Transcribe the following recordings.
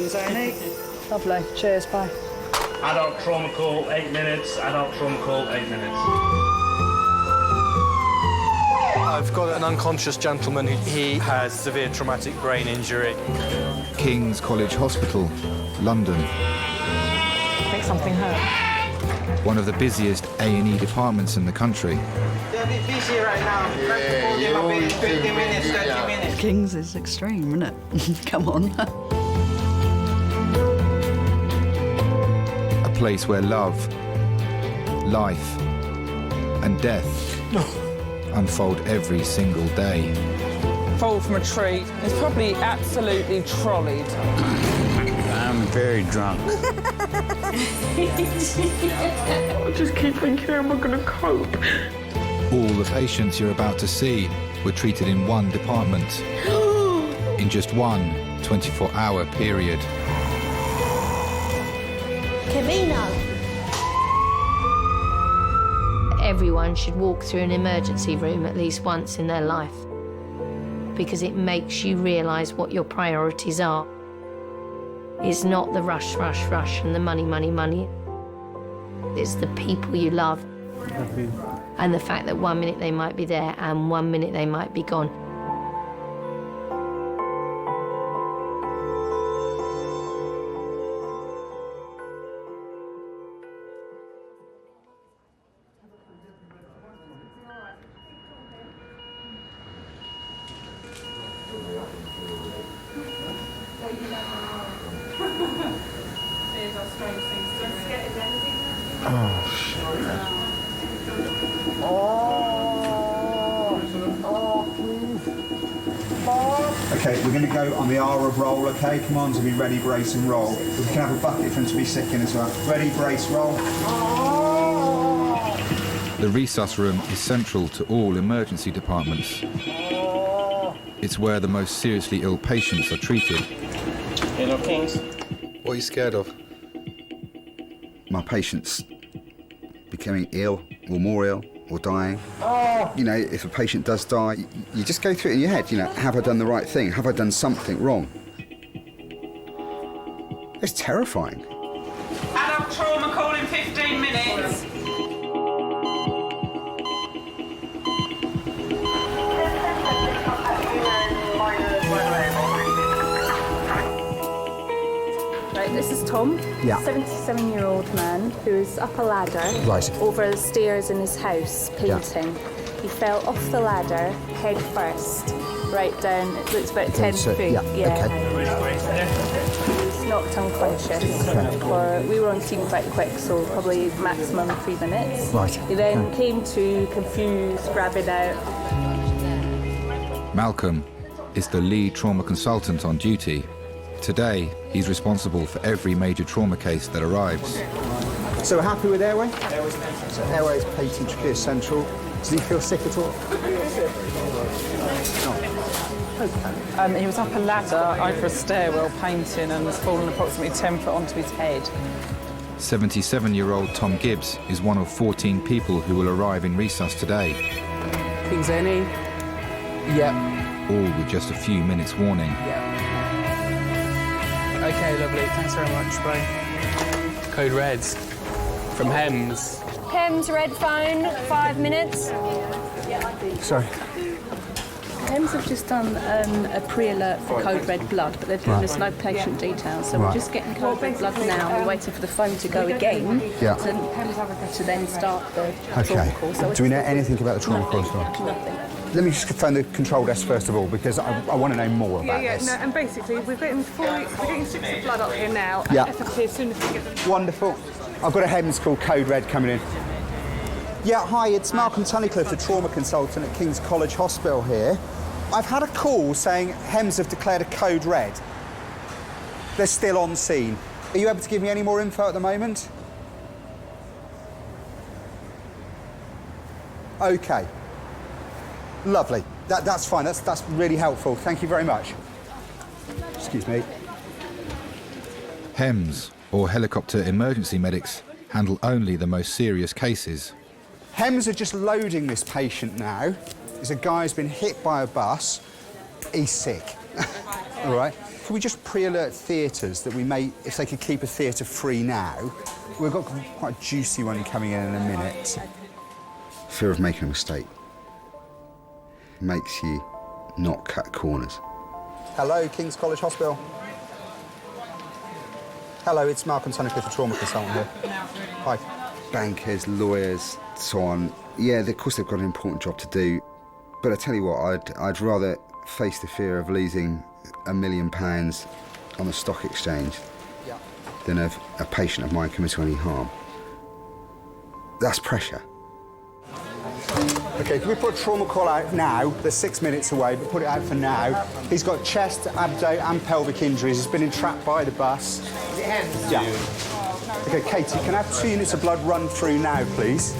Cheers, A&E. Lovely. Cheers, bye. Adult trauma call, 8 minutes. Adult trauma call, 8 minutes. I've got an unconscious gentleman. He has severe traumatic brain injury. King's College Hospital, London. I think something hurt. One of the busiest A&E departments in the country. They're a bit busy right now. Yeah, 20 minutes, 30 minutes. King's is extreme, isn't it? Come on. A place where love, life, and death unfold every single day. Fall from a tree. It's probably absolutely trolleyed. I'm very drunk. I just keep thinking, how am I going to cope? All the patients you're about to see were treated in one department in just one 24-hour period. Camino. Everyone should walk through an emergency room at least once in their life because it makes you realise what your priorities are. It's not the rush, rush, rush and the money, money, money. It's the people you love and the fact that 1 minute they might be there and 1 minute they might be gone. Okay, we're going to go on the R of roll, okay? Come on, to be ready, brace and roll. We can have a bucket for him to be sick in as well. Ready, brace, roll. The resus room is central to all emergency departments. It's where the most seriously ill patients are treated. Hello, Kings. What are you scared of? My patients becoming ill or more ill or dying. You know, if a patient does die, you just go through it in your head, you know, have I done the right thing? Have I done something wrong? It's terrifying. Adult trauma call in 15 minutes. Right, this is Tom, Yeah. 77-year-old man who is up a ladder over the stairs in his house painting. He fell off the ladder head first, right down, it looks about 10 foot. Okay. He's knocked unconscious. We were on scene quite quick, so probably maximum 3 minutes. Right. He then came to, confused, grabbing out. Malcolm is the lead trauma consultant on duty. Today, he's responsible for every major trauma case that arrives. So we're happy with airway? So airway is patent, trachea central. Does he feel sick at all? He was up a ladder over a stairwell painting and has fallen approximately 10 foot onto his head. 77-year-old Tom Gibbs is one of 14 people who will arrive in resus today. King's A&E. Yep. All with just a few minutes warning. OK, lovely. Thanks very much. Bye. Code Reds from Hems. Hems, red phone, 5 minutes. Sorry. Hems have just done a pre-alert for code red blood, but they've given us no patient details, so we're just getting code red blood now. We're waiting for the phone to go again to then start the trauma call. So Do we know anything about the trauma call? Nothing. Let me just phone the control desk first of all, because I want to know more about this. No, and basically we're getting 6 of blood up here now. Yeah. FFP as soon as we get them. Wonderful. I've got a Hems called Code Red coming in. Yeah, hi, it's Malcolm Tunnicliffe, the trauma consultant at King's College Hospital here. I've had a call saying Hems have declared a Code Red. They're still on scene. Are you able to give me any more info at the moment? OK. Lovely. That's fine. That's really helpful. Thank you very much. Excuse me. Hems, or helicopter emergency medics, handle only the most serious cases. Hems are just loading this patient now. There's a guy who's been hit by a bus. He's sick. All right. can we just pre-alert theatres that we may, if they could keep a theatre free now? We've got quite a juicy one coming in a minute. Fear of making a mistake makes you not cut corners. Hello, King's College Hospital. Hello, it's Malcolm Tunnicliffe, the trauma consultant here. Hi. Bankers, lawyers, so on. Yeah, of course they've got an important job to do, but I tell you what, I'd rather face the fear of losing £1 million on the stock exchange than of a patient of mine committing any harm. That's pressure. OK, can we put a trauma call out now? They're 6 minutes away, but put it out for now. He's got chest, abdo and pelvic injuries. He's been entrapped by the bus. Is it hands? Yeah. OK, Katie, can I have 2 units of blood run through now, please?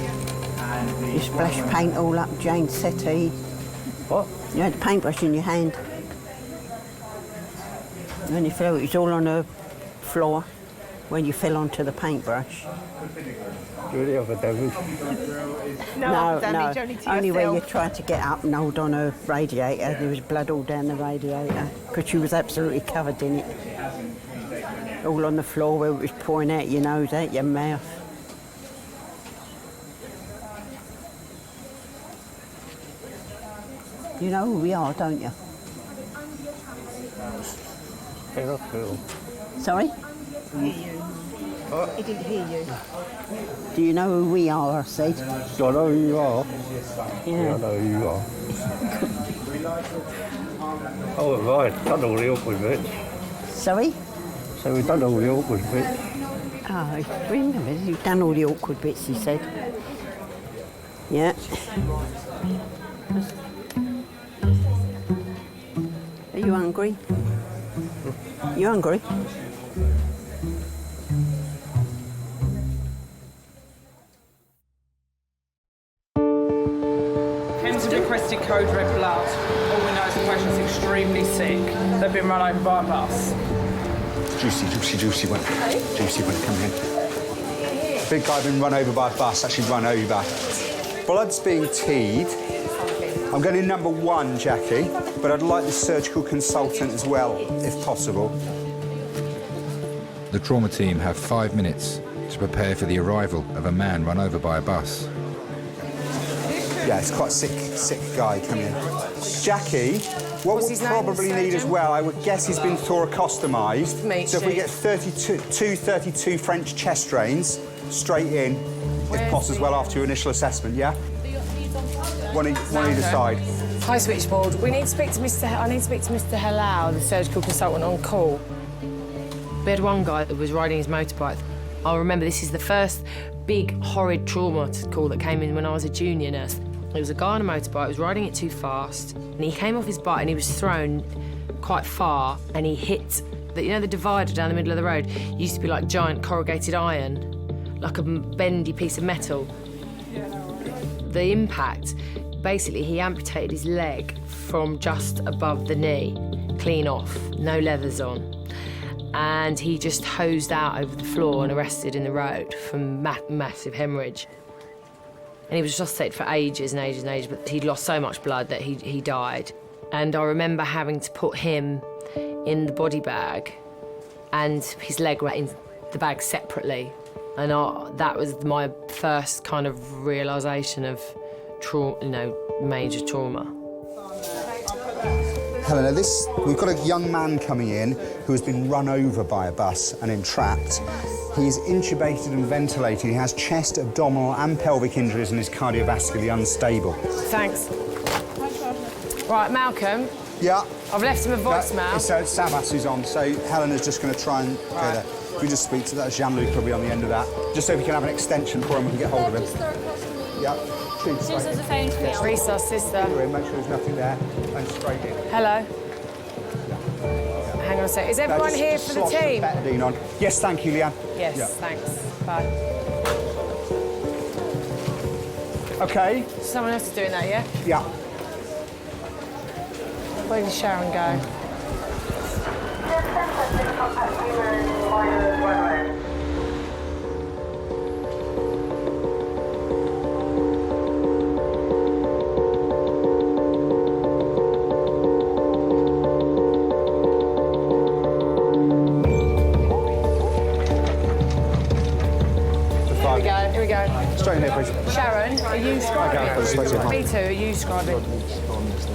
You splash paint all up Jane's settee. What? You had the paintbrush in your hand. And then you fell, it was all on the floor when you fell onto the paintbrush. Really have a damage? No, only where you tried to get up and hold on a radiator. There was blood all down the radiator because she was absolutely covered in it. All on the floor where it was pouring out your nose, out your mouth. You know who we are, don't you? Sorry? He didn't hear you. Do you know who we are, I said? I know who you are. Yeah. I know who you are. Oh, right, done all the awkward bits. Sorry? So we've done all the awkward bits. Oh, remember, you've done all the awkward bits, he said. Yeah. Are you hungry? You hungry? Hems have requested code red blood. All we know is the patient's extremely sick. They've been run over by a bus. Juicy one. Juicy one, come in. Big guy been run over by a bus, actually run over. Blood's being teed. I'm going in number 1, Jackie, but I'd like the surgical consultant as well, if possible. The trauma team have 5 minutes to prepare for the arrival of a man run over by a bus. Yeah, it's quite a sick guy coming in. Jackie, what we'll probably need as well, I would guess he's been thoracostomised. So if we get 32 French chest drains straight in, if possible as well after your initial assessment, yeah? One either side. Hi, switchboard. I need to speak to Mr. Halal, the surgical consultant on call. We had one guy that was riding his motorbike. I remember this is the first big, horrid trauma call that came in when I was a junior nurse. There was a guy on a motorbike, was riding it too fast, and he came off his bike and he was thrown quite far, and he hit the divider down the middle of the road. It used to be like giant corrugated iron, like a bendy piece of metal. The impact, basically he amputated his leg from just above the knee, clean off, no leathers on. And he just hosed out over the floor and arrested in the road from massive hemorrhage. And he was resuscitated for ages and ages and ages, but he'd lost so much blood that he died. And I remember having to put him in the body bag and his leg went in the bag separately. And that was my first kind of realisation of major trauma. Helena, we've got a young man coming in who has been run over by a bus and entrapped. He's intubated and ventilated. He has chest, abdominal and pelvic injuries and is cardiovascularly unstable. Thanks. Right, Malcolm. Yeah? I've left him a voicemail. It's Savas who's on, so Helena's just going to try and go there. If we just speak to that, Jean-Luc will be on the end of that. Just so we can have an extension for him, we can get hold of him. Yeah. She's on the phone to me. Resource sister. Anyway, make sure there's nothing there and straight in. Hello. Hang on a sec. Is everyone here for the team? Betadine on. Yes, thank you, Leanne. Yes, thanks. Bye. OK. Someone else is doing that, yeah? Yeah. Where did Sharon go? 5. Here we go. Straight in here, please. Sharon, are you scribing? Straight in. Me too, are you scribing?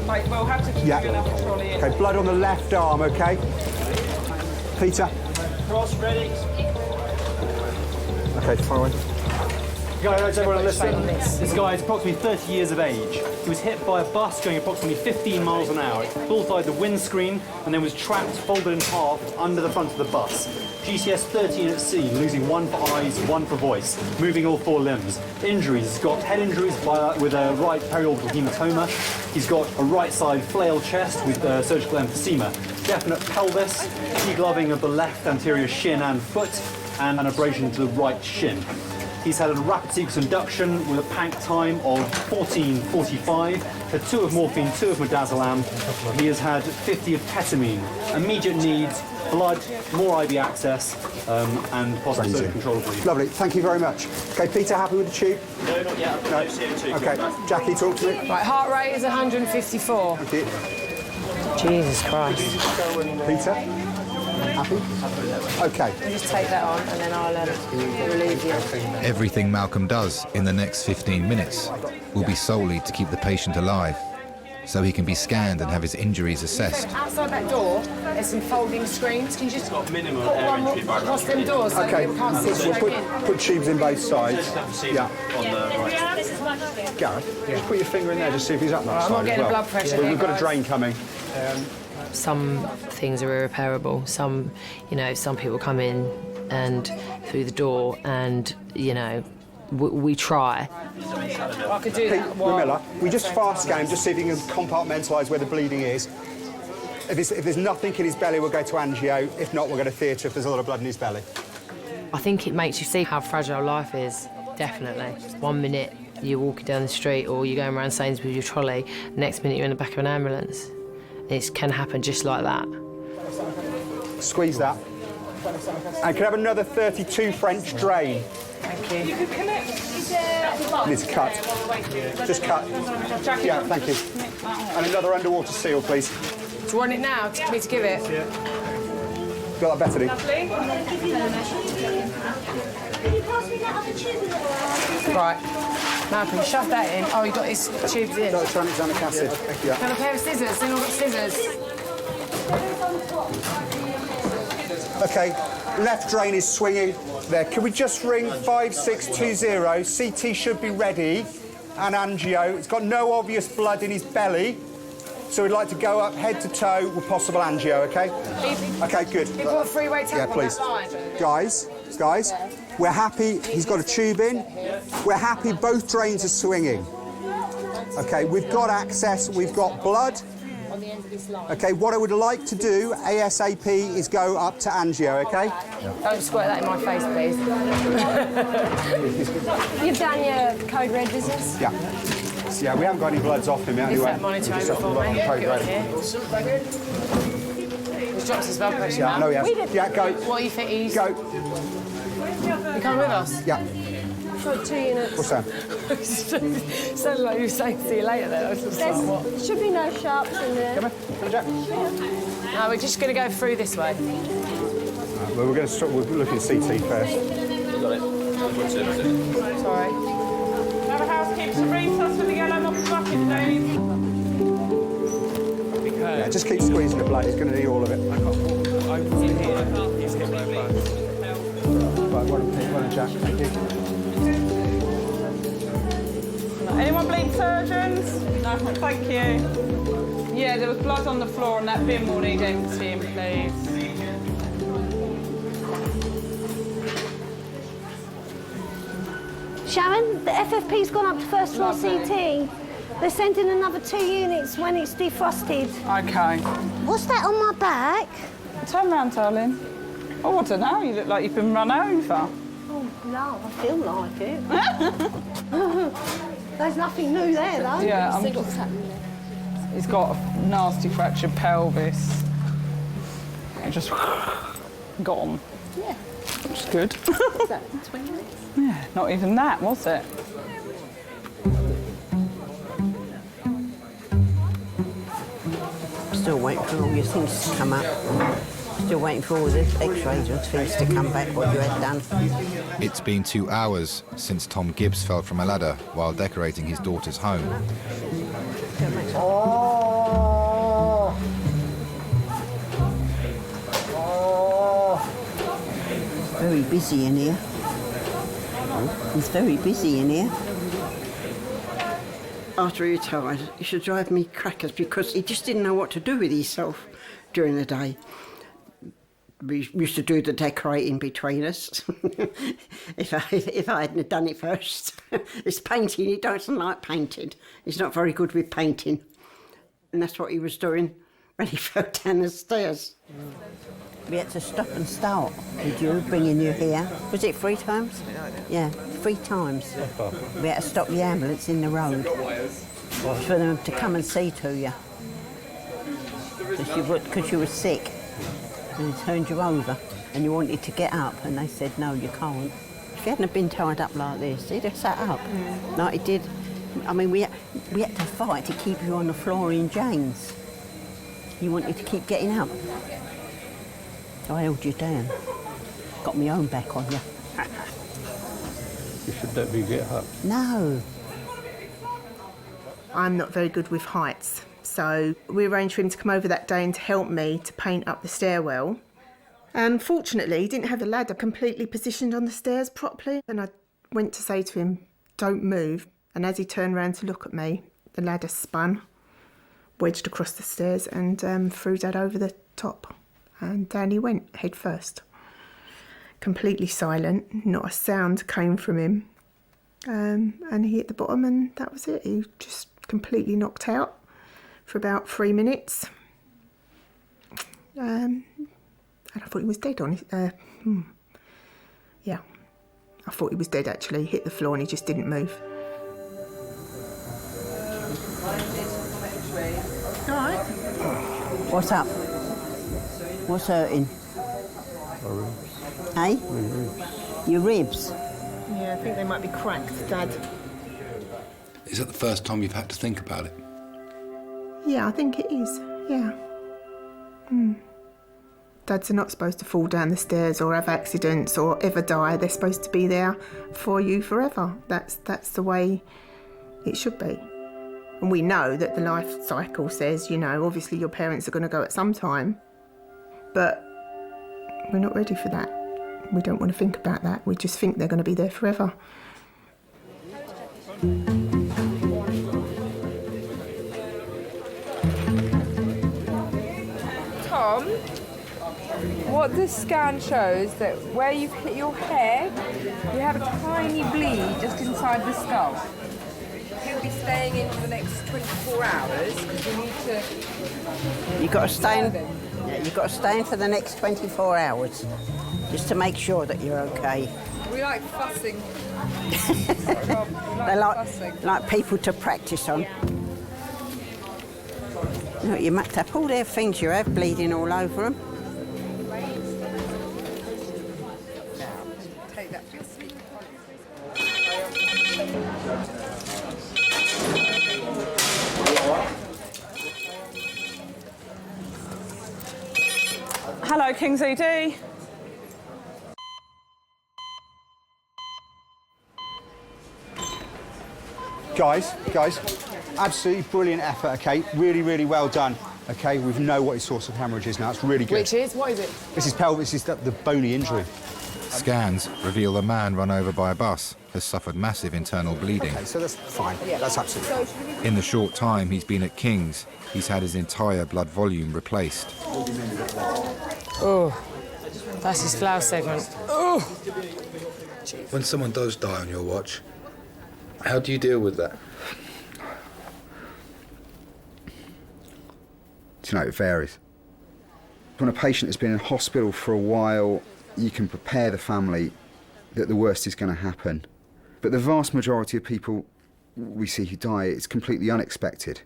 Right, we'll have to keep Yeah. another trolley in. Okay, blood on the left arm, okay? Peter. Cross ready. Okay, far away. Guys, everyone listen. This guy is approximately 30 years of age. He was hit by a bus going approximately 15 miles an hour. It bullseyed the windscreen and then was trapped, folded in half, under the front of the bus. GCS 13 at sea, losing 1 for eyes, 1 for voice, moving all 4 limbs. Injuries, he's got head injuries with a right periorbital hematoma. He's got a right side flail chest with surgical emphysema. Definite pelvis, degloving of the left anterior shin and foot, and an abrasion to the right shin. He's had a rapid sequence induction with a pank time of 14:45, had 2 of morphine, 2 of midazolam. He has had 50 of ketamine. Immediate needs, blood, more IV access, and possible surgical control of bleeding. Lovely, thank you very much. Okay, Peter, happy with the tube? No, not yet. No. Okay, Jackie, talk to me. Right, heart rate is 154. Thank you. Jesus Christ. Peter, happy? Okay. I'll just take that on and then I'll relieve you. Everything Malcolm does in the next 15 minutes will be solely to keep the patient alive, so he can be scanned and have his injuries assessed. Outside that door, there's some folding screens. Can you just put minimum one more across them doors so Okay, you can't see we'll straight in? put tubes in both sides. Yeah. On the right. Gareth, just put your finger in there, just see if he's up that I'm side not as getting well. blood pressure We've here, got a guys. drain coming. Some things are irreparable. Some, some people come in and through the door and, we try. I could do that. Ramilla, we just fast scan, just see if you can compartmentalise where the bleeding is. If there's nothing in his belly, we'll go to angio. If not, we'll go to theatre if there's a lot of blood in his belly. I think it makes you see how fragile life is, definitely. 1 minute you're walking down the street or you're going around Sainsbury's with your trolley, next minute you're in the back of an ambulance. It can happen just like that. Squeeze that. And can I have another 32 French drain? Thank you. Needs a cut. Just cut. Yeah, thank you. And another underwater seal, please. Do you want it now? For me to give it? Yeah. Got that, Bethany? Right. Malcolm, shove that in. Oh, you got his tubes in. Got tranexamic acid. Yeah. Can I have a pair of scissors? Anyone got scissors? Okay, left drain is swinging there. Can we just ring 5620? CT should be ready. And angio. It's got no obvious blood in his belly. So we'd like to go up head to toe with possible angio, okay? Okay, good. You've got a three-way tap on please. that line. Guys, we're happy he's got a tube in. We're happy both drains are swinging. Okay, we've got access, we've got blood. Okay, what I would like to do ASAP is go up to angio, okay? Don't squirt that in my face, please. You've done your code red visits? Yeah. Yeah, we haven't got any bloods off him yet Is anyway. that monitor Just over got for the me? code Good red. here. He's dropped his blood pressure Yeah, now. I know he has. Yeah, go. What do you think he's... Go. You come with us? Yeah. For 2 units. What's that? Sounded like you were saying see you later there. I was just like, what? There should be no sharps in there. Come on, Jack. No, we're just going to go through this way. Well, we're going to start. We're looking at CT first. Sorry. Another housekeeper, Sabrina, us with the yellow mop bucket, please. Yeah, just keep squeezing the blood. He's going to need all of it. Right, well done, Jack. Thank you. Anyone bleed surgeons? No, thank you. Yeah, there was blood on the floor and that bin will need emptying, please. Sharon, the FFP's gone up to first floor CT. They're sending another 2 units when it's defrosted. Okay. What's that on my back? Turn round, darling. Oh, I don't know. You look like you've been run over. Oh, no, I feel like it. There's nothing new there, though. Yeah, See what's happening there. He's got a nasty fractured pelvis. It just gone. Yeah. Which is good. What's that, 20 minutes? Yeah, not even that, was it? Still waiting for all your things to come up. Still waiting for all the x-rays and things to come back, what you had done. It's been 2 hours since Tom Gibbs fell from a ladder while decorating his daughter's home. Very busy in here. It's very busy in here. After he retired, he used to drive me crackers because he just didn't know what to do with himself during the day. We used to do the decorating between us. if I hadn't done it first. It's painting, he doesn't like painting. He's not very good with painting. And that's what he was doing when he fell down the stairs. We had to stop and start with you, bringing you here. Was it 3 times? Yeah, 3 times. We had to stop the ambulance in the road for them to come and see to you. Because you were sick. And they turned you over and you wanted to get up and they said, no, you can't. If you hadn't have been tied up like this, he'd have sat up like he did. I mean, we had to fight to keep you on the floor in chains. You wanted to keep getting up. So I held you down. Got my own back on you. You should let me get up. No. I'm not very good with heights. So we arranged for him to come over that day and to help me to paint up the stairwell. And fortunately, he didn't have the ladder completely positioned on the stairs properly. And I went to say to him, don't move. And as he turned around to look at me, the ladder spun, wedged across the stairs and threw Dad over the top. And down he went, head first. Completely silent, not a sound came from him. And he hit the bottom and that was it. He just completely knocked out for about 3 minutes. And I thought he was dead on it. Yeah, I thought he was dead actually. He hit the floor and he just didn't move. All right. What's up? What's hurting? Hey? Your ribs? Yeah, I think they might be cracked, Dad. Is that the first time you've had to think about it? Yeah, I think it is, yeah. Dads are not supposed to fall down the stairs or have accidents or ever die. They're supposed to be there for you forever. That's the way it should be. And we know that the life cycle says, you know, obviously your parents are going to go at some time, but we're not ready for that. We don't want to think about that. We just think they're going to be there forever. Tom, what the scan shows that where you've hit your head, you have a tiny bleed just inside the skull. He'll be staying in for the next 24 hours because we need to... You've got to stay in. Yeah, you've got to stay in for the next 24 hours, just to make sure that you're okay. We like fussing. They like people to practice on. Look, you mucked up all their things you have, bleeding all over them. Take that for your sweet. Hello, Kings ED. Guys, absolutely brilliant effort, okay? Really, really well done, okay? We know what his source of hemorrhage is now. It's really good. Which is? What is it? This is pelvis, this is the bony injury. Scans reveal the man run over by a bus has suffered massive internal bleeding. Okay, so that's fine. Yeah. That's absolutely fine. In the short time he's been at King's, he's had his entire blood volume replaced. Oh, that's his flower segment. Oh! When someone does die on your watch, how do you deal with that? Do you know, it varies. When a patient has been in hospital for a while, you can prepare the family that the worst is going to happen. But the vast majority of people we see who die, it's completely unexpected.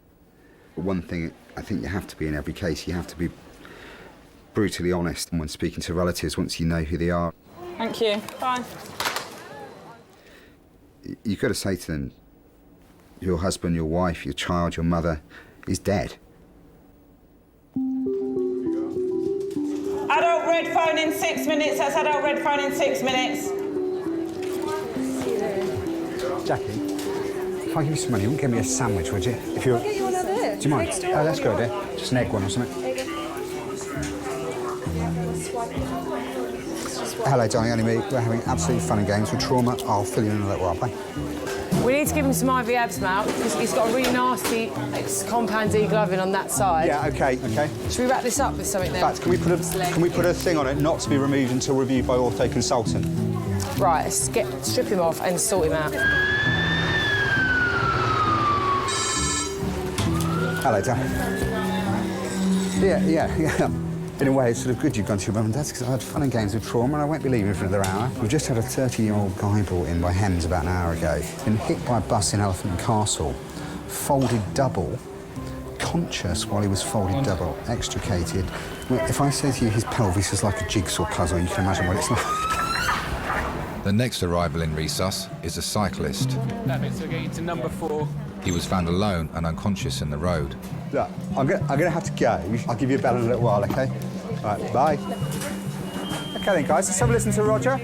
One thing I think you have to be in every case, you have to be brutally honest when speaking to relatives once you know who they are. Thank you. Bye. You've got to say to them, your husband, your wife, your child, your mother is dead. Adult adult red phone in 6 minutes. Jackie, if I give you some money, you wouldn't give me a sandwich, would you? If you're... I'll get you one over there. Do you mind? Next to it. Oh, that's good, Just an egg one or something. There you go. Hello, darling, only me. We're having absolutely fun and games with trauma. I'll fill you in a little while, bye. We need to give him some IV abs, Mal, because he's got a really nasty compound degloving on that side. Yeah, OK. Should we wrap this up with something then? In fact, can we put a thing on it not to be removed until reviewed by ortho consultant? Right, let's strip him off and sort him out. Hello, darling. Yeah. In a way, it's sort of good you've gone to your mum and dad's because I had fun and games with trauma and I won't be leaving for another hour. We've just had a 30-year-old guy brought in by Hems about an hour ago. Been hit by a bus in Elephant and Castle, folded double, conscious while he was folded double, extricated. Well, if I say to you his pelvis is like a jigsaw puzzle, you can imagine what it's like. The next arrival in Resus is a cyclist. Perfect, so we're going to number 4. He was found alone and unconscious in the road. Look, I'm gonna have to go. I'll give you a bell in a little while, OK? All right, bye. OK then, guys, let's have a listen to Roger.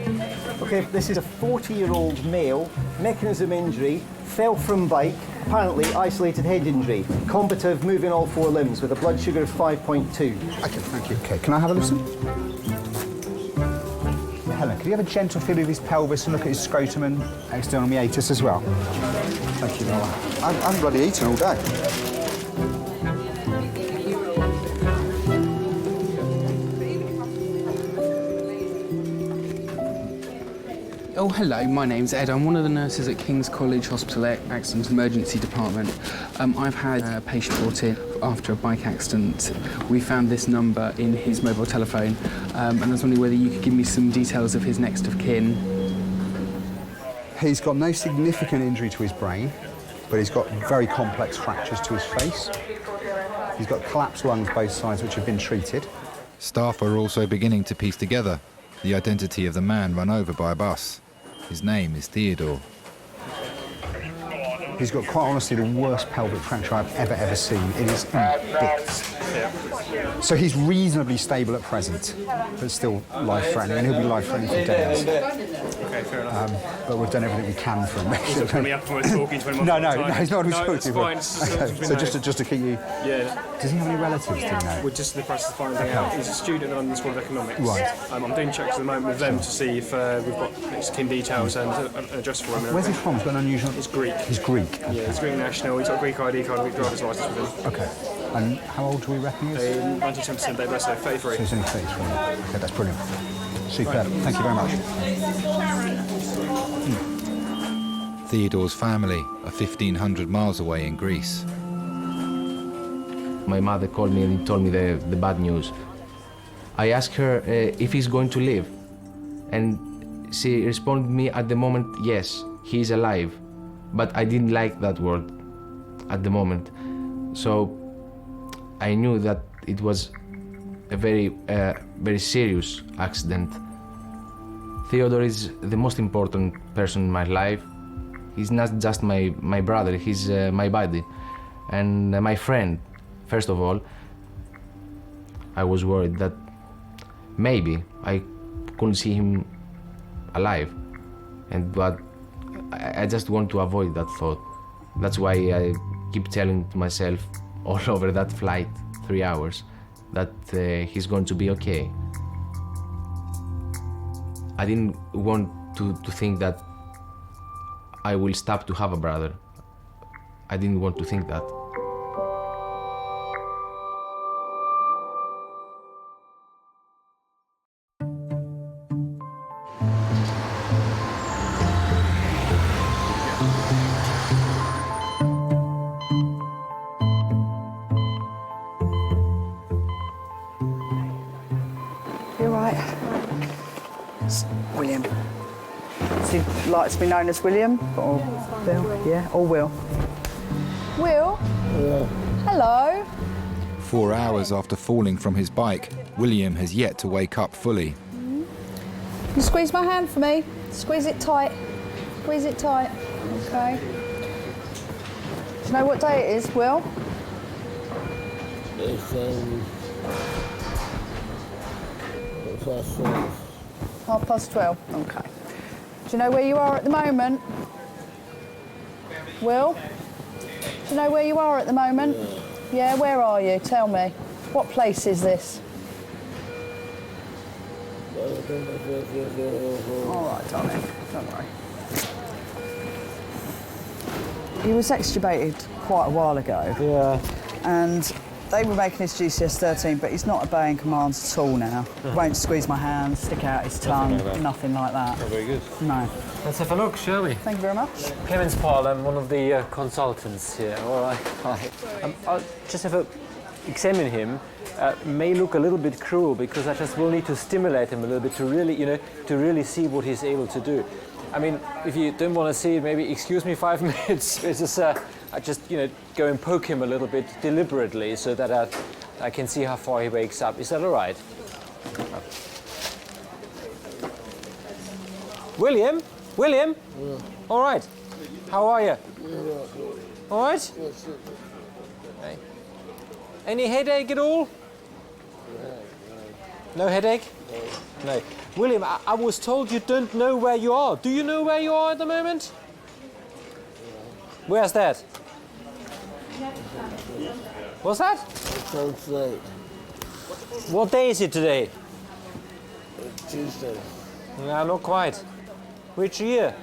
OK, this is a 40-year-old male, mechanism injury, fell from bike, apparently isolated head injury, combative, moving all 4 limbs with a blood sugar of 5.2. OK, thank you. OK, can I have a listen? Helen, could you have a gentle feel of his pelvis and look at his scrotum and external meatus as well? Thank you, Noah. I haven't bloody eaten all day. Oh, hello, my name's Ed. I'm one of the nurses at King's College Hospital Accident Emergency Department. I've had a patient brought in after a bike accident. We found this number in his mobile telephone, and I was wondering whether you could give me some details of his next of kin. He's got no significant injury to his brain, but he's got very complex fractures to his face. He's got collapsed lungs both sides, which have been treated. Staff are also beginning to piece together the identity of the man run over by a bus. His name is Theodore. He's got, quite honestly, the worst pelvic fracture I've ever seen. It is in bits. So he's reasonably stable at present, but still life-threatening, and he'll be life-threatening for days. OK, fair enough. But we've done everything we can for him. He's not coming up when we're talking to him. No, he's not No, talking to him. So just to keep you... Yeah. Does he have any relatives, do you know? We're just in the process of finding out. He's a student on the School of Economics. Right. I'm doing checks at the moment with them to see if we've got next kin details and an address for him. Where's he from? He's got an unusual... He's Greek. He's Greek? Yeah, he's Greek national. He's got a Greek ID card and a Greek driver's licence with him. OK. And how old do we reckon he is? 97% day, let's say 33. So he's only 33. OK, that's brilliant. Superb. Thank you very much. Theodore's family are 1,500 miles away in Greece. My mother called me and told me the bad news. I asked her if he's going to live, and she responded me at the moment, yes, he is alive. But I didn't like that word at the moment. So I knew that it was a very serious accident. Theodore is the most important person in my life. He's not just my brother, he's my buddy and my friend. First of all, I was worried that maybe I couldn't see him alive, but I just want to avoid that thought. That's why I keep telling to myself all over that flight, 3 hours, that he's going to be okay. I didn't want to think that I will stop to have a brother. I didn't want to think that. You're right. It's William. Does he like to be known as William or Bill? Yeah, or Will. Will? Yeah. Hello. 4 hours after falling from his bike, William has yet to wake up fully. Can you squeeze my hand for me? Squeeze it tight. Squeeze it tight. Okay. Do you know what day it is, Will? It's first 12:30. Okay. Do you know where you are at the moment? Will? Do you know where you are at the moment? Yeah, where are you? Tell me. What place is this? All right, darling. Don't worry. He was extubated quite a while ago. Yeah. And they were making his GCS 13, but he's not obeying commands at all now. Won't squeeze my hand, stick out his tongue, nothing like that. Oh, very good. No. Let's have a look, shall we? Thank you very much. Clemens Paul, I'm one of the consultants here. All right. Hi. I'll just have a examine him. May look a little bit cruel because I just will need to stimulate him a little bit to really, to really see what he's able to do. I mean, if you don't want to see it, maybe excuse me 5 minutes. It's just, I just, go and poke him a little bit deliberately so that I can see how far he wakes up. Is that all right? William? William? Yeah. All right. How are you? Yeah. All right? Okay. Any headache at all? No headache? No. William, I was told you don't know where you are. Do you know where you are at the moment? Where's that? What's that? What day is it today? Tuesday. No, not quite. Which year?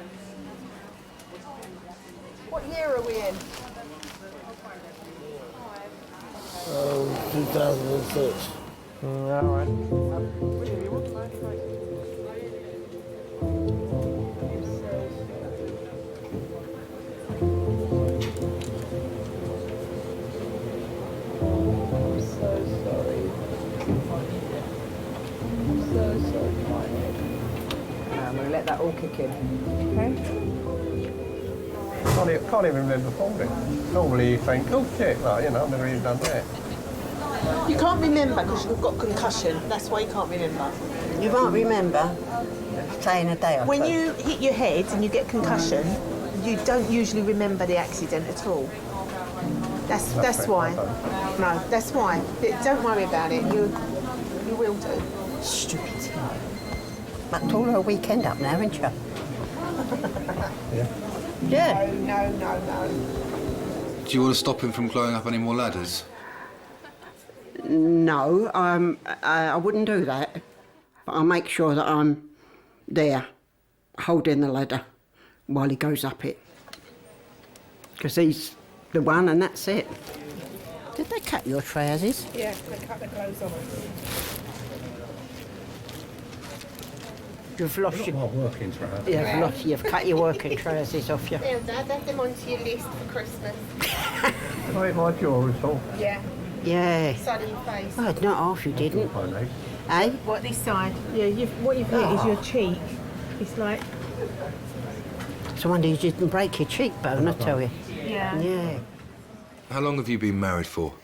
What year are we in? 2006. All right. I'm going to let that all kick in. Okay? Can't even remember falling. Normally you think, oh shit, like, I've never even done that. You can't remember because you've got concussion. That's why you can't remember. You won't remember, say in a day or When two. you hit your head and you get concussion, you don't usually remember the accident at all. That's why. No, that's why. Don't worry about it. You will do. Stupid thing. Mucked all her weekend up now, haven't you? Yeah. No. Do you want to stop him from climbing up any more ladders? No, I wouldn't do that. But I'll make sure that I'm there, holding the ladder while he goes up it. Because he's the one and that's it. Did they cut your trousers? Yeah, they cut the clothes off. You've lost your working trousers. Yeah, you've cut your working trousers off you. Yeah, Dad, add them onto your list for Christmas. Right, my jaw is all. Yeah. Yeah. Side of your face. Oh, not half you didn't. Eh? What, this side? Yeah, what you've hit is your cheek. It's like... It's a wonder you didn't break your cheekbone, I tell you. Yeah. Yeah. How long have you been married for?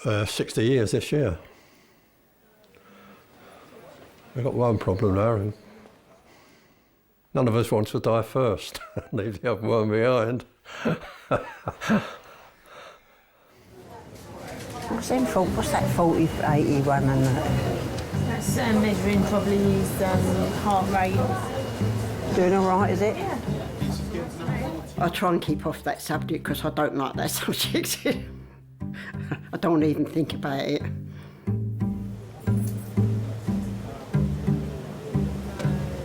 60 years this year. We've got one problem now, and none of us wants to die first. Leave the other one behind. What's that 40, 81 and that? That's measuring probably his heart rate. Doing all right, is it? Yeah. I try and keep off that subject because I don't like that subject. I don't even think about it.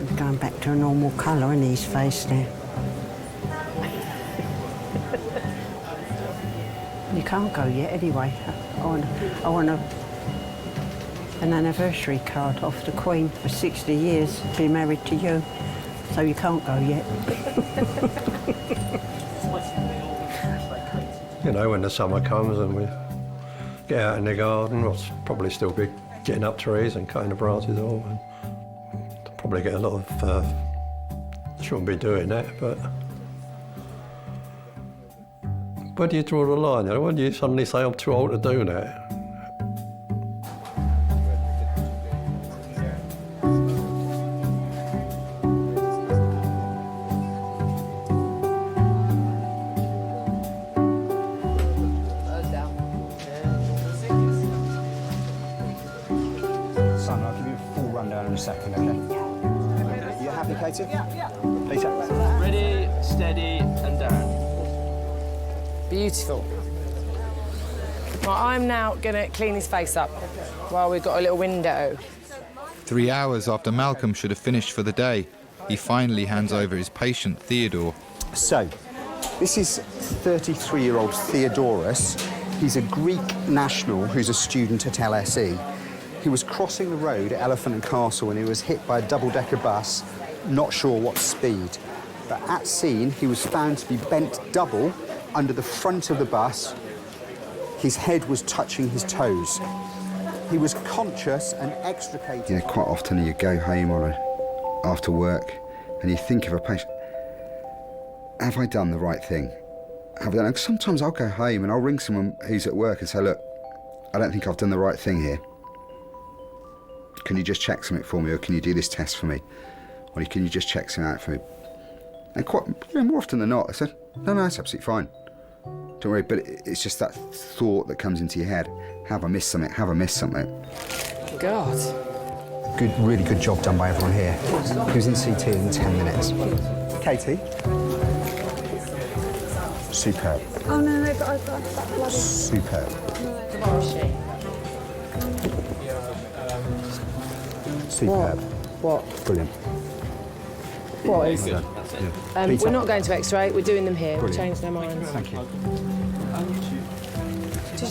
He's going back to a normal colour in his face now. You can't go yet anyway. I want an anniversary card off the Queen for 60 years, been married to you, so you can't go yet. When the summer comes and we get out in the garden, we'll probably still be getting up trees and cutting the branches off. And probably get a lot of, shouldn't be doing that, but where do you draw the line? When do you suddenly say I'm too old to do that? Happy, Katie? Yeah. Peter. Ready, steady, and down. Beautiful. Well, I'm now going to clean his face up while we've got a little window. 3 hours after Malcolm should have finished for the day, he finally hands over his patient, Theodore. So, this is 33-year-old Theodorus. He's a Greek national who's a student at LSE. He was crossing the road at Elephant and Castle when he was hit by a double-decker bus, not sure what speed. But at scene, he was found to be bent double under the front of the bus. His head was touching his toes. He was conscious and extricated. You know, quite often you go home after work and you think of a patient. Have I done the right thing? Have I done? Sometimes I'll go home and I'll ring someone who's at work and say, look, I don't think I've done the right thing here. Can you just check something for me, or can you do this test for me? Or can you just check something out for me? And quite, more often than not, I said, no, it's absolutely fine. Don't worry, but it's just that thought that comes into your head. Have I missed something? Have I missed something? God. Really good job done by everyone here. He was in CT in 10 minutes. Katie? Superb. Oh, no, but I've got that blood. Superb. Superb. What? Brilliant. What? Yeah. We're not going to X-ray. We're doing them here. We've changed our minds. Thank you.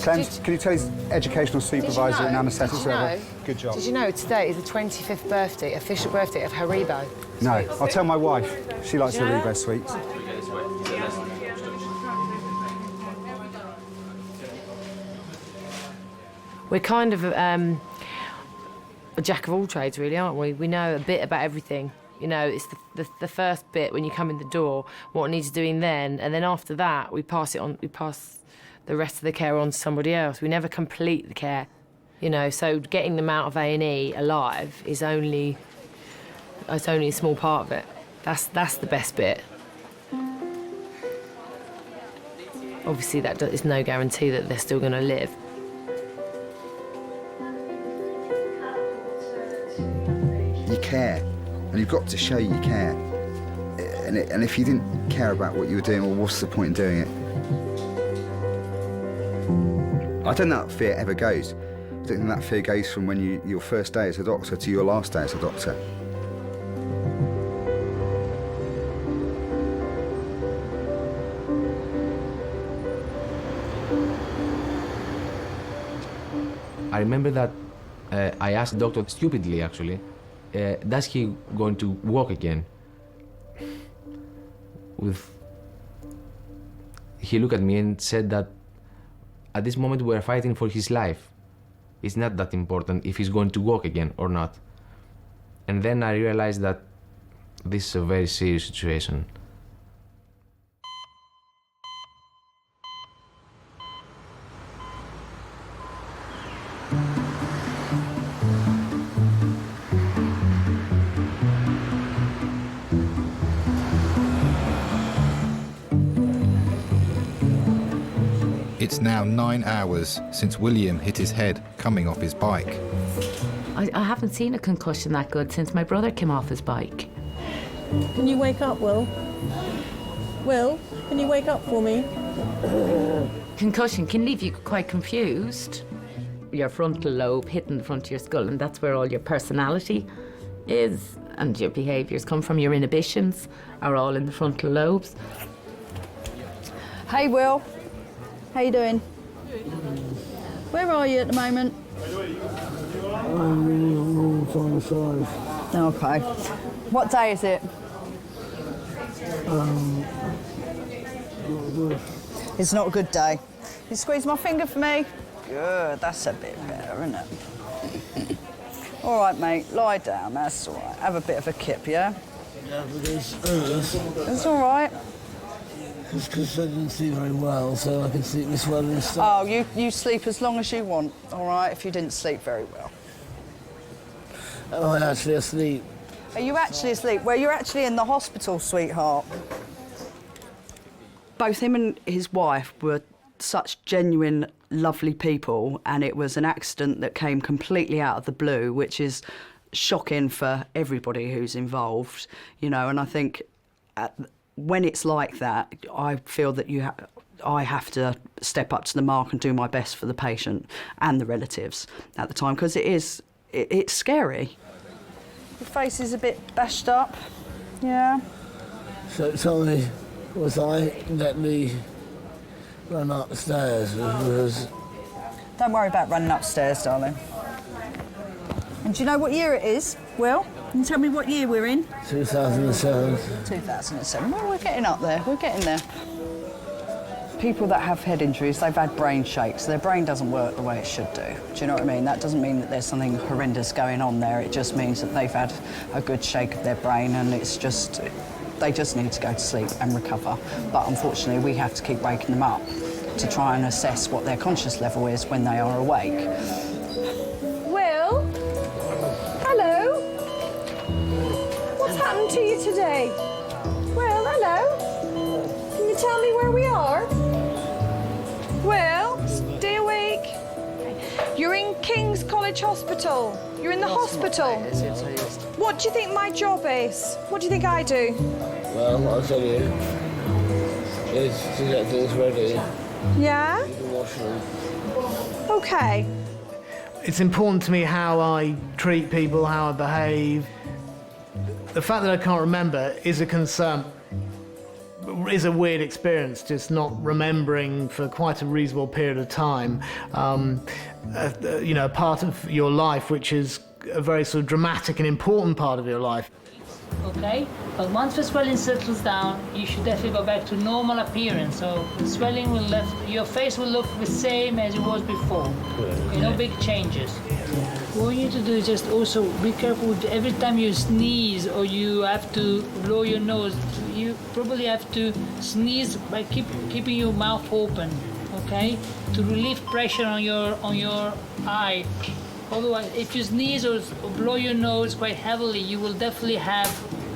Clem, can you tell his educational supervisor and anaesthetics over? Good job. Did you know today is the 25th birthday, official birthday of Haribo? No, I'll tell my wife. She likes Haribo sweets. We're kind of a jack of all trades, really, aren't we? We know a bit about everything. You know, it's the first bit when you come in the door, what needs doing then, and then after that, we pass it on. We pass the rest of the care on to somebody else. We never complete the care, you know. So getting them out of A&E alive is only a small part of it. That's the best bit. Obviously, that is no guarantee that they're still going to live. You care, and you've got to show you care. And if you didn't care about what you were doing, well, what's the point in doing it? I don't think that fear ever goes. I don't think that fear goes from when your first day as a doctor to your last day as a doctor. I remember that I asked the doctor, stupidly actually, does he going to walk again? He looked at me and said that at this moment we're fighting for his life. It's not that important if he's going to walk again or not. And then I realized that this is a very serious situation. It's now 9 hours since William hit his head coming off his bike. I haven't seen a concussion that good since my brother came off his bike. Can you wake up, Will? Will, can you wake up for me? Concussion can leave you quite confused. Your frontal lobe hitting the front of your skull, and that's where all your personality is, and your behaviours come from. Your inhibitions are all in the frontal lobes. Hey, Will. How you doing? Where are you at the moment? I'm on 5. Okay. What day is it? Not good. It's not a good day. You squeeze my finger for me? Good, that's a bit better, isn't it? All right, mate, lie down, that's all right. Have a bit of a kip, yeah? Yeah, but It's all right. It's because I didn't sleep very well, so I can sleep this well instead. Oh, you sleep as long as you want, all right, if you didn't sleep very well. Oh, I'm actually asleep. Are you actually asleep? Well, you're actually in the hospital, sweetheart. Both him and his wife were such genuine, lovely people, and it was an accident that came completely out of the blue, which is shocking for everybody who's involved, you know, and I think when it's like that, I feel that I have to step up to the mark and do my best for the patient and the relatives at the time, because it's scary. Your face is a bit bashed up, yeah. So tell me, was I let me run upstairs? Don't worry about running upstairs, darling. And do you know what year it is, Will? Can you tell me what year we're in? 2007. 2007. Well, we're getting up there. We're getting there. People that have head injuries, they've had brain shakes. Their brain doesn't work the way it should do. Do you know what I mean? That doesn't mean that there's something horrendous going on there. It just means that they've had a good shake of their brain, and it's just, they just need to go to sleep and recover. But unfortunately, we have to keep waking them up to try and assess what their conscious level is when they are awake. Will? Hello? What's happened to you today? Well, hello? Can you tell me where we are? Well, stay awake. You're in King's College Hospital. You're in the hospital. What do you think my job is? What do you think I do? Well, I'll tell you, is to get things ready. Yeah? You can wash them. Okay. It's important to me how I treat people, how I behave. The fact that I can't remember is a concern. Is a weird experience, just not remembering for quite a reasonable period of time, you know, a part of your life which is a very sort of dramatic and important part of your life. Okay, but once the swelling settles down, you should definitely go back to normal appearance. So the swelling will your face will look the same as it was before. Okay, no big changes. What you need to do is just also be careful every time you sneeze or you have to blow your nose. You probably have to sneeze by keeping your mouth open, okay, to relieve pressure on your eye. Otherwise, if you sneeze or blow your nose quite heavily, you will definitely have,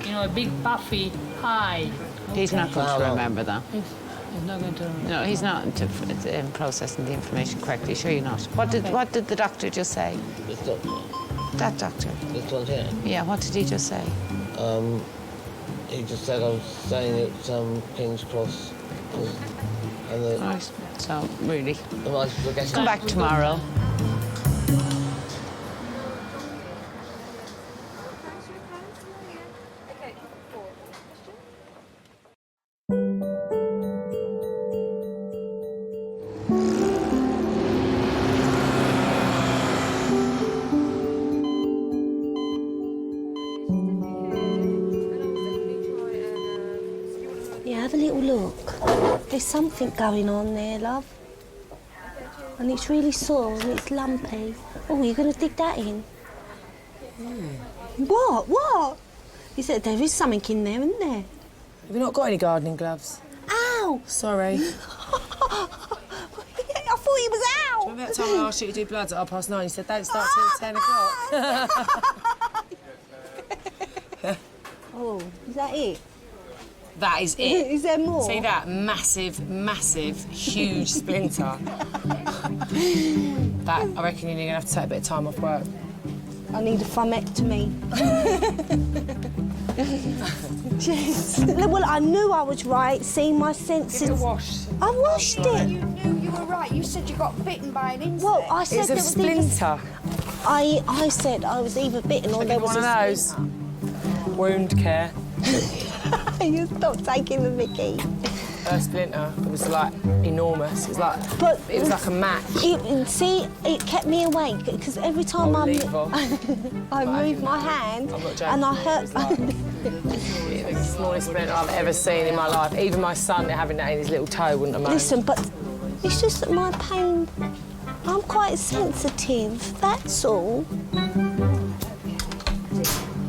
you know, a big puffy eye. Okay. He's not going to remember that. He's not going to remember. No, he's not processing the information correctly. Sure, you're not. What did the doctor just say? This doctor. That doctor. This one here. Yeah. What did he just say? He just said I was staying at King's Cross. Right. So really, come come back tomorrow. Have a little look. There's something going on there, love. And it's really sore and it's lumpy. Oh, you're going to dig that in? What? What? He said there is something in there, isn't there? Have you not got any gardening gloves? Ow! Sorry. I thought he was out. Remember that time I asked you to do bloods at 9:30? You said don't start till 10 o'clock. Oh, is that it? That is it. Is there more? See that massive, massive, huge splinter? That, I reckon you're going to have to take a bit of time off work. I need a thumectomy. Jeez. Well, I knew I was right, seeing my senses. Give it a wash. I washed it. You knew you were right. You said you got bitten by an insect. Well, I said it's a there was splinter. I said I was either bitten or there was one of those. Wound care. You stop taking the mickey. A splinter. It was like enormous. It was like a match. It kept me awake because every time I moved my hand and I hurt. It's the smallest splinter I've ever seen in my life. Even my son having that in his little toe wouldn't have moaned. Listen, but it's just that my pain. I'm quite sensitive. That's all.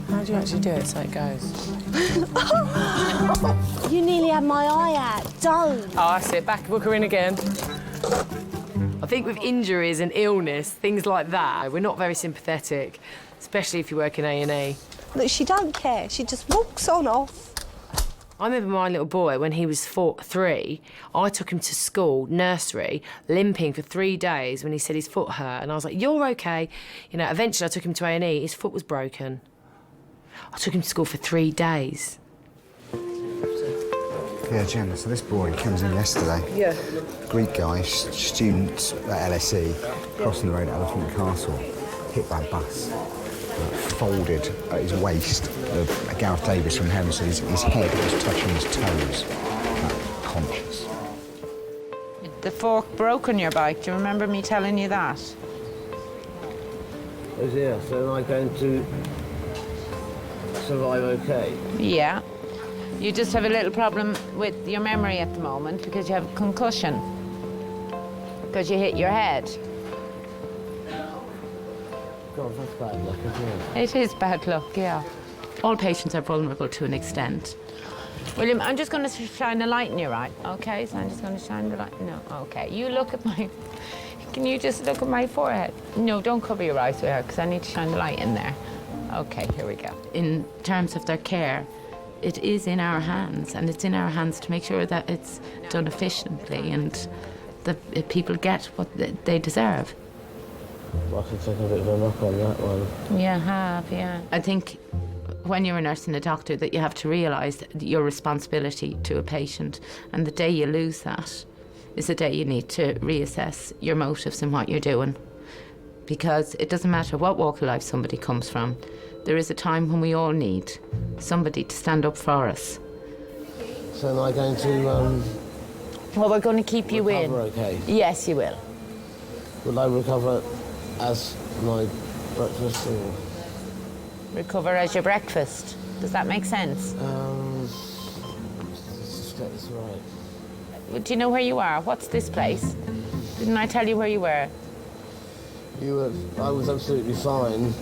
How do you actually do it so it goes? You nearly had my eye out. Don't. Oh, I see it. Book her in again. I think with injuries and illness, things like that, we're not very sympathetic, especially if you work in A&E. Look, she don't care. She just walks on off. I remember my little boy, when he was 3, I took him to school, nursery, limping for 3 days when he said his foot hurt. And I was like, you're okay. You know, eventually I took him to A&E, his foot was broken. I took him to school for 3 days. Yeah, Gemma, so this boy comes in yesterday. Yeah. Greek guy, student at LSE, crossing the road at Elephant Castle, hit by a bus, folded at his waist. Gareth Davis from Hems said his head was touching his toes, conscious. The fork broke on your bike. Do you remember me telling you that? Oh dear, so am I going to survive okay? Yeah. You just have a little problem with your memory at the moment because you have a concussion. Because you hit your head. God, that's bad luck, isn't it? It is bad luck, yeah. All patients are vulnerable to an extent. William, I'm just going to shine a light in your eye, okay? So I'm just going to shine the light. No, okay. You look at my... Can you just look at my forehead? No, don't cover your eyes with her because I need to shine the light in there. Okay, here we go. In terms of their care, it is in our hands, and it's in our hands to make sure that it's done efficiently and that people get what they deserve. I could take a bit of a knock on that one. You have, yeah. I think when you're a nurse and a doctor that you have to realise your responsibility to a patient, and the day you lose that is the day you need to reassess your motives and what you're doing. Because it doesn't matter what walk of life somebody comes from, there is a time when we all need somebody to stand up for us. So am I going to, Well, we're going to keep you in. recover okay? Yes, you will. Will I recover as my breakfast or...? Recover as your breakfast. Does that make sense? That's right. Do you know where you are? What's this place? Didn't I tell you where you were? I was absolutely fine,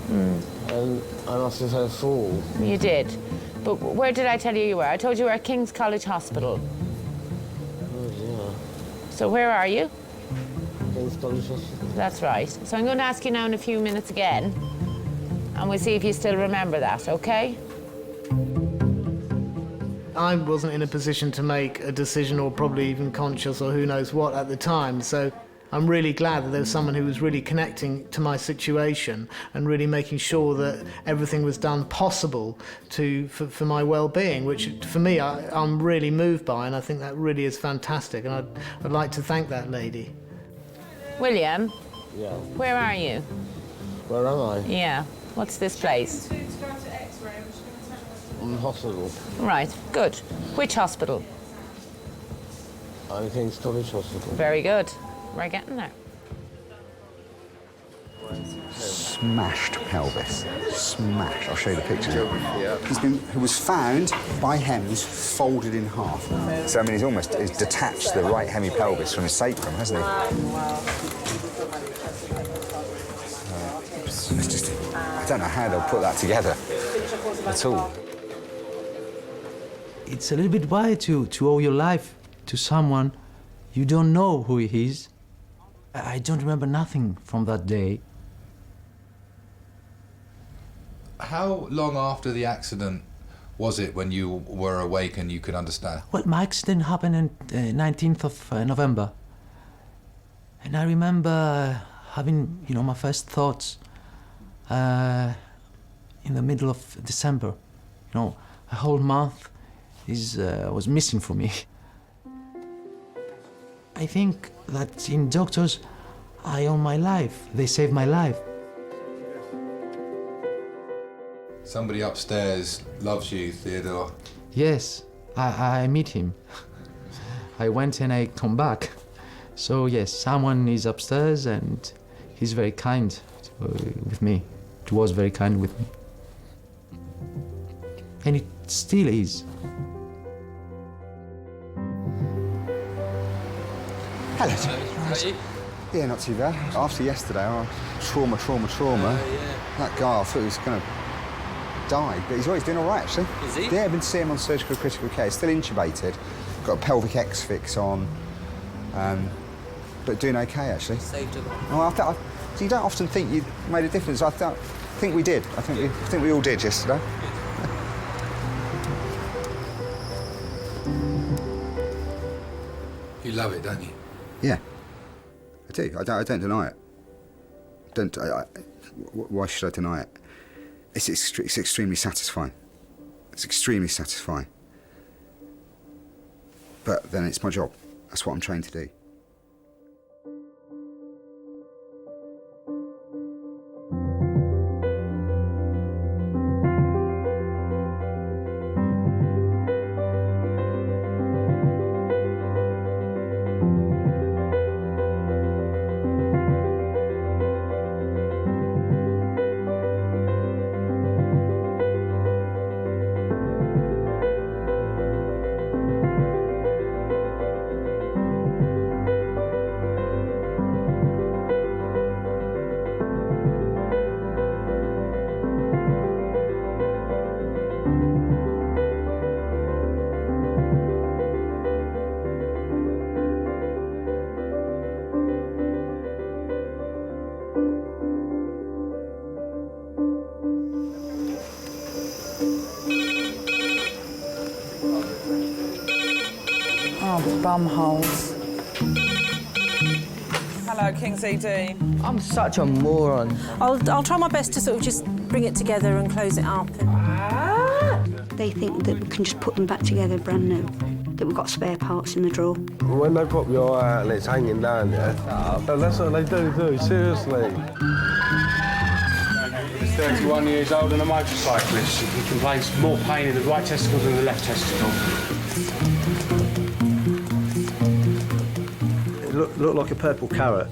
and I must have had a fall. You did. But where did I tell you were? I told you we were at King's College Hospital. Oh, yeah. So where are you? King's College Hospital. That's right. So I'm going to ask you now in a few minutes again, and we'll see if you still remember that, okay? I wasn't in a position to make a decision, or probably even conscious or who knows what at the time, so I'm really glad that there was someone who was really connecting to my situation and really making sure that everything was done possible for my well-being, which for me I'm really moved by, and I think that really is fantastic, and I'd like to thank that lady. William? Yeah. Where are you? Where am I? Yeah. What's this place? I'm in hospital. Right, good. Which hospital? I'm in King's College Hospital. Very good. We're getting there. Smashed pelvis. Smashed. I'll show you the picture. He was found by Hems folded in half. So, I mean, he's detached the right hemipelvis from his sacrum, hasn't he? It's just, I don't know how they'll put that together at all. It's a little bit wild to owe your life to someone you don't know who he is. I don't remember nothing from that day. How long after the accident was it when you were awake and you could understand? Well, my accident happened on 19th of November. And I remember having, my first thoughts in the middle of December. A whole month was missing for me. I think that in doctors, I owe my life. They saved my life. Somebody upstairs loves you, Theodore. Yes, I meet him. I went and I come back. So yes, someone is upstairs and he's very kind with me. He was very kind with me. And it still is. Hello. Yeah, not too bad. After yesterday, trauma. That guy, I thought he was going to die, but he's doing all right, actually. Is he? Yeah, I've been seeing him on surgical critical care. He's still intubated, got a pelvic X-fix on, but doing okay, actually. Saved him. Well, you don't often think you made a difference. I think we did. I think we all did yesterday. You love it, don't you? Yeah, I do. I don't deny it. Why should I deny it? It's extremely satisfying. It's extremely satisfying. But then it's my job. That's what I'm trained to do. Bumholes. Hello, King's ED. I'm such a moron. I'll try my best to sort of just bring it together and close it up. They think that we can just put them back together brand new, that we've got spare parts in the drawer. When they pop your eye out and it's hanging down, yeah? That's what they do, seriously. He's 31 years old and a motorcyclist. He complains more pain in the right testicle than the left testicle. It looked like a purple carrot.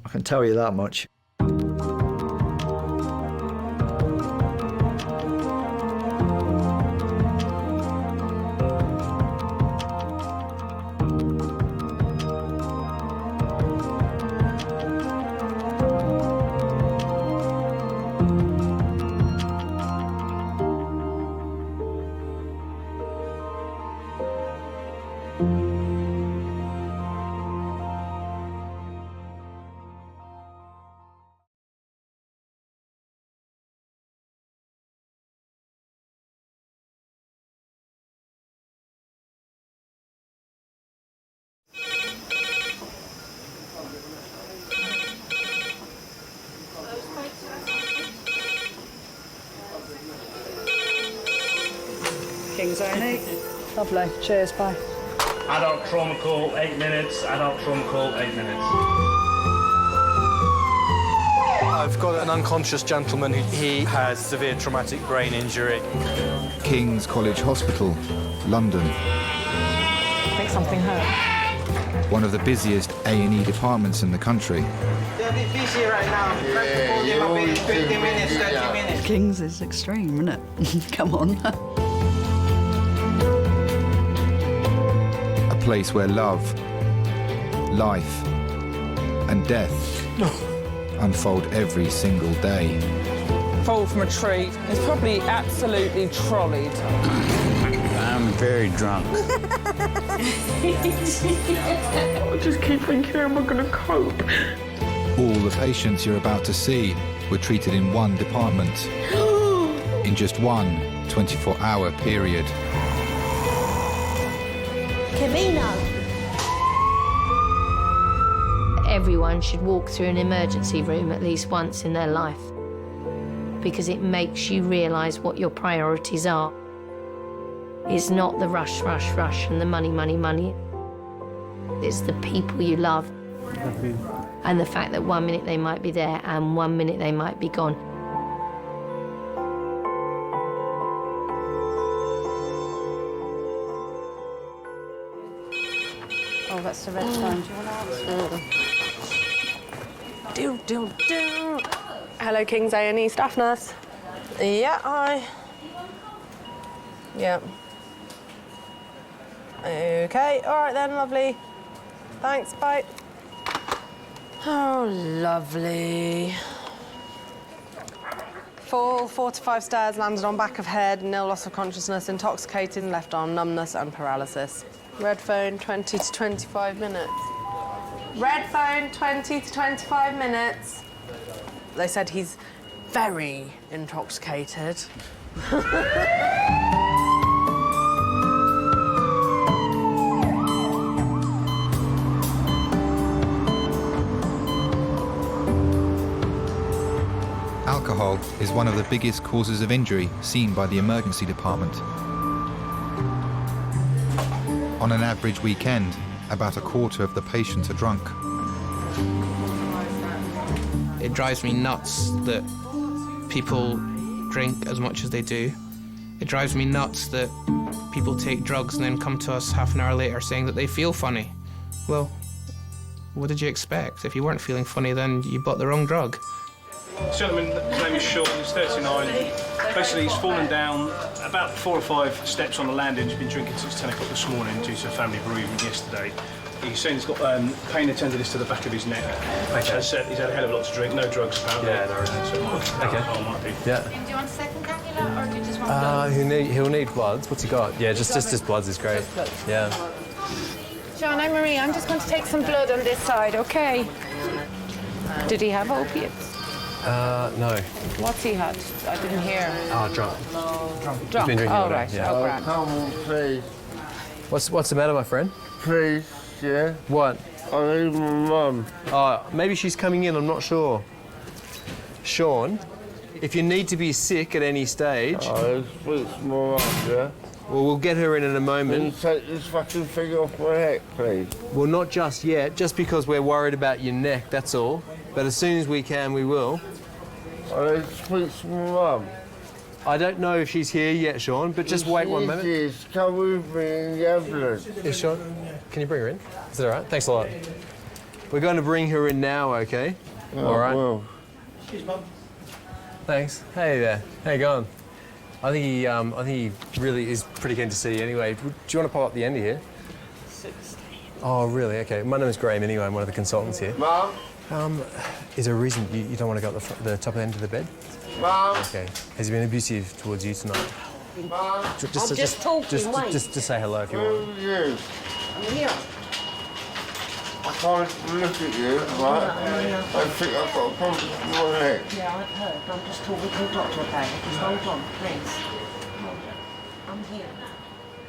I can tell you that much. King's A&E. Lovely. Cheers, bye. Adult trauma call, 8 minutes. Adult trauma call, 8 minutes. I've got an unconscious gentleman he has severe traumatic brain injury. King's College Hospital, London. I think something hurt. One of the busiest A&E departments in the country. They're a bit busy right now. Yeah, maybe 20 minutes, 30 minutes. King's is extreme, isn't it? Come on. A place where love, life, and death unfold every single day. Fall from a tree. It's probably absolutely trolleyed. I'm very drunk. I just keep thinking, how am I going to cope? All the patients you're about to see were treated in one department in just one 24-hour period. Camino. Everyone should walk through an emergency room at least once in their life because it makes you realise what your priorities are. It's not the rush, rush, rush and the money, money, money. It's the people you love and the fact that 1 minute they might be there and 1 minute they might be gone. Oh, that's the red phone. Do you want to answer? Do. Hello, King's A&E staff nurse. Yeah, hi. Yeah. Okay, all right then, lovely. Thanks, bye. Oh, lovely. Fall, 4 to 5 stairs, landed on back of head, nil loss of consciousness, intoxicated, left arm numbness and paralysis. Red phone, 20 to 25 minutes. Red phone, 20 to 25 minutes. They said he's very intoxicated. alcohol is one of the biggest causes of injury seen by the emergency department. On an average weekend, about a quarter of the patients are drunk. It drives me nuts that people drink as much as they do. It drives me nuts that people take drugs and then come to us half an hour later saying that they feel funny. Well, what did you expect? If you weren't feeling funny, then you bought the wrong drug. This gentleman, his name is Sean, he's 39. Basically, he's fallen down about 4 or 5 steps on the landing. He's been drinking since 10 o'clock this morning due to a family bereavement yesterday. He's saying he's got pain and tenderness to the back of his neck. Okay. He's had a hell of a lot to drink, no drugs apparently. Yeah, no, so okay. Might be. Yeah. Do you want a second cannula or do you just want He'll need bloods. What's he got? Yeah, just bloods is great. Yeah. John, I'm Marie. I'm just going to take some blood on this side, okay? Did he have opiates? No. What's he had? I didn't hear. Drunk. Drunk? He's been drinking all day, right. yeah. Oh, grand. Come on, please. What's the matter, my friend? Please, yeah? What? I need my mum. Oh, maybe she's coming in, I'm not sure. Sean, if you need to be sick at any stage... Oh, it's my mum, yeah? Well, we'll get her in a moment. Can you take this fucking thing off my neck, please? Well, not just yet, just because we're worried about your neck, that's all. But as soon as we can, we will. I need to speak to my mum. I don't know if she's here yet, Sean, but just wait 1 minute. Yes, come with me in the ambulance. Yes, Sean? Can you bring her in? Is that all right? Thanks a lot. We're going to bring her in now, OK? All right. Well. Cheers, Mum. Thanks. Hey there. How you going? I think he really is pretty keen to see you anyway. Do you want to pop up the end of here? 16. Oh, really? OK. My name is Graham anyway. I'm one of the consultants here. Mum? Is there a reason you don't want to go at the top end of the bed? Mum? OK. Has he been abusive towards you tonight? Mum? Just talking, wait. Just say hello if you want. Who are you? I'm here. I can't look at you, right? I think I've got a problem with my neck. Yeah, I've heard. I'm just talking to the doctor about it. Just hold on, please. Hold on. I'm here.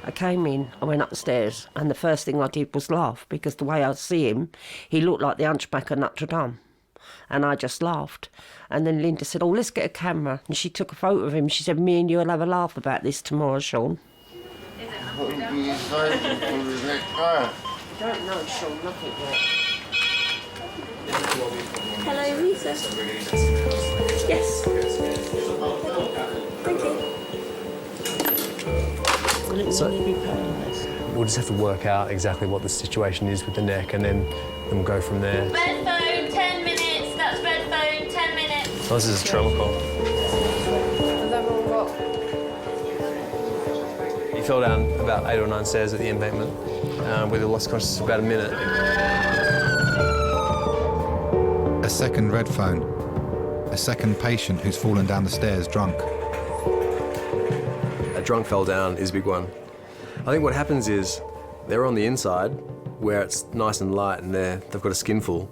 I came in, I went upstairs, and the first thing I did was laugh, because the way I see him, he looked like the Hunchback of Notre Dame. And I just laughed. And then Linda said, oh, let's get a camera. And she took a photo of him. She said, me and you will have a laugh about this tomorrow, Sean. What are you saying for the neck there? Don't know, Sean, nothing yet. Hello, Lisa. Yes. Thank you. So, we'll just have to work out exactly what the situation is with the neck, and then we'll go from there. Red phone, 10 minutes. That's red phone, 10 minutes. Oh, this is a trauma call. Has everyone got... He fell down about 8 or 9 stairs at the embankment, where he lost consciousness for about a minute. A second red phone. A second patient who's fallen down the stairs drunk. A drunk fell down is a big one. I think what happens is they're on the inside where it's nice and light and they've got a skinful,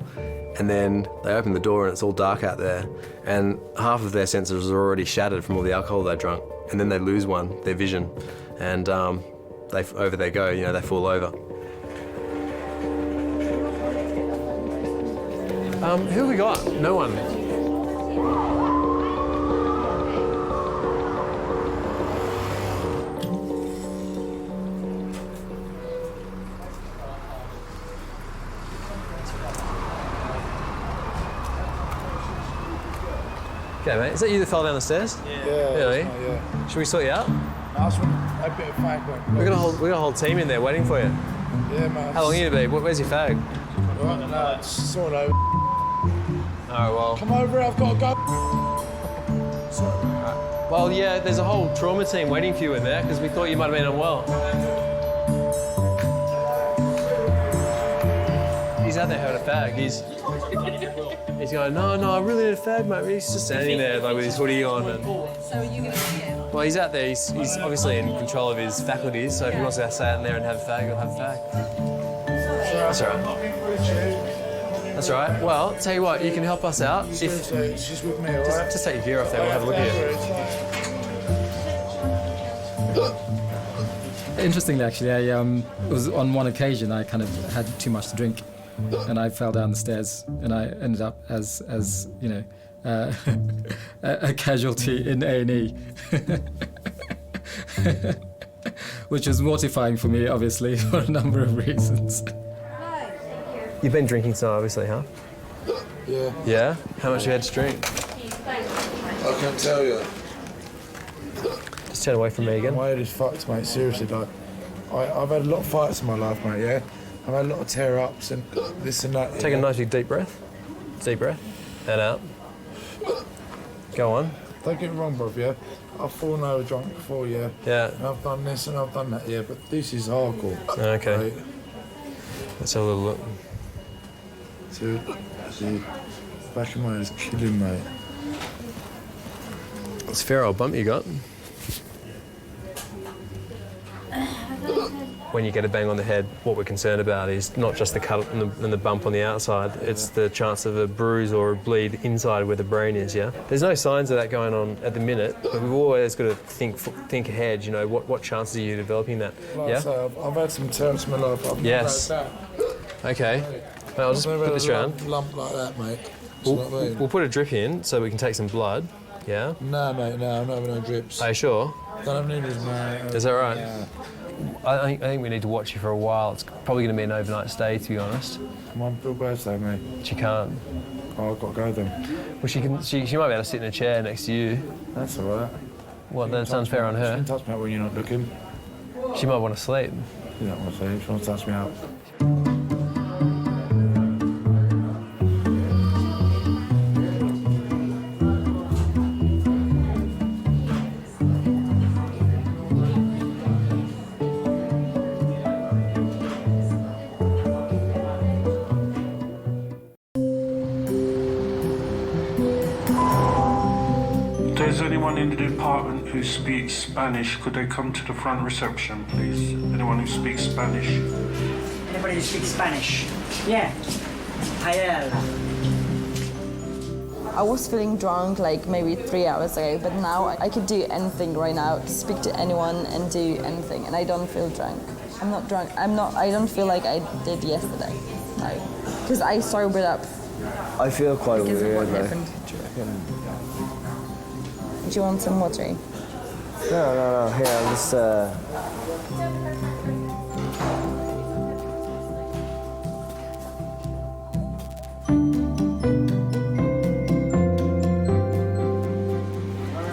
and then they open the door and it's all dark out there, and half of their senses are already shattered from all the alcohol they drunk, and then they lose their vision, and over they go, they fall over. Who have we got? No one. Okay, mate. Is that you that fell down the stairs? Yeah. Really? Yeah. Should we sort you out? I just want a bit of fag one. We got a whole team in there waiting for you. Yeah, man. How long are you gonna be? Where's your fag? Right, no, it's sort of. Oh, well. Come over here, I've got to go. Well, yeah, there's a whole trauma team waiting for you in there because we thought you might have been unwell. He's out there having a fag. He's going, no, I really need a fag, mate. He's just standing there like with his hoodie on. And... So are you going to see him? Well, he's out there. He's obviously in control of his faculties, so if he wants to stay out there and have a fag, he'll have a fag. That's all right. That's all right. Well, tell you what, you can help us out. She's with me, all right? Just take your gear off there. We'll have a look at you. Interestingly, actually, it was on one occasion I kind of had too much to drink, and I fell down the stairs, and I ended up as a casualty in A&E. Which was mortifying for me, obviously, for a number of reasons. You've been drinking tonight, obviously, huh? Yeah. Yeah? How much you had to drink? I can't tell you. Just turn away from me again. My head is fucked, mate, seriously. Like, I've had a lot of fights in my life, mate, yeah? I've had a lot of tear-ups and this and that. Take a nice big deep breath. Deep breath. And out. Go on. Don't get me wrong, bruv, yeah? I've fallen over drunk before, yeah? Yeah. And I've done this and I've done that, yeah, but this is hardcore. Okay. Right? Let's have a little look. Dude, the back of my head is killing, mate. It's a fair old bump you got. When you get a bang on the head, what we're concerned about is not just the cut and the bump on the outside, it's the chance of a bruise or a bleed inside where the brain is, yeah? There's no signs of that going on at the minute, but we've always got to think ahead, you know, what chances are you developing that, Like yeah? I say, I've had some tear-ups in my life, but I've Yes. never had that. Okay. Mate, I'll just I've never put had this a round. lump like that, mate. Do you know what I mean? We'll put a drip in so we can take some blood, yeah? No, mate, no, I'm not having no drips. Are you sure? Don't have needles, mate. Is that right? Yeah. I think we need to watch you for a while. It's probably going to be an overnight stay, to be honest. My real birthday, mate. She can't. Oh, I've got to go then. Well, she might be able to sit in a chair next to you. That's all right. Well, that sounds fair on She her. can touch me out when you're not looking. She might want to sleep. She don't want to sleep. She wants to touch me out. There's anyone in the department who speaks Spanish? Could they come to the front reception, please? Anyone who speaks Spanish? Anybody who speaks Spanish? Yeah. Jael. I was feeling drunk like maybe 3 hours ago, but now I could do anything right now, speak to anyone and do anything, and I don't feel drunk. I'm not drunk. I don't feel like I did yesterday. No. Because I sobered up. I feel quite Because of what weird, though. happened. Do you reckon? Do you want some water? No. Here, I'll just.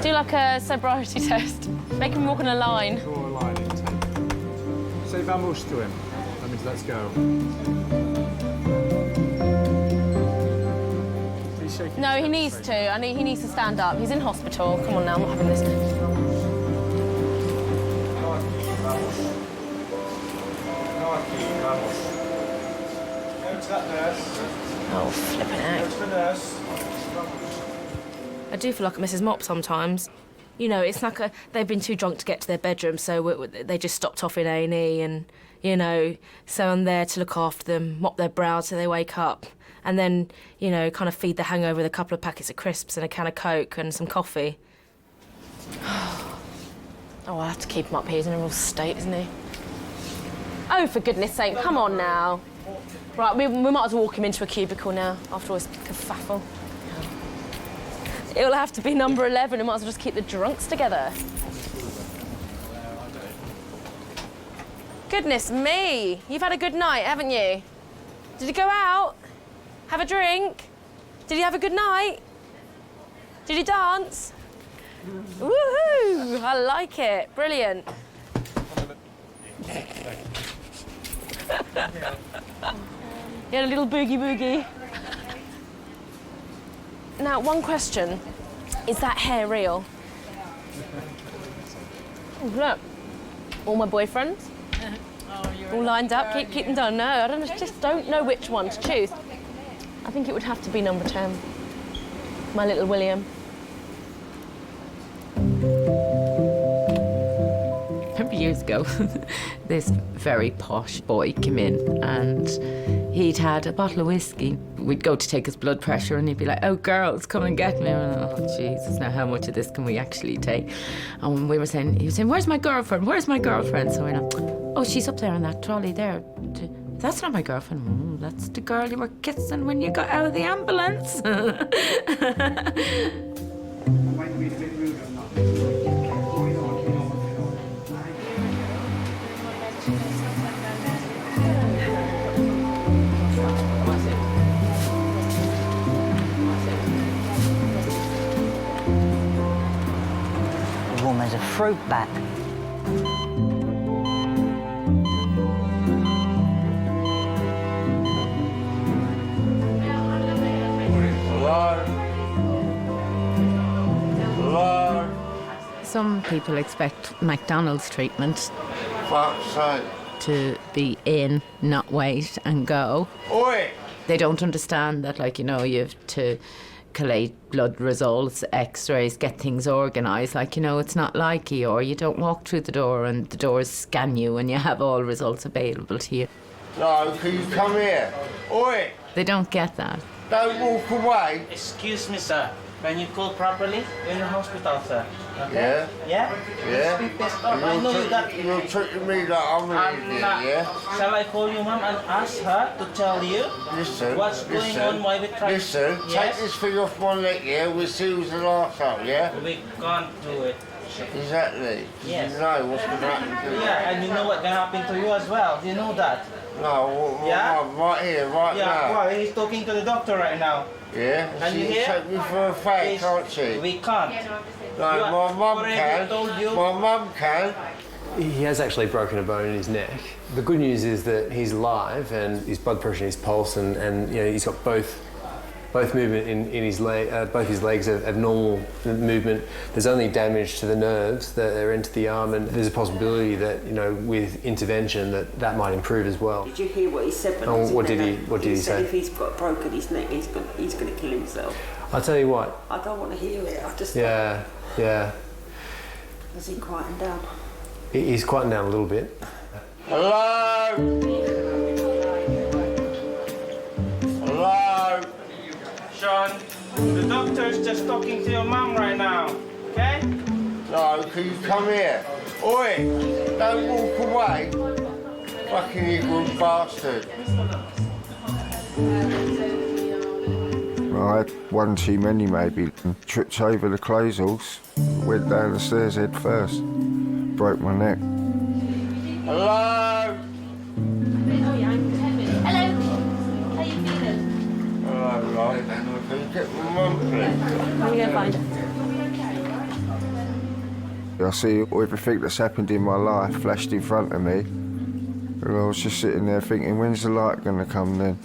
Do like a sobriety test. Make him walk in a line. Draw a line in, say vamos to him. That means let's go. He's shaking No, his he head needs straight. to. He needs to stand up. He's in hospital. Come on now, I'm not having this. Go to that nurse. Oh, flipping out. Go to the nurse. I do feel like a Mrs. Mop sometimes. You know, it's like they've been too drunk to get to their bedroom, so they just stopped off in A&E, and, you know, so I'm there to look after them, mop their brows so they wake up, and then, you know, kind of feed the hangover with a couple of packets of crisps and a can of Coke and some coffee. Oh, I have to keep him up here. He's in a real state, isn't he? Oh, for goodness sake, come on now. Right, we might as well walk him into a cubicle now, after all this kerfuffle. It'll have to be number 11, and might as well just keep the drunks together. Goodness me, you've had a good night, haven't you? Did you go out? Have a drink? Did you have a good night? Did you dance? Woohoo! I like it. Brilliant. You had a little boogie. Now, one question. Is that hair real? Oh, look. All my boyfriends. All lined up. Keep them done. No, I just don't know which one to choose. I think it would have to be number 10. My little William. Remember years ago, this very posh boy came in and he'd had a bottle of whiskey. We'd go to take his blood pressure and he'd be like, "Oh, girls, come and get me." And I'm, "Oh, Jesus, now how much of this can we actually take?" And he was saying, "Where's my girlfriend? Where's my girlfriend?" So we're like, "Oh, she's up there in that trolley there. That's not my girlfriend. That's the girl you were kissing when you got out of the ambulance. Warm as a fruit bat. Some people expect McDonald's treatment. Fuck's sake. To be in, not wait and go. Oi! They don't understand that, like, you know, you have to collate blood results, x-rays, get things organised. Like, you know, it's not like or you don't walk through the door and the doors scan you and you have all results available to you. No, can you come here? Oi! They don't get that. Don't walk away. Excuse me, sir. Can you call properly? We're in the hospital, sir. Okay? Yeah? Yeah? Speak this up. I know you got... You're treating me like I'm an idiot, yeah? Shall I call you, ma'am, and ask her to tell you what's going on while we try... Listen, take this thing off my neck, yeah? We'll see who's the last up, yeah? We can't do it. Exactly. Yes. You know what's going to happen to you. Yeah, and you know what's going to happen to you as well. You know that. No, Yeah? right here, right now. Yeah, well, he's talking to the doctor right now. Yeah? Can you She hear? take me for a fact, can't she? We can't. No, my mum can. My mum can. He has actually broken a bone in his neck. The good news is that he's alive and his blood pressure and his pulse and you know, he's got both movement in his leg, both his legs have normal movement. There's only damage to the nerves that are into the arm, and there's a possibility that, you know, with intervention that might improve as well. Did you hear what he said? What did he said say? If he's got broken his neck, he's going to kill himself. I'll tell you what. I don't want to hear it. I just. Yeah. Has he quietened down? He's quietened down a little bit. Hello? Hello? Sean, the doctor's just talking to your mum right now, okay? No, can you come here? Oi! Don't walk away. Fucking ignorant bastard. I had one too many maybe. Tripped over the clothesholes. Went down the stairs head first. Broke my neck. Hello? Right. Can you get my mum, please? I'm going to find her. I see everything that's happened in my life flashed in front of me. And I was just sitting there thinking, when's the light going to come then?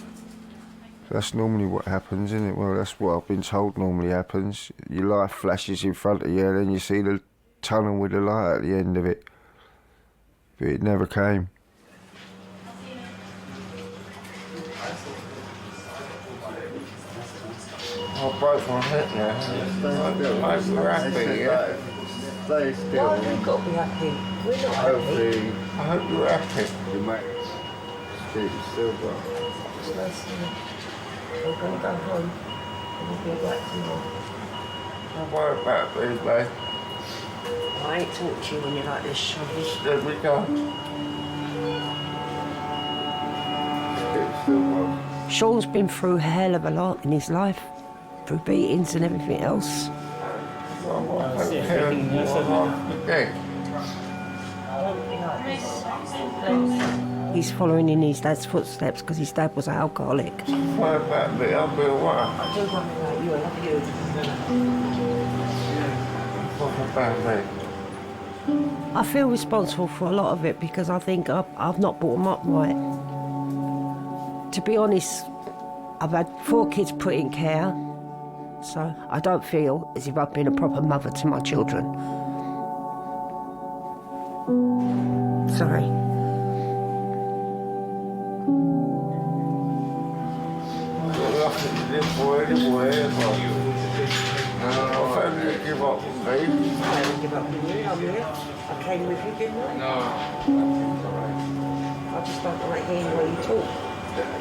That's normally what happens, isn't it? Well, that's what I've been told normally happens. Your life flashes in front of you and then you see the tunnel with the light at the end of it. But it never came. I broke my hip now. I hope you're happy, yeah? Stay still. Why have we got to be happy? We're not Hopefully, happy. I hope you're happy. You might keep still, bro. It's nice to meet you. We're going to go home and we'll be back tomorrow. Don't worry about me, babe. I ain't talking to you when you're like this, Sean. There we go. Keep still, bro. Sean's been through a hell of a lot in his life, through beatings and everything else. He's following in his dad's footsteps because his dad was an alcoholic. What about me? I'll be alright. I do worry about you, I love you. What about me? I feel responsible for a lot of it because I think I've not brought him up right. To be honest, I've had 4 kids put in care, so I don't feel as if I've been a proper mother to my children. Sorry. I found you give up on me. I haven't given up on you, I'm here. I came with you, didn't I? No. I just don't like hearing the way you talk.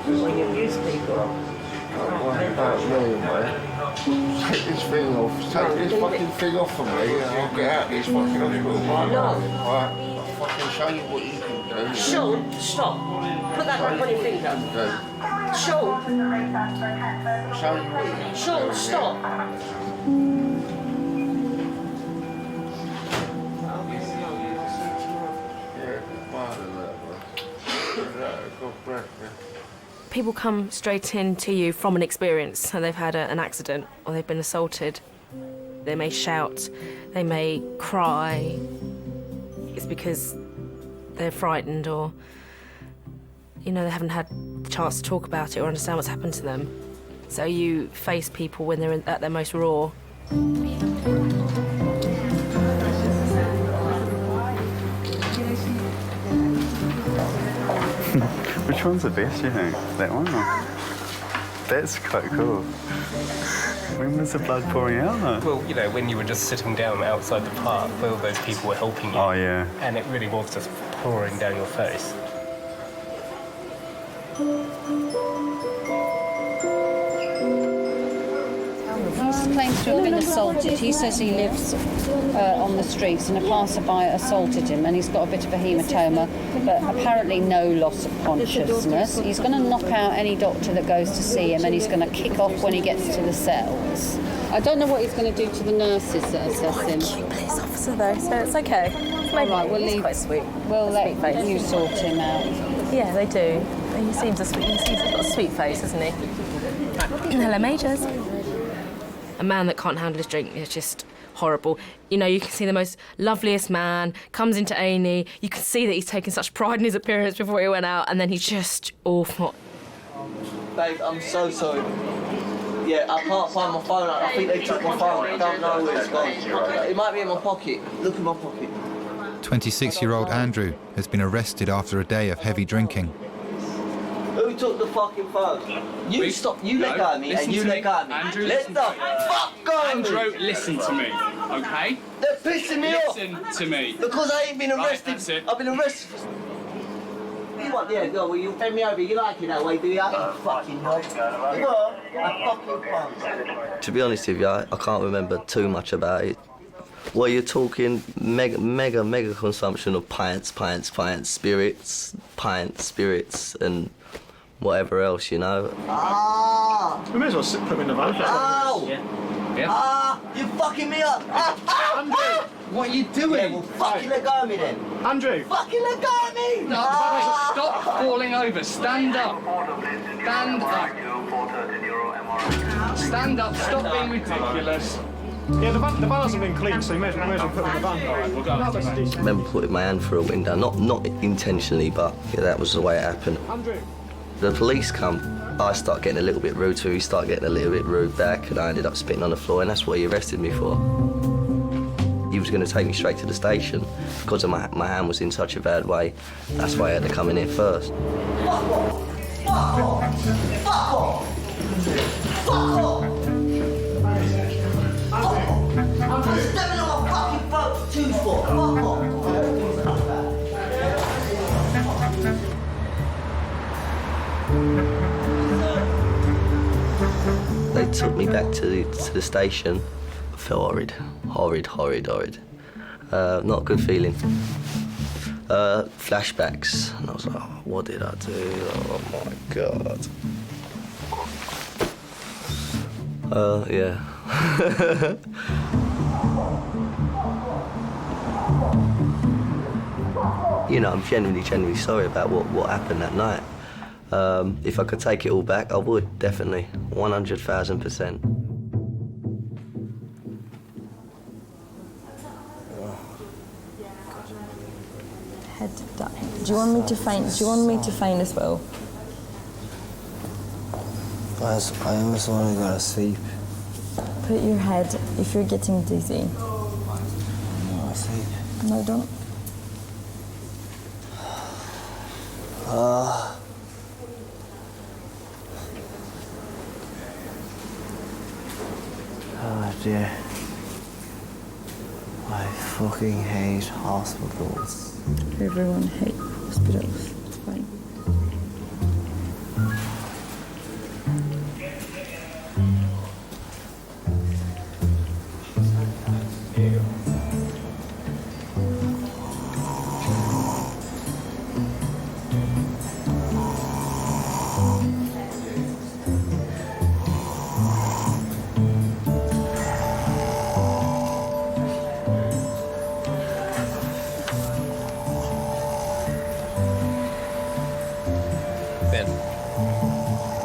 When you abuse people. Don't worry about me, mate. Take this thing off. Take this fucking thing off of me and I'll get out of this fucking hospital right now. Right? I'll fucking show you what you can do. Sean, stop. Put that back on your finger. Sean. Show you what you can do. Sean, stop. People come straight in to you from an experience, so they've had an accident or they've been assaulted. They may shout, they may cry. It's because they're frightened or, you know, they haven't had the chance to talk about it or understand what's happened to them. So you face people when they're at their most raw. Which one's the best, you think? That one? Or? That's quite cool. When was the blood pouring out, though? Well, you know, when you were just sitting down outside the park, where all those people were helping you. Oh, yeah. And it really was just pouring down your face. He claims to have been assaulted. He says he lives on the streets and a passerby assaulted him and he's got a bit of a hematoma, but apparently no loss of consciousness. He's going to knock out any doctor that goes to see him and he's going to kick off when he gets to the cells. I don't know what he's going to do to the nurses that assess him. He's a cute police officer though, so it's okay. All right, we'll leave. Quite sweet. We'll let you sort him out. Yeah, they do. He seems he's got a sweet face, hasn't he? Hello, Majors. A man that can't handle his drink is just horrible. You know, you can see the most loveliest man, comes into A&E, you can see that he's taken such pride in his appearance before he went out, and then he's just awful. Babe, I'm so sorry. Yeah, I can't find my phone. I think they took my phone. I don't know where it's gone. It might be in my pocket. Look in my pocket. 26-year-old Andrew has been arrested after a day of heavy drinking. Who took the fucking phone? You stop. You let go of me, and you let go of me. Andrew, let the fuck go of me. Andrew, listen to me, okay? They're pissing me off. Listen to me. Because I ain't been arrested. Right, that's it. I've been arrested for... You want, yeah, go, well, you bend me over. You like it that way, do you? You fucking knob. Well, I fucking can't. To be honest with you, I can't remember too much about it. Well, you're talking mega consumption of pints, spirits, and whatever else, you know. Ah! We may as well put them in the van. Ow! Yeah. Ah! You're fucking me up! Andrew! What are you doing? Yeah, well, fucking let go of me then. Andrew! Fucking let go of me! No, stop falling over. Stand up. Stand up. Stand up. Stop being ridiculous. Yeah, the van hasn't been cleaned, so you may as well put them in the van. All right, we'll go. I remember putting my hand through a window, not intentionally, but yeah, that was the way it happened. Andrew! The police come, I start getting a little bit rude to him, he start getting a little bit rude back, and I ended up spitting on the floor, and that's what he arrested me for. He was going to take me straight to the station because of my hand was in such a bad way. That's why I had to come in here first. Fuck off! Fuck off! Fuck off! Fuck off! I'm just stepping on my fucking front tooth for. Fuck off! They took me back to the station. I felt horrid. Not a good feeling. Flashbacks, and I was like, oh, what did I do? Oh my God. Yeah. You know, I'm genuinely sorry about what happened that night. If I could take it all back, I would, definitely, 100,000%. Head down. Do you want me to faint as well? I almost want to go to sleep. Put your head if you're getting dizzy. I want to sleep. No, don't. Oh dear. I fucking hate hospitals. Everyone hates hospitals. It's fine.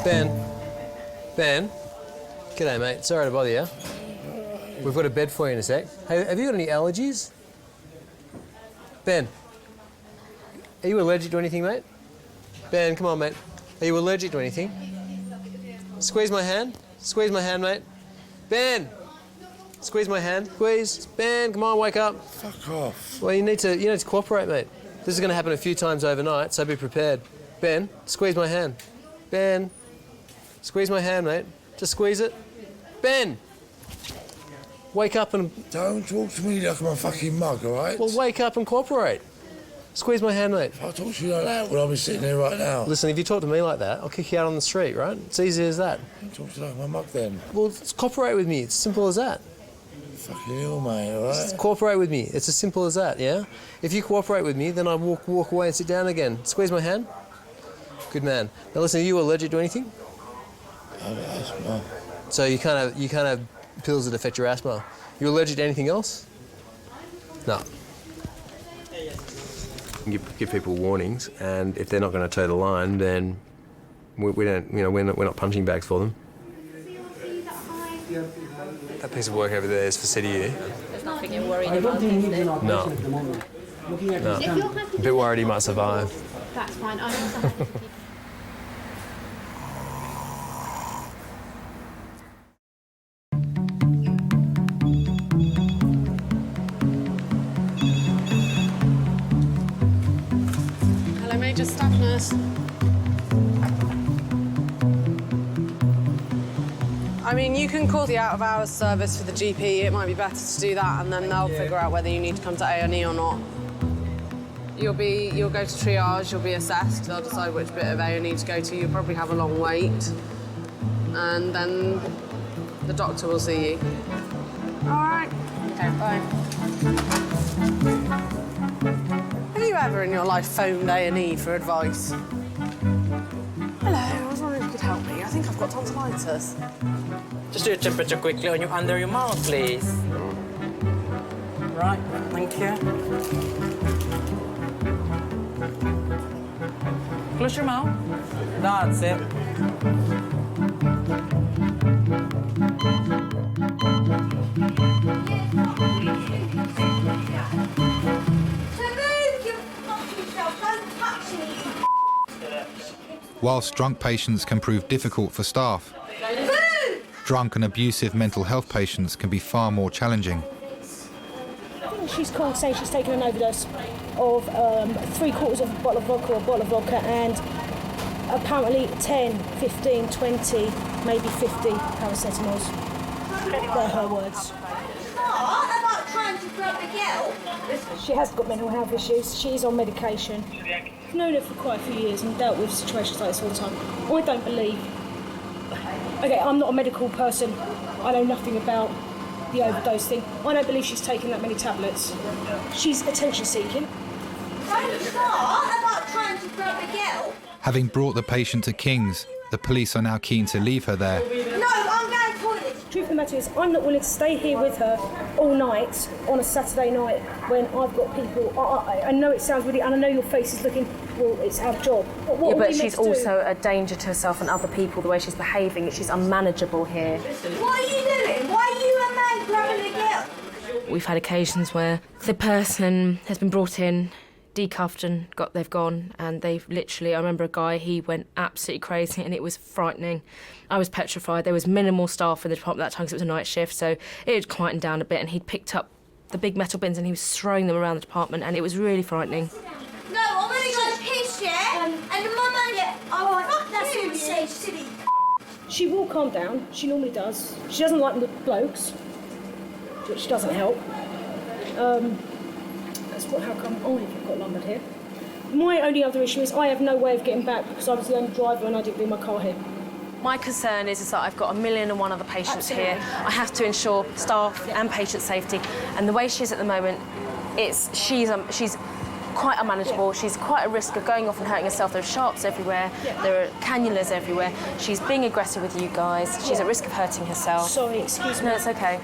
Ben. Ben. G'day, mate. Sorry to bother you. We've got a bed for you in a sec. Hey, have you got any allergies? Ben. Are you allergic to anything, mate? Ben, come on, mate. Are you allergic to anything? Squeeze my hand. Squeeze my hand, mate. Ben! Squeeze my hand. Squeeze. Ben, come on, wake up. Fuck off. Well, you need to cooperate, mate. This is going to happen a few times overnight, so be prepared. Ben, squeeze my hand. Ben. Squeeze my hand, mate. Just squeeze it. Ben! Wake up and... Don't talk to me like I'm a fucking mug, all right? Well, wake up and cooperate. Squeeze my hand, mate. If I talk to you like that, well, I'll be sitting here right now. Listen, if you talk to me like that, I'll kick you out on the street, right? It's easy as that. Don't talk to you like I'm a mug, then. Well, cooperate with me. It's simple as that. Fucking hell, mate, all right? Just cooperate with me. It's as simple as that, yeah? If you cooperate with me, then I walk away and sit down again. Squeeze my hand. Good man. Now listen, are you allergic to anything? I have asthma. So you can't have pills that affect your asthma. You allergic to anything else? No. Give people warnings, and if they're not going to toe the line, then we don't. We're not punching bags for them. That piece of work over there is for CDU. There's nothing you're worried about, is there? No. No. A bit worried he might survive. That's fine. I understand. Hello, Major Staff Nurse. I mean, you can call the out-of-hours service for the GP. It might be better to do that, and then they'll figure out whether you need to come to A&E or not. You'll go to triage, you'll be assessed. They'll decide which bit of A&E to go to. You'll probably have a long wait. And then the doctor will see you. All right. Okay, bye. Have you ever in your life phoned A&E for advice? Hello, I was wondering if you could help me. I think I've got tonsillitis. Just do your temperature quickly on under your mouth, please. Right, thank you. Close your mouth. That's it. Whilst drunk patients can prove difficult for staff, drunk and abusive mental health patients can be far more challenging. I think she's called saying she's taken an overdose of 3/4 of a bottle of vodka or a bottle of vodka, and apparently 10, 15, 20, maybe 50 paracetamols. They're her words. About trying to grab the girl. She has got mental health issues. She's on medication. I've known her for quite a few years and dealt with situations like this all the time. I don't believe... OK, I'm not a medical person. I know nothing about the overdose thing. I don't believe she's taken that many tablets. She's attention-seeking. Don't start about trying to grab the girl. Having brought the patient to King's, the police are now keen to leave her there. No, I'm going to toilet. Truth of the matter is, I'm not willing to stay here with her all night on a Saturday night when I've got people. I know it sounds really, and I know your face is looking, well, it's our job. But what But she's also a danger to herself and other people, the way she's behaving. She's unmanageable here. What are you doing? Why are you a man grabbing a girl? We've had occasions where the person has been brought in, decuffed and they've gone, and they've literally, I remember a guy, he went absolutely crazy and it was frightening. I was petrified. There was minimal staff in the department at that time because it was a night shift, so it had quietened down a bit, and he'd picked up the big metal bins and he was throwing them around the department, and it was really frightening. No, I'm going to go piss, yeah? And the mum and oh, fuck, that's what you say, silly. She will calm down. She normally does. She doesn't like the blokes, which doesn't help. How come I've got lumbered here? My only other issue is I have no way of getting back because I was the only driver and I didn't leave my car here. My concern is that I've got 1,000,001 other patients here. I have to ensure staff and patient safety, and the way she is at the moment, she's quite unmanageable. She's quite at risk of going off and hurting herself. There are sharps everywhere. There are cannulas everywhere. She's being aggressive with you guys. She's at risk of hurting herself. Sorry, excuse me. No, it's okay.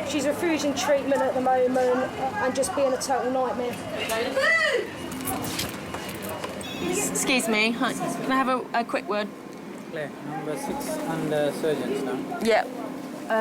She's refusing treatment at the moment and just being a total nightmare. Excuse me, hi. Can I have a quick word? Claire, number 6 and surgeons now. Yeah.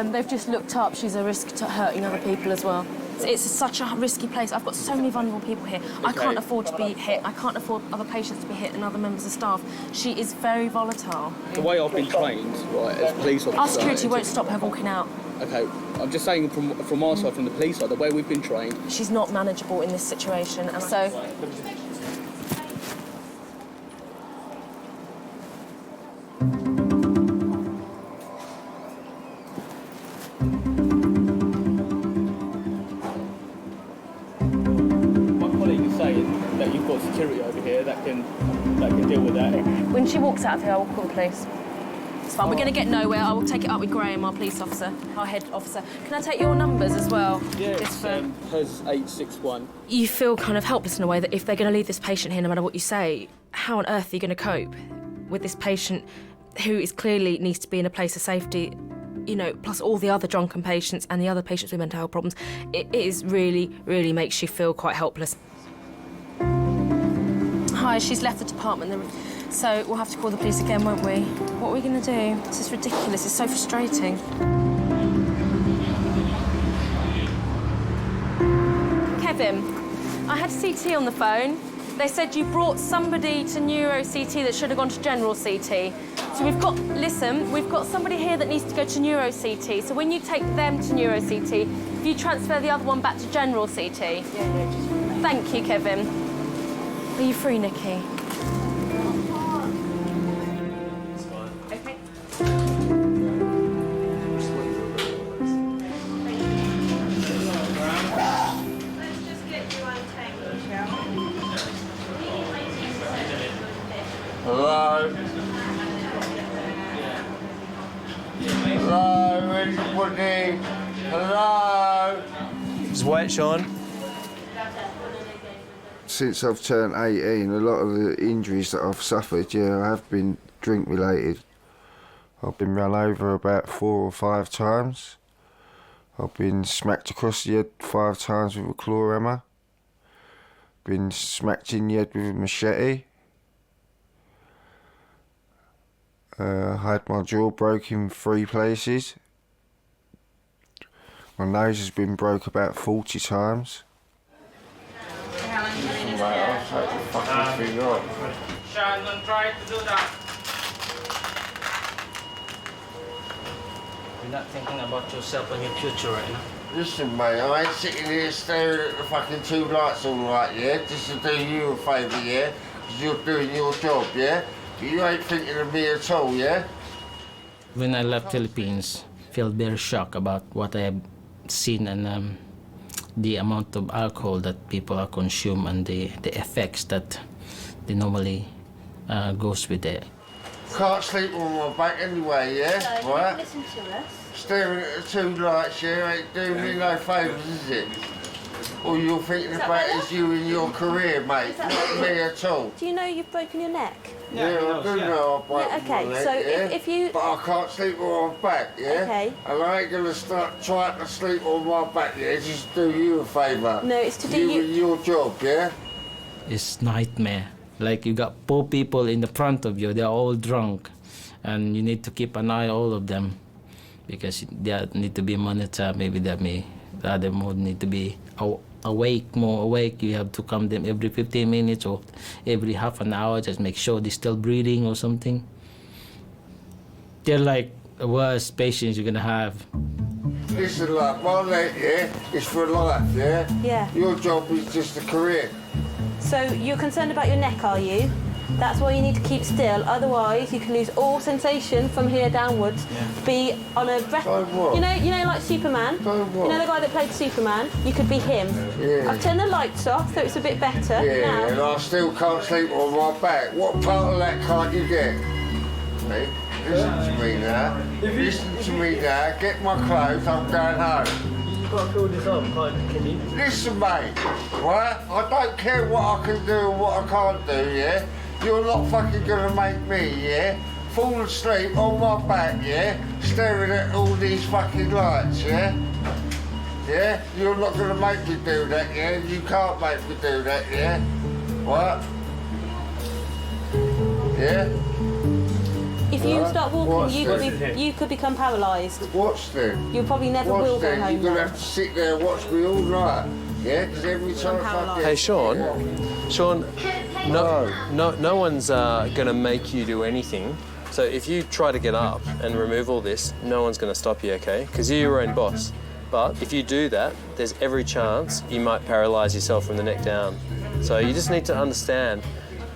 They've just looked up. She's a risk to hurting other people as well. It's such a risky place. I've got so many vulnerable people here. I can't afford to be hit. I can't afford other patients to be hit and other members of staff. She is very volatile. The way I've been trained, right, as police officer... Our security won't stop her walking out. OK, I'm just saying from our side, from the police side, the way we've been trained... She's not manageable in this situation, and so... security over here that can deal with that. When she walks out of here, I will call the police. It's fine. We're going to get nowhere. I will take it up with Graham, our police officer, our head officer. Can I take your numbers as well? Yeah, it's hers 861. You feel kind of helpless in a way that if they're going to leave this patient here, no matter what you say, how on earth are you going to cope with this patient who is clearly needs to be in a place of safety? You know, plus all the other drunken patients and the other patients with mental health problems. It is really, really makes you feel quite helpless. Hi, she's left the department, so we'll have to call the police again, won't we? What are we going to do? This is ridiculous. It's so frustrating. Kevin, I had CT on the phone. They said you brought somebody to neuro CT that should have gone to general CT. So we've got somebody here that needs to go to neuro CT. So when you take them to neuro CT, if you transfer the other one back to general CT. Yeah, just... Thank you, Kevin. Are you free, Nikki? Okay. Let's just get you untangled, shall we? Hello? Hello, anybody? Hello? Is White Sean? Since I've turned 18, a lot of the injuries that I've suffered, have been drink-related. I've been run over about 4 or 5 times. I've been smacked across the head 5 times with a claw hammer. Been smacked in the head with a machete. Had my jaw broken in 3 places. My nose has been broke about 40 times. Mate, I'll take the fucking thing off. Sean, don't try to do that. You're not thinking about yourself and your future right now. Listen, mate, I ain't sitting here staring at the fucking 2 lights all right, yeah? Just to do you a favour, yeah? Because you're doing your job, yeah? But you ain't thinking of me at all, yeah? When I left Philippines, I felt very shocked about what I have seen and the amount of alcohol that people are consume and the effects that they normally goes with it. Can't sleep on my back anyway, yeah? So, right? listen to us. Staring at the 2 lights, yeah, ain't doing me no favours, is it? All you're thinking about is you and your career, mate, not me at all. Do you know you've broken your neck? Yeah, I do know I've broken okay, my neck, so yeah? if you... But I can't sleep on my back, yeah? Okay. And I ain't gonna start trying to sleep on my back, yeah? Just do you a favour. No, it's to do you and your job, yeah? It's nightmare. Like you got 4 people in the front of you, they're all drunk, and you need to keep an eye on all of them because they need to be monitored. Maybe the other would need to be more awake. You have to come them every 15 minutes or every half an hour, just make sure they're still breathing or something. They're like the worst patients you're gonna have. Listen, like, my leg, yeah, is for life, yeah? Yeah. Your job is just a career. So you're concerned about your neck, are you? That's why you need to keep still, otherwise you can lose all sensation from here downwards. Yeah. Be on a breath. You know, like Superman. You know the guy that played Superman. You could be him. Yeah. I've turned the lights off, so it's a bit better. Yeah, now. and I still can't sleep on my back. What part of that can't you get? Mate, listen to me now. Listen to me now. Get my clothes. I'm going home. You've got to fill this up, can you? Listen, mate. Right? I don't care what I can do and what I can't do. Yeah. You're not fucking gonna make me, yeah? Fall asleep on my back, yeah? Staring at all these fucking lights, yeah? Yeah? You're not gonna make me do that, yeah? You can't make me do that, yeah? What? Yeah? If you start walking, you could become paralysed. Watch them. You probably never Watch will them. go home. You're going to now. have to sit there and watch me all night. Yeah? Because every time I get... Hey, Sean, no one's going to make you do anything. So if you try to get up and remove all this, no one's going to stop you, okay? Because you're your own boss. But if you do that, there's every chance you might paralyse yourself from the neck down. So you just need to understand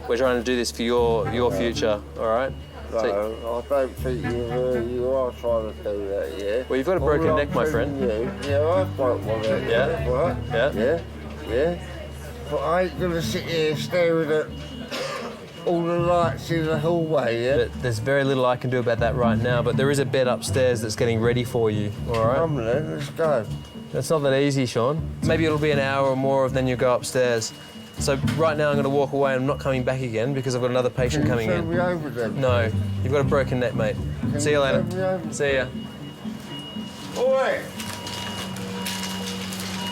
we're trying to do this for your future, all right? No, I don't think you are trying to do that, yeah? Well, you've got a broken neck, my friend. Yeah, I've broke my neck. Yeah? Right? Yeah? Yeah? But I ain't going to sit here staring at all the lights in the hallway, yeah? But there's very little I can do about that right now, but there is a bed upstairs that's getting ready for you, all right? Come then, let's go. That's not that easy, Sean. Maybe it'll be an hour or more, then you go upstairs. So right now I'm going to walk away and I'm not coming back again because I've got another patient coming in. Can you turn me over then? No, you've got a broken neck, mate. See you later. See ya. Oi!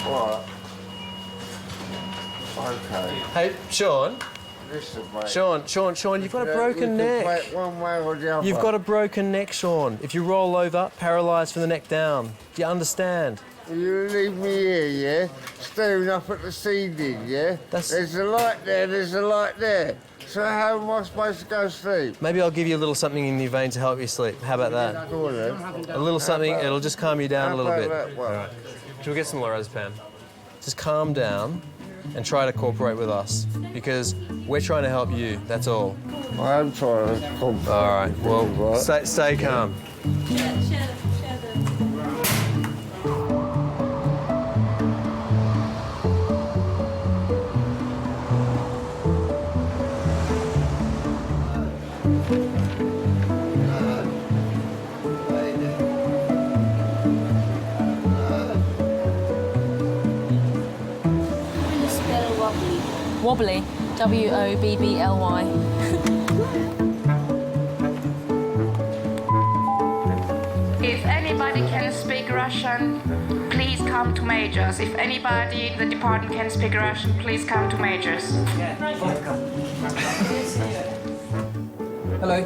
Right. Okay. Hey, Sean. Listen, mate. Sean, you've got a broken neck. One way or the other. You've got a broken neck, Sean. If you roll over, paralysed from the neck down. Do you understand? You leave me here, yeah? Staring up at the ceiling, yeah? There's a light there, there's a light there. So how am I supposed to go to sleep? Maybe I'll give you a little something in your vein to help you sleep. How about that? A little something, it'll just calm you down a little bit. All right. Should we get some lorazepam? Just calm down and try to cooperate with us because we're trying to help you, that's all. I am trying to cooperate. All right, well, stay calm. Wobbly. W-O-B-B-L-Y. If anybody can speak Russian, please come to Majors. If anybody in the department can speak Russian, please come to Majors. Hello,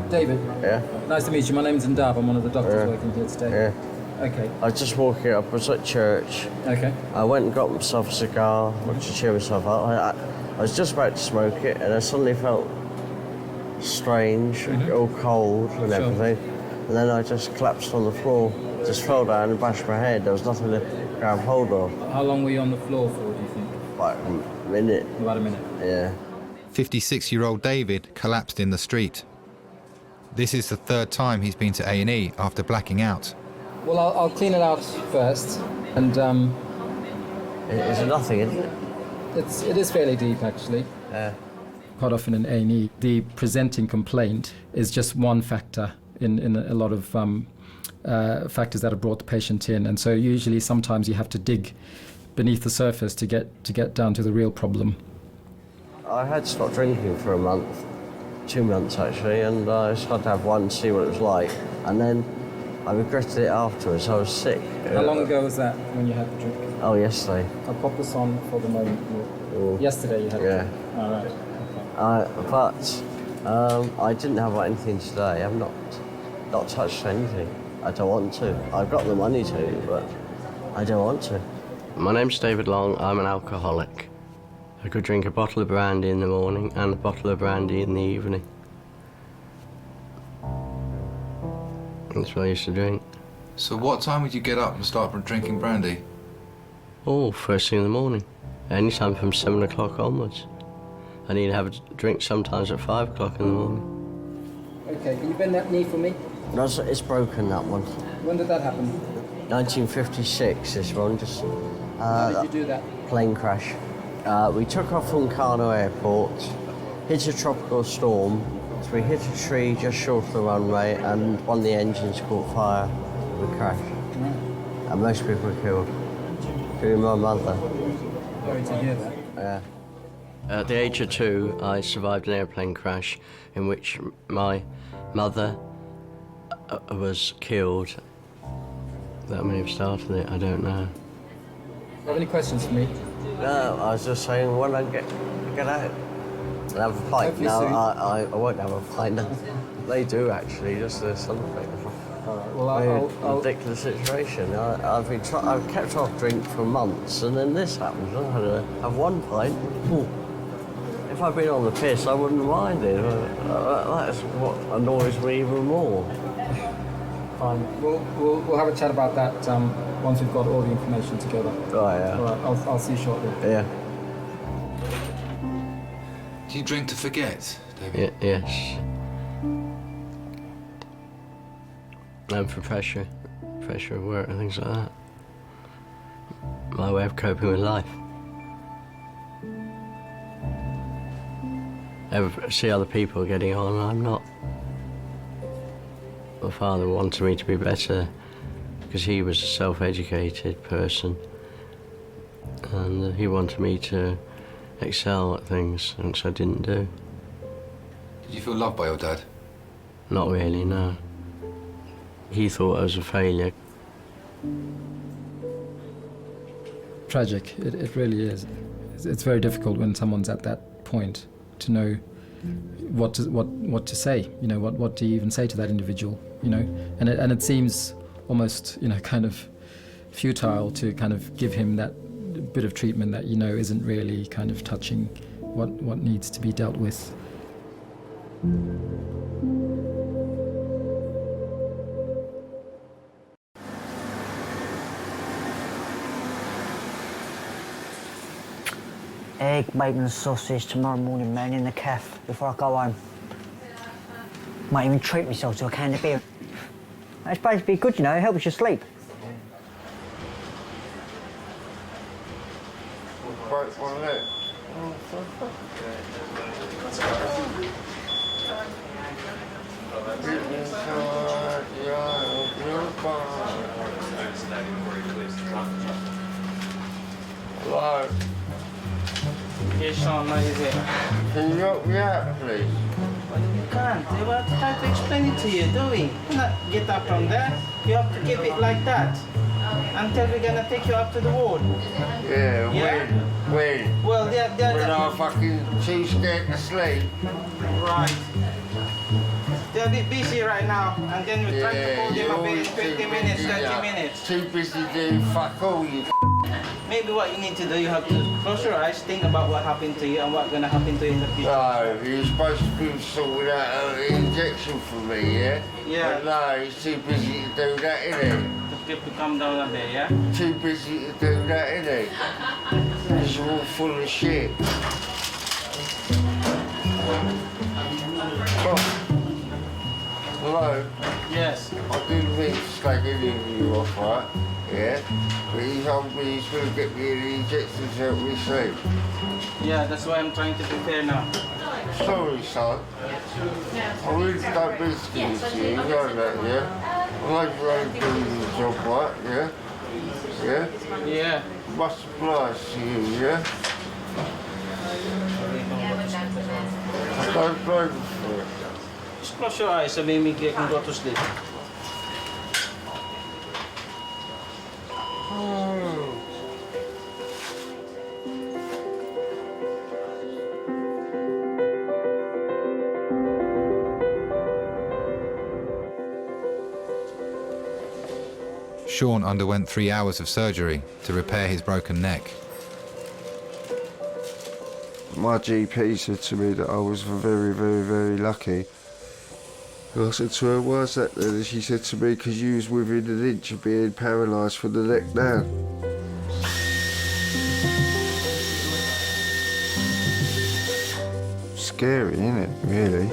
David. Yeah? Nice to meet you. My name's Ndab. I'm one of the doctors working here today. Yeah. Okay. I was just walking up, I was at church. Okay. I went and got myself a cigar, to cheer myself up. I was just about to smoke it, and I suddenly felt strange, all cold and everything. And then I just collapsed on the floor, just fell down and bashed my head. There was nothing to grab hold of. How long were you on the floor for, do you think? Like a minute. About a minute? Yeah. 56-year-old David collapsed in the street. This is the third time he's been to A&E after blacking out. Well, I'll clean it out first, and It's nothing, isn't it? It is fairly deep, actually. Quite often in A&E, the presenting complaint is just one factor in a lot of factors that have brought the patient in, and so usually sometimes you have to dig beneath the surface to get down to the real problem. I had stopped drinking for a month, 2 months actually, and I just had to have one to see what it was like, and then I regretted it afterwards. I was sick. How long ago was that when you had the drink? Oh, yesterday. I'll pop this on for the moment. Yesterday you had Yeah. it? All right. But I didn't have anything today. I've not touched anything. I don't want to. I've got the money to, but I don't want to. My name's David Long. I'm an alcoholic. I could drink a bottle of brandy in the morning and a bottle of brandy in the evening. That's what I used to drink. So what time would you get up and start drinking brandy? Oh, first thing in the morning. Anytime from 7 o'clock onwards. I need to have a drink sometimes at 5 o'clock in the morning. Okay, can you bend that knee for me? No, it's broken, that one. When did that happen? 1956, this one. Just, How did you do that? Plane crash. We took off from Kano Airport, hit a tropical storm, so we hit a tree just short of the runway, and one of the engines caught fire. We crashed. Right. And most people were killed, including my mother. Sorry to hear that. Yeah. At the age of 2, I survived an airplane crash in which my mother was killed. That may have started it, I don't know. Do you have any questions for me? No, I was just saying when I get out. Have a pint? Hopefully No, soon. I won't have a pint. No. They do actually, just something. Well, I'll Ridiculous situation. I've kept off drink for months, and then this happens. I had to have one pint. Ooh. If I'd been on the piss, I wouldn't mind it. That's what annoys me even more. Fine. We'll have a chat about that once we've got all the information together. Right, yeah. All right, I'll see you shortly. Yeah. Do you drink to forget, David? Yes. And for pressure of work and things like that. My way of coping with life. Ever see other people getting on and I'm not. My father wanted me to be better because he was a self-educated person and he wanted me to excel at things, which I didn't do. Did you feel loved by your dad? Not really, no. He thought I was a failure. Tragic, it really is. It's very difficult when someone's at that point to know what to say. You know, what do you even say to that individual? You know, and it seems almost, you know, kind of futile to kind of give him that bit of treatment that, you know, isn't really kind of touching what needs to be dealt with. Egg, bacon and sausage tomorrow morning, man, in the cafe before I go home. Might even treat myself to a can of beer. It's supposed to be good, you know, it helps you sleep. Broke one leg. Hello. Yes, Sean, what is it? Can you help me out, please? You can't. We have to try to explain it to you, do we? You cannot get up from there. You have to keep it like that until we're gonna take you up to the ward. Yeah, when? Well, when I'm fucking too scared to sleep. Right. They're a bit busy right now, and then we're trying to call them a bit in 20 minutes, 30 minutes. Too busy doing fuck all, you Maybe what you need to do, you have to close your eyes, think about what happened to you and what's gonna happen to you in the future. No, he was supposed to be sorting out an injection for me, yeah? Yeah. But no, he's too busy to do that, innit? Just to calm down a bit, yeah? Too busy to do that, innit? It's all full of shit. Oh. Hello? Yes. I didn't mean to slag any of you off, right? Yeah? But he told me he's going to get me an injection to help me sleep. Yeah, that's why I'm trying to prepare now. Sorry, son. I really don't mean to give it to you, you know that, yeah? I know you're only doing your job right, yeah? Yeah? Yeah. Much obliged to you, yeah? I don't blame you for it. Just close your eyes so maybe you can go to sleep. Sean underwent 3 hours of surgery to repair his broken neck. My GP said to me that I was very, very, very lucky. And I said to her, why is that then? And she said to me, because you was within an inch of being paralysed from the neck down. Scary, isn't it, really?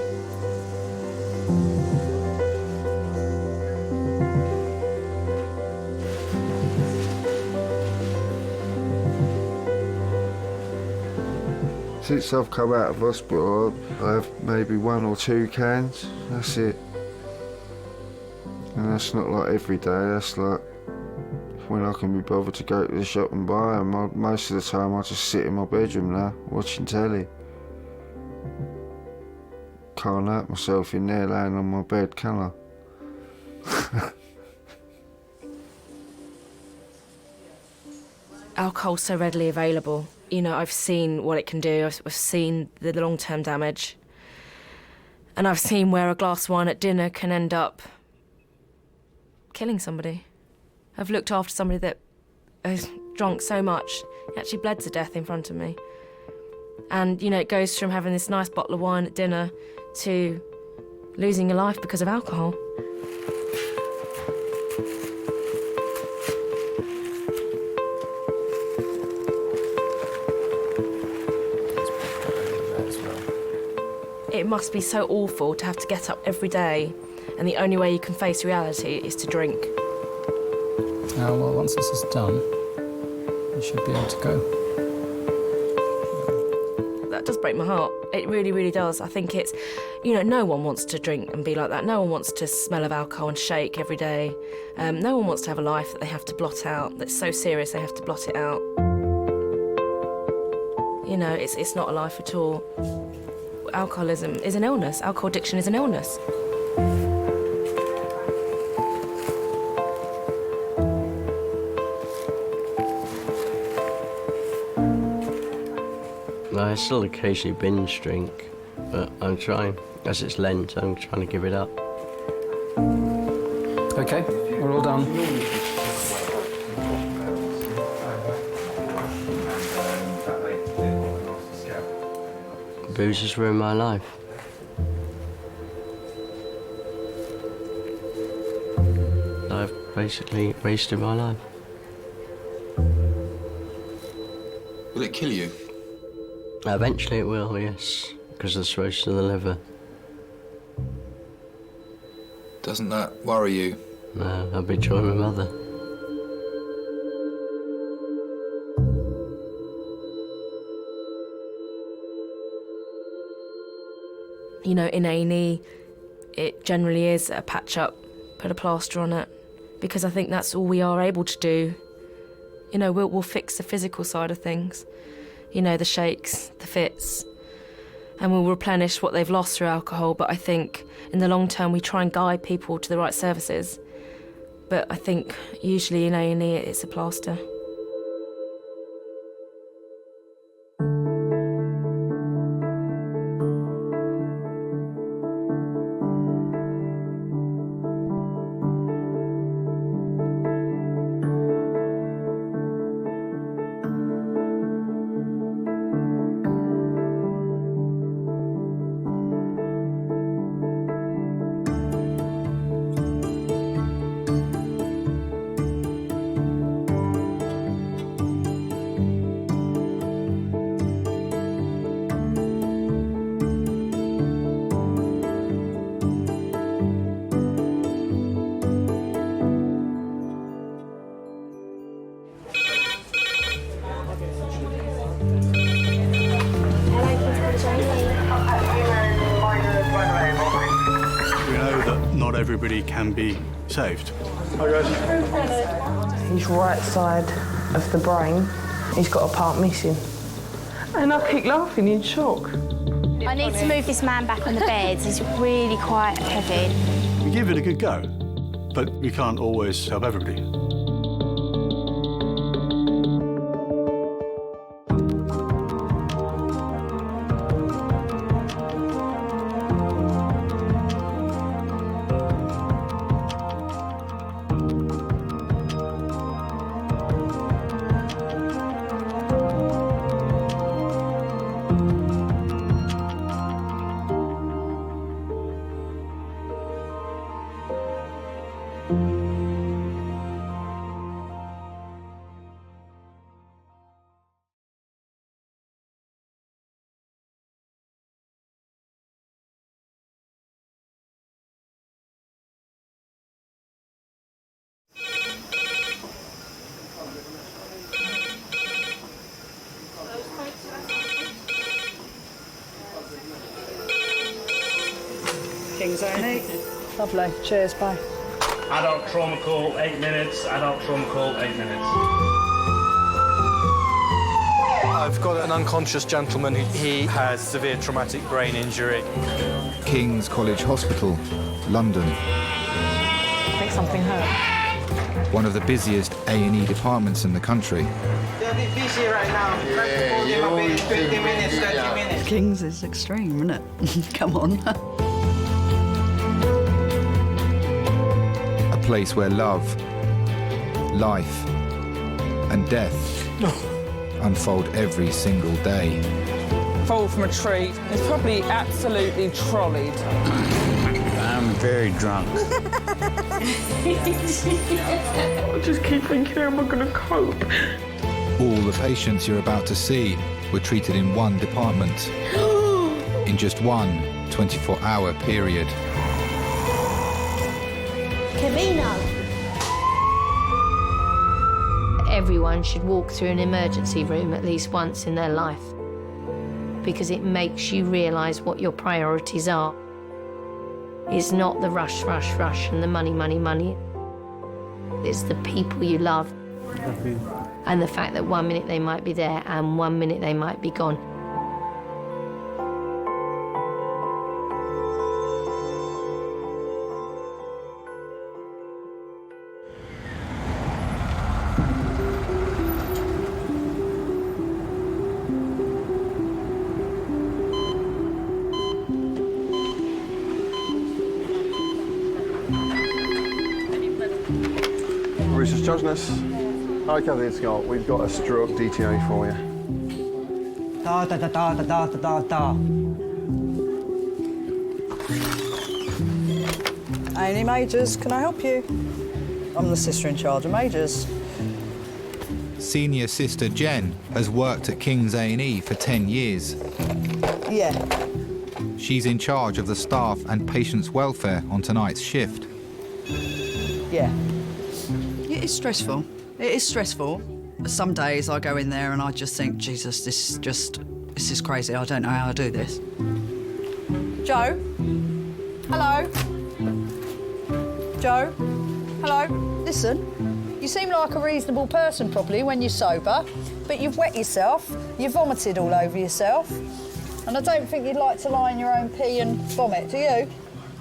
Since I've come out of hospital, I have maybe 1 or 2 cans, that's it. And that's not like every day, that's like when I can be bothered to go to the shop and buy them. Most of the time I just sit in my bedroom now, watching telly. Can't hurt myself in there laying on my bed, can I? Alcohol's so readily available. You know, I've seen what it can do. I've seen the long-term damage. And I've seen where a glass of wine at dinner can end up killing somebody. I've looked after somebody that has drunk so much, he actually bled to death in front of me. And, you know, it goes from having this nice bottle of wine at dinner to losing your life because of alcohol. It must be so awful to have to get up every day, and the only way you can face reality is to drink. Well, once this is done, you should be able to go. That does break my heart. It really, really does. I think it's, you know, no one wants to drink and be like that. No one wants to smell of alcohol and shake every day. No one wants to have a life that they have to blot out, that's so serious they have to blot it out. You know, it's not a life at all. Alcoholism is an illness. Alcohol addiction is an illness. I still occasionally binge drink, but I'm trying. As it's Lent, I'm trying to give it up. OK, we're all done. Booze has ruined my life. I've basically wasted my life. Will it kill you? Eventually it will, yes, because of the cirrhosis of the liver. Doesn't that worry you? No, I'll be joining my mother. You know, in A&E, it generally is a patch-up, put a plaster on it, because I think that's all we are able to do. You know, we'll fix the physical side of things, you know, the shakes, the fits, and we'll replenish what they've lost through alcohol, but I think in the long term we try and guide people to the right services. But I think usually in A&E it's a plaster. Everybody can be saved. Hi guys. His right side of the brain, he's got a part missing. And I keep laughing in shock. I need to move this man back on the bed. He's really quite heavy. We give it a good go, but we can't always help everybody. King's A&E. Lovely. Cheers, bye. Adult trauma call, 8 minutes. Adult trauma call, 8 minutes. I've got an unconscious gentleman. He has severe traumatic brain injury. King's College Hospital, London. I think something hurt. one of the busiest A&E departments in the country. They're a bit busy right now. Yeah, give them a 20 minutes, 30 minutes. Kings is extreme, isn't it? Come on. A place where love, life and death unfold every single day. Fall from a tree. It's probably absolutely trolleyed. I'm very drunk. I just keep thinking, how am I going to cope? All the patients you're about to see were treated in one department in just one 24-hour period. Camino. Everyone should walk through an emergency room at least once in their life, because it makes you realise what your priorities are. It's not the rush, rush, rush and the money, money, money. It's the people you love and the fact that 1 minute they might be there and 1 minute they might be gone. Bruce's Judgeness. Hi, Cathy, it's Scott. We've got a stroke DTA for you. Da da da da da da da da. A&E Majors, can I help you? I'm the sister in charge of Majors. Senior Sister Jen has worked at King's A&E for 10 years. Yeah. She's in charge of the staff and patients' welfare on tonight's shift. Yeah. It is stressful. It is stressful. Some days I go in there and I just think, Jesus, this is crazy. I don't know how to do this. Joe? Hello? Joe? Hello? Listen, you seem like a reasonable person probably when you're sober, but you've wet yourself, you've vomited all over yourself, and I don't think you'd like to lie in your own pee and vomit, do you?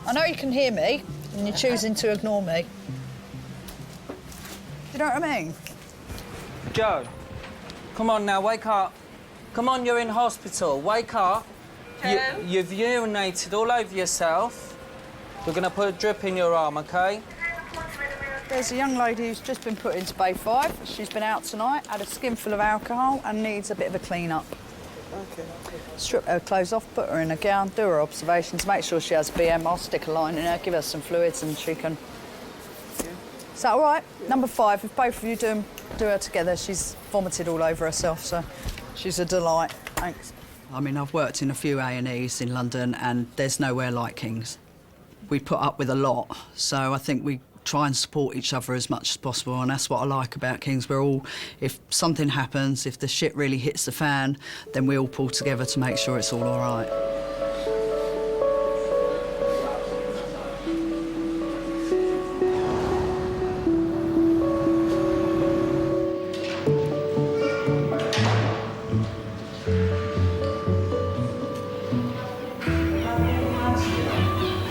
I know you can hear me, and you're choosing to ignore me. You know what I mean? Joe, come on now, wake up. Come on, you're in hospital. Wake up. You've urinated all over yourself. We're going to put a drip in your arm, OK? There's a young lady who's just been put into Bay 5. She's been out tonight, had a skinful of alcohol and needs a bit of a clean-up. OK. Strip her clothes off, put her in a gown, do her observations, make sure she has BM. I'll stick a line in her, give her some fluids and she can... Is that all right? Number 5, if both of you do her together, she's vomited all over herself, so she's a delight. Thanks. I mean, I've worked in a few A&Es in London and there's nowhere like King's. We put up with a lot, so I think we try and support each other as much as possible, and that's what I like about King's. We're all, if something happens, if the shit really hits the fan, then we all pull together to make sure it's all right.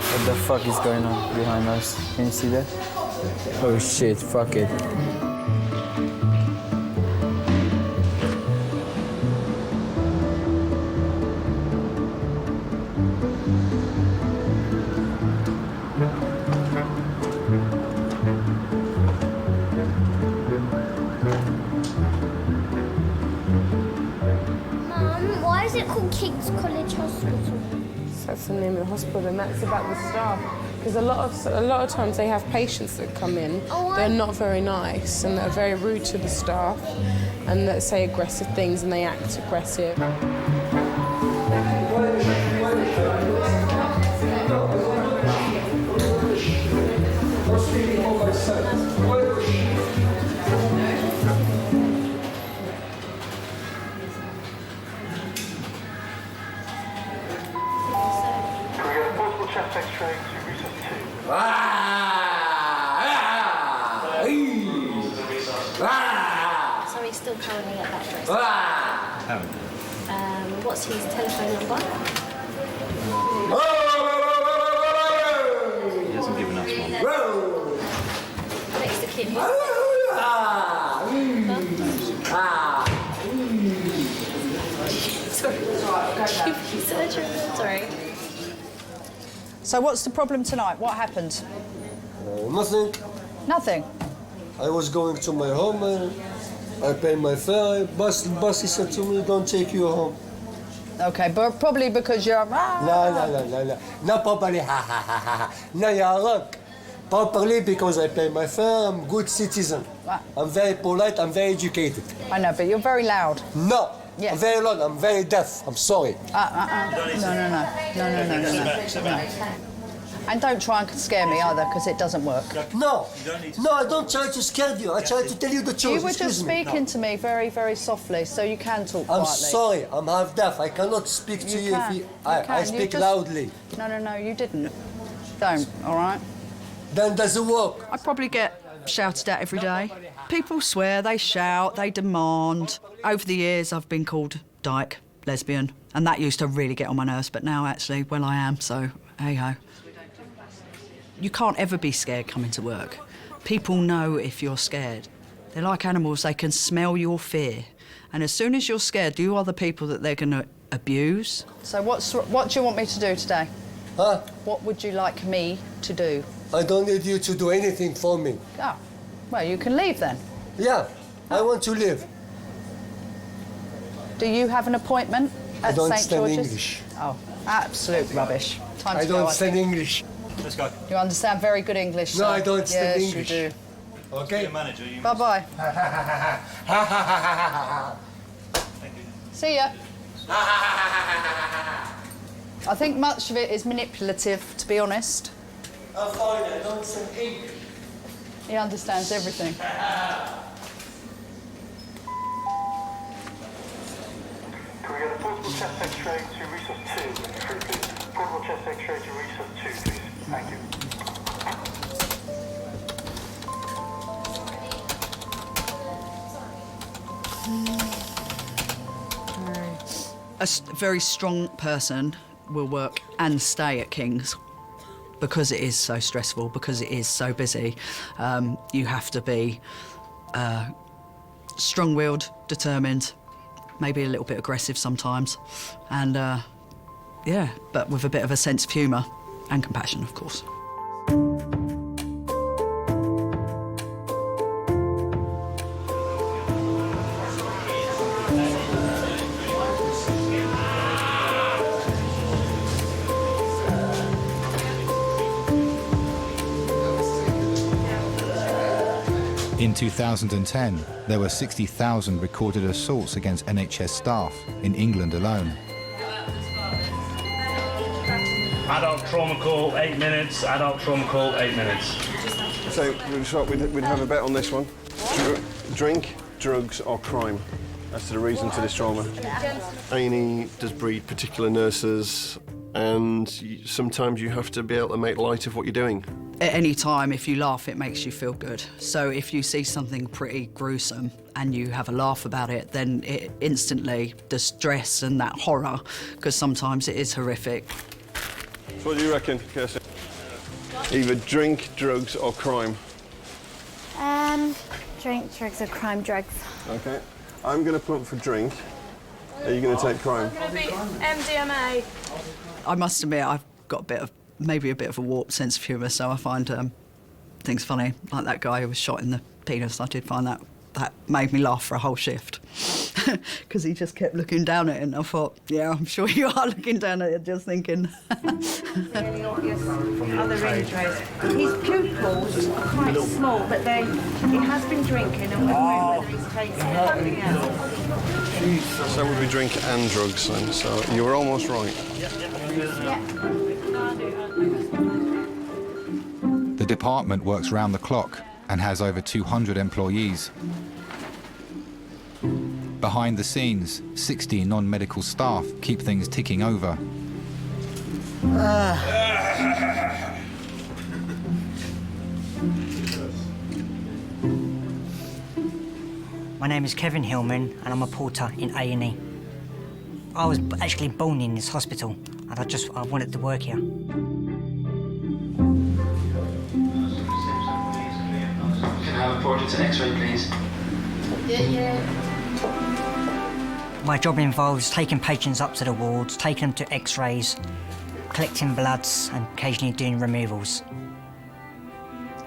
What the fuck is going on behind us? Can you see that? Oh shit, fuck it. Mum, why is it called King's College Hospital? That's the name of the hospital, and that's about the staff. Because a lot of times they have patients that come in. They're not very nice and they're very rude to the staff, and that say aggressive things and they act aggressive. Chest X-ray to recess 2. So he's still currently at that dress. What's his telephone number? He hasn't given us one. Next to Kim. Sorry. So what's the problem tonight? What happened? Nothing. Nothing? I was going to my home and I paid my fare. Bus said to me, don't take you home. Okay, but probably because you're... No. Not probably, No, you're wrong. Properly because I pay my fare, I'm a good citizen. I'm very polite, I'm very educated. I know, but you're very loud. No. Yes. I'm very loud, I'm very deaf, I'm sorry. No. And don't try and scare me either, because it doesn't work. No, I don't try to scare you. I try to tell you the truth. You were just speaking to me very, very softly, so you can talk quietly. I'm sorry, I'm half deaf. I cannot speak to you if I speak loudly. No, you didn't. Don't, all right? Then doesn't work. I probably get shouted at every day. People swear, they shout, they demand. Over the years, I've been called dyke, lesbian, and that used to really get on my nerves, but now, actually, well, I am, so hey-ho. You can't ever be scared coming to work. People know if you're scared. They're like animals, they can smell your fear. And as soon as you're scared, you are the people that they're going to abuse. So what do you want me to do today? Huh? What would you like me to do? I don't need you to do anything for me. Oh, well, you can leave then. Yeah, I want to leave. Do you have an appointment at St. George's? I don't stand English. Oh, absolute rubbish. Time to I go, don't I stand think. English. Let's go. You understand very good English, No, so. I don't stand yes, English. You do. Okay. Manager, Bye-bye. See ya. I think much of it is manipulative, to be honest. I'm fine, I don't stand English. He understands everything. Can we get a portable chest X-ray to resource 2, please? Portable chest X-ray to resource 2, please. Thank you. A very strong person will work and stay at King's because it is so stressful, because it is so busy. You have to be strong-willed, determined, maybe a little bit aggressive sometimes, and yeah, but with a bit of a sense of humour and compassion, of course. In 2010, there were 60,000 recorded assaults against NHS staff in England alone. Adult trauma call, 8 minutes. Adult trauma call, 8 minutes. So we'd have a bet on this one. Drink, drugs or crime as to the reason to this trauma. A&E does breed particular nurses, and sometimes you have to be able to make light of what you're doing. At any time, if you laugh, it makes you feel good. So if you see something pretty gruesome and you have a laugh about it, then it instantly, the stress and that horror, because sometimes it is horrific. So what do you reckon, Kirsty? Either drink, drugs or crime? Drink, drugs or crime, drugs. OK. I'm going to put for drink. Are you going to take crime? It's going to be MDMA. I must admit, I've got maybe a bit of a warped sense of humour, so I find things funny. Like that guy who was shot in the penis, I did find that made me laugh for a whole shift. Because he just kept looking down at it, and I thought, yeah, I'm sure you are looking down at it, just thinking. Really obvious other injuries. His pupils are quite small, but he has been drinking, and we're whether he's taken something else. So would we drink and drugs then? So you were almost right. The department works round the clock and has over 200 employees. Behind the scenes, 60 non-medical staff keep things ticking over. My name is Kevin Hillman, and I'm a porter in A&E. I was actually born in this hospital, and I wanted to work here. Can I have a portrait and X-ray, please? Yeah. My job involves taking patients up to the wards, taking them to x-rays, collecting bloods and occasionally doing removals.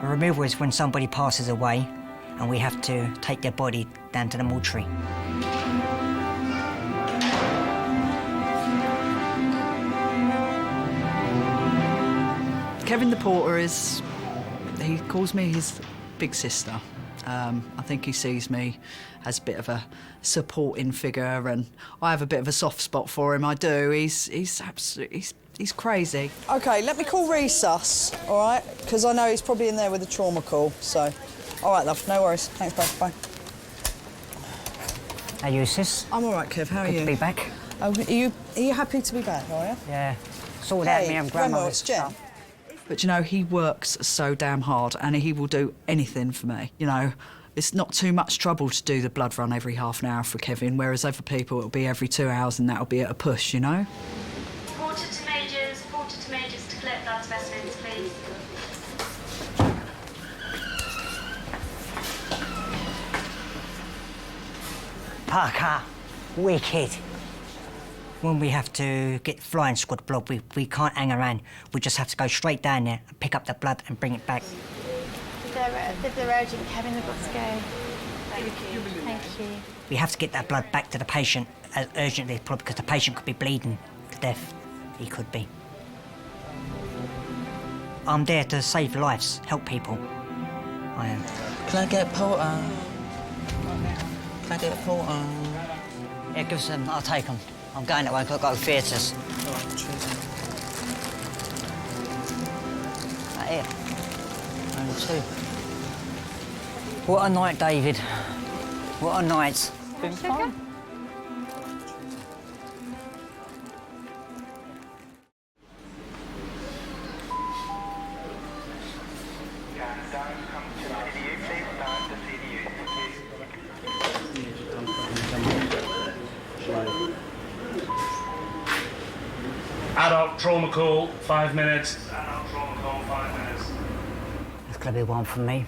A removal is when somebody passes away and we have to take their body down to the mortuary. Kevin the porter he calls me his big sister. I think he sees me as a bit of a supporting figure, and I have a bit of a soft spot for him. I do. He's crazy. OK, let me call Resus, all right? Because I know he's probably in there with a trauma call, so... All right, love, no worries. Thanks, bye. How are you, sis? I'm all right, Kev, how are you? Good to be back. Oh, are you happy to be back, are you? Yeah. Sorted out me and grandmother's Jen. But, you know, he works so damn hard and he will do anything for me, you know. It's not too much trouble to do the blood run every half an hour for Kevin, whereas other people it'll be every 2 hours and that'll be at a push, you know. Porter to Majors to collect blood specimens, please. Parker, wicked. When we have to get flying squad blood, we can't hang around. We just have to go straight down there and pick up the blood and bring it back. If they're urgent, Kevin, they've got to go. Thank you. Thank you. We have to get that blood back to the patient as urgently as possible because the patient could be bleeding to death. He could be. I'm there to save lives, help people. I am. Can I get a porter? Can I get a porter? Yeah, give us them. I'll take them. I'm going that way because I've got the theatres. Right here. And two. What a night, David. What a night. Been fun. Adult trauma call, 5 minutes. Adult trauma call, 5 minutes. There's going to be one from me.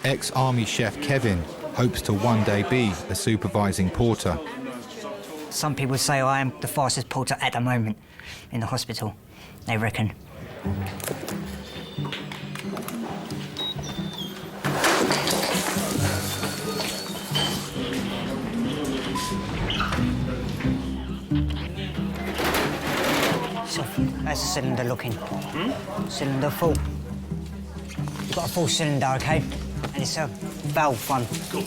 Ex-army chef Kevin hopes to one day be a supervising porter. Some people say I am the fastest porter at the moment in the hospital, they reckon. So, how's the cylinder looking? Cylinder full. You've got a full cylinder, OK? And it's a valve one. Cool.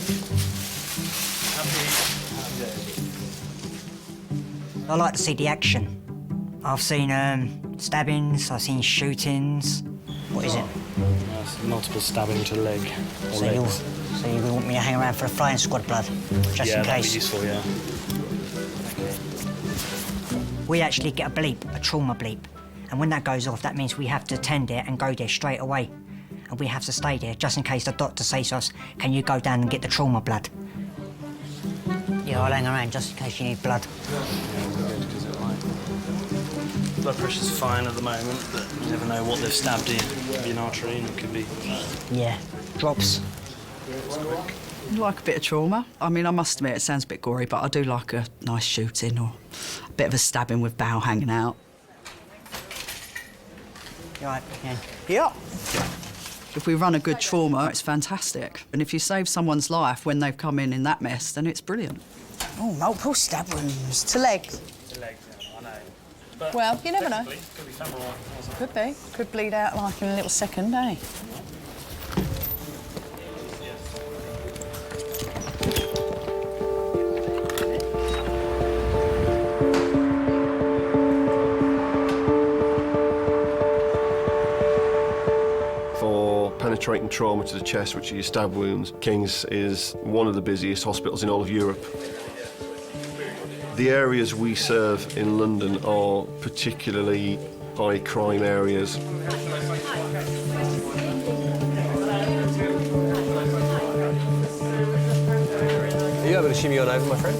I like to see the action. I've seen stabbings, I've seen shootings. What is it? Multiple stabbing to leg or So legs. you want me to hang around for a flying squad blood, just Yeah, in that'd case? be useful, yeah. We actually get a bleep, a trauma bleep. And when that goes off, that means we have to attend there and go there straight away. And we have to stay there, just in case the doctor says to us, can you go down and get the trauma blood? Yeah, I'll hang around just in case you need blood. Blood pressure's fine at the moment, but you never know what they've stabbed in. It could be an artery and it could be... Yeah, drops. I like a bit of trauma. I mean, I must admit, it sounds a bit gory, but I do like a nice shooting or a bit of a stabbing with bowel hanging out. You all right, yeah. Yeah. If we run a good trauma, it's fantastic. And if you save someone's life when they've come in that mess, then it's brilliant. Oh, multiple stab wounds to legs. To legs, I know. But well, you never know. Could be femoral. Could be. Could bleed out like in a little second, eh? Penetrating trauma to the chest, which are your stab wounds, King's is one of the busiest hospitals in all of Europe. The areas we serve in London are particularly high crime areas. Are you able to shimmy on over, my friend?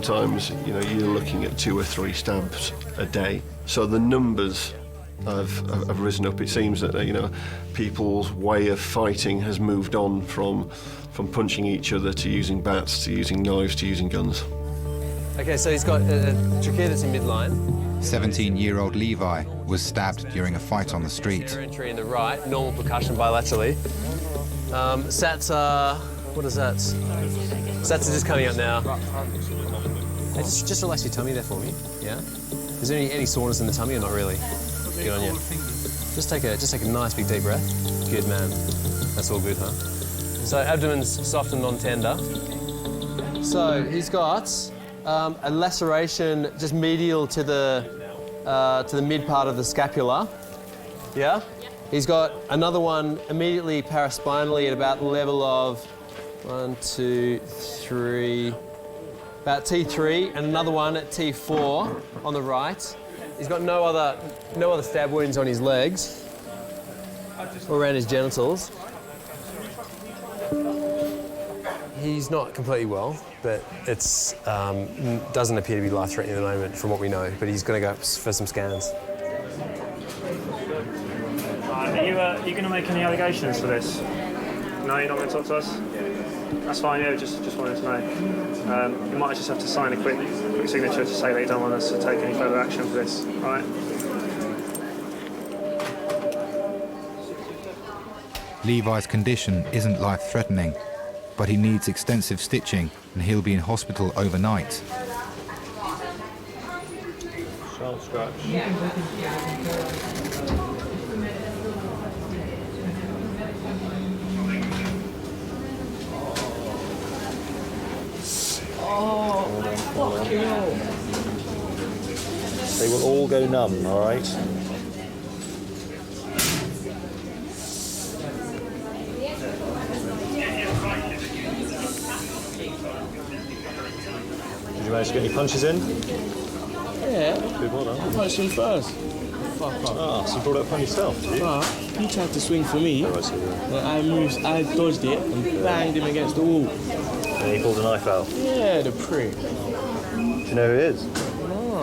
sometimes, you know, you're looking at 2 or 3 stabs a day. So the numbers have risen up. It seems that, you know, people's way of fighting has moved on from punching each other to using bats, to using knives, to using guns. OK, so he's got a trachea that's in midline. 17-year-old Levi was stabbed during a fight on the street. Entry in the right, normal percussion bilaterally. Sats are... what is that? Sats are just coming up now. Hey, just relax your tummy there for me, yeah? Is there any soreness in the tummy or not really? Good on you. Just take a nice big deep breath. Good man. That's all good, huh? So abdomen's soft and non-tender. So he's got a laceration just medial to the mid part of the scapula. Yeah? He's got another one immediately paraspinally at about the level of 1, 2, 3, about T3, and another one at T4 on the right. He's got no other stab wounds on his legs or around his genitals. He's not completely well, but it's doesn't appear to be life-threatening at the moment from what we know, but he's going to go for some scans. Are you going to make any allegations for this? No, you're not going to talk to us? That's fine, yeah, just wanted to know. You might just have to sign a quick signature to say that you don't want us to take any further action for this, all right? Levi's condition isn't life-threatening, but he needs extensive stitching and he'll be in hospital overnight. Sharp scratch. Oh, fucking hell. They will all go numb, all right? Did you manage to get any punches in? Yeah. Good, well done. I punched him first. Fuck up. Ah, so you brought it upon yourself, did you? But he tried to swing for me. I dodged it and banged him against the wall. And he pulled a knife out? Yeah, the prick. Do you know who it is? No.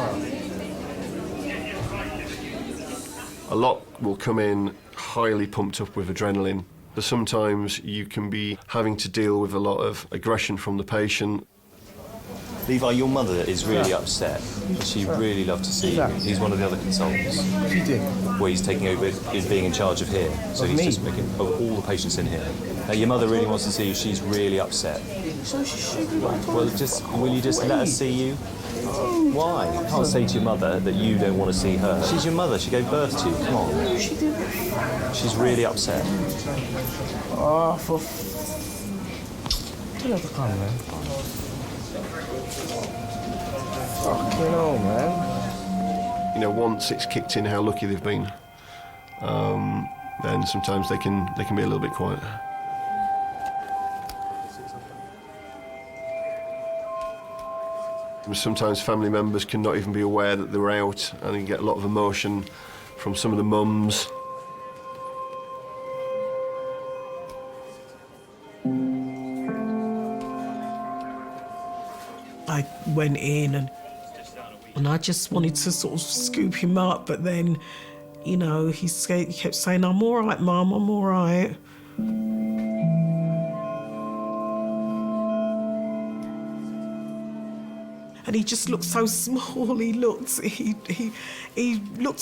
A lot will come in highly pumped up with adrenaline, but sometimes you can be having to deal with a lot of aggression from the patient. Levi, your mother is really upset. She really loved to see you. He's one of the other consultants. What did he do? Well, he's taking over, is being in charge of here. So Of he's me? just making of all the patients in here. Your mother really wants to see you. She's really upset. So she should be like... Well, will you just let her see you? Why? You can't say to your mother that you don't want to see her. She's your mother. She gave birth to you. Come on. No, she didn't. She's really upset. Oh, for... Tell her to come, man. Fucking hell, man. You know, once it's kicked in how lucky they've been, then sometimes they can be a little bit quiet. Sometimes family members can not even be aware that they're out, and you get a lot of emotion from some of the mums. I went in and I just wanted to sort of scoop him up, but then, you know, he kept saying, "I'm all right, Mum, I'm all right." And he just looked so small. He looked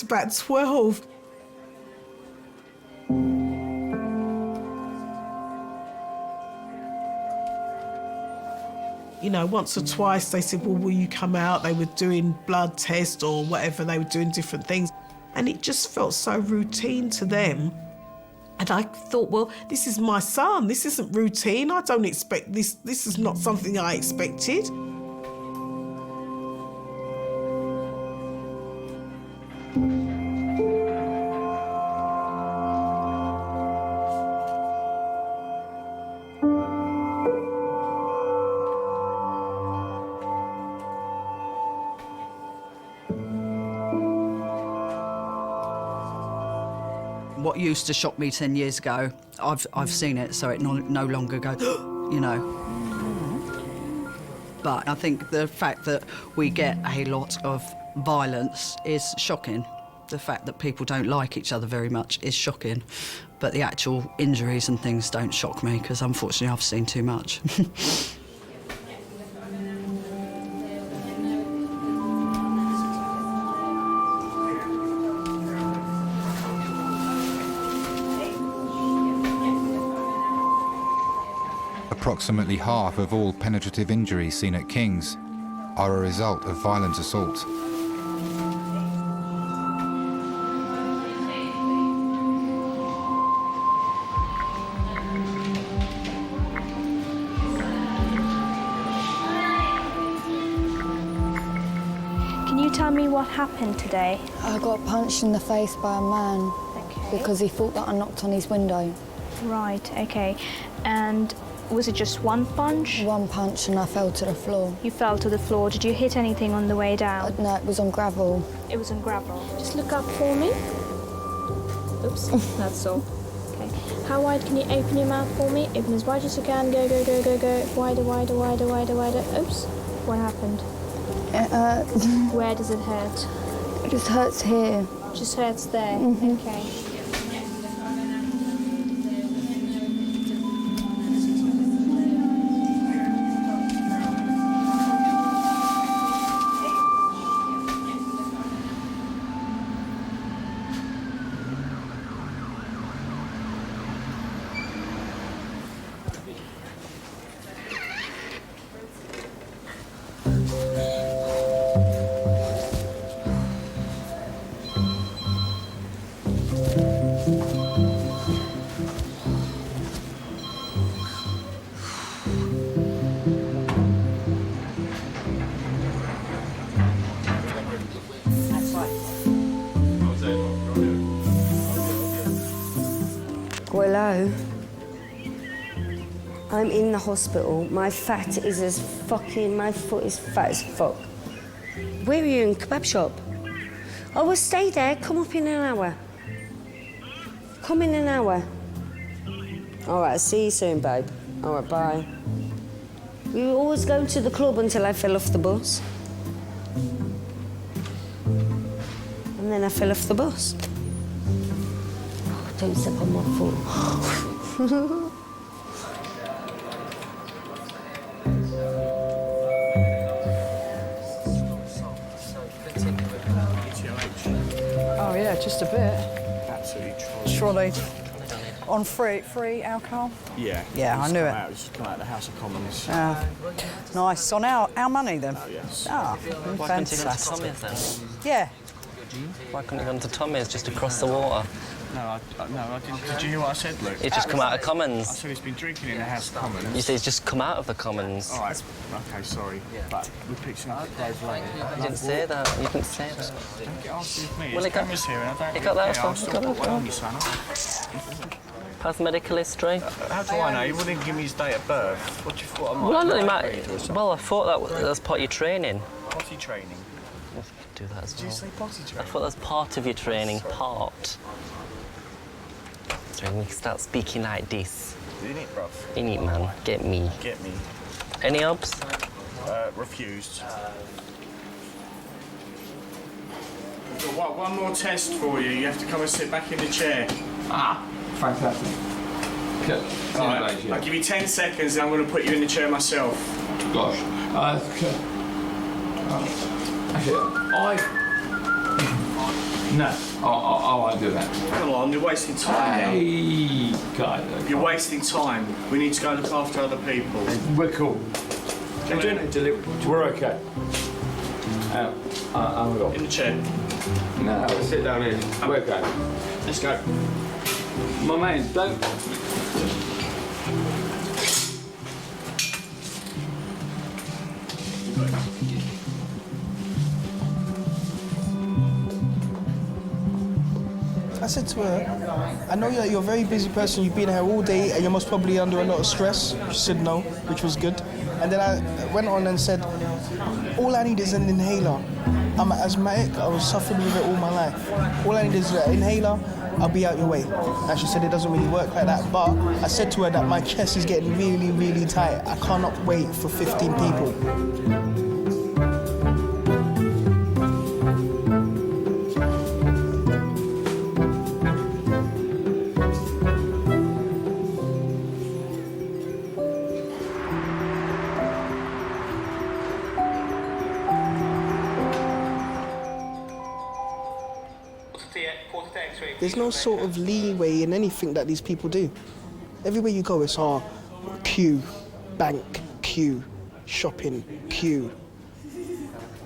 about 12. You know, once or twice they said, "Well, will you come out?" They were doing blood tests or whatever, they were doing different things. And it just felt so routine to them. And I thought, well, this is my son. This isn't routine. I don't expect this. This is not something I expected. What used to shock me 10 years ago, I've seen it, so it no longer goes, you know. But I think the fact that we get a lot of violence is shocking. The fact that people don't like each other very much is shocking. But the actual injuries and things don't shock me, because unfortunately I've seen too much. Approximately half of all penetrative injuries seen at King's are a result of violent assault. Can you tell me what happened today? I got punched in the face by a man because he thought that I knocked on his window. Right, okay. And was it just one punch? One punch and I fell to the floor. You fell to the floor. Did you hit anything on the way down? No, it was on gravel. It was on gravel. Just look up for me. Oops, that's all. Okay. How wide can you open your mouth for me? Open as wide as you can. Go, go, go, go, go. Wider, wider, wider, wider, wider. Oops. What happened? Where does it hurt? It just hurts here. Just hurts there? Okay. Hello. I'm in the hospital. My fat is as fucking... My foot is fat as fuck. Where are you in? Kebab shop? I will stay there. Come up in an hour. Come in an hour. All right, see you soon, babe. All right, bye. We were always going to the club until I fell off the bus. And then I fell off the bus. Don't step on my foot. Oh yeah, just a bit. Absolutely Trolleyed. On free alcohol? Yeah. Yeah, I knew it. It's just come out of the House of Commons. Nice. On our money then? Oh, yes. Ah, Why couldn't you go to fantastic. Tommy's then? Yeah. Why couldn't you go to Tommy's just across the water? No, I didn't. Did you hear what I said, Luke? It's just come out of Commons. I said he's been drinking in the House of Commons. You say it's just come out of the Commons. All right. Okay, sorry. But we're pitching up at Grove Lane. You didn't say that. You didn't say that. Don't get arsed with me. Well, There's cameras here and I don't you got that care. I'll as still well. put one on you, son. Past medical history. How do I know? He wouldn't give me his date of birth. What do you thought I might? Well, I know he might. Well, I thought that was part of your training. Potty training. You could do that as well. Did you say potty training? I thought that was part of your training. Part. So when you start speaking like this. In it, bruv. In it, man. Get me. Get me. Any obs? Refused. We've got one more test for you. You have to come and sit back in the chair. Ah, fantastic. Good. All right. I'll give you 10 seconds and I'm going to put you in the chair myself. Gosh. No, I won't do that. Come on, you're wasting time. Hey, God. You're wasting time. We need to go look after other people. We're cool. We're okay. I'm going. In the chair. No, we'll sit down here. We're okay. Let's go. My man, don't... I said to her, I know that you're a very busy person, you've been here all day and you're most probably under a lot of stress. She said no, which was good. And then I went on and said, all I need is an inhaler. I'm asthmatic, I was suffering with it all my life. All I need is an inhaler, I'll be out your way. And she said it doesn't really work like that, but I said to her that my chest is getting really, really tight. I cannot wait for 15 people. There's no sort of leeway in anything that these people do. Everywhere you go, it's queue, bank, queue, shopping, queue.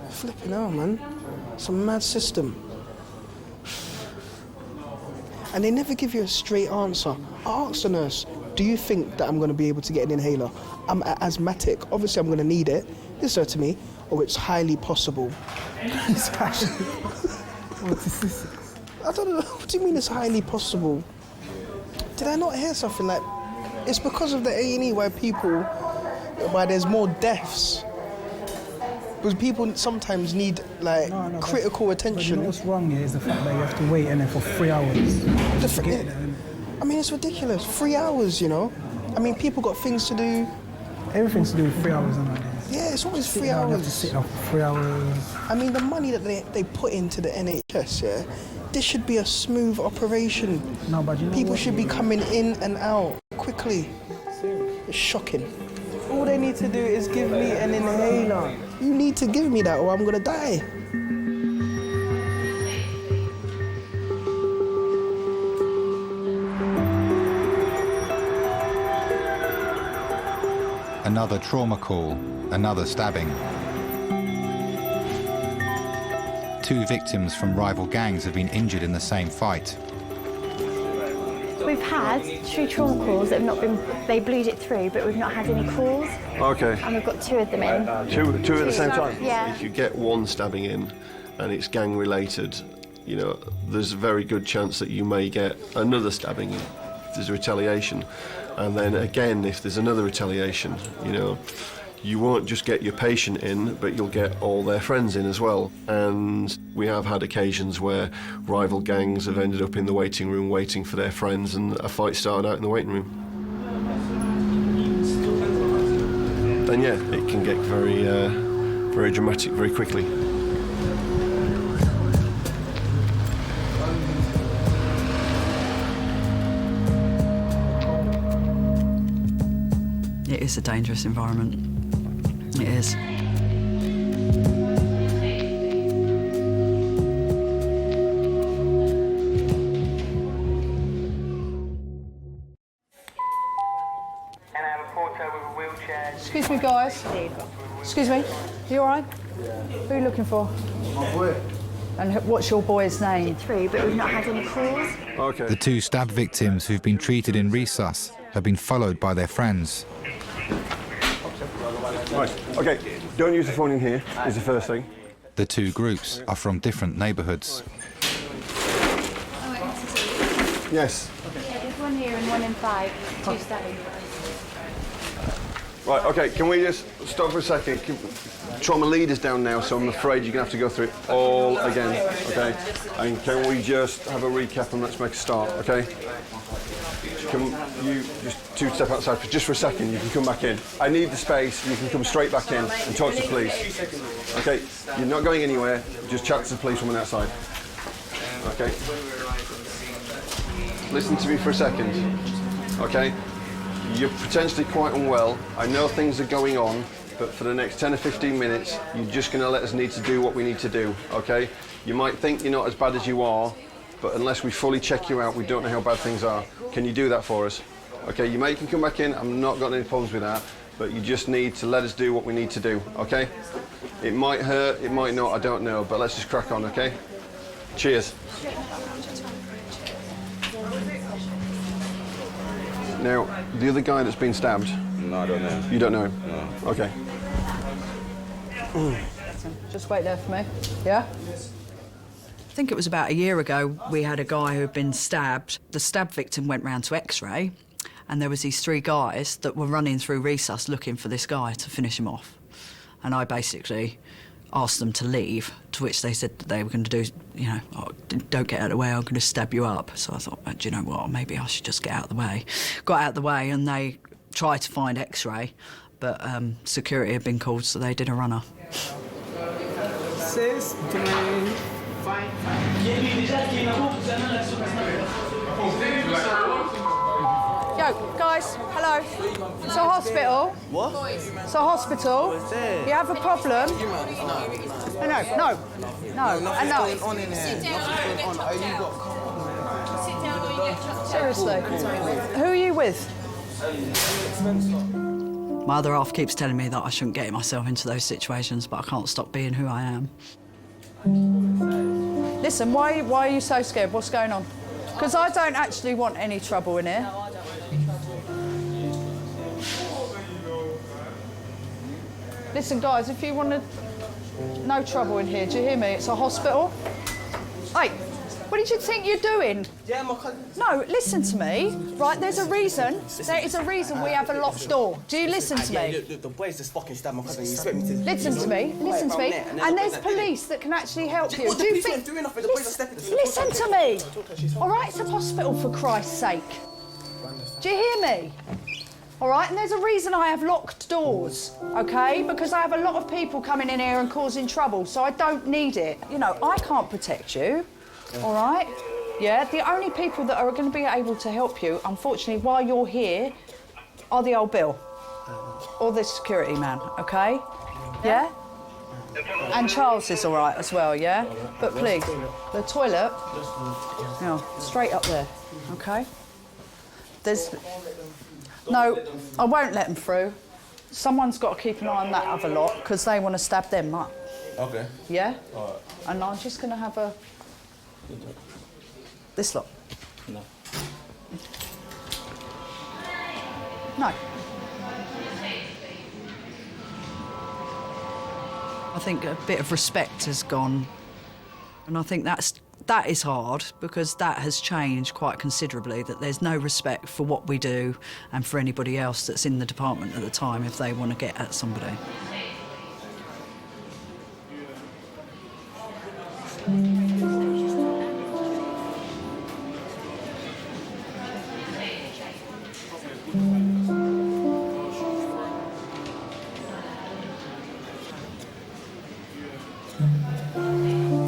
Flipping hell, man. It's a mad system. And they never give you a straight answer. I asked the nurse, do you think that I'm going to be able to get an inhaler? I'm asthmatic. Obviously, I'm going to need it. This said to me, oh, it's highly possible. What is this? I don't know. What do you mean it's highly possible? Did I not hear something like... It's because of the A&E why there's more deaths. Because people sometimes need, like, critical attention. But what's wrong here is the fact that you have to wait in there for 3 hours. I mean, it's ridiculous. 3 hours, you know? I mean, people got things to do. Everything's to do with 3 hours nowadays. Yeah, it's always 3 hours. You have hours. to sit down for 3 hours. I mean, the money that they put into the NHS, yeah? This should be a smooth operation. No, but you know people what? should be coming in and out quickly. It's shocking. All they need to do is give me an inhaler. You need to give me that or I'm gonna die. Another trauma call, another stabbing. 2 victims from rival gangs have been injured in the same fight. We've had 2 trauma calls that have not been, they bleed it through, but we've not had any calls. Okay. And we've got 2 of them in. Two at the same time? Yeah. If you get one stabbing in and it's gang related, you know, there's a very good chance that you may get another stabbing in if there's a retaliation. And then again, if there's another retaliation, you know, you won't just get your patient in, but you'll get all their friends in as well. And we have had occasions where rival gangs have ended up in the waiting room waiting for their friends and a fight started out in the waiting room. Then yeah, it can get very, very dramatic very quickly. It is a dangerous environment. It is. Excuse me, guys. Excuse me. You all right? Who are you looking for? My boy. And what's your boy's name? 3, but we've not had any calls. Okay. The 2 stab victims who've been treated in resus have been followed by their friends. Right, okay, don't use the phone in here, is the first thing. The 2 groups are from different neighbourhoods. Yes. Yeah, there's 1 here and 1 in 5. 2 stabbing. Right, okay, can we just stop for a second? Trauma lead is down now, so I'm afraid you're going to have to go through it all again, okay? And can we just have a recap and let's make a start, okay? Can you just 2 step outside for just for a second? You can come back in. I need the space. You can come straight back in and talk to the police. Okay, you're not going anywhere. Just chat to the police from outside. Okay. Listen to me for a second. Okay. You're potentially quite unwell. I know things are going on, but for the next 10 or 15 minutes, you're just going to let us need to do what we need to do. Okay. You might think you're not as bad as you are, but unless we fully check you out, we don't know how bad things are. Can you do that for us? Okay, you can come back in. I'm not got any problems with that, but you just need to let us do what we need to do, okay? It might hurt, it might not, I don't know, but let's just crack on, okay? Cheers. Now, the other guy that's been stabbed? No, I don't know. You don't know? No. Okay. Just wait there for me, yeah? I think it was about a year ago, we had a guy who had been stabbed. The stab victim went round to X-ray, and there was these 3 guys that were running through resus looking for this guy to finish him off. And I basically asked them to leave, to which they said that they were going to do, you know, oh, don't get out of the way, I'm going to stab you up. So I thought, do you know what, maybe I should just get out of the way. Got out of the way and they tried to find X-ray, but security had been called, so they did a runner. 6, 3, 5. Yo, guys, hello. It's a hospital. What? It's a hospital. You have a problem? No. Nothing's going on in here. Nothing's going on. Are you got... Seriously. Who are you with? My other half keeps telling me that I shouldn't get myself into those situations, but I can't stop being who I am. Listen, why are you so scared? What's going on? Because I don't actually want any trouble in here. Listen, guys, if you want to... No trouble in here, do you hear me? It's a hospital. Hey, what did you think you're doing? Yeah, my cousin. No, listen to me. Right, there's a reason. There is a reason we have a locked door. Do you listen to me? Yeah, the boys just fucking stabbed my cousin. You expect me to... Listen to me. Listen to me. And there's police that can actually help you. Do you think... Listen to me. All right, it's a hospital, for Christ's sake. Do you hear me? All right, and there's a reason I have locked doors, OK? Because I have a lot of people coming in here and causing trouble, so I don't need it. You know, I can't protect you, all right? Yeah, the only people that are going to be able to help you, unfortunately, while you're here, are the old Bill or the security man, OK? Yeah? And Charles is all right as well, yeah? But please, the toilet, no, straight up there, OK? There's... No, I won't let them through. Someone's got to keep an eye on that other lot because they want to stab them up. Okay. Yeah? All right. And I'm just going to have a... This lot. No. No. I think a bit of respect has gone, and I think that is hard because that has changed quite considerably, that there's no respect for what we do and for anybody else that's in the department at the time if they want to get at somebody.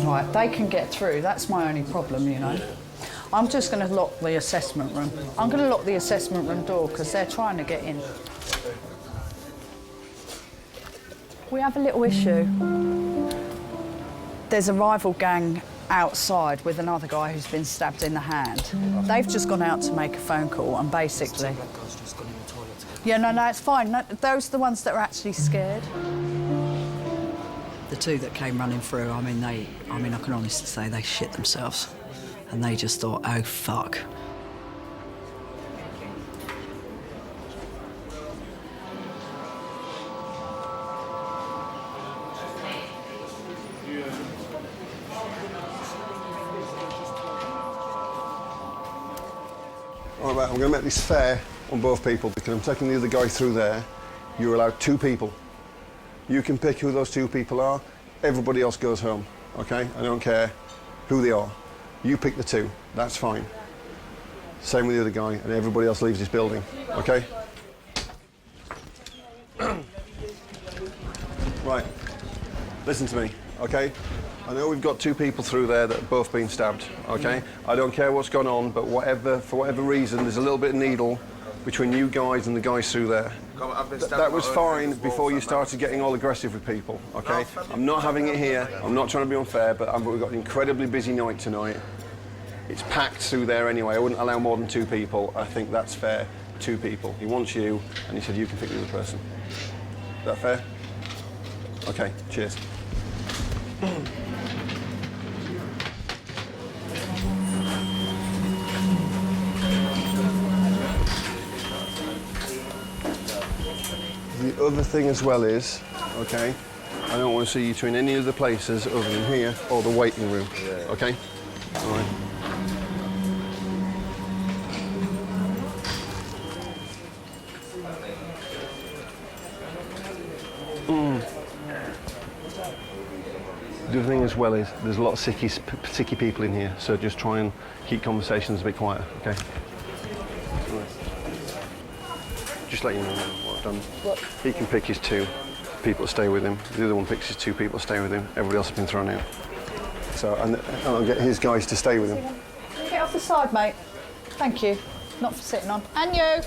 Right, they can get through. That's my only problem, you know. I'm just going to lock the assessment room. I'm going to lock the assessment room door because they're trying to get in. We have a little issue. There's a rival gang outside with another guy who's been stabbed in the hand. They've just gone out to make a phone call and basically... Yeah, no, it's fine. No, those are the ones that are actually scared. The two that came running through, I mean, I can honestly say they shit themselves. And they just thought, oh, fuck. All right, I'm going to make this fair on both people because I'm taking the other guy through there. You're allowed 2 people. You can pick who those 2 people are. Everybody else goes home, OK? I don't care who they are. You pick the 2. That's fine. Same with the other guy, and everybody else leaves this building, OK? Right. Listen to me, OK? I know we've got 2 people through there that have both been stabbed, OK? I don't care what's gone on, but for whatever reason, there's a little bit of needle between you guys and the guys through there. That was fine before you started getting all aggressive with people, OK? I'm not having it here. I'm not trying to be unfair, but we've got an incredibly busy night tonight. It's packed through there anyway. I wouldn't allow more than 2 people. I think that's fair. 2 people. He wants you, and he said you can pick the other person. Is that fair? OK, cheers. The other thing as well is, OK, I don't want to see you two in any other places other than here or the waiting room, OK? All right. as well is there's a lot of sicky people in here, so just try and keep conversations a bit quieter, okay? Just let you know what I've done. What? He can pick his 2 people to stay with him. The other one picks his 2 people to stay with him. Everybody else has been thrown out. So, and I'll get his guys to stay with him. Can you get off the side, mate? Thank you. Not for sitting on. And you.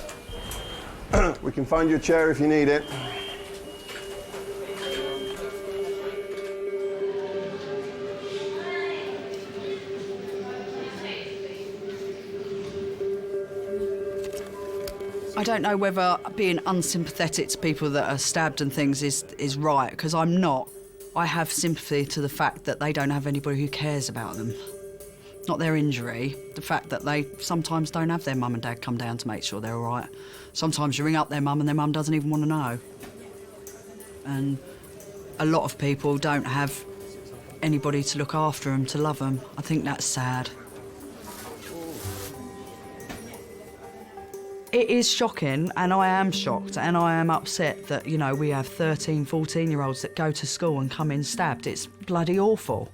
We can find you a chair if you need it. I don't know whether being unsympathetic to people that are stabbed and things is right, because I'm not. I have sympathy to the fact that they don't have anybody who cares about them. Not their injury, the fact that they sometimes don't have their mum and dad come down to make sure they're all right. Sometimes you ring up their mum and their mum doesn't even want to know. And a lot of people don't have anybody to look after them, to love them. I think that's sad. It is shocking, and I am shocked, and I am upset that, you know, we have 13, 14-year-olds that go to school and come in stabbed. It's bloody awful.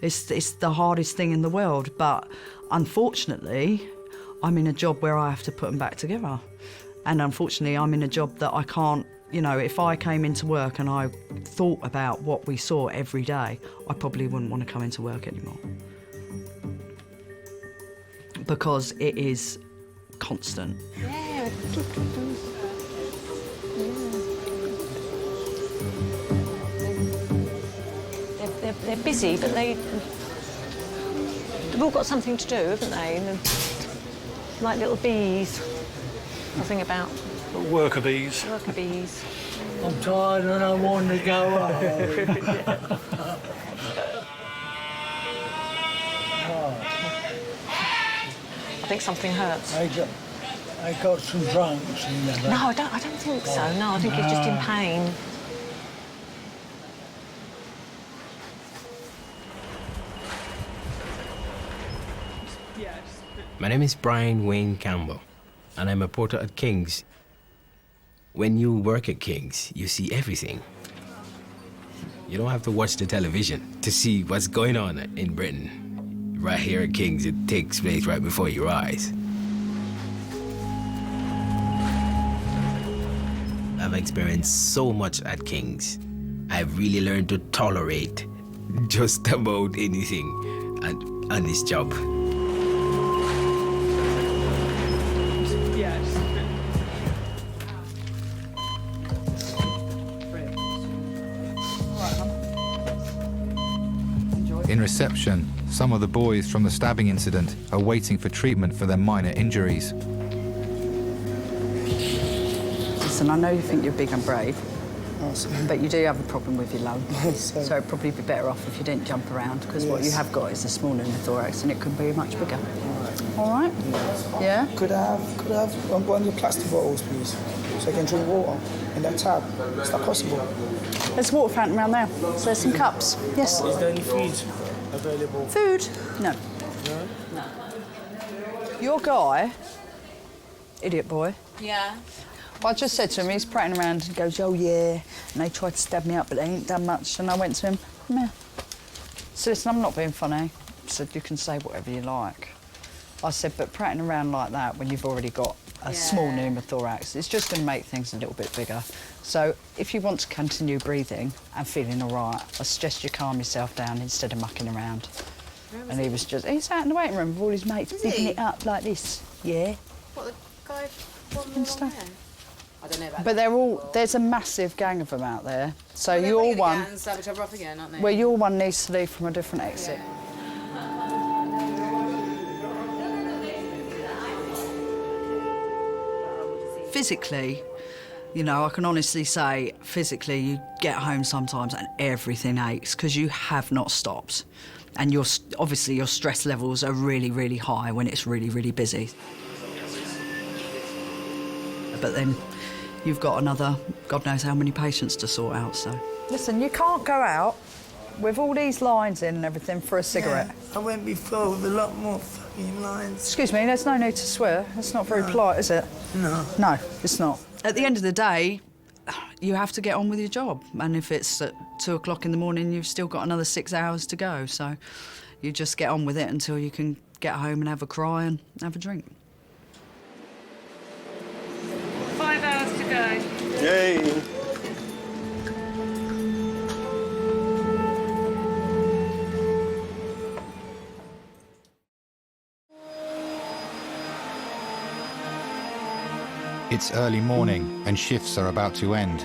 It's the hardest thing in the world, but unfortunately, I'm in a job where I have to put them back together. And unfortunately, I'm in a job that I can't, you know, if I came into work and I thought about what we saw every day, I probably wouldn't want to come into work anymore. Because it is constant. Yeah. They're busy, but they've all got something to do, haven't they? And like little bees. Nothing about Worker bees. worker bees. I'm tired and I want to go home. I think something hurts. I got some drunks in there. No, I don't think so. No, I think he's just in pain. My name is Brian Wayne Campbell, and I'm a porter at King's. When you work at King's, you see everything. You don't have to watch the television to see what's going on in Britain. Right here at King's, it takes place right before your eyes. I've experienced so much at King's. I've really learned to tolerate just about anything on this job. In reception, some of the boys from the stabbing incident are waiting for treatment for their minor injuries. Listen, I know you think you're big and brave, but you do have a problem with your lung. So it'd probably be better off if you didn't jump around, because what you have got is a small pneumothorax and it could be much bigger. All right? Yeah? Could I have one of your plastic bottles, please, so I can drink water in that tab? Is that possible? There's a water fountain around there, so there's some cups. Yes. Is there any food available? Food? No. No? Your guy, idiot boy. Yeah. Well, I just said to him, he's prattling around and he goes, oh yeah, and they tried to stab me up, but they ain't done much. And I went to him, come here. So listen, I'm not being funny. I said, you can say whatever you like. I said, but prattling around like that when you've already got a small pneumothorax, it's just going to make things a little bit bigger. So if you want to continue breathing and feeling all right, I suggest you calm yourself down instead of mucking around. And he was just, he's out in the waiting room with all his mates, bigging it up like this. Yeah. What, the guy one more And on stuff. there? I don't know about But they're all, there's a massive gang of them out there. So your one, and stab each other up again, aren't they? well, your one needs to leave from a different exit. Physically, you know, I can honestly say, physically, you get home sometimes and everything aches because you have not stopped. And obviously your stress levels are really, really high when it's really, really busy. But then you've got another, God knows how many patients to sort out, so. Listen, you can't go out with all these lines in and everything for a cigarette. Yeah, I went before with a lot more fucking lines. Excuse me, there's no need to swear. That's not very polite, is it? No. No, it's not. At the end of the day, you have to get on with your job. And if it's at 2 o'clock in the morning, you've still got another 6 hours to go. So you just get on with it until you can get home and have a cry and have a drink. 5 hours to go. Yay! It's early morning and shifts are about to end.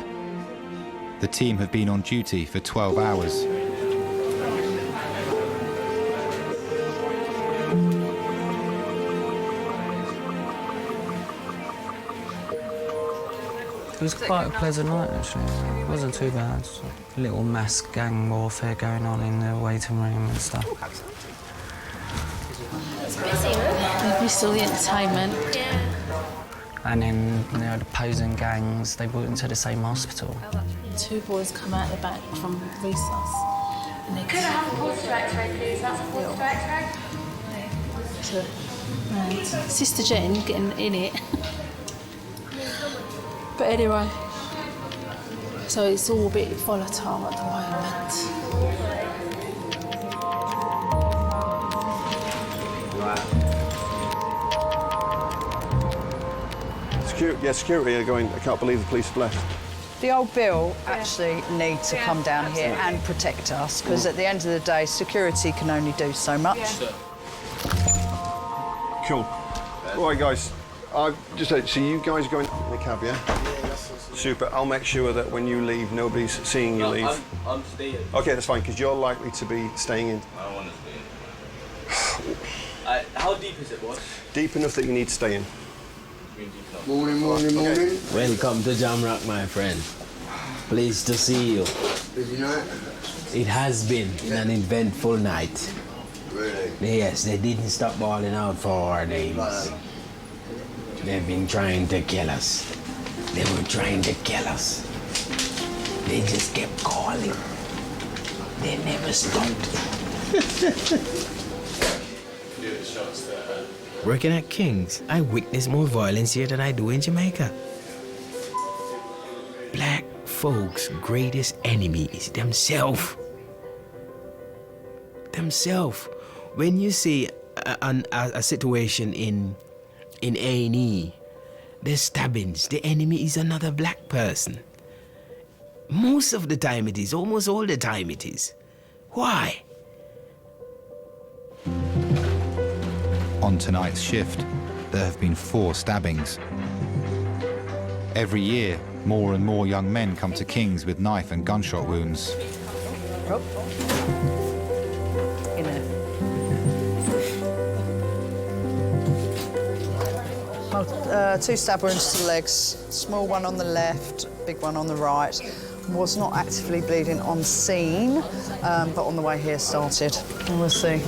The team have been on duty for 12 hours. It was quite a pleasant night, actually. It wasn't too bad. A little mass gang warfare going on in the waiting room and stuff. It's busy, huh? We saw the entertainment. Yeah. And then, you know, the opposing gangs, they brought into the same hospital. 2 boys come out the back from recess. And they Could I have a portrait X-ray, please? That's a portrait X-ray. Sister Jen getting in it. But anyway, so it's all a bit volatile at the moment. Security are going, I can't believe the police have left. The old Bill actually needs to come down here and protect us, because at the end of the day, security can only do so much. Cool. All right, guys. Just so you guys going in the cab, yeah? Super. I'll make sure that when you leave, nobody's seeing you leave. I'm staying. OK, that's fine, because you're likely to be staying in. I don't want to stay in. How deep is it, boss? Deep enough that you need to stay in. Morning. Welcome to Jamrock, my friend. Pleased to see you. Busy night? It has been an eventful night. Really? Yes, they didn't stop balling out for our names. They've been trying to kill us. They were trying to kill us. They just kept calling. They never stopped. Working at King's, I witness more violence here than I do in Jamaica. Black folks' greatest enemy is themselves. When you see a situation in A&E, there's stabbings, the enemy is another black person. Most of the time it is, almost all the time it is. Why? On tonight's shift, there have been 4 stabbings. Every year, more and more young men come to King's with knife and gunshot wounds. Well, 2 stab wounds to the legs, small one on the left, big one on the right. Was not actively bleeding on scene, but on the way here started. And we'll see.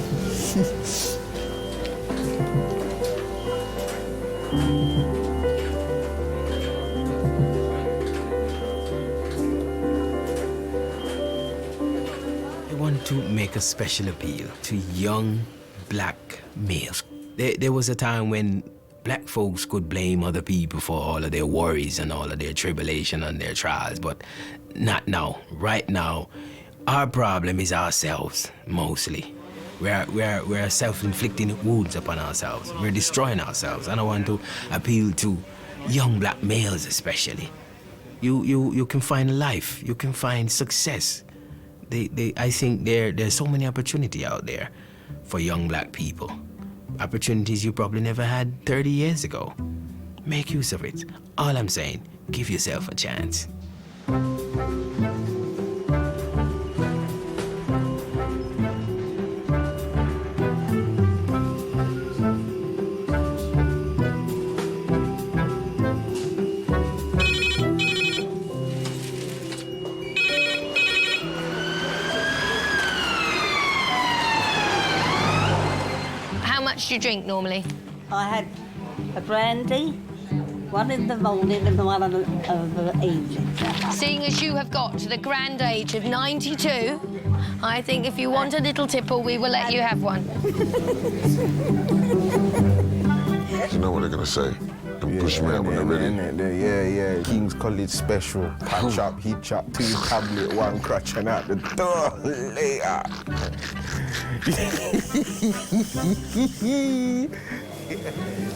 I want to make a special appeal to young black males. There was a time when black folks could blame other people for all of their worries and all of their tribulation and their trials, but not now. Right now, our problem is ourselves, mostly. We're self-inflicting wounds upon ourselves. We're destroying ourselves. And I want to appeal to young black males especially. You can find life. You can find success. I think there's so many opportunity out there for young black people. Opportunities you probably never had 30 years ago. Make use of it. All I'm saying, give yourself a chance. How much do you drink normally? I had a brandy, one in the morning and one of the evening. Seeing as you have got to the grand age of 92, I think if you want a little tipple, we will let you have one. You know what they're going to say. Them Bushman, Yeah. King's College special. Patch up, hitch up, 2 tablet, 1 crutch and out the door later.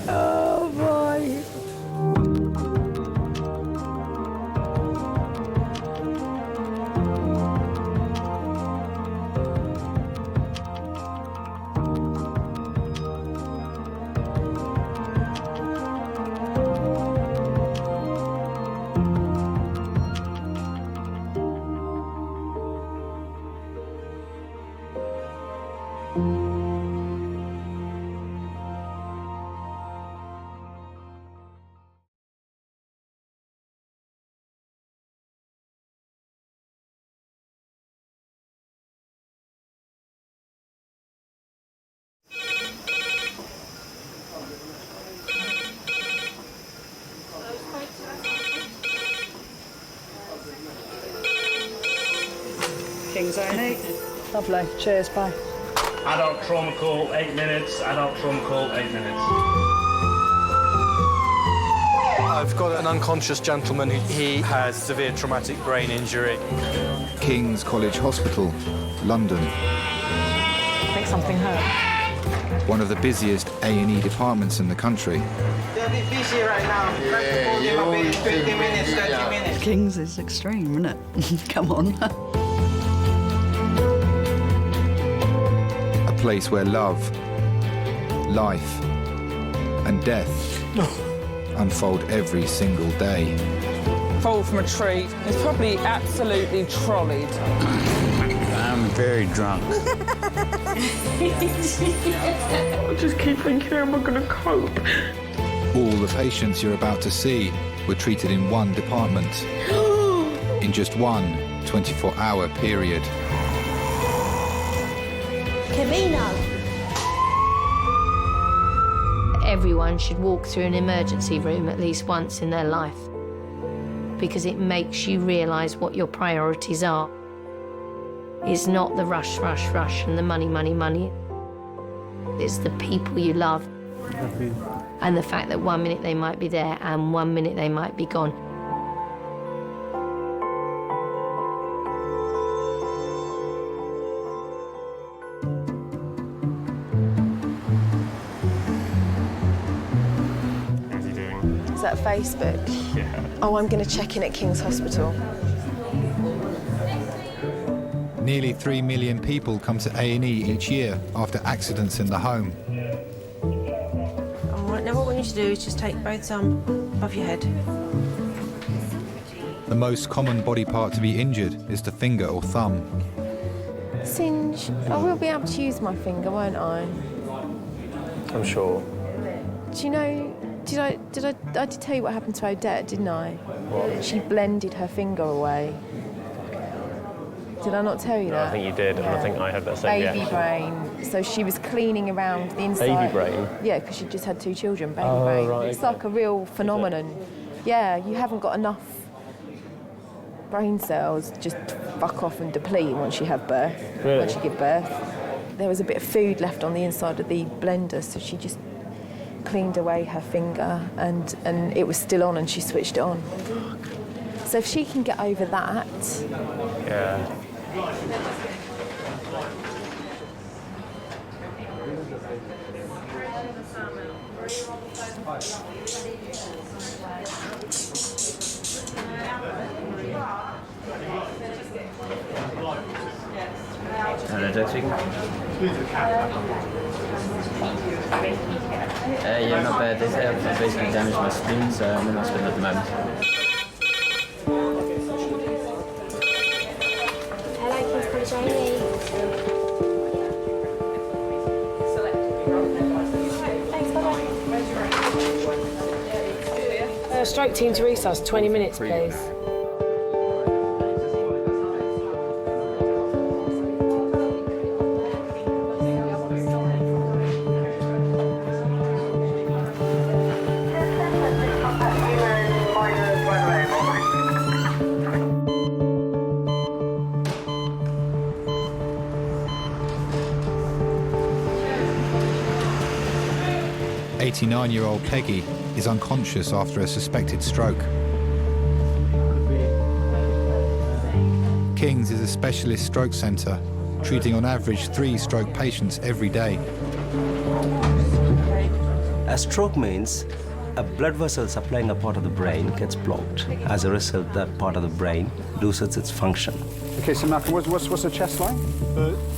Oh boy. King's A&E. Lovely. Cheers, bye. Adult trauma call, 8 minutes. Adult trauma call, 8 minutes. I've got an unconscious gentleman he has severe traumatic brain injury. King's College Hospital, London. I think something hurt. One of the busiest A&E departments in the country. They're a bit busy right now. Maybe 20 minutes, 30 minutes. King's is extreme, isn't it? Come on. A place where love, life, and death unfold every single day. Fall from a tree. It's probably absolutely trolleyed. I'm very drunk. I just keep thinking, how am I going to cope? All the patients you're about to see were treated in one department in just one 24-hour period. Camino! Everyone should walk through an emergency room at least once in their life, because it makes you realise what your priorities are. It's not the rush, rush, rush and the money, money, money. It's the people you love. And the fact that 1 minute they might be there and 1 minute they might be gone. Is that Facebook? Yeah. Oh, I'm going to check in at King's Hospital. Nearly 3 million people come to A&E each year after accidents in the home. All right, now what we need to do is just take both arms above your head. The most common body part to be injured is the finger or thumb. Singe, I will be able to use my finger, won't I? I'm sure. Do you know, I did tell you what happened to Odette, didn't I? What? She blended her finger away. Did I not tell you that? I think you did, and I think I had that same Baby brain. So she was cleaning around the inside. Baby brain? Yeah, because she just had 2 children, baby Oh, brain. right, It's okay. like a real phenomenon. Yeah, you haven't got enough brain cells just fuck off and deplete once you have birth, Really? once you give birth. There was a bit of food left on the inside of the blender, so she just cleaned away her finger and it was still on and she switched it on. So if she can get over that... Yeah. Hello, Jack speaking. Yeah, not bad. They say I've basically damaged my spleen, so I'm in hospital at the moment. Hello, King's College A&E. Thanks, bye-bye. Stroke team to resus, 20 minutes, please. '89-year-old Peggy is unconscious after a suspected stroke. King's is a specialist stroke centre, treating on average 3 stroke patients every day. A stroke means a blood vessel supplying a part of the brain gets blocked. As a result, that part of the brain loses its function. Okay, so Malcolm, what's the chest line?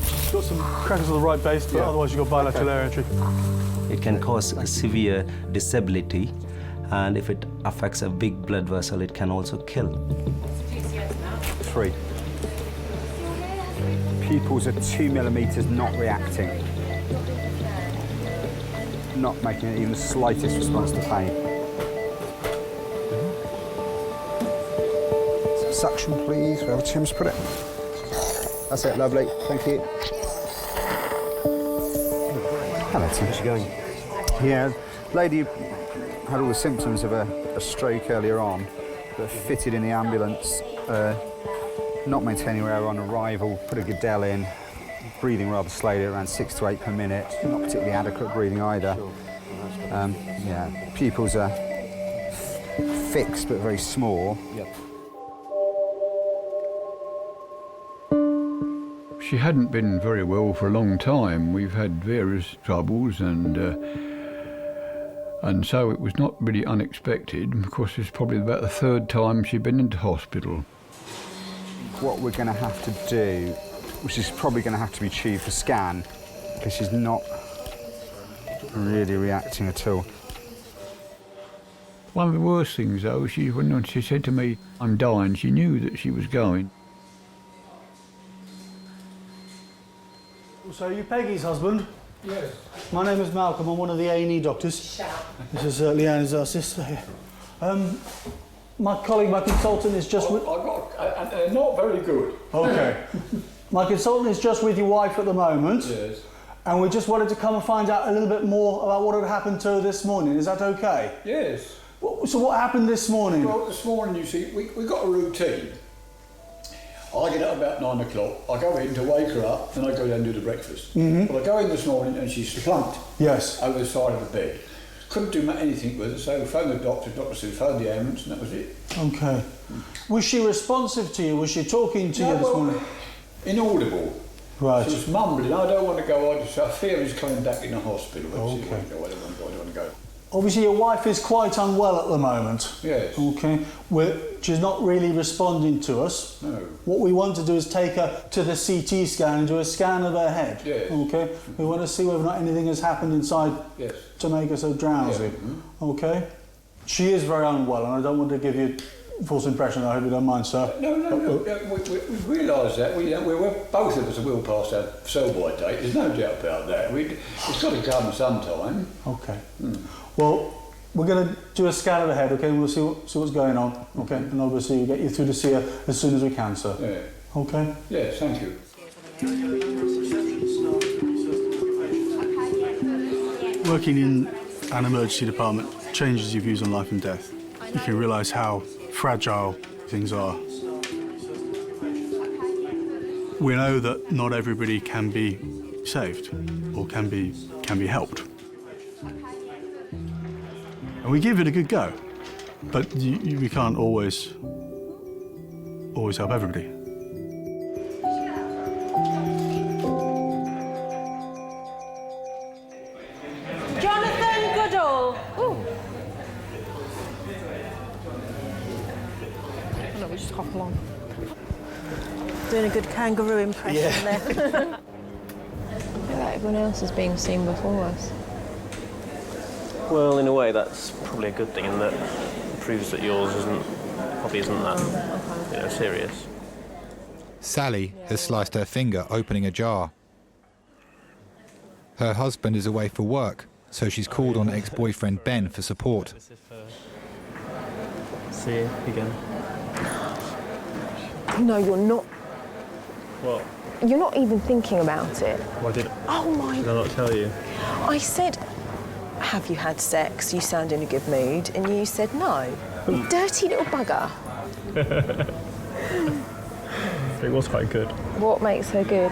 She's got some crackers on the right base, but otherwise you've got bilateral air entry. It can cause a severe disability, and if it affects a big blood vessel, it can also kill. 3. Pupils are 2 millimetres not reacting. Not making even the slightest response to pain. Suction, please, wherever Tim's put it. That's it, lovely, thank you. Hello, Tim. How's it going? Yeah, lady had all the symptoms of a stroke earlier on, but fitted in the ambulance, not maintaining her on arrival, put a Goodell in, breathing rather slowly, around 6 to 8 per minute, not particularly adequate breathing either. Yeah, pupils are fixed but very small. Yep. She hadn't been very well for a long time. We've had various troubles, and so it was not really unexpected. Of course, it's probably about the 3rd time she'd been into hospital. What we're going to have to do, which is probably going to have to be tubed for scan, because she's not really reacting at all. One of the worst things, though, when she said to me, "I'm dying," she knew that she was going. So are you Peggy's husband? Yes. My name is Malcolm. I'm one of the A&E doctors. This is Leanne's our sister here. My colleague, my consultant, is just with... not very good. OK. My consultant is just with your wife at the moment. Yes. And we just wanted to come and find out a little bit more about what had happened to her this morning. Is that OK? Yes. So what happened this morning? Well, this morning, you see, we got a routine. I get up about 9 o'clock, I go in to wake her up, then I go down and do the breakfast. But I go in this morning and she's plumped over the side of the bed. Couldn't do anything with her, so we phoned the doctor said phone the ambulance, and that was it. OK. Was she responsive to you? Was she talking to you this morning? Inaudible. Right. She was mumbling, I don't want to go, I fear he's coming back in the hospital. I don't want to go. Obviously, your wife is quite unwell at the moment. Yes. OK. She's not really responding to us. No. What we want to do is take her to the CT scan and do a scan of her head. Yes. OK. We want to see whether or not anything has happened inside to make her so drowsy. Yeah. OK. She is very unwell, and I don't want to give you a false impression. I hope you don't mind, sir. No. We realise that. We're both of us will pass our sell-by date. There's no doubt about that. It's got to come sometime. OK. Well, we're going to do a scan of the head, OK? We'll see what's going on, OK? And obviously we'll get you through to see her as soon as we can, sir. Yeah. OK? Yes, thank you. Working in an emergency department changes your views on life and death. You can realise how fragile things are. We know that not everybody can be saved or can be helped. And we give it a good go, but we can't always help everybody. Jonathan Goodall. Ooh. No, we just hop along. Doing a good kangaroo impression there. Everyone else is being seen before us. Well, in a way, that's probably a good thing in that it proves that yours probably isn't that serious. Sally has sliced her finger opening a jar. Her husband is away for work, so she's called on ex-boyfriend Ben for support. See you again. No, you're not. What? You're not even thinking about it. Why did Oh my... Did I not tell you? I said, have you had sex? You sound in a good mood. And you said no. You dirty little bugger. It was quite good. What makes her good?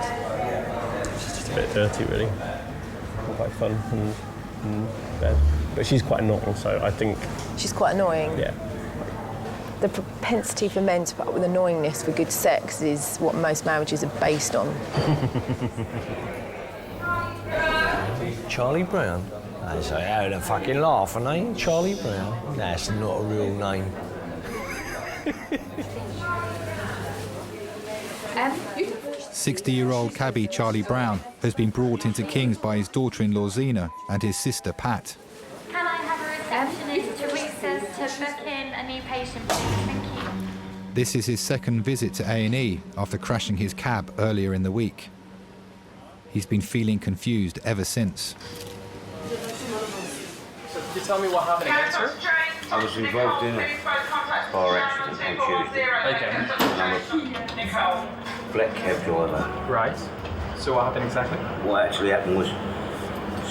It's just a bit dirty, really. Quite fun and bad. But she's quite annoying, so I think... She's quite annoying? Yeah. The propensity for men to put up with annoyingness for good sex is what most marriages are based on. Charlie Brown? I say, how the fucking laugh, eh? Charlie Brown? That's not a real name. 60-year-old cabbie Charlie Brown has been brought into King's by his daughter-in-law Zena and his sister Pat. Can I have a receptionist Teresa to book in a new patient, please? Thank you. This is his second visit to A&E after crashing his cab earlier in the week. He's been feeling confused ever since. Can you tell me what happened against her? I was involved in a car accident on Tuesday. Okay. And I'm a black cab driver. Right. So what happened exactly? What actually happened was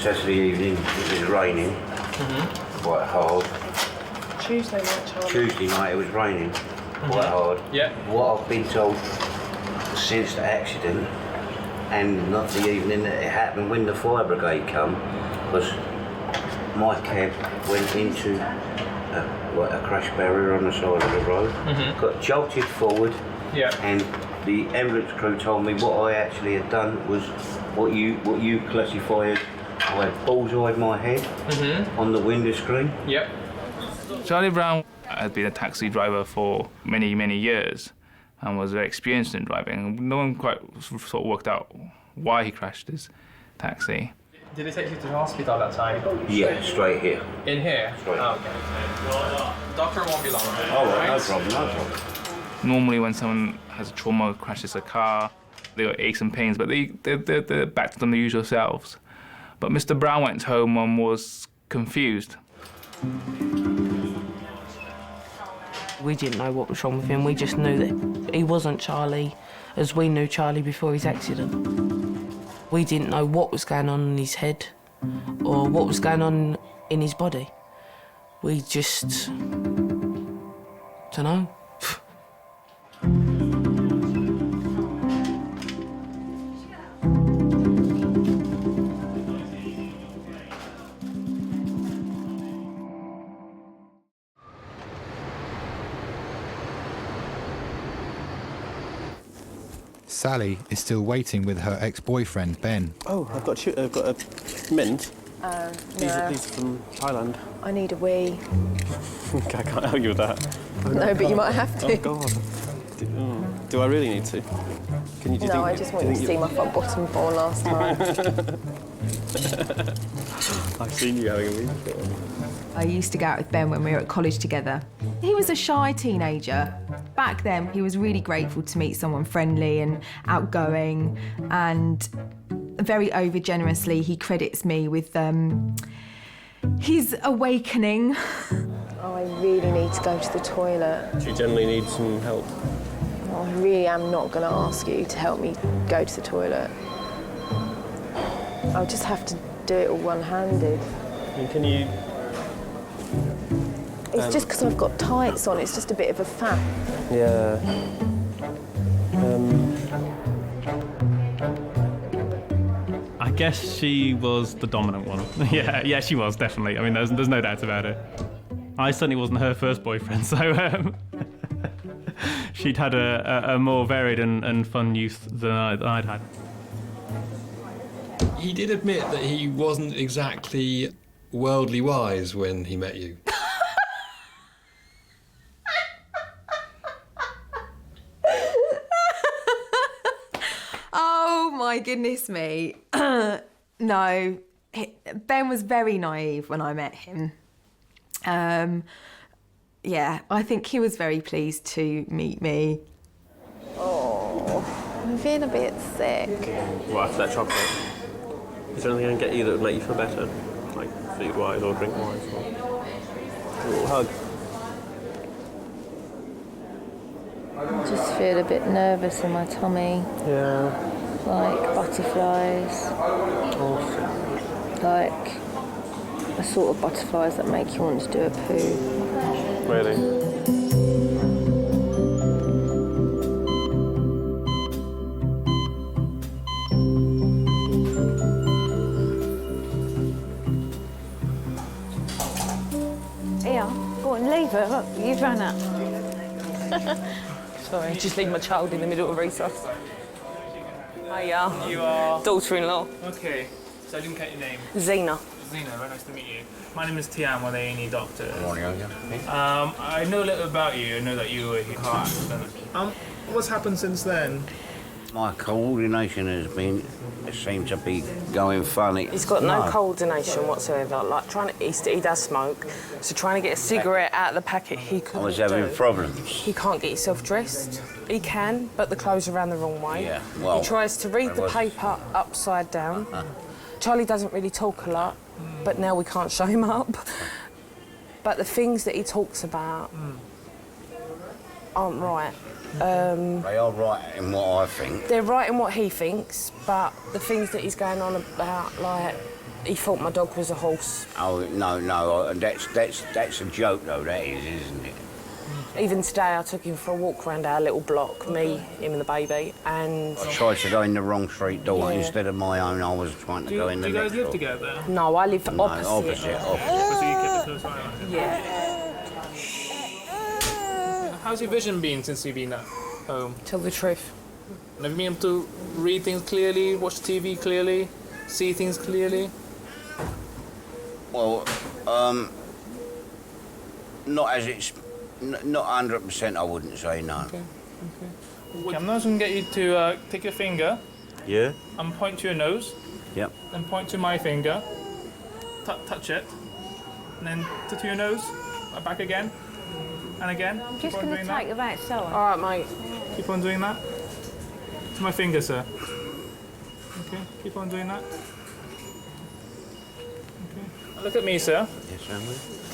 Saturday evening, it was raining quite hard. Tuesday night, Charlie. Tuesday night it was raining quite hard. Yeah. What I've been told since the accident, and not the evening that it happened, when the fire brigade come, was my cab went into a crash barrier on the side of the road, got jolted forward, and the ambulance crew told me what I actually had done was what you classify as I had bullseyed my head on the window screen. Yep. Charlie Brown had been a taxi driver for many, many years and was very experienced in driving. No one quite sort of worked out why he crashed his taxi. Did they take you to the hospital that time? Yeah, straight here. In here? Straight. Oh, okay. Doctor won't be long. Oh, right, no problem, no problem. Normally when someone has a trauma, crashes a car, they got aches and pains, but they're back to them their usual selves. But Mr. Brown went home and was confused. We didn't know what was wrong with him. We just knew that he wasn't Charlie as we knew Charlie before his accident. We didn't know what was going on in his head or what was going on in his body. We just don't know. Sally is still waiting with her ex-boyfriend, Ben. Oh, I've got a mint. No. These are from Thailand. I need a wee. Okay, I can't help you with that. No, but you might have to. Oh, God. Do I really need to? Can you do No, I just want you to see my front bottom fall last time. I've seen you having a wee before. I used to go out with Ben when we were at college together. He was a shy teenager. Back then, he was really grateful to meet someone friendly and outgoing, and very over-generously, he credits me with his awakening. Oh, I really need to go to the toilet. Do you generally need some help? Oh, I really am not going to ask you to help me go to the toilet. I'll just have to do it all one-handed. And can you... It's just because I've got tights on, it's just a bit of a fap. Yeah. I guess she was the dominant one. yeah, she was, definitely. I mean, there's no doubt about it. I certainly wasn't her first boyfriend, so she'd had a more varied and fun youth than I'd had. He did admit that he wasn't exactly worldly wise when he met you. Oh my goodness me. No, Ben was very naive when I met him. Yeah, I think he was very pleased to meet me. Oh, I'm feeling a bit sick. What, after that chocolate? Is there anything I can get you that would make you feel better? Like food-wise or drink-wise? Or a little hug? I just feel a bit nervous in my tummy. Yeah. Like butterflies. Awesome. Like the sort of butterflies that make you want to do a poo. Really? What, leave her? Look, you've run up. Sorry, just leave my child in the middle of recess. Hiya. You are? Daughter-in-law. Okay, so I didn't get your name. Zena. Zena, very nice to meet you. My name is Tian, one of the A&E doctors. Morning, I know a little about you. I know that you were in a car accident. What's happened since then? My coordination seems to be going funny. He's got no coordination whatsoever. Like he does smoke, so trying to get a cigarette out of the packet, he couldn't. I was having problems. He can't get himself dressed. He can, but the clothes are around the wrong way. Yeah, well, he tries to read the paper upside down. Charlie doesn't really talk a lot, but now we can't show him up. But the things that he talks about aren't right. They are right in what I think. They're right in what he thinks, but the things that he's going on about, like, he thought my dog was a horse. Oh, no, that's a joke, though, that is, isn't it? Even today, I took him for a walk around our little block, me, him and the baby, and... I tried to go in the wrong street door. Yeah. Instead of my own, I was trying to go in the next Do you guys live door. together? No, I live opposite. So you kept a close eye on him? Yeah. How's your vision been since you've been at home? Tell the truth. Have you been able to read things clearly, watch TV clearly, see things clearly? Well, not as it's... Not 100%, I wouldn't say, no. Okay. I'm now going to get you to take your finger Yeah? and point to your nose. Yep. Then point to my finger. Touch it. And then to your nose. Back again. And again. I'm just going to take her outside. All right, mate. Keep on doing that. To my finger, sir. Okay, keep on doing that. Okay. Look at me, sir. Yes, sir.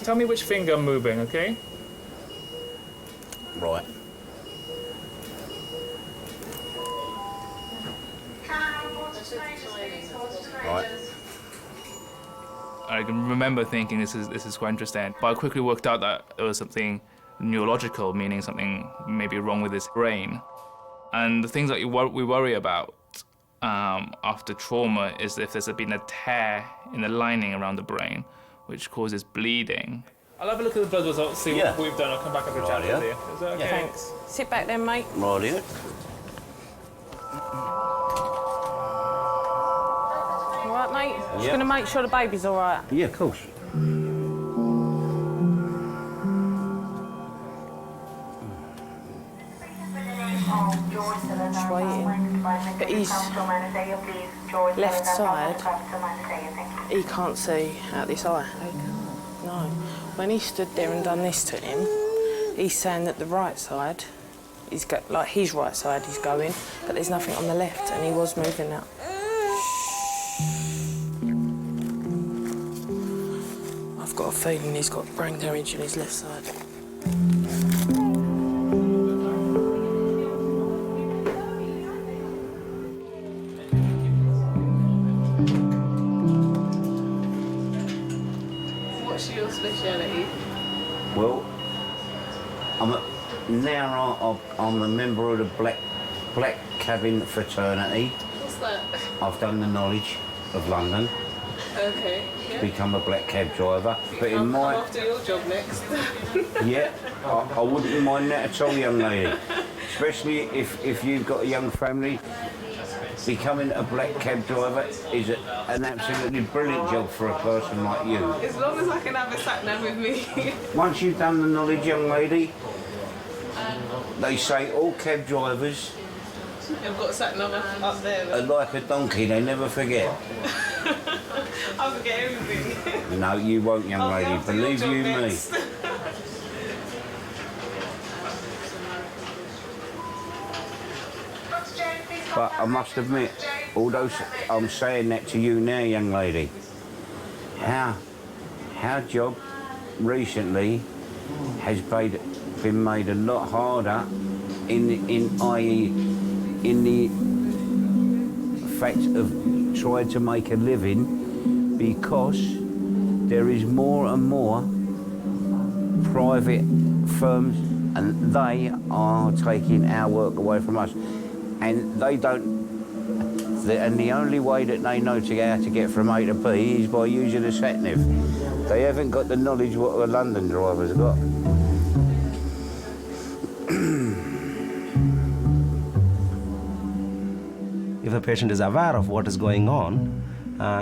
Tell me which finger I'm moving, okay? Right. Right. I can remember thinking this is quite interesting, but I quickly worked out that it was something neurological, meaning something maybe wrong with his brain. And the things that we worry about after trauma is if there's been a tear in the lining around the brain, which causes bleeding. I'll have a look at the blood results, see what we've done. I'll come back up and chat with you. Is that okay? Thanks. Sit back then, mate. Right. All right, mate? Just Yeah. going to make sure the baby's all right. Yeah, of course. Just waiting. But his left side, he can't see out this eye. No. When he stood there and done this to him, he's saying that the right side, like his right side is going, but there's nothing on the left, and he was moving that. I've got a feeling he's got brain damage on his left side. What's your speciality? Well, I'm a member of the Black Cabin Fraternity. What's that? I've done the knowledge of London Okay. to become a black cab driver. But in I'm my off to your job next. yeah, I wouldn't mind that at all, young lady. Especially if you've got a young family. Becoming a black cab driver is an absolutely brilliant job for a person like you. As long as I can have a sat-nav with me. Once you've done the knowledge, young lady, they say all cab drivers I've got sat-nav up there. are like a donkey, they never forget. I'll forget everything. No, you won't, young lady, believe you me. But I must admit, although I'm saying that to you now, young lady, our job recently has been made a lot harder in the fact of trying to make a living, because there is more and more private firms and they are taking our work away from us. And they don't And the only way that they know how to get from A to B is by using a sat-nav. They haven't got the knowledge what a London driver's got. If a patient is aware of what is going on,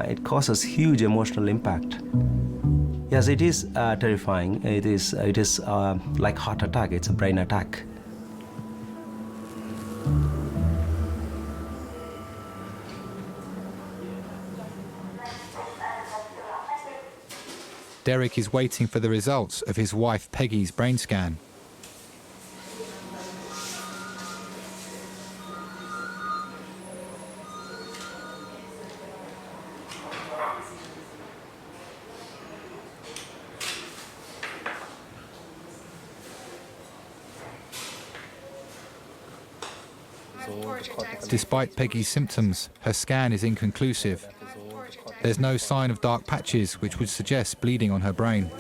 it causes huge emotional impact. Yes, it is terrifying. It is like heart attack. It's a brain attack. Derek is waiting for the results of his wife Peggy's brain scan. Despite Peggy's symptoms, her scan is inconclusive. There's no sign of dark patches, which would suggest bleeding on her brain.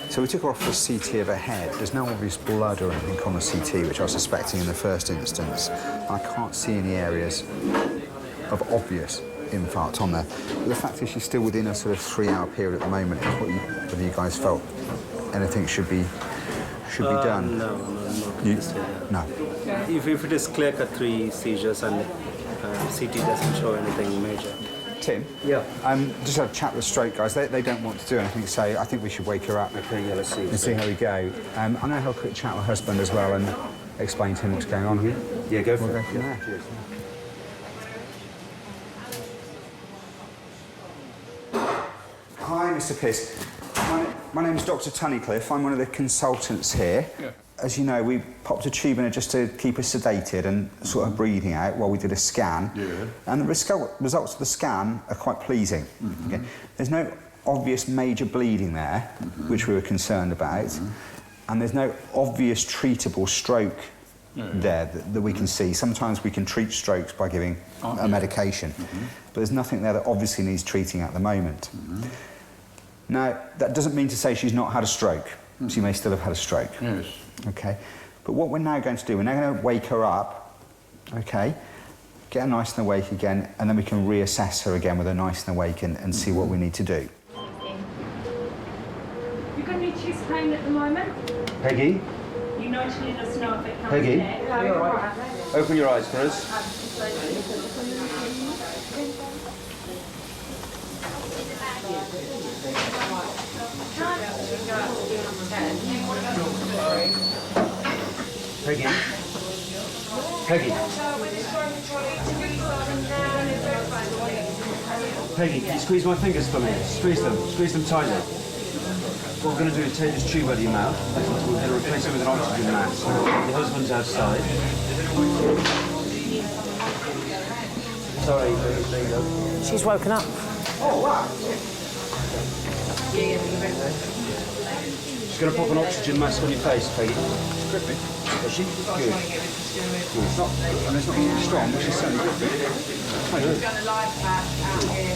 So we took her off the CT of her head. There's no obvious blood or anything on the CT, which I was suspecting in the first instance. I can't see any areas of obvious infarct on there. But the fact is she's still within a sort of 3-hour period at the moment. Have you guys felt anything should be done? No. No. If it is clear-cut 3 seizures and CT doesn't show anything major. Tim? Yeah. Just had a chat with the stroke guys. They don't want to do anything, so I think we should wake her up. Okay, yeah, let's see. And see how we go. I'm going to have a quick chat with her husband as well and explain to him what's going on here. Yeah, go for We'll it. go from there. Hi, Mr. Pearce. My name's Dr. Tunnicliffe. I'm one of the consultants here. Yeah. As you know, we popped a tube in her just to keep her sedated and sort of breathing out while we did a scan. Yeah. And the results of the scan are quite pleasing. Okay. There's no obvious major bleeding there, which we were concerned about. And there's no obvious treatable stroke there that we can see. Sometimes we can treat strokes by giving a medication. But there's nothing there that obviously needs treating at the moment. Now, that doesn't mean to say she's not had a stroke. She may still have had a stroke. Yes. Okay. But what we're now going to do, we're now going to wake her up, okay, get her nice and awake again, and then we can reassess her again with her nice and awake and see what we need to do. You've got any chest pain at the moment? Peggy? You know to let us know if it comes Peggy? back. No, you're all right. Open your eyes for us. Peggy? Peggy? Peggy, can you squeeze my fingers for me? Squeeze them tightly. What we're going to do is take this tube out of your mouth. We're going to replace it with an oxygen mask. Your husband's outside. Sorry, there you go. She's woken up. Oh, wow. She's going to pop an oxygen mask on your face, Peggy. Grippy. Is she? Good. It's not, and it's not really strong, but she's certainly grippy. She's got a life pack out here.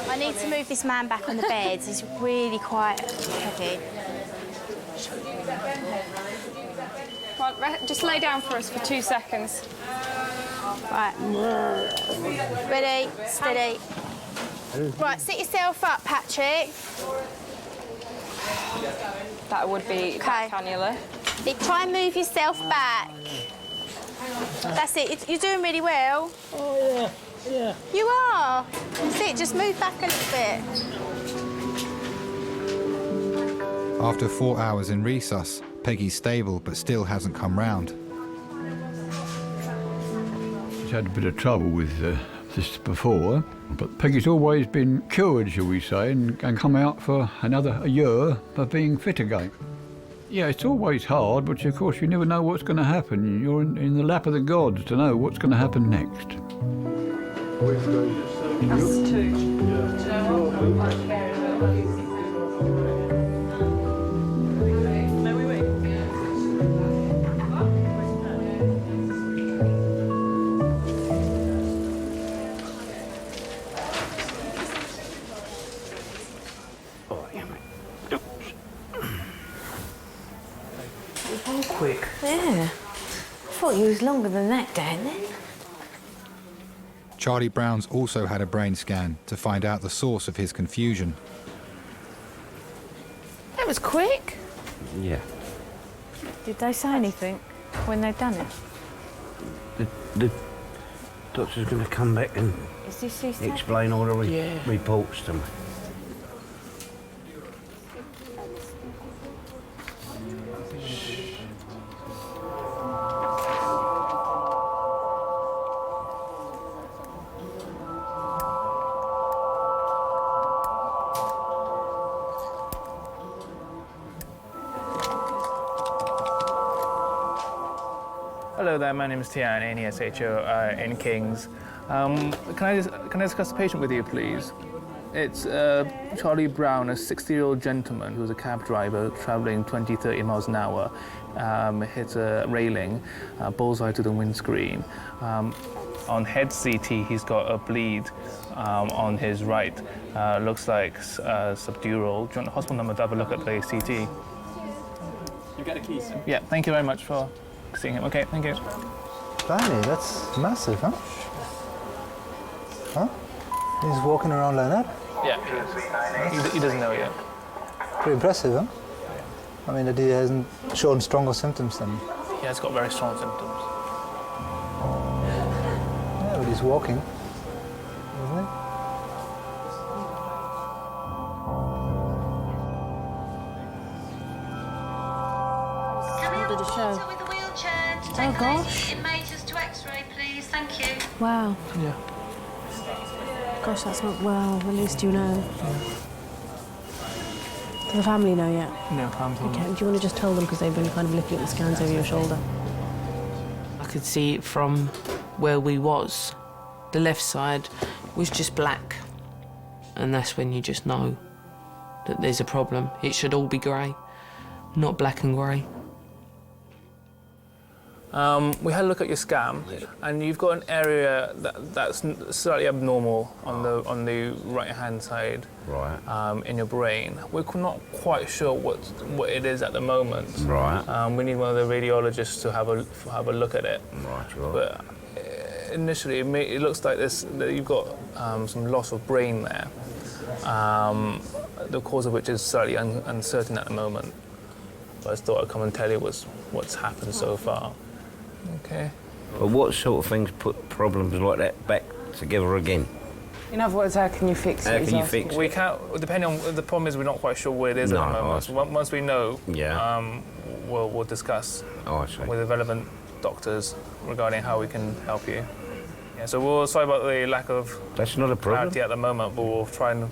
I need to move this man back on the bed. He's really quite heavy. Right, just lay down for us for 2 seconds. Right. Ready, steady. Right, sit yourself up, Patrick. That would be that cannula. Try and move yourself back. That's it. You're doing really well. Oh, yeah. You are. That's it. Just move back a little bit. After 4 hours in resus, Peggy's stable but still hasn't come round. She's had a bit of trouble with this before, but Peggy's always been cured, shall we say, and come out for another year of being fit again. Yeah, it's always hard, but of course you never know what's going to happen. You're in the lap of the gods to know what's going to happen next. That's two. Quick. Yeah. I thought you was longer than that, Dan, then. Charlie Brown's also had a brain scan to find out the source of his confusion. That was quick. Yeah. Did they say anything when they'd done it? The doctor's going to come back and Is this his explain all the reports to me. Hello there, my name is Tian, A&E S01 in Kings. Can I discuss the patient with you, please? It's Charlie Brown, a 60-year-old gentleman who was a cab driver travelling 20-30 miles an hour. Hit a railing, bullseye to the windscreen. On head CT, he's got a bleed on his right. Looks like subdural. Do you want the hospital number to have a look at the CT? You got a key, sir? Yeah, thank you very much for seeing him. Okay, thank you. Blimey, that's massive, huh? Huh? He's walking around like that? Yeah, he doesn't know yet. Pretty impressive, huh? I mean, that he hasn't shown stronger symptoms than... He has got very strong symptoms. Yeah, but he's walking, isn't he? What did it show? With a wheelchair to take gosh. images to X-ray, please. Thank you. Wow. Yeah. Gosh, that's not well. At least you know. Does the family know yet? No, family. Okay. Do you want to just tell them because they've been kind of looking at the scans over your shoulder? I could see it from where we was. The left side was just black. And that's when you just know that there's a problem. It should all be grey, not black and grey. We had a look at your scan, and you've got an area that's slightly abnormal on the right-hand side, Right. in your brain. We're not quite sure what it is at the moment. Right. We need one of the radiologists to have a look at it. Right. But initially, it looks like that you've got some loss of brain there. The cause of which is slightly uncertain at the moment. But I just thought I'd come and tell you what's happened so far. Okay. But what sort of things put problems like that back together again? In other words, how can you fix it? How can you fix it? We can't, depending on, the problem is we're not quite sure where it is at the moment. So once we know, we'll discuss with the relevant doctors regarding how we can help you. Yeah, so we're sorry about the lack of That's not a problem. clarity at the moment, but we'll try and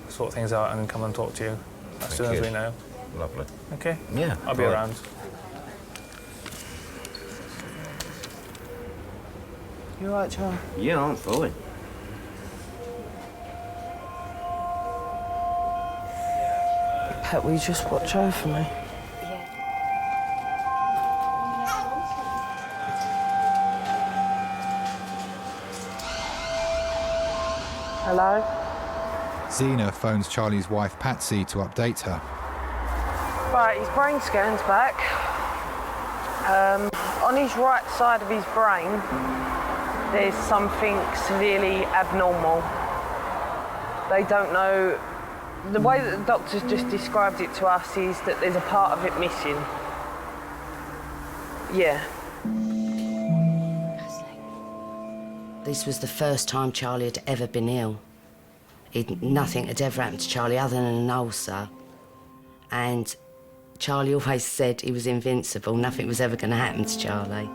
sort things out and come and talk to you as soon as we know. Lovely. Okay? Yeah. I'll be around. You all right, Charlie? Yeah, I'm fine. Pat, will you just watch over me? Hello? Zena phones Charlie's wife Patsy to update her. Right, his brain scan's back. On his right side of his brain, there's something severely abnormal. They don't know The way that the doctors just described it to us is that there's a part of it missing. Yeah. This was the first time Charlie had ever been ill. Nothing had ever happened to Charlie other than an ulcer. And Charlie always said he was invincible. Nothing was ever going to happen to Charlie.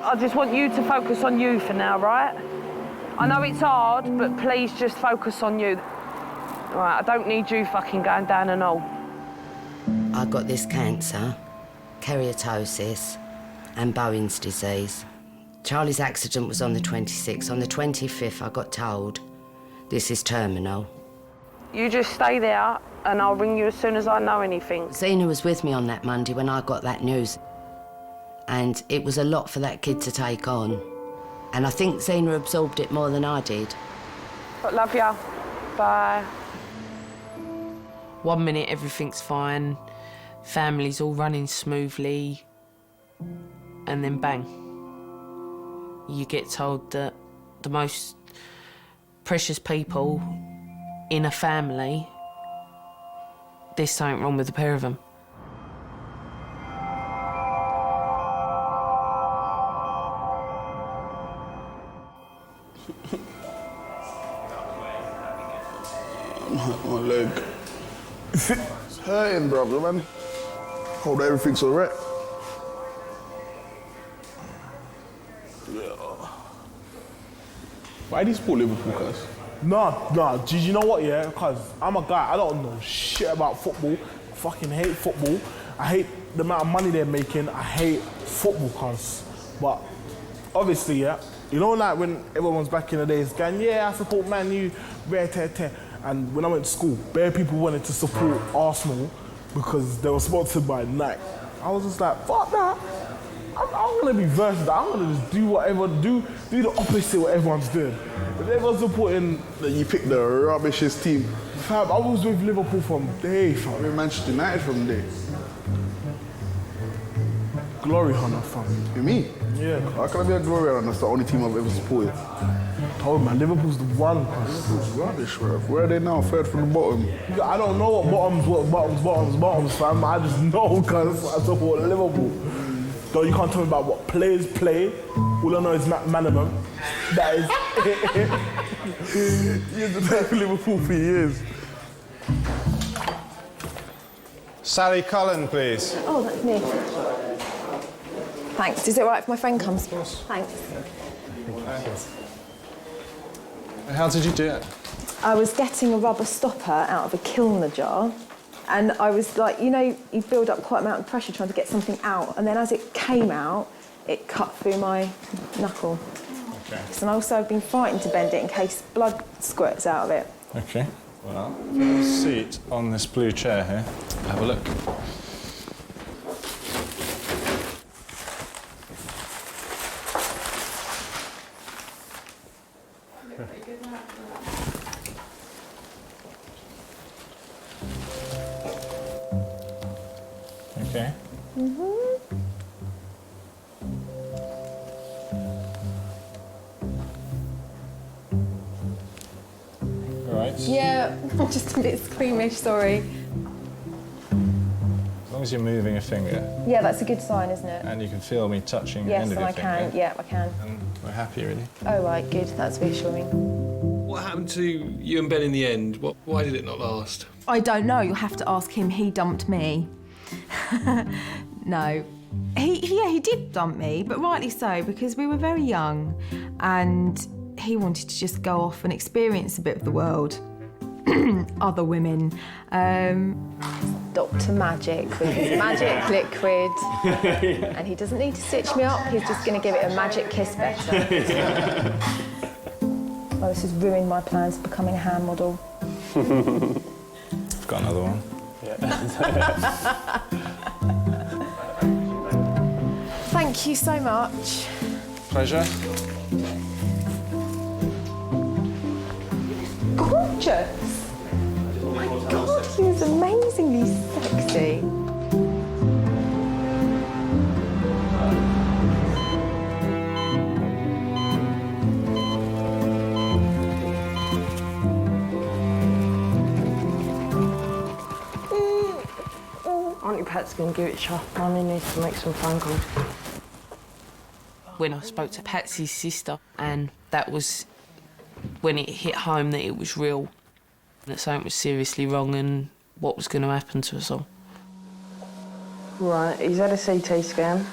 I just want you to focus on you for now, right? I know it's hard, but please just focus on you. Right, I don't need you fucking going down and all. I got this cancer, keratosis, and Bowen's disease. Charlie's accident was on the 26th. On the 25th, I got told, this is terminal. You just stay there, and I'll ring you as soon as I know anything. Zena was with me on that Monday when I got that news. And it was a lot for that kid to take on. And I think Zena absorbed it more than I did. But love ya. Bye. 1 minute everything's fine, family's all running smoothly, and then bang. You get told that the most precious people in a family, there's something wrong with the pair of them. My leg. It's hurting, brother, man. Hope everything's all right. Yeah. Why do you support Liverpool, cuz? Nah, do you know what, yeah? Because I'm a guy, I don't know shit about football. I fucking hate football. I hate the amount of money they're making. I hate football, cuz. But obviously, yeah, you know, like when everyone's back in the days going, yeah, I support Man U, rare, tear, tear. And when I went to school, bare people wanted to support Arsenal because they were sponsored by Nike. I was just like, fuck that. I'm gonna be versatile. I'm gonna just do whatever, do the opposite of what everyone's doing. If everyone's supporting... You picked the rubbishest team. Fam, I was with Liverpool from day, fam. I'm with Manchester United from day. Glory hunter, fam. You me? Yeah. How can I be a glory hunter? That's the only team I've ever supported. Told man, Liverpool's the one. Liverpool's rubbish, bro. Where are they now? Third from the bottom. I don't know what bottoms, fam. I just know because I support Liverpool. Though you can't tell me about what players play. All I know is Matt Manneman. That is he has been playing for Liverpool for years. Sally Cullen, please. Oh, that's me. Thanks. Is it all right if my friend comes? Of course. Thanks. How did you do it? I was getting a rubber stopper out of a kilner jar, and I was like, you know, you build up quite an amount of pressure trying to get something out, and then as it came out, it cut through my knuckle. Okay. And also I've been frightened to bend it in case blood squirts out of it. Okay. Well, have a seat on this blue chair here. Have a look. Okay. All right. Yeah, I'm just a bit squeamish, sorry. As long as you're moving a finger. Yeah, that's a good sign, isn't it? And you can feel me touching the Yes, end of and your I finger. can. Yeah, I can. And we're happy, really. Oh, right, good. That's reassuring. What happened to you and Ben in the end? Why did it not last? I don't know. You'll have to ask him. He dumped me. No. He did dump me, but rightly so, because we were very young and he wanted to just go off and experience a bit of the world. Other women. Dr. Magic with his magic liquid. And he doesn't need to stitch me up, he's just going to give it a magic kiss better. Well, this has ruined my plans of becoming a hand model. I've got another one. Thank you so much. Pleasure. Gorgeous! Oh my God, he was amazingly sexy. Pat's going to give it a shot. Mummy needs to make some phone calls. When I spoke to Patsy's sister, and that was when it hit home that it was real, that something was seriously wrong and what was going to happen to us all. Right, he's had a CT scan.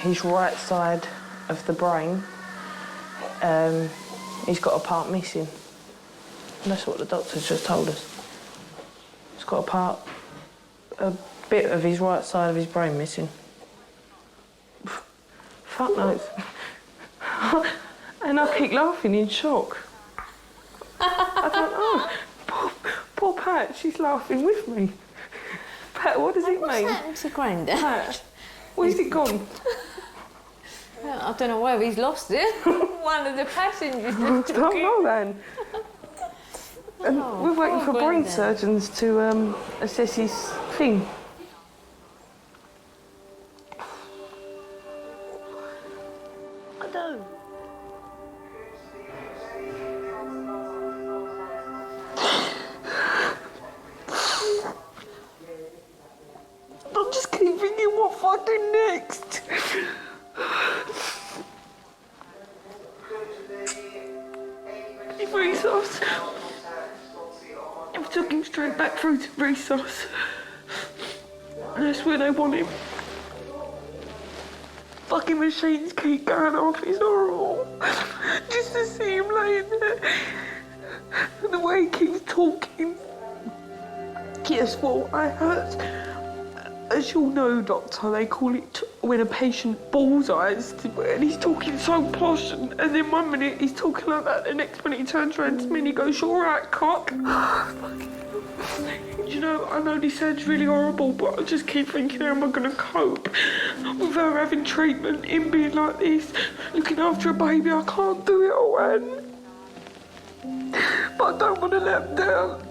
His right side of the brain, he's got a part missing. And that's what the doctors just told us. He's got a bit of his right side of his brain missing. Fuck knows. And I keep laughing in shock. I don't know. Poor Pat, she's laughing with me. Pat, what does it mean? What's happened to Grandad? Pat, where's it gone? I don't know where he's lost it. One of the passengers. I don't know then. And we're waiting for brain surgeons to assess his thing. I know. I just keep thinking, what if I do next? If resource, if I took him straight back through to resource, and that's where they want him. Fucking machines keep going off, it's horrible. Just to see him laying there, and the way he keeps talking. Guess what? I hurt. As you'll know, doctor, they call it when a patient bullseyes, and he's talking so posh, and then 1 minute he's talking like that, the next minute he turns around to me and he goes, "You all right, cock?" You know, I know this sounds really horrible, but I just keep thinking, how am I going to cope with her having treatment, him being like this, looking after a baby? I can't do it all, Anne. But I don't want to let him down.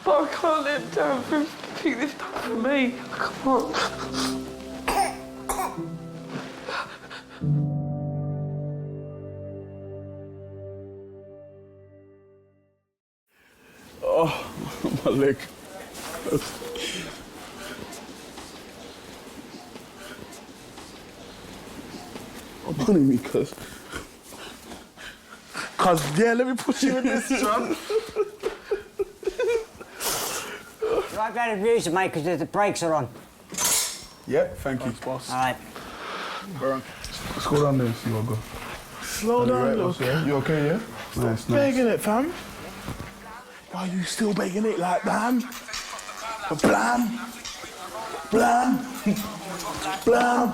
But I can't let him down for pick this up for me. I can't. Oh, my leg. I'm punning me, cuz. Yeah, let me push you in this, John. Right down the music, mate, because the brakes are on. Yeah, thank you, boss. All right. Let's go down there and see what I go. Slow down, right, look. yeah? You okay, yeah? Nice, Begging it, fam. Are you still begging it like blam? Blam. Blam. Blam.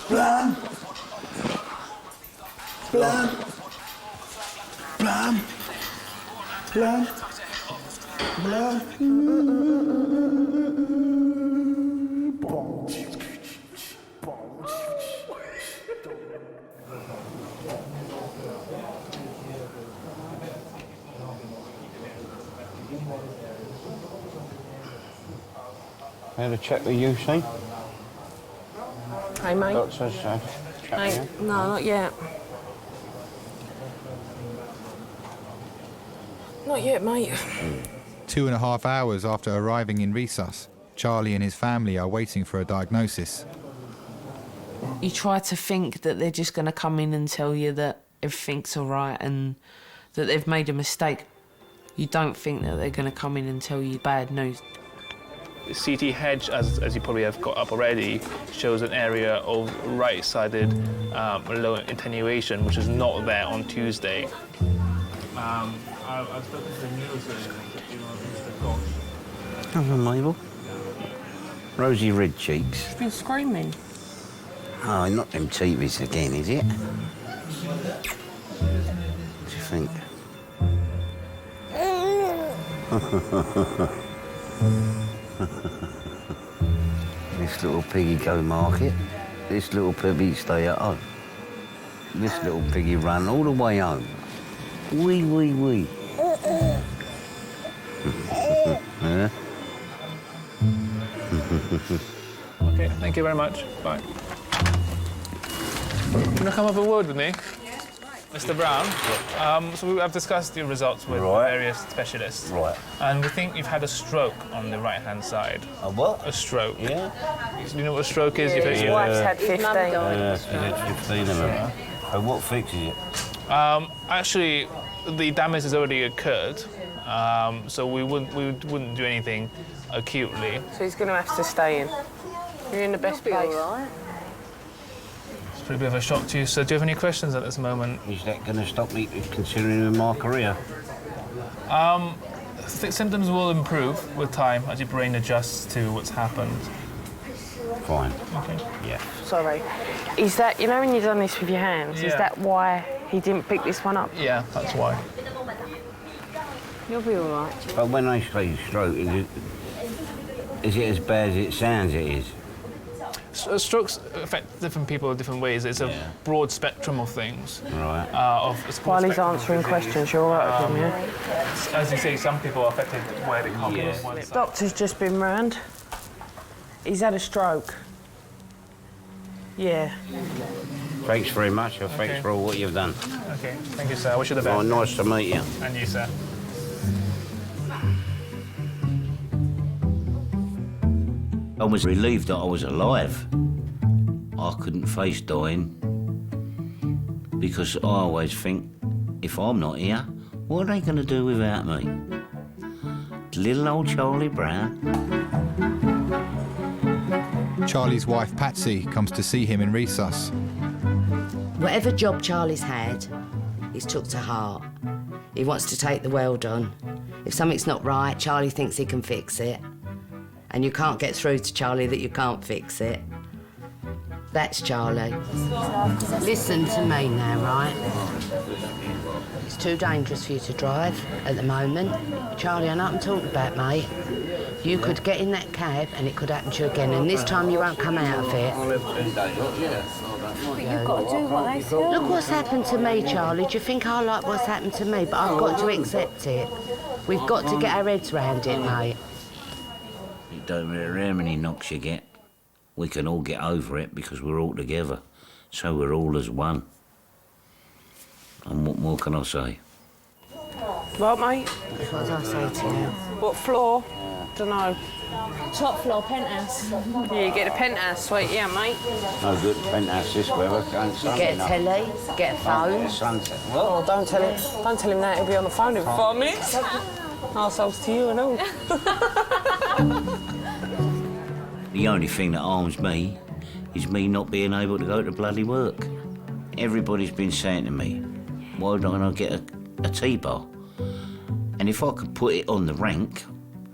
Blam. Blam. Blam. Blam. Blam. I had a check with you, see? Hey, mate. Doctor's chat Hey, with you. no, not yet. Not yet, mate. 2.5 hours after arriving in Resus, Charlie and his family are waiting for a diagnosis. You try to think that they're just going to come in and tell you that everything's all right and that they've made a mistake. You don't think that they're going to come in and tell you bad news. The CT hedge, as you probably have got up already, shows an area of right-sided low attenuation, which is not there on Tuesday. I've spoken to the neurosurgeon, Mr. Koch. Hello, Mabel. Rosy red cheeks. She's been screaming. Oh, not them TVs again, is it? What do you think? This little piggy go market, this little piggy stay at home. This little piggy run all the way home. Wee, wee, wee. Yeah? Okay, thank you very much. Bye. You want to come have a word with me? Mr. Brown, so we have discussed your results with various specialists. Right. And we think you've had a stroke on the right-hand side. A what? A stroke. Yeah. Do you know what a stroke is? His wife's had 15. Yeah, 15 of them. And what fixes it? Actually, the damage has already occurred, so we wouldn't do anything acutely. So he's going to have to stay in. You're in the best place. It's a pretty bit of a shock to you. So do you have any questions at this moment? Is that going to stop me continuing my career? I think symptoms will improve with time as your brain adjusts to what's happened. Fine. Okay. Yeah. Sorry. Is that, you know when you've done this with your hands, is Yeah. that why he didn't pick this one up? Yeah, that's why. You'll be all right. But when I say stroke, is it as bad as it sounds it is? Strokes affect different people in different ways. It's a broad spectrum of things. Right. While he's answering questions, you're all right with him, yeah? As you say, some people are affected where they can't get on one side. Doctor's just been round. He's had a stroke. Yeah. Thanks very much, and thanks for all what you've done. Okay, thank you, sir. I wish you the best. Oh, nice to meet you. And you, sir. I was relieved that I was alive. I couldn't face dying because I always think, if I'm not here, what are they going to do without me? Little old Charlie Brown. Charlie's wife, Patsy, comes to see him in resus. Whatever job Charlie's had, he's took to heart. He wants to take the world on. If something's not right, Charlie thinks he can fix it. And you can't get through to Charlie that you can't fix it. That's Charlie. Listen to me now, right? It's too dangerous for you to drive at the moment. Charlie, I know what I'm talking about, mate. You could get in that cab and it could happen to you again, and this time you won't come out of it. But you've got to do what they say. Look what's happened to me, Charlie. Do you think I like what's happened to me? But I've got to accept it. We've got to get our heads round it, mate. It don't matter how many knocks you get. We can all get over it because we're all together. So we're all as one. And what more can I say? What, mate? What did I say to you? What floor? Dunno. Top floor, penthouse. Yeah, you get a penthouse suite, yeah, mate. No good penthouse this weather. Get a telly, get a phone. Sunset. Oh, don't tell him that. He'll be on the phone in 5 minutes. Arseholes to you and all. The only thing that harms me is me not being able to go to bloody work. Everybody's been saying to me, why don't I get a T-bar? And if I could put it on the rank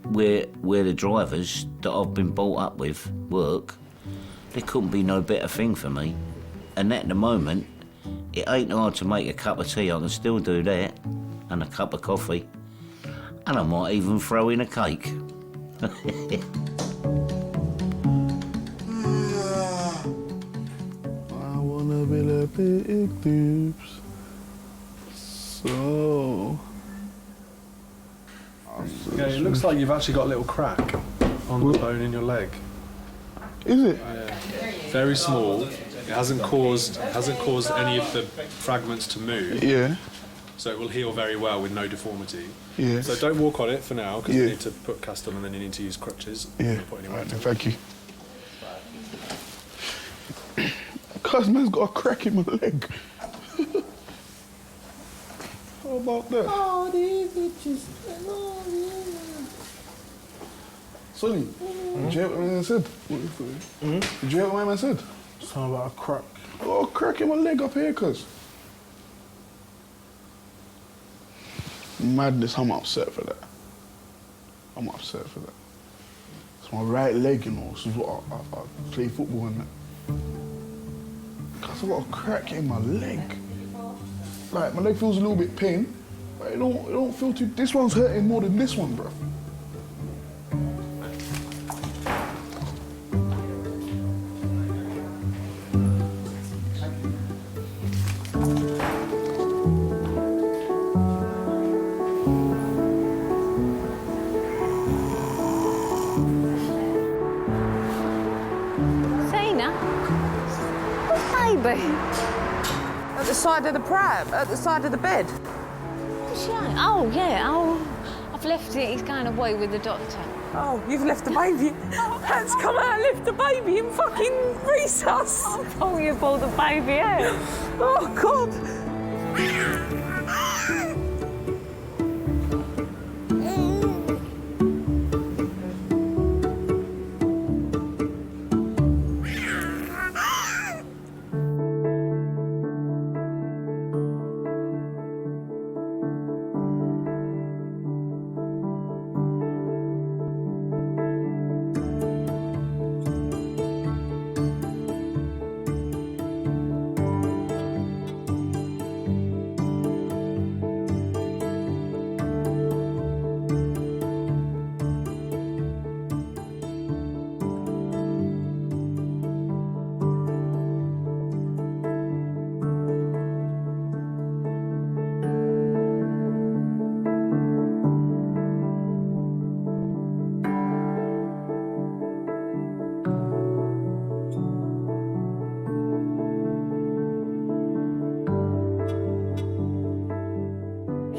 where the drivers that I've been brought up with work, there couldn't be no better thing for me. And at the moment, it ain't hard to make a cup of tea. I can still do that, and a cup of coffee. And I might even throw in a cake. I wanna be like big dudes. So. Yeah, it looks like you've actually got a little crack on the bone in your leg. Is it? Yeah. Very small. It hasn't caused any of the fragments to move. Yeah. So it will heal very well with no deformity. Yes. So don't walk on it for now because Yeah. you need to put cast on and then you need to use crutches. Yeah. Put Right, then, thank you. Cuz man's got a crack in my leg. How about that? Oh, these bitches. Sonny, did you hear what my man said? Did you hear what my man said? Something about a crack. Oh, a crack in my leg up here, cuz. Madness, I'm upset for that. I'm upset for that. It's my right leg, you know. This is what I play football in that. Cuz I got a crack in my leg. Like, my leg feels a little bit pain, but it don't feel too... This one's hurting more than this one, bro. Sina? Baby. At the side of the pram, at the side of the bed. What's she on? Oh, yeah. Oh, I've left it. He's going away with the doctor. Oh, you've left the baby. Pat's come out and left the baby in fucking resus. Oh, you pulled the baby out. Oh, God.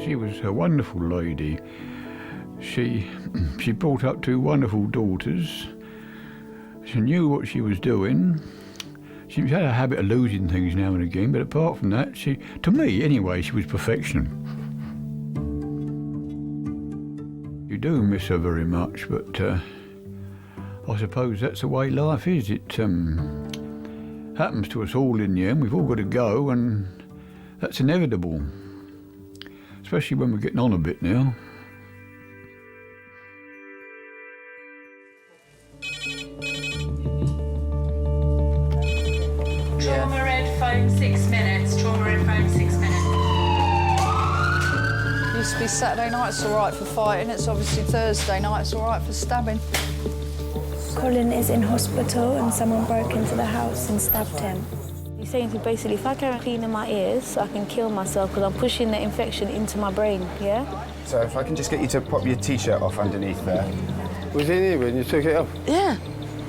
She was a wonderful lady. She brought up two wonderful daughters. She knew what she was doing. She had a habit of losing things now and again, but apart from that, to me anyway, she was perfection. You do miss her very much, but I suppose that's the way life is. It happens to us all in the end. We've all got to go, and that's inevitable. Especially when we're getting on a bit now. Trauma red phone 6 minutes. Trauma red phone 6 minutes. Used to be Saturday night's all right for fighting. It's obviously Thursday night's all right for stabbing. Colin is in hospital and someone broke into the house and stabbed him. He's saying to me basically, if I carry on cleaning my ears, I can kill myself because I'm pushing the infection into my brain, yeah? So if I can just get you to pop your T-shirt off underneath there. Was he in here when you took it off? Yeah.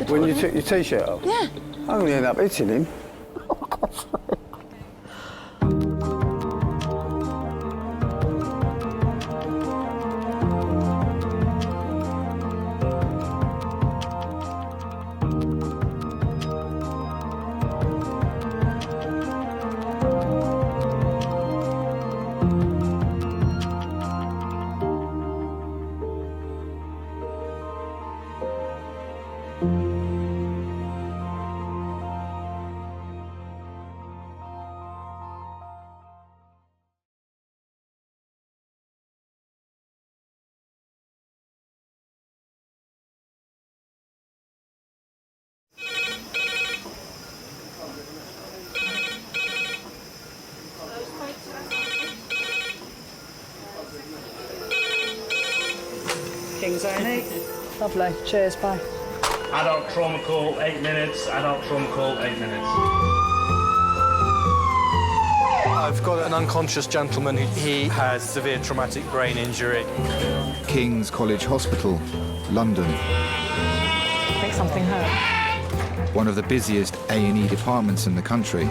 When you took your T-shirt off? Yeah. I'm going to end up hitting him. King's A&E. Lovely. Cheers, bye. Adult trauma call, 8 minutes. Adult trauma call, 8 minutes. I've got an unconscious gentleman. He has severe traumatic brain injury. King's College Hospital, London. I think something hurt. One of the busiest A&E departments in the country.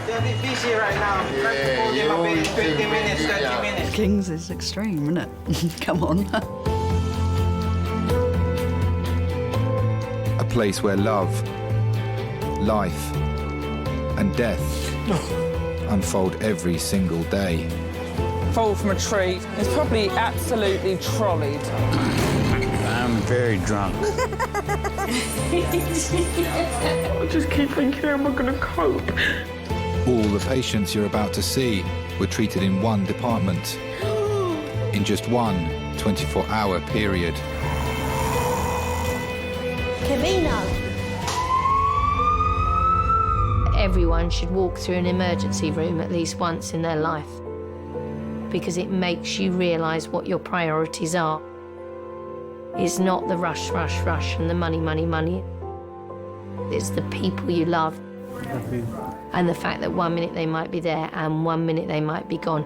They're a bit busy right now. Try to call them a bit, 20 minutes, 30 minutes. King's is extreme, isn't it? Come on. A place where love, life, and death unfold every single day. Fall from a tree. It's probably absolutely trolleyed. I'm very drunk. I just keep thinking, how am I going to cope? All the patients you're about to see were treated in one department, in just one 24-hour period. Everyone should walk through an emergency room at least once in their life because it makes you realise what your priorities are. It's not the rush, rush, rush and the money, money, money. It's the people you love and the fact that 1 minute they might be there and 1 minute they might be gone.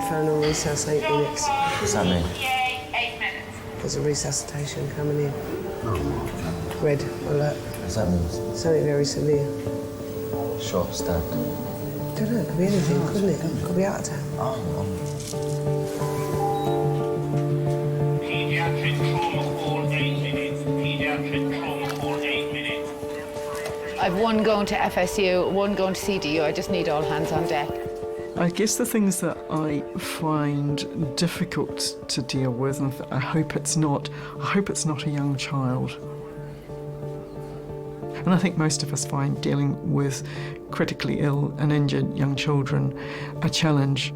phone on recess 8 minutes. What's that mean? There's a resuscitation coming in. Red alert. What's that mean? Something very severe. Shot, stabbed. Don't know, it could be anything, couldn't it? Could be heart attack. Pediatric trauma call 8 minutes. Pediatric trauma call 8 minutes. I've one going to FSU, one going to CDU. I just need all hands on deck. I guess the things that I find difficult to deal with, and I hope it's not a young child. And I think most of us find dealing with critically ill and injured young children a challenge.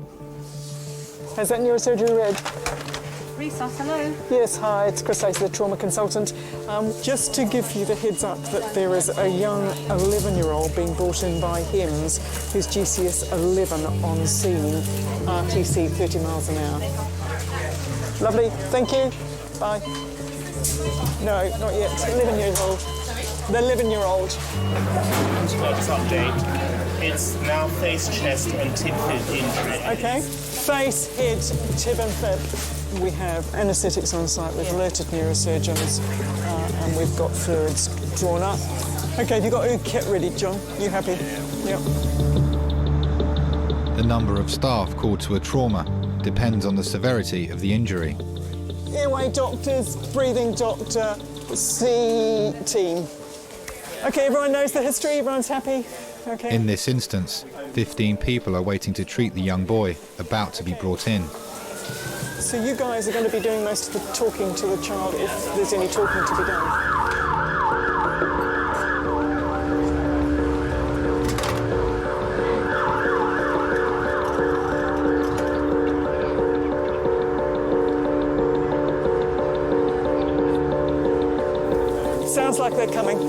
Has that neurosurgery read? Resus, hello. Yes, hi, it's Chris Ace, the trauma consultant. Just to give you the heads up that there is a young 11-year-old being brought in by HIMS who's GCS 11 on scene, RTC 30 miles an hour. Lovely, thank you. Bye. No, not yet. 11 years old. The 11-year-old. Sports update. It's now face, chest, and tib fib injury. Okay. Face, head, tib, and fib. We have anaesthetics on site with alerted neurosurgeons, and we've got fluids drawn up. Okay, have you got your kit ready, John? You happy? Yep. The number of staff called to a trauma depends on the severity of the injury. Airway doctors, breathing doctor, C team. Okay, everyone knows the history, everyone's happy? Okay. In this instance, 15 people are waiting to treat the young boy about to be brought in. So you guys are going to be doing most of the talking to the child if there's any talking to be done. Sounds like they're coming.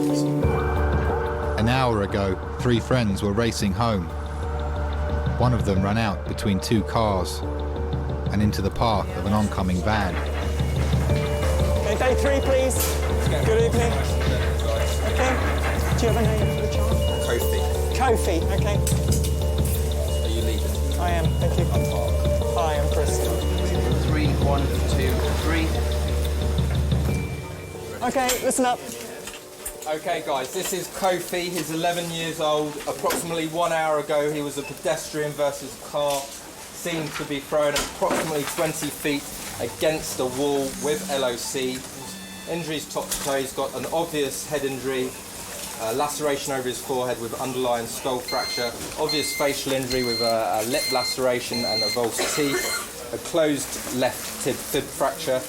An hour ago, 3 friends were racing home. One of them ran out between 2 cars and into the path of an oncoming van. Okay, day 3, please. Good evening. Okay. Do you have a name for the child? Kofi. Kofi, okay. Are you leaving? I am, thank you. I'm Mark. Hi, I'm Chris. 3, 1, 2, 3. Okay, listen up. Okay, guys, this is Kofi. He's 11 years old. Approximately 1 hour ago, he was a pedestrian versus car, seen to be thrown approximately 20 feet against a wall with LOC. Injuries top to toe. He's got an obvious head injury, laceration over his forehead with underlying skull fracture, obvious facial injury with a lip laceration and avulsed teeth, a closed left tib fib fracture.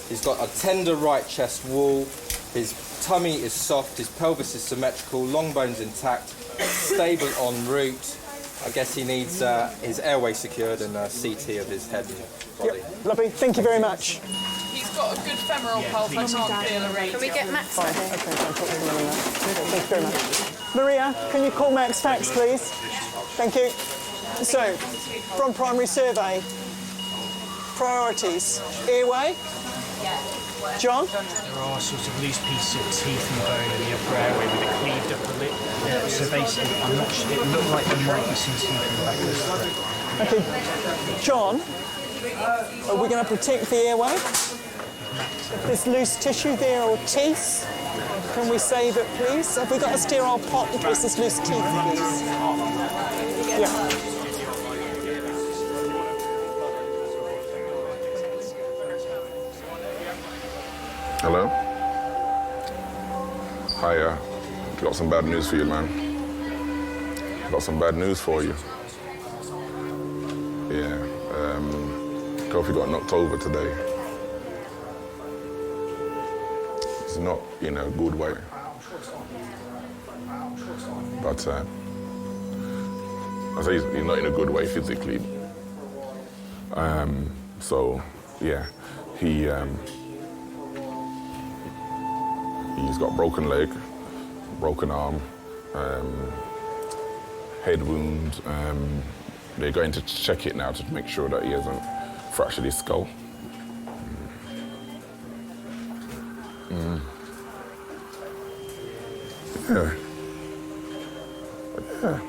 He's got a tender right chest wall. His tummy is soft, his pelvis is symmetrical, long bones intact, stable en route. I guess he needs his airway secured and a CT of his head and body. Yep. Lovely, thank you very much. He's got a good femoral pulse. I can't feel a rate. Can we get Max? Fine, okay, thank you very much. Maria, can you call Max Fax, please? Thank you. So, from primary survey, priorities, airway? John? There are sort of loose pieces of teeth and bone in the upper airway with a cleaved upper lip. So basically, I'm not sure, it looked like there might be some teeth in the back of the throat. Okay, John, are we going to protect the airway? If there's loose tissue there or teeth, can we save it, please? Have we got a sterile pot in case there's loose teeth, please? Yeah. Hello? Hiya. Got some bad news for you, man. Got some bad news for you. Yeah, Kofi got knocked over today. It's not in a good way. But I say he's not in a good way physically. So, yeah, he's got broken leg, broken arm, head wound. They're going to check it now to make sure that he hasn't fractured his skull. Yeah. Yeah.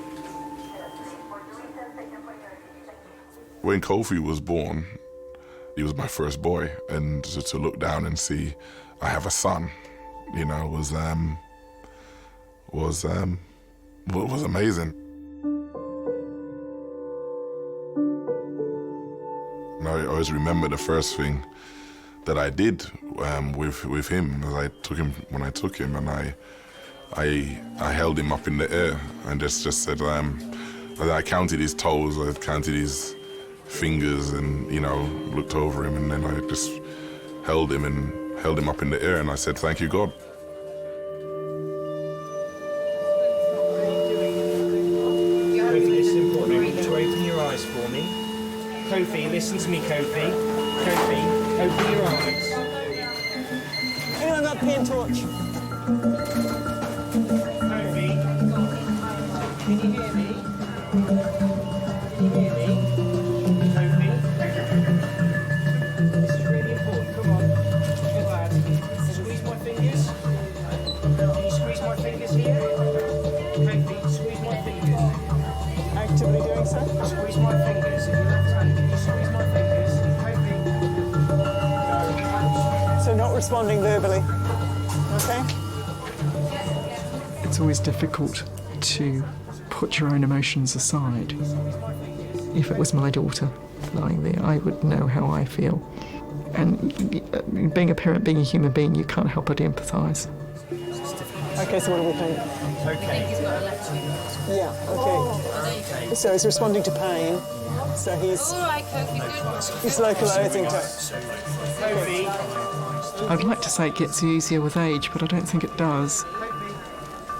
When Kofi was born, he was my first boy, and to look down and see I have a son, you know, was amazing. And I always remember the first thing that I did with him, as I took him, and I held him up in the air and just said, I counted his toes, I counted his fingers, and, you know, looked over him, and then I just held him up in the air, and I said, thank you, God. Kofi, this is important. I want you to open your eyes for me. Kofi, listen to me, Kofi. Kofi, open your eyes. Anyone got pee and torch? Kofi, can you hear me? Can you hear me? Kofi? This is really important. Come on. Good lad. Squeeze my fingers. Can you squeeze my fingers here? Kofi, squeeze my fingers. Actively doing so? Squeeze my fingers in your left hand. Can you squeeze my fingers? Kofi. So not responding verbally. Okay? It's always difficult to put your own emotions aside. If it was my daughter lying there, I would know how I feel. And being a parent, being a human being, you can't help but empathise. Okay, so what do we think? Okay. Yeah, okay. So he's responding to pain. So he's localising to... I'd like to say it gets easier with age, but I don't think it does.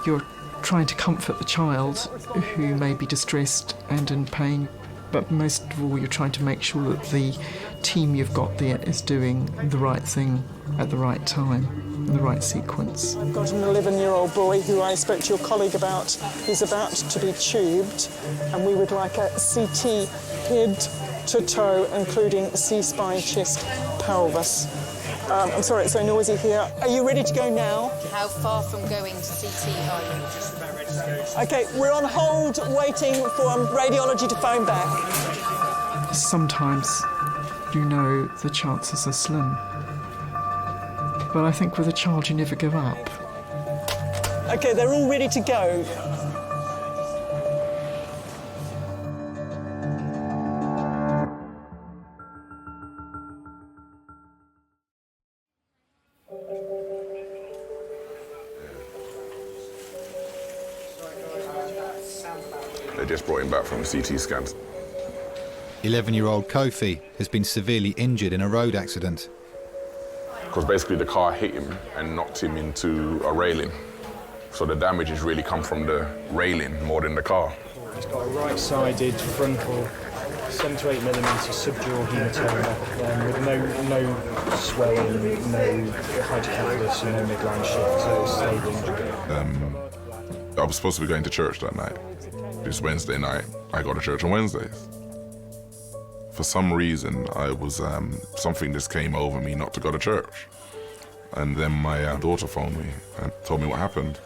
You're trying to comfort the child who may be distressed and in pain, but most of all you're trying to make sure that the team you've got there is doing the right thing at the right time, in the right sequence. I've got an 11-year-old boy who I spoke to your colleague about. He's about to be tubed, and we would like a CT head to toe, including C-spine, chest, pelvis. I'm sorry, it's so noisy here. Are you ready to go now? How far from going to CT are you? Just about ready to go. OK, we're on hold, waiting for radiology to phone back. Sometimes you know the chances are slim. But I think with a child, you never give up. OK, they're all ready to go. They just brought him back from the CT scans. 11-year-old Kofi has been severely injured in a road accident. Because basically the car hit him and knocked him into a railing. So the damage has really come from the railing more than the car. He's got a right-sided frontal 7 to 8 millimetre subdural haematoma with no swelling, no hydrocephalus, and no midline shift, so it's stable injury. I was supposed to be going to church that night. This Wednesday night, I go to church on Wednesdays. For some reason, I was something just came over me not to go to church. And then my daughter phoned me and told me what happened.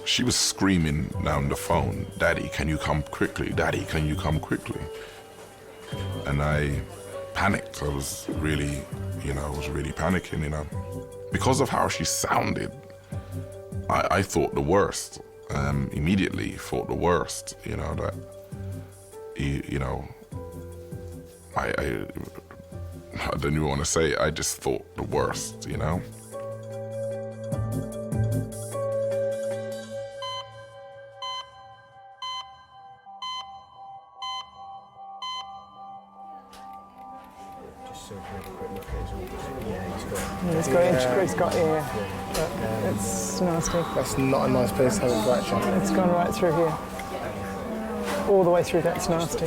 She was screaming down the phone, "Daddy, can you come quickly? Daddy, can you come quickly?" And I panicked. I was really panicking, Because of how she sounded, I thought the worst. Immediately thought the worst, that, I don't even want to say it, I just thought the worst, Just so we can have a quick look at his organs. Yeah, He's got ear, but it's nasty. That's not a nice place to have a fracture. It's gone right through here. All the way through, that's nasty.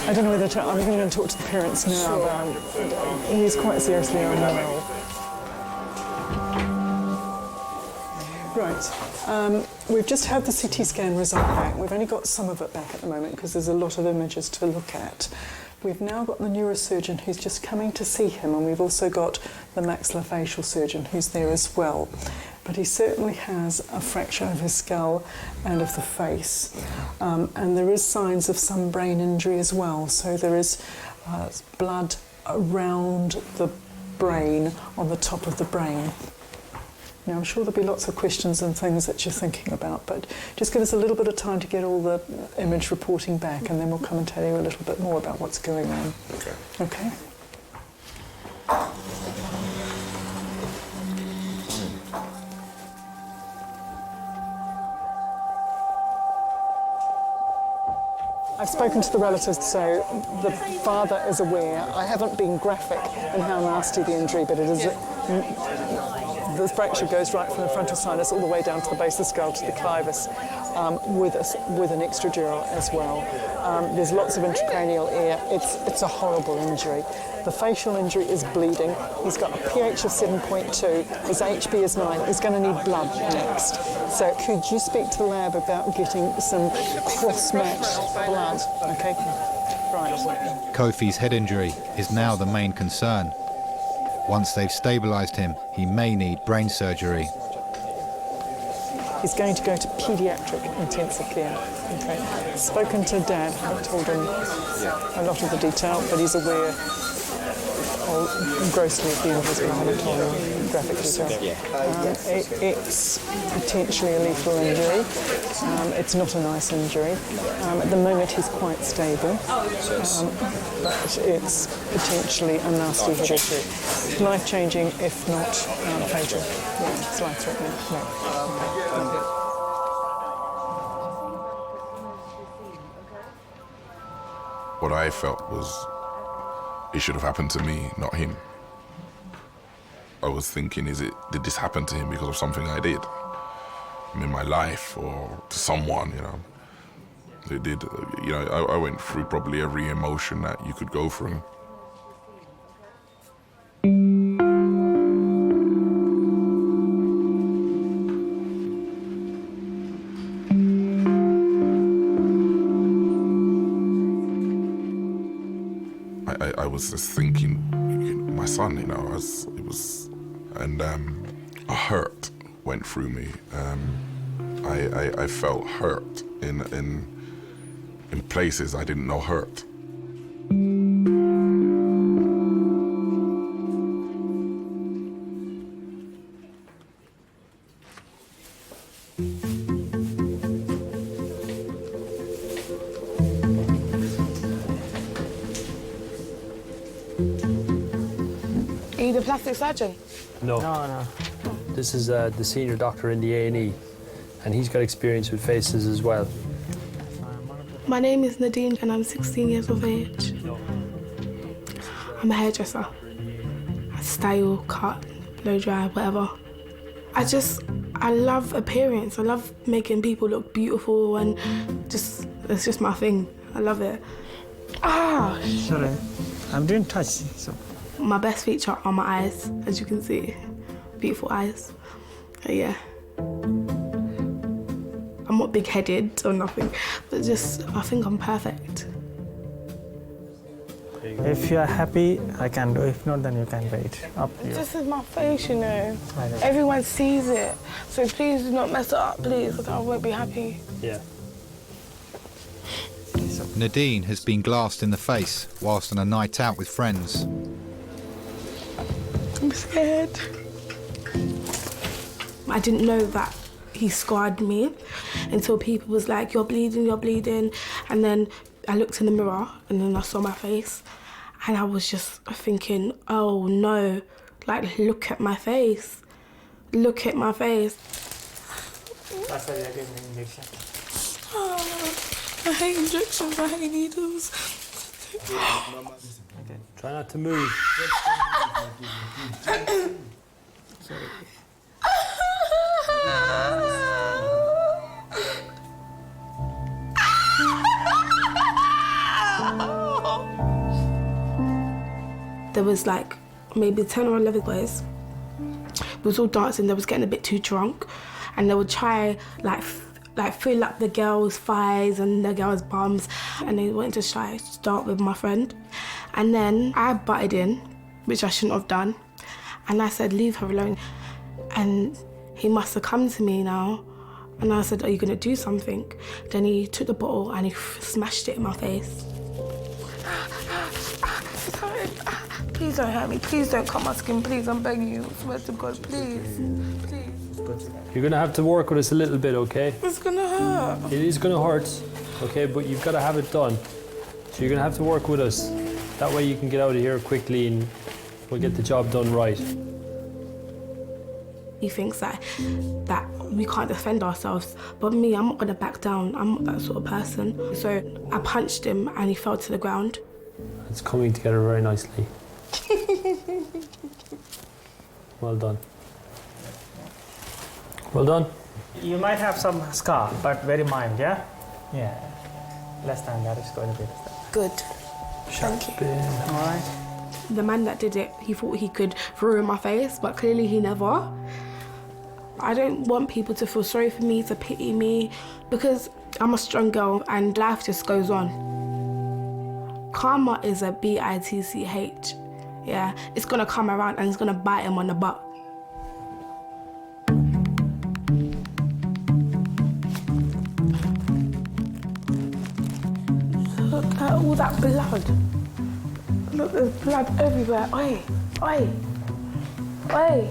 I don't know whether I'm going to talk to the parents now, but he's quite seriously unwell. Right, we've just had the CT scan result back. We've only got some of it back at the moment because there's a lot of images to look at. We've now got the neurosurgeon who's just coming to see him, and we've also got the maxillofacial surgeon who's there as well. but he certainly has a fracture of his skull and of the face. And there is signs of some brain injury as well. So there is blood around the brain, on the top of the brain. Now, I'm sure there'll be lots of questions and things that you're thinking about, but just give us a little bit of time to get all the image reporting back, and then we'll come and tell you a little bit more about what's going on. Okay. Okay? I've spoken to the relatives, so the father is aware. I haven't been graphic in how nasty the injury, but it is. The fracture goes right from the frontal sinus all the way down to the base of the skull to the clivus, with an extradural as well. There's lots of intracranial air. It's a horrible injury. The facial injury is bleeding. He's got a pH of 7.2. His HB is 9. He's going to need blood next. So could you speak to the lab about getting some cross-matched blood? Okay. Right. Kofi's head injury is now the main concern. Once they've stabilised him, he may need brain surgery. He's going to go to paediatric intensive care. Okay. Spoken to Dad, I've told him a lot of the detail, but he's aware grossly of the injuries, but I haven't told him graphic detail. It's potentially a lethal injury. It's not a nice injury. At the moment he's quite stable, but it's potentially a nasty head injury. Life-changing, if not fatal. Yeah, it's life-threatening. No. What I felt was it should have happened to me, not him. I was thinking, did this happen to him because of something I did in my life or to someone, you know? It did, you know, I went through probably every emotion that you could go through. I was just thinking, my son, you know, and a hurt went through me. I felt hurt in places I didn't know hurt. Are you the plastic surgeon? No. No. This is the senior doctor in the A&E, and he's got experience with faces as well. My name is Nadine, and I'm 16 years of age. I'm a hairdresser. I style, cut, blow dry, whatever. I love appearance. I love making people look beautiful, and it's just my thing. I love it. Sorry, I'm doing touch. So. My best feature are my eyes, as you can see. Beautiful eyes. Yeah. I'm not big-headed or nothing, but I think I'm perfect. If you're happy, I can do. If not, then you can wait. Up to you. This is my face, you know. Everyone sees it. So please do not mess it up, please, because I won't be happy. Yeah. Nadine has been glassed in the face whilst on a night out with friends. I'm scared. I didn't know that he scarred me until people was like, you're bleeding. And then I looked in the mirror and then I saw my face and I was just thinking, oh no, like look at my face. Look at my face. That's why you're getting an injection. Oh, I hate injections, I hate needles. Okay. Try not to move. Sorry. There was like maybe 10 or 11 boys. We was all dancing, they was getting a bit too drunk and they would try like fill up the girls' thighs and the girls' bums and they wanted to try to start with my friend. And then I butted in, which I shouldn't have done, and I said, leave her alone. And He must have come to me now, and I said, are you going to do something? Then he took the bottle and he smashed it in my face. Please don't hurt me. Please don't cut my skin. Please, I'm begging you. I swear to God, please. Please. You're going to have to work with us a little bit, okay? It's going to hurt. It is going to hurt, okay? But you've got to have it done. So you're going to have to work with us. That way you can get out of here quickly and we'll get the job done right. He thinks that we can't defend ourselves. But me, I'm not going to back down. I'm not that sort of person. So I punched him and he fell to the ground. It's coming together very nicely. Well done. Well done. You might have some scar, but very mild, yeah? Yeah. Less than that, it's going to be less than that. Good. Thank you. All right. The man that did it, he thought he could throw in my face, but clearly he never. I don't want people to feel sorry for me, to pity me, because I'm a strong girl and life just goes on. Karma is a B-I-T-C-H. Yeah, it's gonna come around and it's gonna bite him on the butt. Look at all that blood. Look, there's blood everywhere. Oi, oi, oi.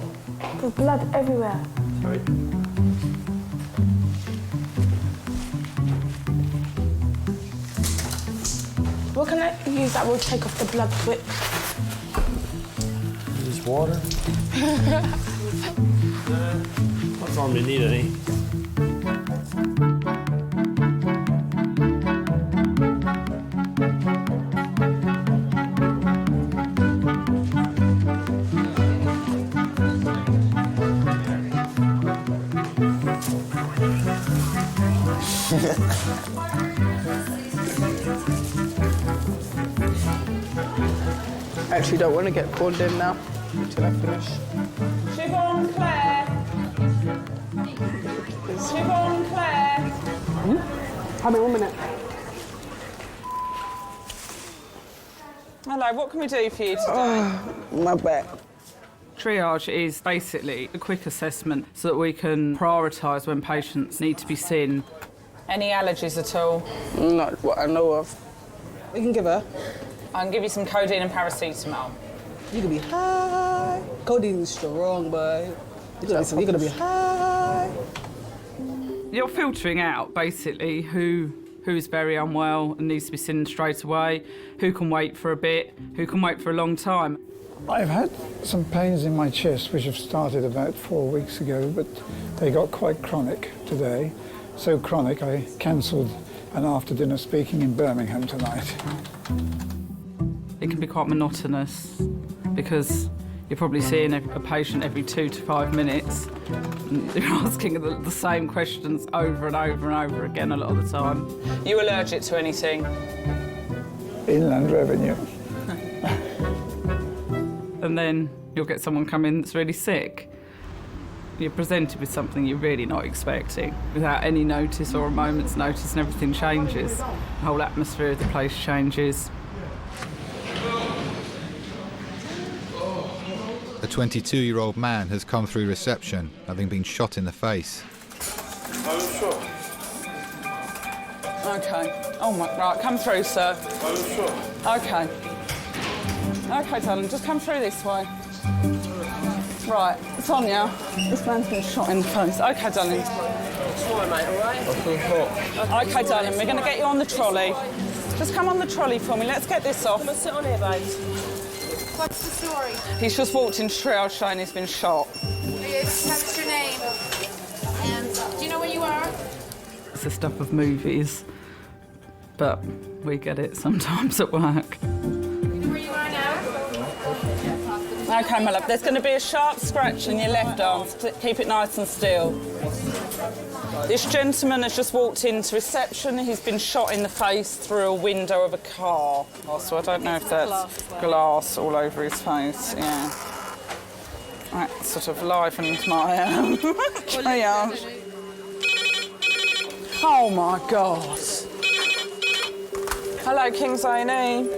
There's blood everywhere. Sorry. What can I use that will take off the blood quick? Use water. Not normally need any. I actually don't want to get called in now until I finish. Siobhan, Claire. Siobhan, Claire. Hold me 1 minute. Hello, what can we do for you today? Oh, my back. Triage is basically a quick assessment so that we can prioritise when patients need to be seen. Any allergies at all? Not what I know of. We can give her. I can give you some codeine and paracetamol. You can be high. Codeine is strong, boy. You're gonna be high. You're filtering out basically who's very unwell and needs to be seen straight away, who can wait for a bit, who can wait for a long time. I've had some pains in my chest which have started about 4 weeks ago, but they got quite chronic today. So chronic I cancelled an after-dinner speaking in Birmingham tonight. It can be quite monotonous because you're probably seeing a patient every 2 to 5 minutes and you're asking the same questions over and over and over again a lot of the time. You allergic to anything? Inland revenue. And then you'll get someone come in that's really sick. You're presented with something you're really not expecting. Without any notice or a moment's notice, and everything changes. The whole atmosphere of the place changes. A 22-year-old man has come through reception, having been shot in the face. I'm sure. OK. Oh, my... Right, come through, sir. I'm sure. OK. OK, darling, just come through this way. Right, Sonia, this man's been shot in the face. OK, darling. Sorry, mate, all right? I feel hot. OK, darling, we're going to get you on the trolley. Just come on the trolley for me. Let's get this off. Come and sit on here, babe. What's the story? He's just walked into triage saying he's been shot. What's your name? And do you know where you are? It's the stuff of movies, but we get it sometimes at work. Where you are now? OK, my love, there's going to be a sharp scratch in your left arm. Keep it nice and still. This gentleman has just walked into reception. He's been shot in the face through a window of a car. So I don't know if that's glass all over his face, yeah. That sort of livened my triage. Oh, my God. Hello, King's A&E.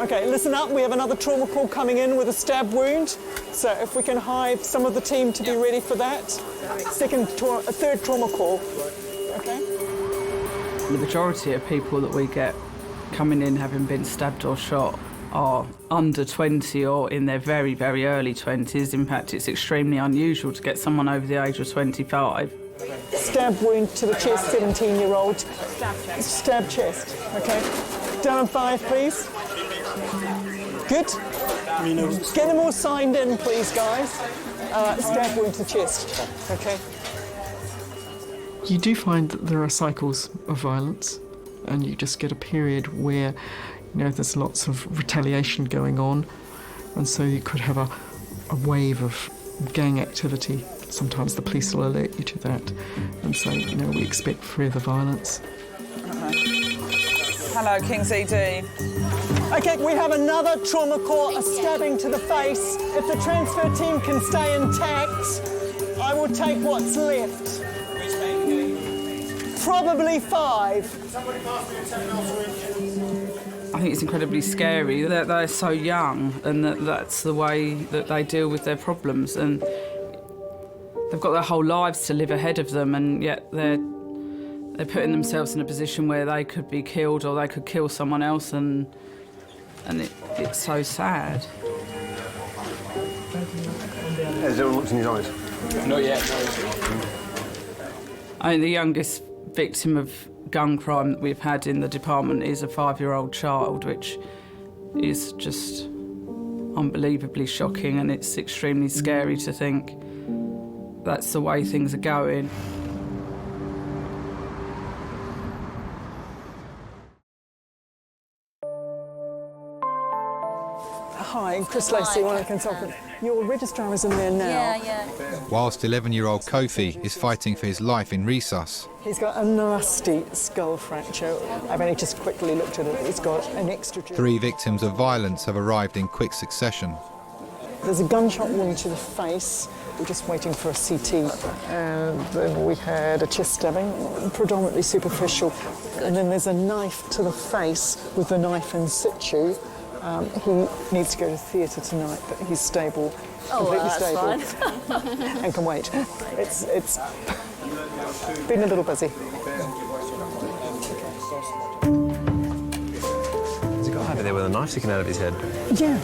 OK, listen up. We have another trauma call coming in with a stab wound. So if we can hide some of the team to be ready for that. Third trauma call. Okay. The majority of people that we get coming in having been stabbed or shot are under 20 or in their very, very early 20s. In fact, it's extremely unusual to get someone over the age of 25. Stab wound to the chest, 17-year-old. Stab chest, okay. Down on 5, please. Good. Get them all signed in, please, guys. Stab wound to the chest, okay. You do find that there are cycles of violence, and you just get a period where, you know, there's lots of retaliation going on, and so you could have a wave of gang activity. Sometimes the police will alert you to that and say, you know, we expect further violence. Hello, King's ED. OK, we have another trauma call, a stabbing to the face. If the transfer team can stay intact, I will take what's left. Probably 5. I think it's incredibly scary that they're so young and that's the way that they deal with their problems, and they've got their whole lives to live ahead of them, and yet they're putting themselves in a position where they could be killed or they could kill someone else, and it's so sad. Has everyone looked in his eyes? Not yet, I think the youngest victim of gun crime that we've had in the department is a 5-year-old child, which is just unbelievably shocking, and it's extremely scary to think that's the way things are going. Hi, Chris Lacey, one of the consultants. Your registrar is in there now. Yeah. Whilst 11-year-old Kofi is fighting for his life in resus. He's got a nasty skull fracture. I've only just quickly looked at it. He's got an extra... 3 victims of violence have arrived in quick succession. There's a gunshot wound to the face. We're just waiting for a CT. And then we had a chest stabbing, predominantly superficial. And then there's a knife to the face with the knife in situ. He needs to go to theatre tonight, but he's stable, completely stable. And can wait. It's been a little busy. There's a guy over there with a knife sticking out of his head. Yeah.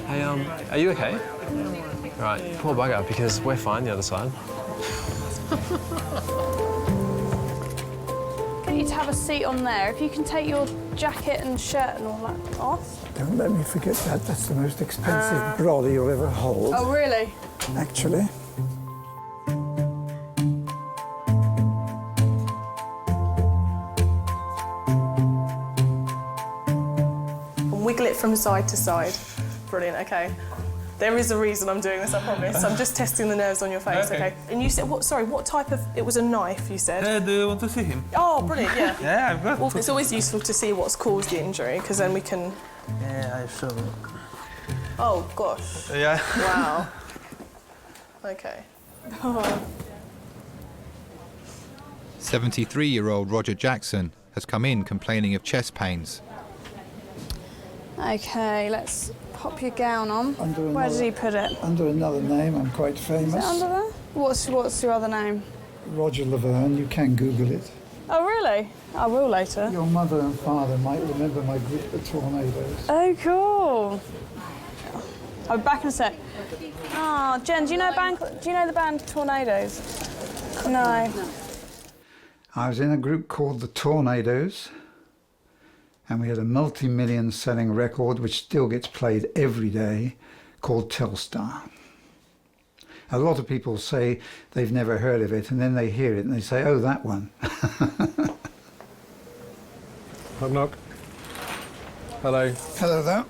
Hey, are you okay? Right, poor bugger, because we're fine the other side. Get you to have a seat on there. If you can take your jacket and shirt and all that off. Don't let me forget that. That's the most expensive brolly you'll ever hold. Oh, really? Actually. Wiggle it from side to side. Brilliant, OK. There is a reason I'm doing this, I promise. I'm just testing the nerves on your face, OK? And you said, what type of... It was a knife, you said? Do you want to see him? Oh, brilliant, yeah. Yeah, I've got... Well, it's always useful to see what's caused the injury, because then we can... Yeah, I saw it. Oh, gosh. Yeah. Wow. OK. 73-year-old Roger Jackson has come in complaining of chest pains. OK, let's pop your gown on. Where did he put it? Under another name, I'm quite famous. Is it under there? What's your other name? Roger Laverne, you can Google it. Oh, really? I will later. Your mother and father might remember my group, the Tornadoes. Oh, cool. I'll be back in a sec. Ah, oh, Jen, do you know the band Tornadoes? No. I was in a group called the Tornadoes, and we had a multi-million selling record which still gets played every day called Telstar. A lot of people say they've never heard of it, and then they hear it and they say, oh, that one. Knock, knock. Hello. Hello there.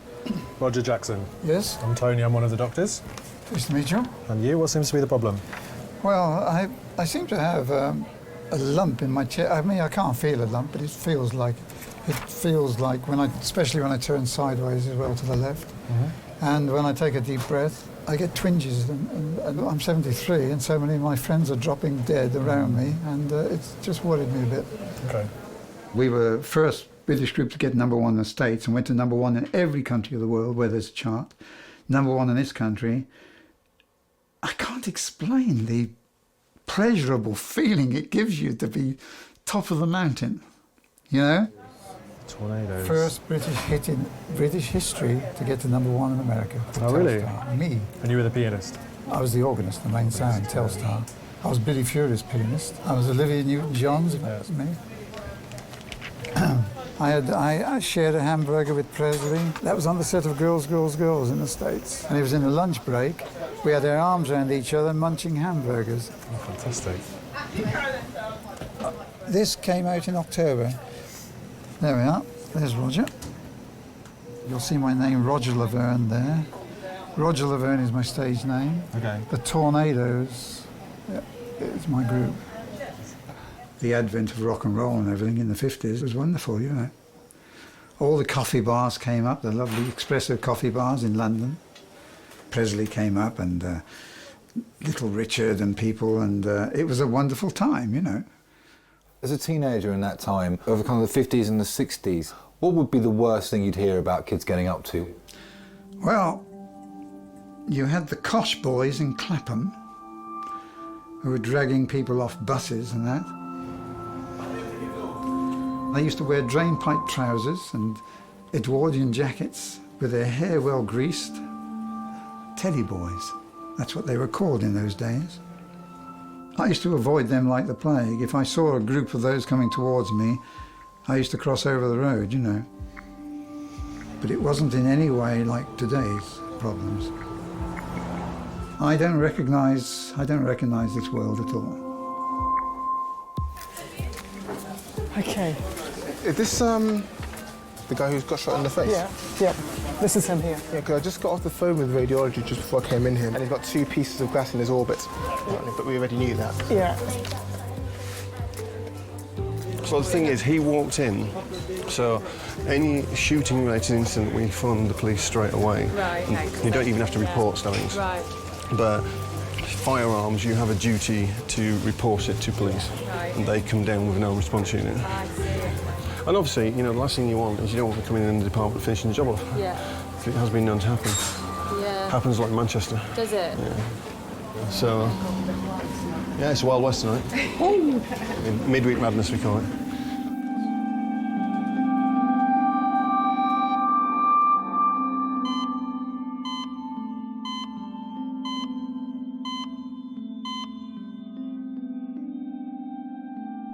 Roger Jackson. Yes? I'm Tony, I'm one of the doctors. Nice to meet you. And you, what seems to be the problem? Well, I seem to have a lump in my chest. I mean, I can't feel a lump, but it feels like especially when I turn sideways as well to the left. Mm-hmm. And when I take a deep breath, I get twinges. And I'm 73, and so many of my friends are dropping dead around me, and it's just worried me a bit. Okay. We were first British group to get #1 in the States and went to #1 in every country of the world where there's a chart. #1 in this country, I can't explain the pleasurable feeling it gives you to be top of the mountain, you know? Tornadoes. First British hit in British history to get to #1 in America. Oh, really? Telstar. Me. And you were the pianist? I was the organist, the main sound, Telstar. I was Billy Furier's pianist. I was Olivia Newton-John's, that was me. I shared a hamburger with Presley. That was on the set of Girls, Girls, Girls in the States. And it was in the lunch break. We had our arms around each other munching hamburgers. Oh, fantastic. This came out in October. There we are. There's Roger. You'll see my name, Roger Laverne, there. Roger Laverne is my stage name. Okay. The Tornadoes is my group. The advent of rock and roll and everything in the 50s was wonderful, you know. All the coffee bars came up, the lovely espresso coffee bars in London. Presley came up and Little Richard and people, and it was a wonderful time, you know. As a teenager in that time, over kind of the 50s and the 60s, what would be the worst thing you'd hear about kids getting up to? Well, you had the Kosh boys in Clapham who were dragging people off buses and that. They used to wear drain-pipe trousers and Edwardian jackets with their hair well greased. Teddy boys, that's what they were called in those days. I used to avoid them like the plague. If I saw a group of those coming towards me, I used to cross over the road, you know. But it wasn't in any way like today's problems. I don't recognise this world at all. Okay. Is this the guy who's got shot in the face? Yeah. This is him here. Yeah, because I just got off the phone with radiology just before I came in here, and he's got 2 pieces of glass in his orbit. But we already knew that. Yeah. So the thing is, he walked in, so any shooting-related incident, we phone the police straight away. Right, okay. You don't even have to report stabbings. Right. But firearms, you have a duty to report it to police. Right. And they come down with no response unit. I see. And obviously, you know, the last thing you want is you don't want to come in the department finishing the job off. Yeah. It has been known to happen. Yeah. Happens like Manchester. Does it? Yeah. So, yeah, it's Wild West tonight. Midweek madness, we call it.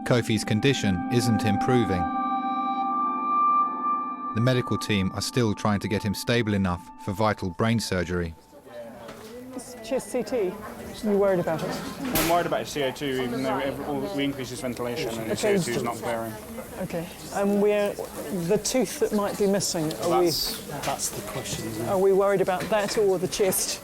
Kofi's condition isn't improving. The medical team are still trying to get him stable enough for vital brain surgery. It's chest CT. You worried about it? I'm worried about his CO2, even though we increase his ventilation and his CO2 is not clearing. Okay. And the tooth that might be missing, That's the question, isn't it? are we worried about that or the chest?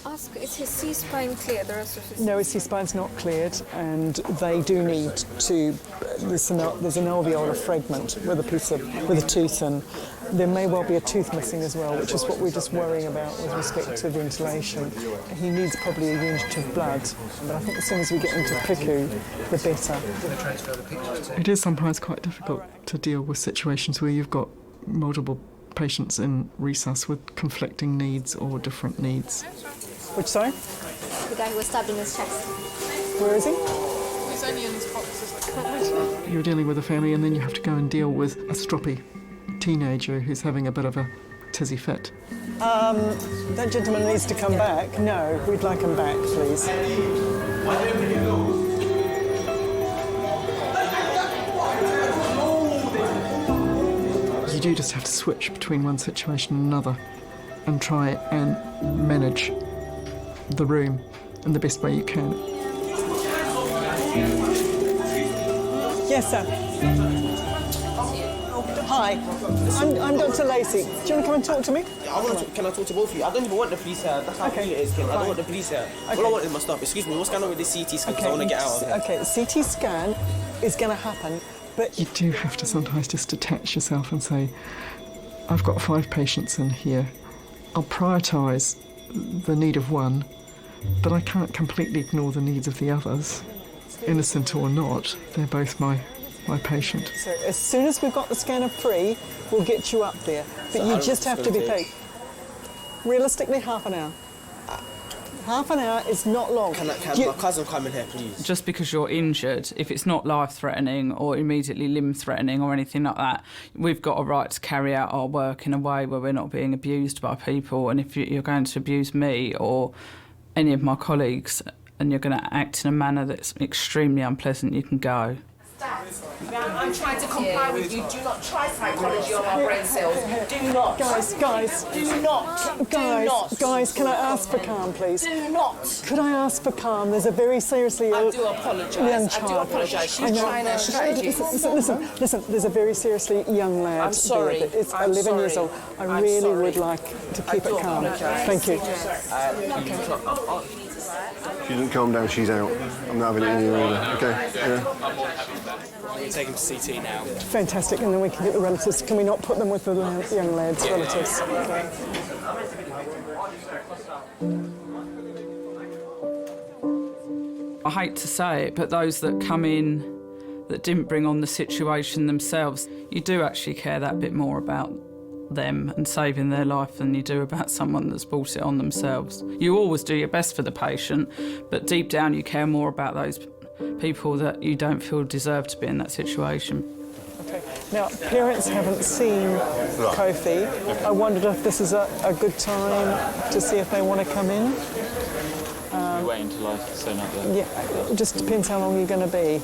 Ask, is his C-spine clear? The rest of his... No, his C-spine's not cleared, and they do need to. There's an alveolar fragment with a tooth, and there may well be a tooth missing as well, which is what we're just worrying about with respect to ventilation. He needs probably a unit of blood, but I think as soon as we get into PICU, the better. It is sometimes quite difficult to deal with situations where you've got multiple patients in resus with conflicting needs or different needs. Which, sorry? The guy who was stabbed in his chest. Where is he? He's only in his boxes. You're dealing with a family and then you have to go and deal with a stroppy teenager who's having a bit of a tizzy fit. That gentleman needs to come back. No, we'd like him back, please. You do just have to switch between one situation and another and try and manage the room in the best way you can. Yes, sir. Hi, I'm Dr. Lacey. Do you want to come and talk to me? Can I talk to both of you? I don't even want the police here. That's how cool it is, Kim. I don't want the police here. All I want is my stuff. Excuse me, what's going on with this CT scan? I want to get out of here. Okay, CT scan is going to happen, but... You do have to sometimes just detach yourself and say, I've got 5 patients in here. I'll prioritise the need of one, but I can't completely ignore the needs of the others. Innocent or not, they're both my patient. So as soon as we've got the scanner free, we'll get you up there. But you just have to be patient. Realistically, half an hour. Half an hour is not long. Can my cousin come in here, please? Just because you're injured, if it's not life-threatening or immediately limb-threatening or anything like that, we've got a right to carry out our work in a way where we're not being abused by people. And if you're going to abuse me or any of my colleagues and you're going to act in a manner that's extremely unpleasant, you can go. I'm trying to comply with you. Do not try psychology on our brain cells. Do not. Guys. Do not. Guys, can I ask for calm, please? Do not. Could I ask for calm? There's a very seriously ill I do apologise. young child. I do apologise. She's trying her strategy. Listen, there's a very seriously young lad. I'm sorry. There. It's I'm 11 years sorry. old. I I'm really sorry. would like to keep it calm. apologise. Thank you. She doesn't calm down, she's out. I'm not having it in here either. Okay? Yeah. We'll take him to CT now. Fantastic, and then we can get the relatives. Can we not put them with the young lad's relatives? Okay. I hate to say it, but those that come in that didn't bring on the situation themselves, you do actually care that bit more about them and saving their life than you do about someone that's brought it on themselves. You always do your best for the patient, but deep down you care more about those people that you don't feel deserve to be in that situation. Okay. Now, parents haven't seen Kofi. I wondered if this is a good time to see if they want to come in. We wait until I turn up there. Yeah, it just depends how long you're going to be.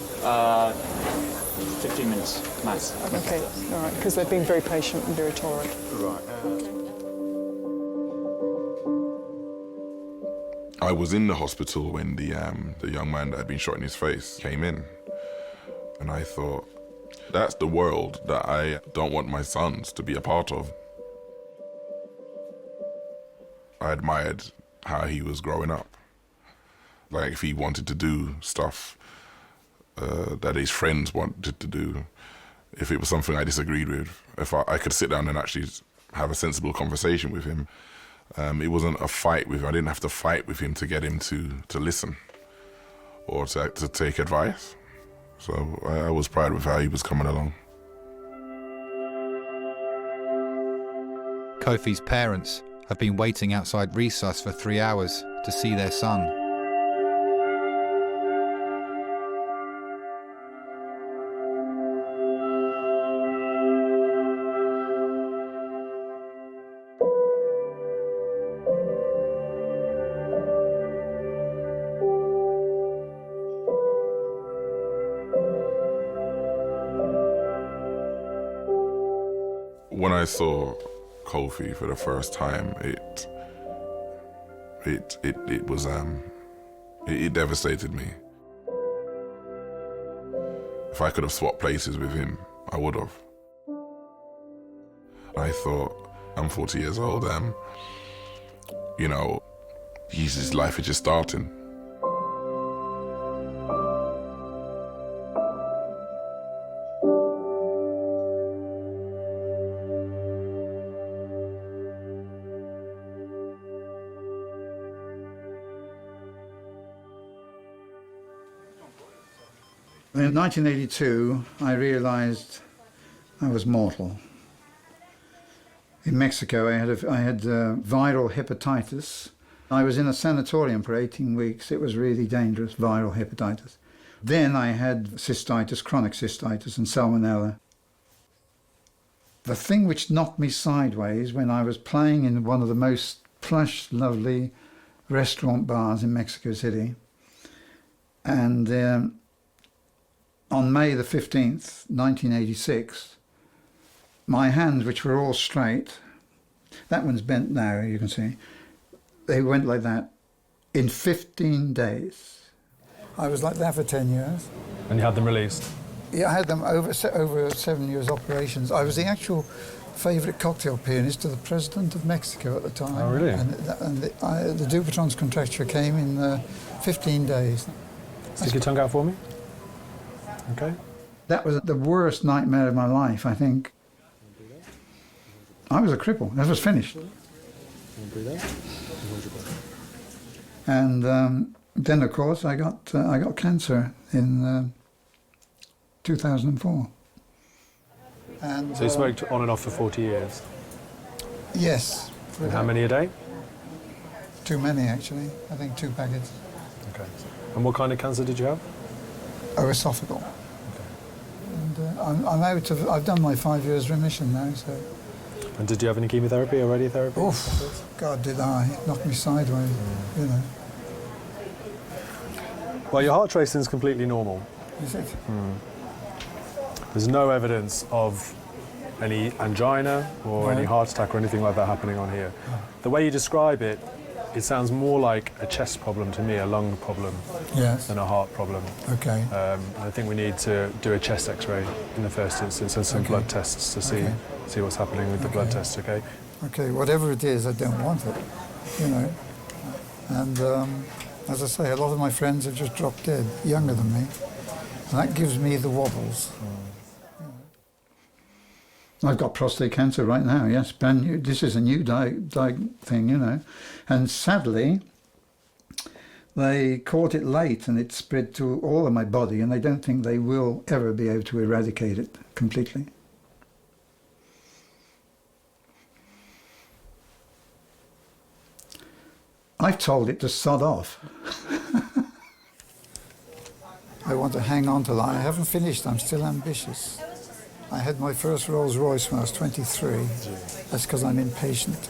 15 minutes, max. Okay, all right, because they've been very patient and very tolerant. Right. I was in the hospital when the young man that had been shot in his face came in, and I thought, that's the world that I don't want my sons to be a part of. I admired how he was growing up. Like, if he wanted to do stuff that his friends wanted to do, if it was something I disagreed with, if I could sit down and actually have a sensible conversation with him. It wasn't a fight with him. I didn't have to fight with him to get him to listen or to take advice. So I was proud with how he was coming along. Kofi's parents have been waiting outside resus for 3 hours to see their son. When I saw Kofi for the first time, it devastated me. If I could have swapped places with him, I would have. I thought, I'm 40 years old, his life is just starting. In 1982, I realized I was mortal. In Mexico, I had viral hepatitis. I was in a sanatorium for 18 weeks. It was really dangerous, viral hepatitis. Then I had cystitis, chronic cystitis, and salmonella. The thing which knocked me sideways when I was playing in one of the most plush, lovely restaurant bars in Mexico City, and on May the 15th, 1986, my hands, which were all straight, that one's bent now, you can see, they went like that in 15 days. I was like that for 10 years. And you had them released? Yeah, I had them over 7 years operations. I was the actual favourite cocktail pianist of the President of Mexico at the time. Oh, really? And the Dupuytren's contracture came in 15 days. Stick your tongue out for me. Okay. That was the worst nightmare of my life, I think. I was a cripple. That was finished. And then, of course, I got cancer in 2004. And, so you smoked on and off for 40 years? Yes. And how many a day? Too many, actually. I think 2 packets. Okay. And what kind of cancer did you have? Esophageal. And I'm out of. I've done my 5 years remission now, so. And did you have any chemotherapy or radiotherapy? Oof, God, did I. It knocked me sideways, you know. Well, your heart tracing is completely normal. Is it? There's no evidence of any angina or any heart attack or anything like that happening on here. The way you describe it, it sounds more like a chest problem to me, a lung problem, than a heart problem. Okay. I think we need to do a chest X-ray in the first instance and some blood tests to see what's happening with the blood tests. Okay. Okay. Whatever it is, I don't want it. You know. And as I say, a lot of my friends have just dropped dead, younger than me, and that gives me the wobbles. I've got prostate cancer right now, yes, brand new. This is a new thing, you know. And sadly, they caught it late and it spread to all of my body, and they don't think they will ever be able to eradicate it completely. I've told it to sod off. I want to hang on to that. I haven't finished, I'm still ambitious. I had my first Rolls Royce when I was 23. That's because I'm impatient.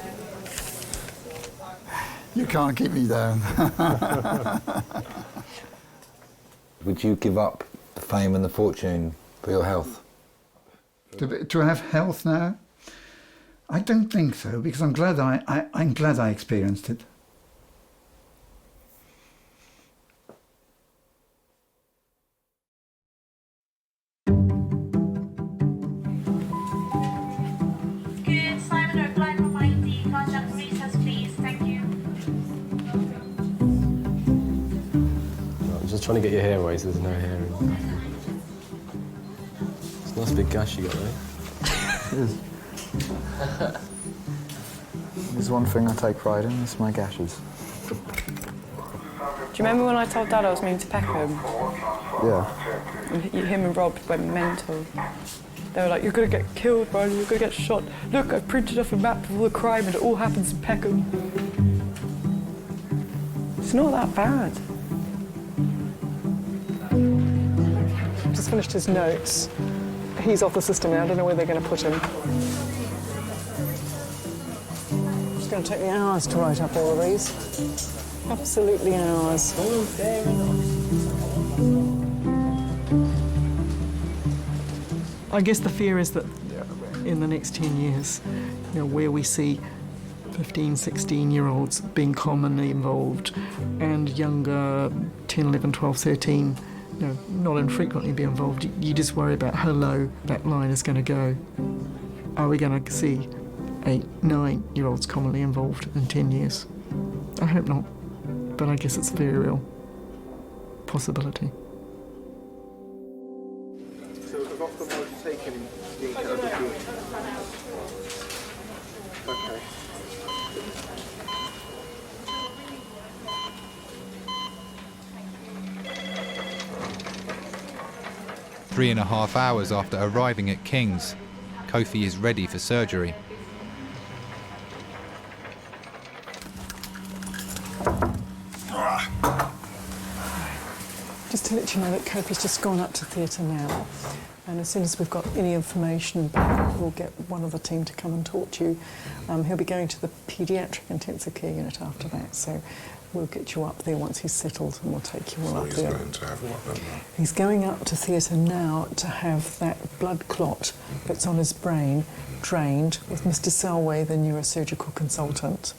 You can't keep me down. Would you give up the fame and the fortune for your health? To have health now? I don't think so, because I'm glad I experienced it. Trying to get your hair away so there's no hair in. It's a nice big gash you got there. It is. There's one thing I take pride in, it's my gashes. Do you remember when I told Dad I was moving to Peckham? Yeah. And him and Rob went mental. They were like, you're going to get killed, bro, you're going to get shot. Look, I printed off a map of all the crime and it all happens in Peckham. It's not that bad. Just finished his notes. He's off the system now. I don't know where they're going to put him. It's going to take me hours to write up all of these. Absolutely hours. I guess the fear is that in the next 10 years, you know, where we see 15, 16-year-olds being commonly involved and younger 10, 11, 12, 13, you know, not infrequently be involved, you just worry about how low that line is going to go. Are we going to see 8, 9-year-olds commonly involved in 10 years? I hope not, but I guess it's a very real possibility. So the doctor was taken Okay. 3.5 hours after arriving at King's, Kofi is ready for surgery. Just to let you know that Kofi's just gone up to theatre now, and as soon as we've got any information back, we'll get one of the team to come and talk to you. He'll be going to the paediatric intensive care unit after that, so we'll get you up there once he's settled and we'll take you all up there. Going to have what then? He's going up to theatre now to have that blood clot that's on his brain drained with Mr. Selway, the neurosurgical consultant.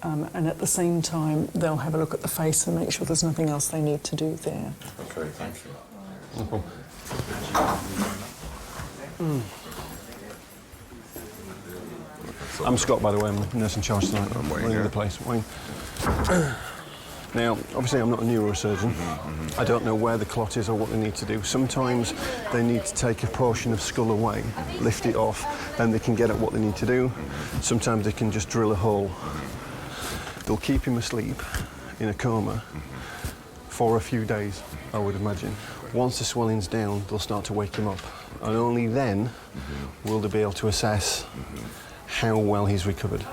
And at the same time, they'll have a look at the face and make sure there's nothing else they need to do there. Okay, thank you. I'm Scott, by the way. I'm nurse in charge tonight. I'm running the place. Wayne. Now, obviously, I'm not a neurosurgeon. I don't know where the clot is or what they need to do. Sometimes they need to take a portion of skull away, lift it off, then they can get at what they need to do. Sometimes they can just drill a hole. They'll keep him asleep in a coma for a few days, I would imagine. Once the swelling's down, they'll start to wake him up. And only then will they be able to assess how well he's recovered.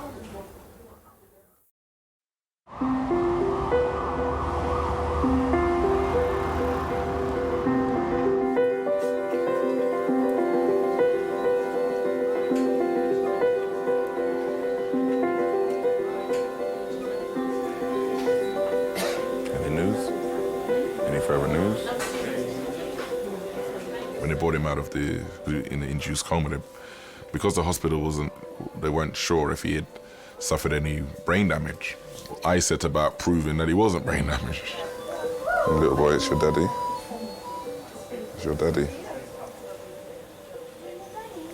in the induced coma. Because the hospital they weren't sure if he had suffered any brain damage. I set about proving that he wasn't brain damaged. Little boy, it's your daddy. It's your daddy.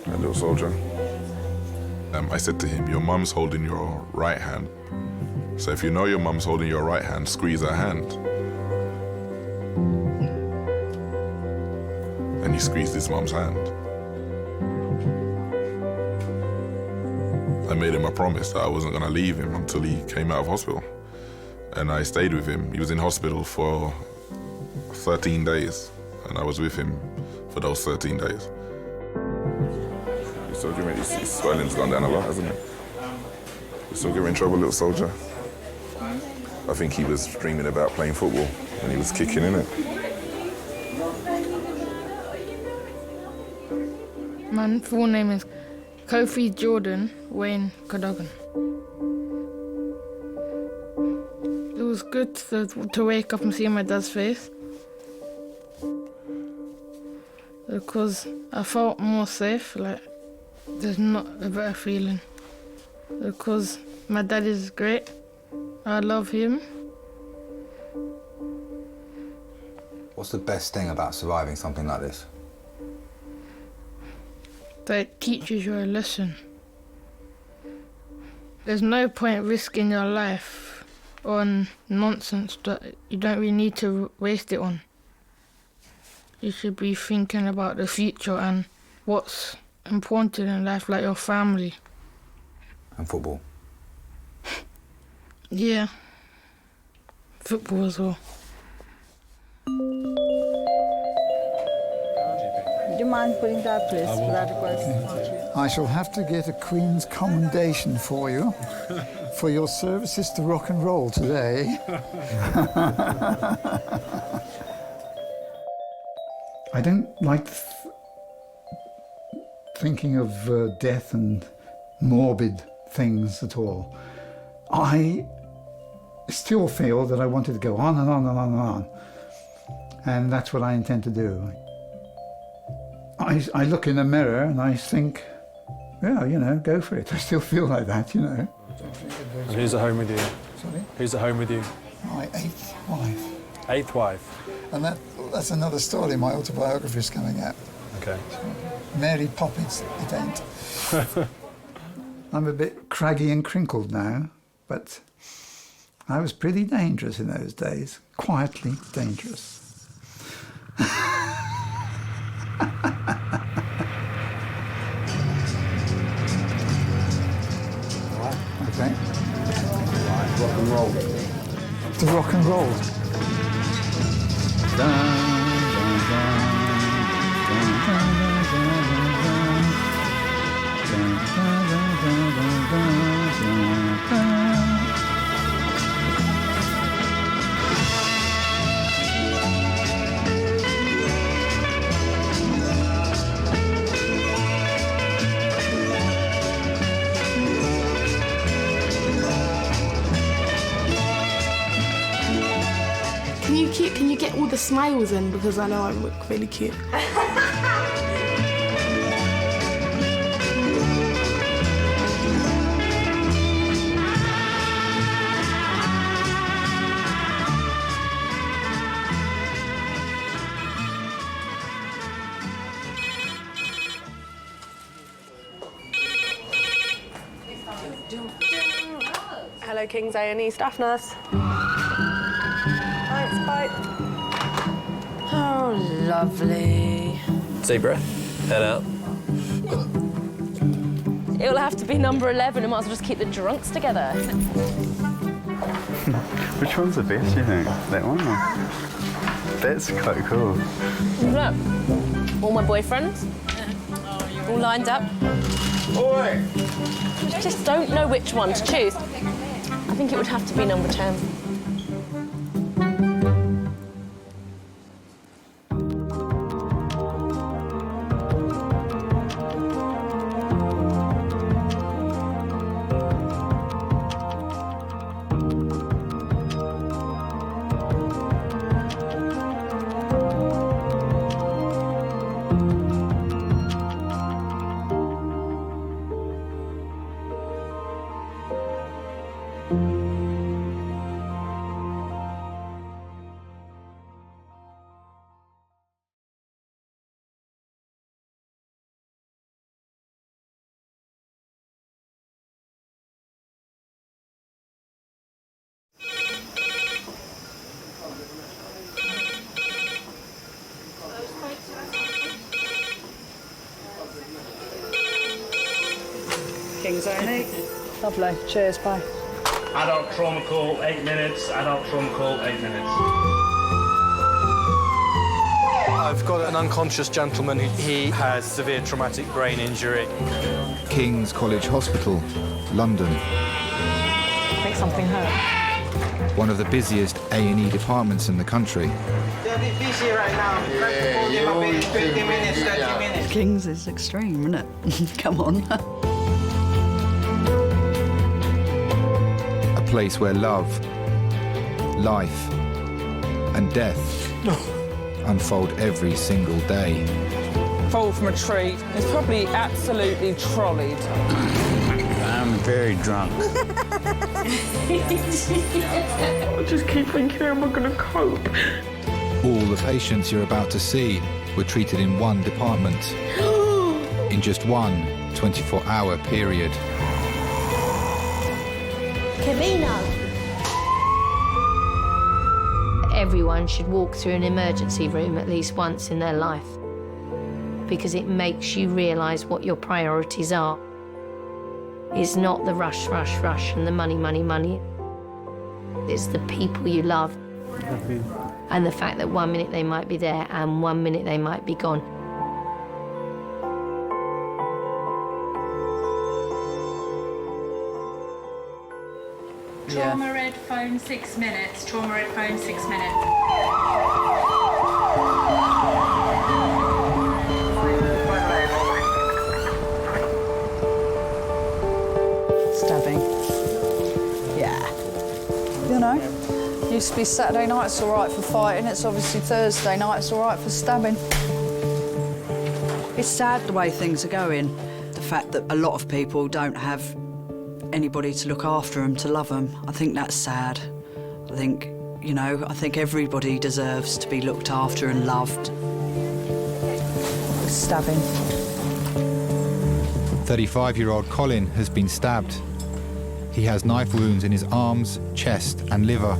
A little soldier. I said to him, your mum's holding your right hand. So if you know your mum's holding your right hand, squeeze her hand. And he squeezed his mum's hand. I made him a promise that I wasn't going to leave him until he came out of hospital. And I stayed with him. He was in hospital for 13 days, and I was with him for those 13 days. You're still giving his swelling's gone down a lot, hasn't it? You're still giving trouble, little soldier. I think he was dreaming about playing football when he was kicking, innit? My full name is Kofi Jordan Wayne Cadogan. It was good to wake up and see my dad's face because I felt more safe, like there's not a better feeling because my dad is great, I love him. What's the best thing about surviving something like this? That it teaches you a lesson. There's no point risking your life on nonsense that you don't really need to waste it on. You should be thinking about the future and what's important in life, like your family. And football? Yeah. Football as well. Do you mind putting that, please, without request? I shall have to get a Queen's commendation for you for your services to rock and roll today. I don't like thinking of death and morbid things at all. I still feel that I wanted to go on and on and on and on. And that's what I intend to do. I look in the mirror and I think, yeah, you know, go for it. I still feel like that, you know. And who's at home with you? Sorry? Who's at home with you? My 8th wife. 8th wife? And that's another story. My autobiography is coming out. Okay. Mary Poppins, it ain't. I'm a bit craggy and crinkled now, but I was pretty dangerous in those days. Quietly dangerous. Okay. Right, rock and roll. To rock and roll. Dun, dun, dun, dun, dun, Can you get all the smiles in, because I know I look really cute. Hello, King's A&E staff nurse. Thanks, bye. Oh, lovely. Deep breath, head out. It'll have to be number 11. We might as well just keep the drunks together. Which one's the best, you think? That one? Or? That's quite cool. Look, all my boyfriends, all lined up. Oi! Just don't know which one to choose. I think it would have to be number 10. King's A&E. Lovely. Cheers, bye. Adult trauma call, 8 minutes. Adult trauma call, 8 minutes. I've got an unconscious gentleman. He has severe traumatic brain injury. King's College Hospital, London. I think something hurt. One of the busiest A&E departments in the country. They're a bit busy right now. Give them a bit, 20 minutes, 30 minutes. King's is extreme, isn't it? Come on. A place where love, life, and death unfold every single day. Fall from a tree. It's probably absolutely trolleyed. I'm very drunk. I just keep thinking, how am I going to cope? All the patients you're about to see were treated in one department in just one 24-hour period. Camino! Everyone should walk through an emergency room at least once in their life, because it makes you realise what your priorities are. It's not the rush, rush, rush and the money, money, money. It's the people you love. And the fact that 1 minute they might be there and 1 minute they might be gone. Trauma red phone 6 minutes. Trauma red phone 6 minutes. Stabbing. Yeah. You know, used to be Saturday night, it's all right for fighting. It's obviously Thursday night, it's all right for stabbing. It's sad the way things are going. The fact that a lot of people don't have anybody to look after them, to love them. I think that's sad. I think, you know, I think everybody deserves to be looked after and loved. Stabbing. 35-year-old Colin has been stabbed. He has knife wounds in his arms, chest and liver.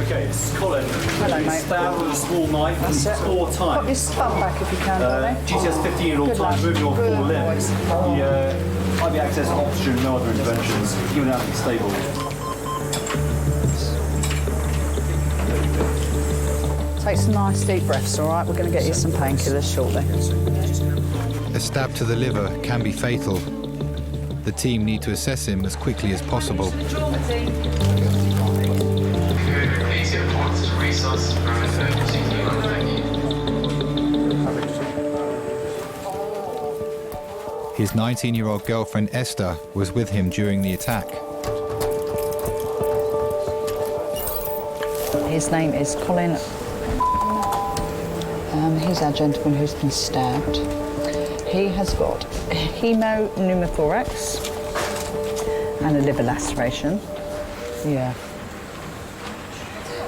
Okay, this is Colin. Hello, mate. Stabbed with a small knife That's it. 4 times. Pop your thumb back if you can, darling. GCS 15-year-old Good time, lad. moving your Good 4 limbs. boys. IV access to oxygen, no other interventions. Even out to be stable. Take some nice deep breaths, all right? We're going to get you some painkillers shortly. A stab to the liver can be fatal. The team need to assess him as quickly as possible. His 19-year-old girlfriend Esther was with him during the attack. His name is Colin. He's our gentleman who's been stabbed. He has got hemopneumothorax and a liver laceration. Yeah.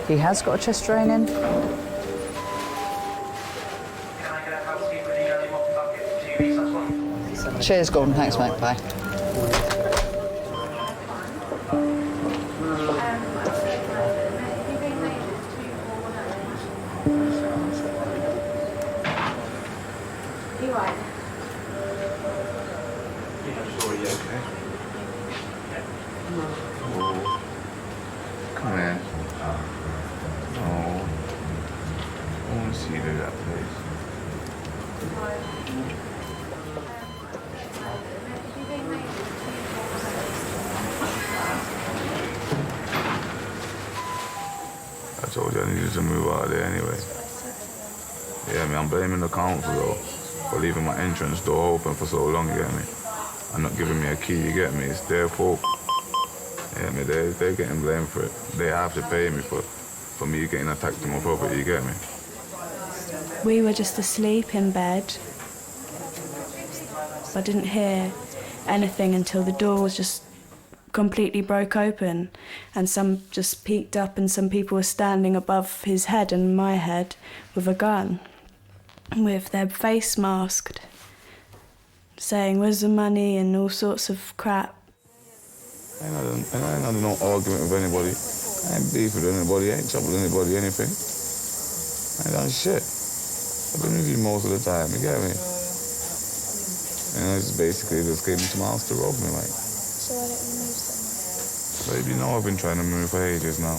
He has got a chest drain in. Cheers, Gordon. Thanks, mate. Bye. You right? Come here. Oh. I want to see you do that, please. I told you I needed to move out of there anyway. Yeah, I mean, I'm blaming the council though for leaving my entrance door open for so long, you get me? And not giving me a key, you get me? It's their fault. Yeah, I mean, they're getting blamed for it. They have to pay me for me getting attacked on my property, you get me? We were just asleep in bed. So I didn't hear anything until the door was just completely broke open, and some just peeked up, and some people were standing above his head and my head with a gun, with their face masked, saying, "Where's the money?" and all sorts of crap. I ain't had no argument with anybody. I ain't beef with anybody, I ain't trouble with anybody, anything. I ain't done shit. I've been with you most of the time, you get me? And I just basically just came into my house to rob me, like. So why don't you move somewhere? Babe, you know I've been trying to move for ages now.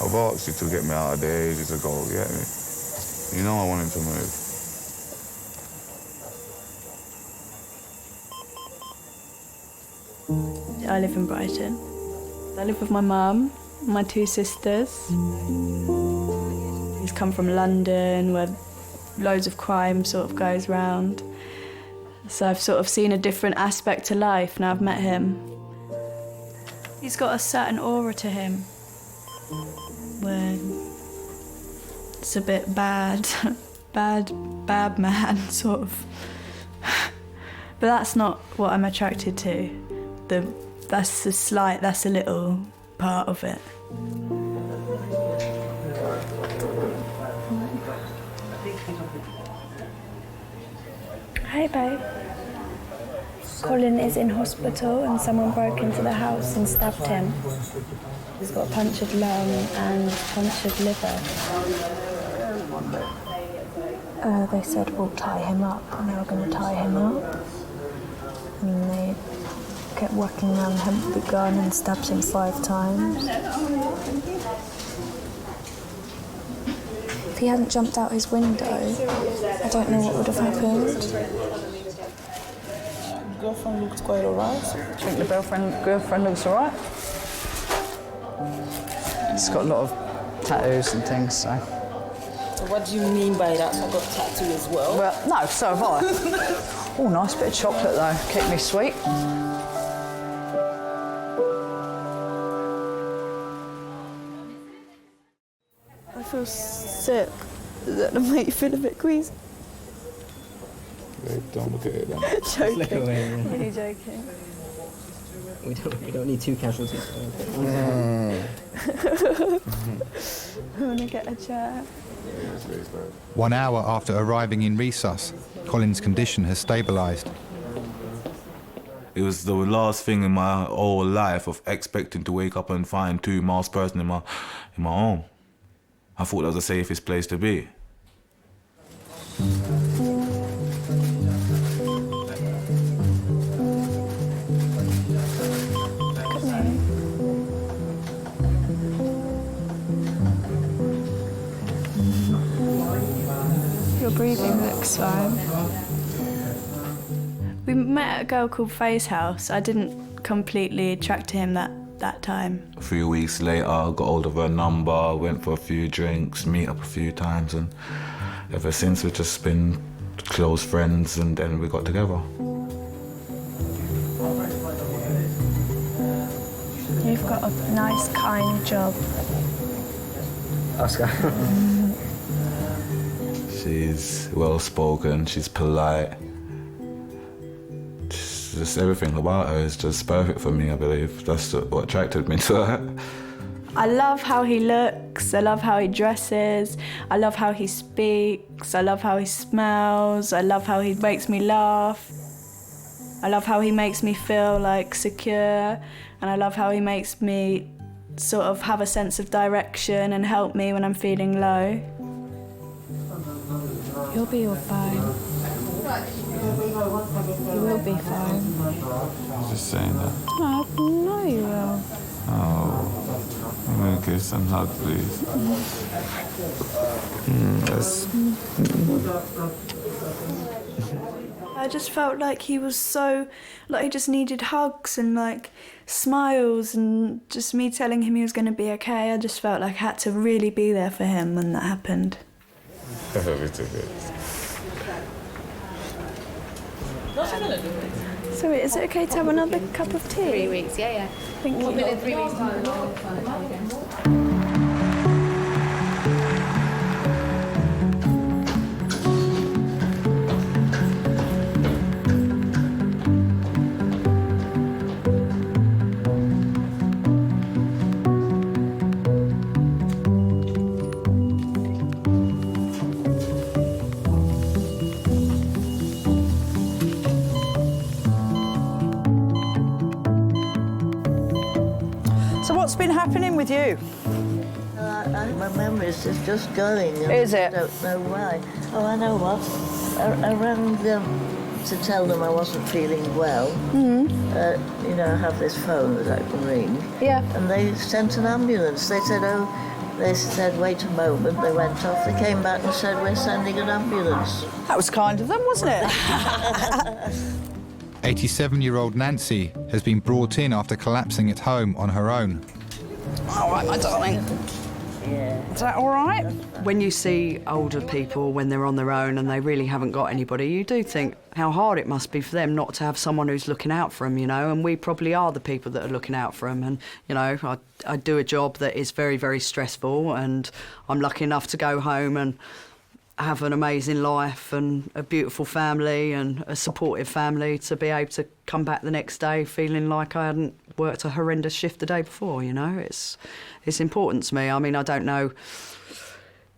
I've asked you to get me out of there ages ago, you get me? You know I wanted to move. I live in Brighton. I live with my mum, my 2 sisters. He's come from London, where loads of crime sort of goes round. So I've sort of seen a different aspect to life now I've met him. He's got a certain aura to him, where it's a bit bad, bad man, sort of. But that's not what I'm attracted to. That's a little part of it. Hey babe. Colin is in hospital and someone broke into the house and stabbed him. He's got a punctured lung and punctured liver. They said we'll tie him up, and they were going to tie him up. And they kept whacking around him with the gun and stabbed him 5 times. If he hadn't jumped out his window, I don't know what would have happened. Girlfriend looks quite alright. Do you think the girlfriend looks alright? It's got a lot of tattoos and things, so. So what do you mean by that? I've got a tattoo as well. Well, no, so have I. Oh, nice bit of chocolate though. Keep me sweet. I feel sick. Does that make you feel a bit queasy? Babe, don't look at it then. Joking. Look away, yeah. Really joking. We don't need 2 casualties. I want to get a chair. 1 hour after arriving in Resus, Colin's condition has stabilised. It was the last thing in my whole life of expecting to wake up and find 2 masked person in my home. I thought that was the safest place to be. Your breathing looks fine. We met at a girl called Faye's house. I didn't completely attract to him that time. A few weeks later, I got hold of her number, went for a few drinks, meet up a few times, and ever since we've just been close friends, and then we got together. You've got a nice, kind job. Oscar. She's well-spoken, she's polite. Just everything about her is just perfect for me, I believe. That's what attracted me to her. I love how he looks, I love how he dresses, I love how he speaks, I love how he smells, I love how he makes me laugh. I love how he makes me feel like secure, and I love how he makes me sort of have a sense of direction and help me when I'm feeling low. You'll be all fine. You will be fine. Just saying that. No, no, you will. Oh, I'm gonna kiss and hug, please. Yes. I just felt like he was so, like he just needed hugs and like smiles, and just me telling him he was going to be okay. I just felt like I had to really be there for him when that happened. A little bit. Sorry, is it okay to have another cup of tea? 3 weeks, yeah. Thank you. In 3 weeks' time. What's been happening with you? My memories is just going. Is it? I don't know why. Oh, I know what. I rang them to tell them I wasn't feeling well. You know, I have this phone that I can ring. Yeah. And they sent an ambulance. They said, wait a moment. They went off. They came back and said, we're sending an ambulance. That was kind of them, wasn't it? 87-year-old Nancy has been brought in after collapsing at home on her own. All right, my darling. Yeah. Is that all right? When you see older people when they're on their own and they really haven't got anybody, you do think how hard it must be for them not to have someone who's looking out for them, you know, and we probably are the people that are looking out for them. And, you know, I do a job that is very, very stressful, and I'm lucky enough to go home and have an amazing life and a beautiful family and a supportive family, to be able to come back the next day feeling like I hadn't worked a horrendous shift the day before, you know. It's important to me. I mean, I don't know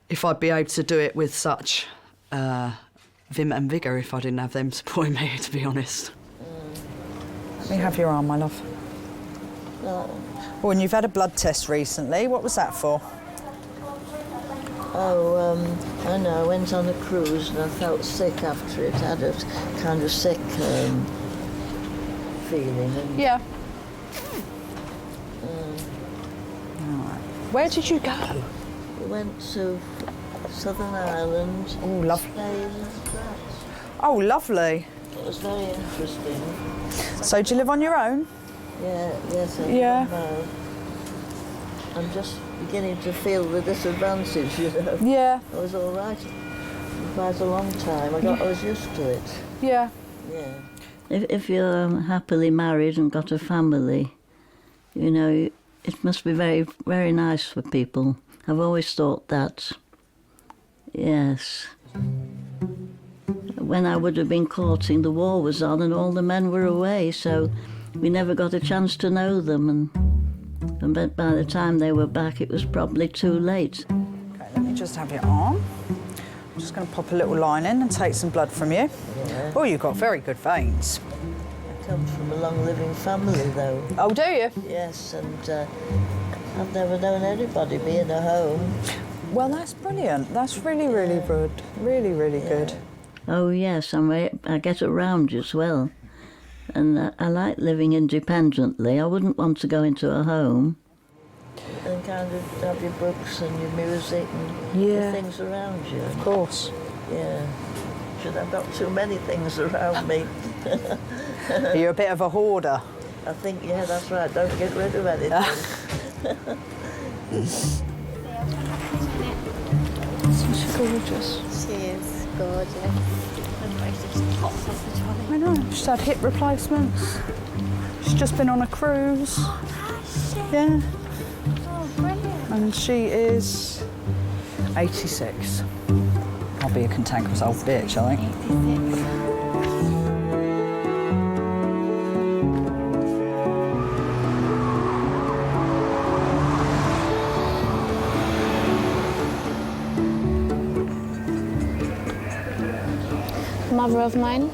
if I'd be able to do it with such vim and vigour if I didn't have them supporting me, to be honest. Let me have your arm, my love. Oh, and you've had a blood test recently. What was that for? Oh, I know. I went on a cruise and I felt sick after it. I had a kind of sick feeling. And, yeah. Right. Where did you go? We went to Southern Ireland. Oh, lovely. Spain and France. Oh, lovely. It was very interesting. So do you live on your own? Yeah, yes, I do now. I'm just beginning to feel the disadvantage, you know. Yeah. I was all right for quite a long time. I was used to it. Yeah. Yeah. If you're happily married and got a family, you know, it must be very, very nice for people. I've always thought that. Yes. When I would have been courting, the war was on and all the men were away, so we never got a chance to know them. And by the time they were back, it was probably too late. Okay, let me just have your arm. I'm just going to pop a little line in and take some blood from you. Yeah. Oh, you've got very good veins. I come from a long-living family, though. Oh, do you? Yes, and I've never known anybody be in a home. Well, that's brilliant. That's really, really good. Really, really good. Oh, yes, I get around as well. And I like living independently. I wouldn't want to go into a home. And kind of have your books and your music and your things around you. Of course. Yeah. Should have got too many things around me. Are you a bit of a hoarder? I think, yeah, that's right. Don't get rid of anything. She's gorgeous. She is gorgeous. I know. She's had hip replacements. She's just been on a cruise. Yeah. Oh, brilliant. And she is 86. I'll be a cantankerous old bitch, I think. 86. Mother of mine.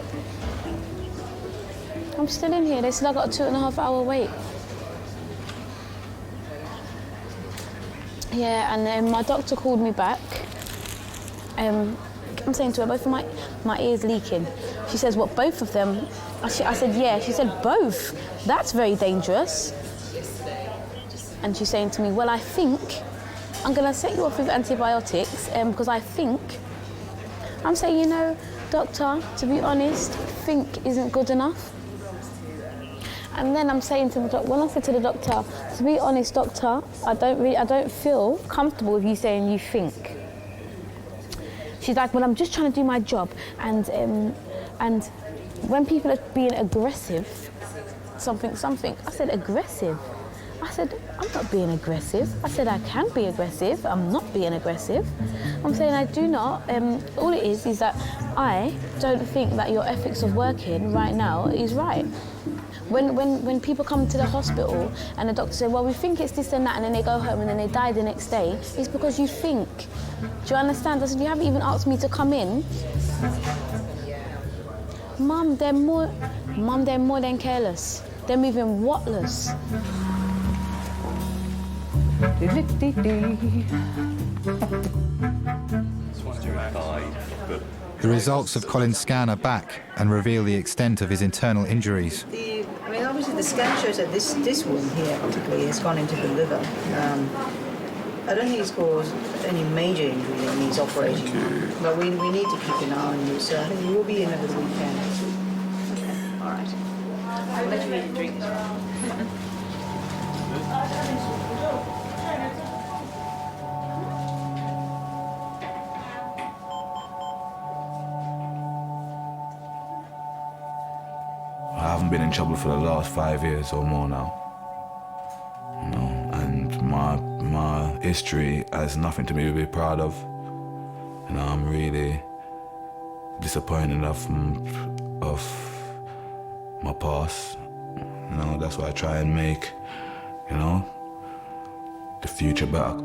I'm still in here. They said I got a 2.5 hour wait. Yeah, and then my doctor called me back. I'm saying to her, both of my ears leaking. She says, what, both of them? I said, yeah. She said, both? That's very dangerous. And she's saying to me, well, I think I'm going to set you off with antibiotics because I think... I'm saying, you know, doctor, to be honest, think isn't good enough. And then I'm saying to the doctor, when I said to the doctor, to be honest, doctor, I don't feel comfortable with you saying you think. She's like, well, I'm just trying to do my job. And when people are being aggressive, something, I said, aggressive? I said, I'm not being aggressive. I said, I can be aggressive. I'm not being aggressive. I'm saying I do not. All it is that I don't think that your ethics of working right now is right. When people come to the hospital and the doctor says, well, we think it's this and that, and then they go home and then they die the next day, it's because you think. Do you understand? I said, you haven't even asked me to come in. Mum, they're more than careless. They're moving whatless. The results of Colin's scan are back and reveal the extent of his internal injuries. Obviously the scan shows that this wound here particularly has gone into the liver. I don't think it's caused any major injury that needs operating on, but we need to keep an eye on you, so I think you will be in over the weekend. Okay, all right. I'll let you eat and drink as well. I haven't been in trouble for the last 5 years or more now. You know, and my history has nothing to be proud of. You know, I'm really disappointed of my past. You know, that's why I try and make, you know, the future better.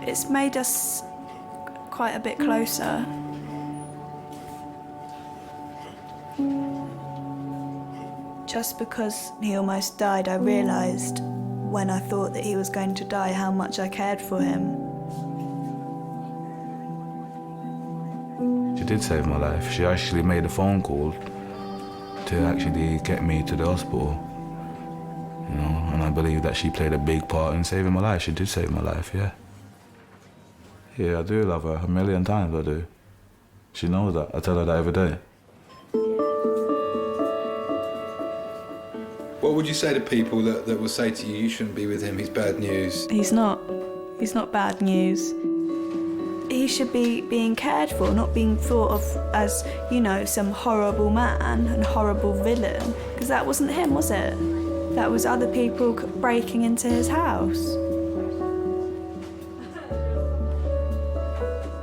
It's made us quite a bit closer. Just because he almost died, I realised when I thought that he was going to die how much I cared for him. She did save my life. She actually made a phone call to actually get me to the hospital. You know, and I believe that she played a big part in saving my life. She did save my life, yeah. Yeah, I do love her 1,000,000 times, I do. She knows that. I tell her that every day. What would you say to people that will say to you, you shouldn't be with him, he's bad news? He's not bad news. He should be being cared for, not being thought of as, you know, some horrible man and horrible villain, because that wasn't him, was it? That was other people breaking into his house.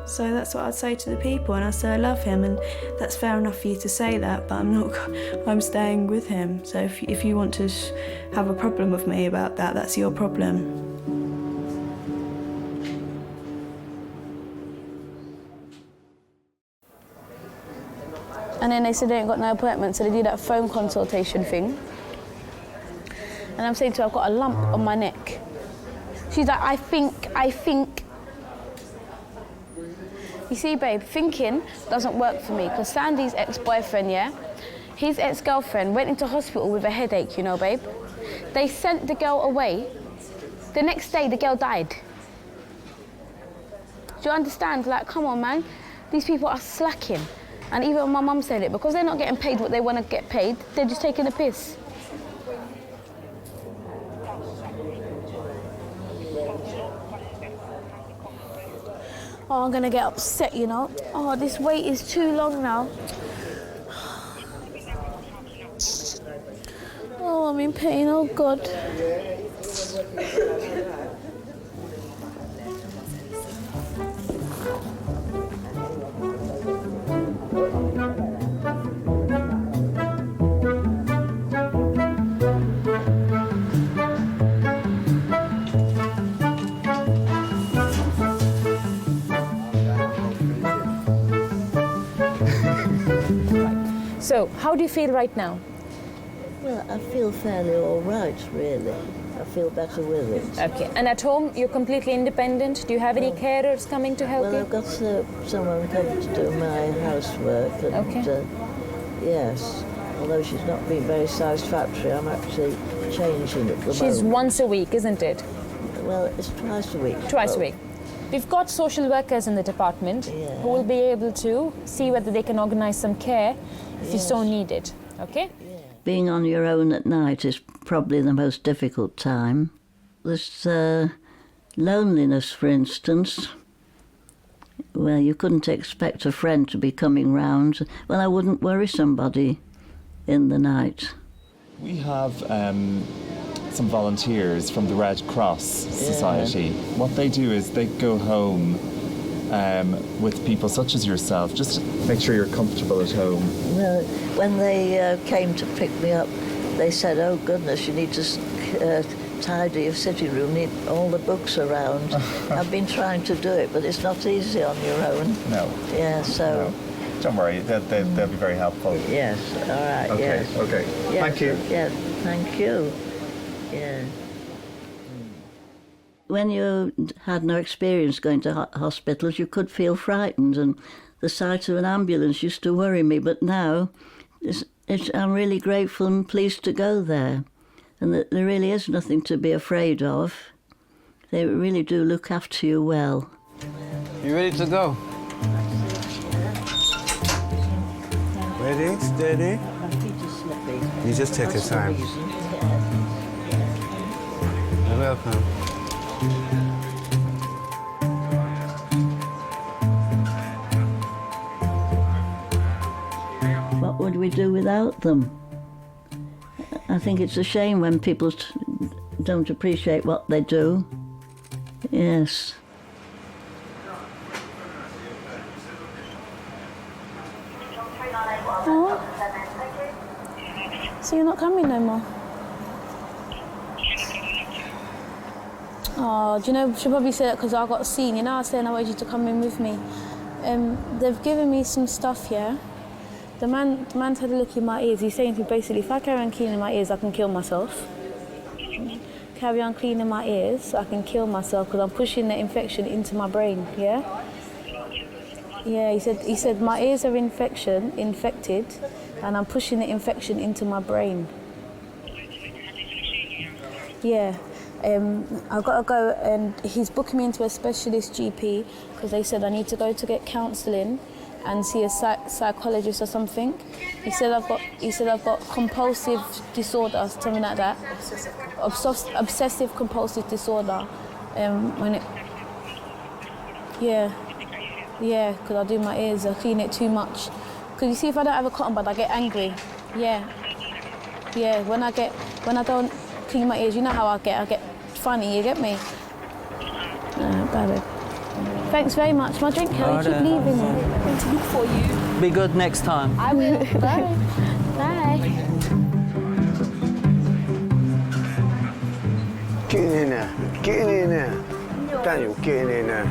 So that's what I'd say to the people, and I say I love him, and that's fair enough for you to say that, but I'm staying with him. So if you want to have a problem with me about that, that's your problem. And then they said they ain't got no appointment, so they do that phone consultation thing. And I'm saying to her, I've got a lump on my neck. She's like, I think. You see, babe, thinking doesn't work for me, because Sandy's ex-boyfriend, yeah? His ex-girlfriend went into hospital with a headache, you know, babe? They sent the girl away. The next day, the girl died. Do you understand? Like, come on, man. These people are slacking. And even my mum said it, because they're not getting paid what they want to get paid, they're just taking a piss. Oh, I'm gonna get upset, you know. Oh, this wait is too long now. Oh, I'm in pain, oh God. So, how do you feel right now? Well, I feel fairly all right, really. I feel better with it. Okay. And at home, you're completely independent? Do you have any carers coming to help you? Well, I've got someone coming to do my housework. And, okay. Yes. Although she's not been very satisfactory, I'm actually changing at the moment. She's once a week, isn't it? Well, it's twice a week. Twice a week. We've got social workers in the department who will be able to see whether they can organise some care if you so need it, okay? Being on your own at night is probably the most difficult time. There's loneliness, for instance. Well, you couldn't expect a friend to be coming round. Well, I wouldn't worry somebody in the night. We have some volunteers from the Red Cross Society. What they do is they go home with people such as yourself, just to make sure you're comfortable at home. Well, when they came to pick me up, they said, oh goodness, you need to tidy your sitting room, need all the books around. I've been trying to do it, but it's not easy on your own. No. Yeah, so... No. Don't worry, they'll be very helpful. Yes, all right, okay, yes. Okay, yes, thank you. Yes. Thank you. Yeah. When you had no experience going to hospitals, you could feel frightened, and the sight of an ambulance used to worry me. But now, I'm really grateful and pleased to go there, and that there really is nothing to be afraid of. They really do look after you well. You ready to go? Ready, steady. You just take your time. You're welcome. What would we do without them? I think it's a shame when people don't appreciate what they do. Yes. Oh. So you're not coming no more? Oh, do you know, she'll probably say that because I got seen. You know, I was saying I wanted you to come in with me. They've given me some stuff here. The man's had a look in my ears. He's saying to me basically, if I carry on cleaning my ears, I can kill myself. Carry on cleaning my ears, I can kill myself because I'm pushing the infection into my brain, yeah? Yeah, he said my ears are infected, and I'm pushing the infection into my brain. Yeah. I've got to go, and he's booking me into a specialist GP because they said I need to go to get counselling and see a psychologist or something. He said I've got compulsive disorder, something like that. Obsessive compulsive disorder. Because I do my ears, I clean it too much. Because you see, if I don't have a cotton bud, I get angry. Yeah. When I don't clean my ears, you know how I get funny. You get me? Bye. Thanks very much. My drink, Kelly, keep leaving. I'm going to look for you. Be good next time. I will. Bye. Bye. Get in there. Get in there. Daniel, get in there.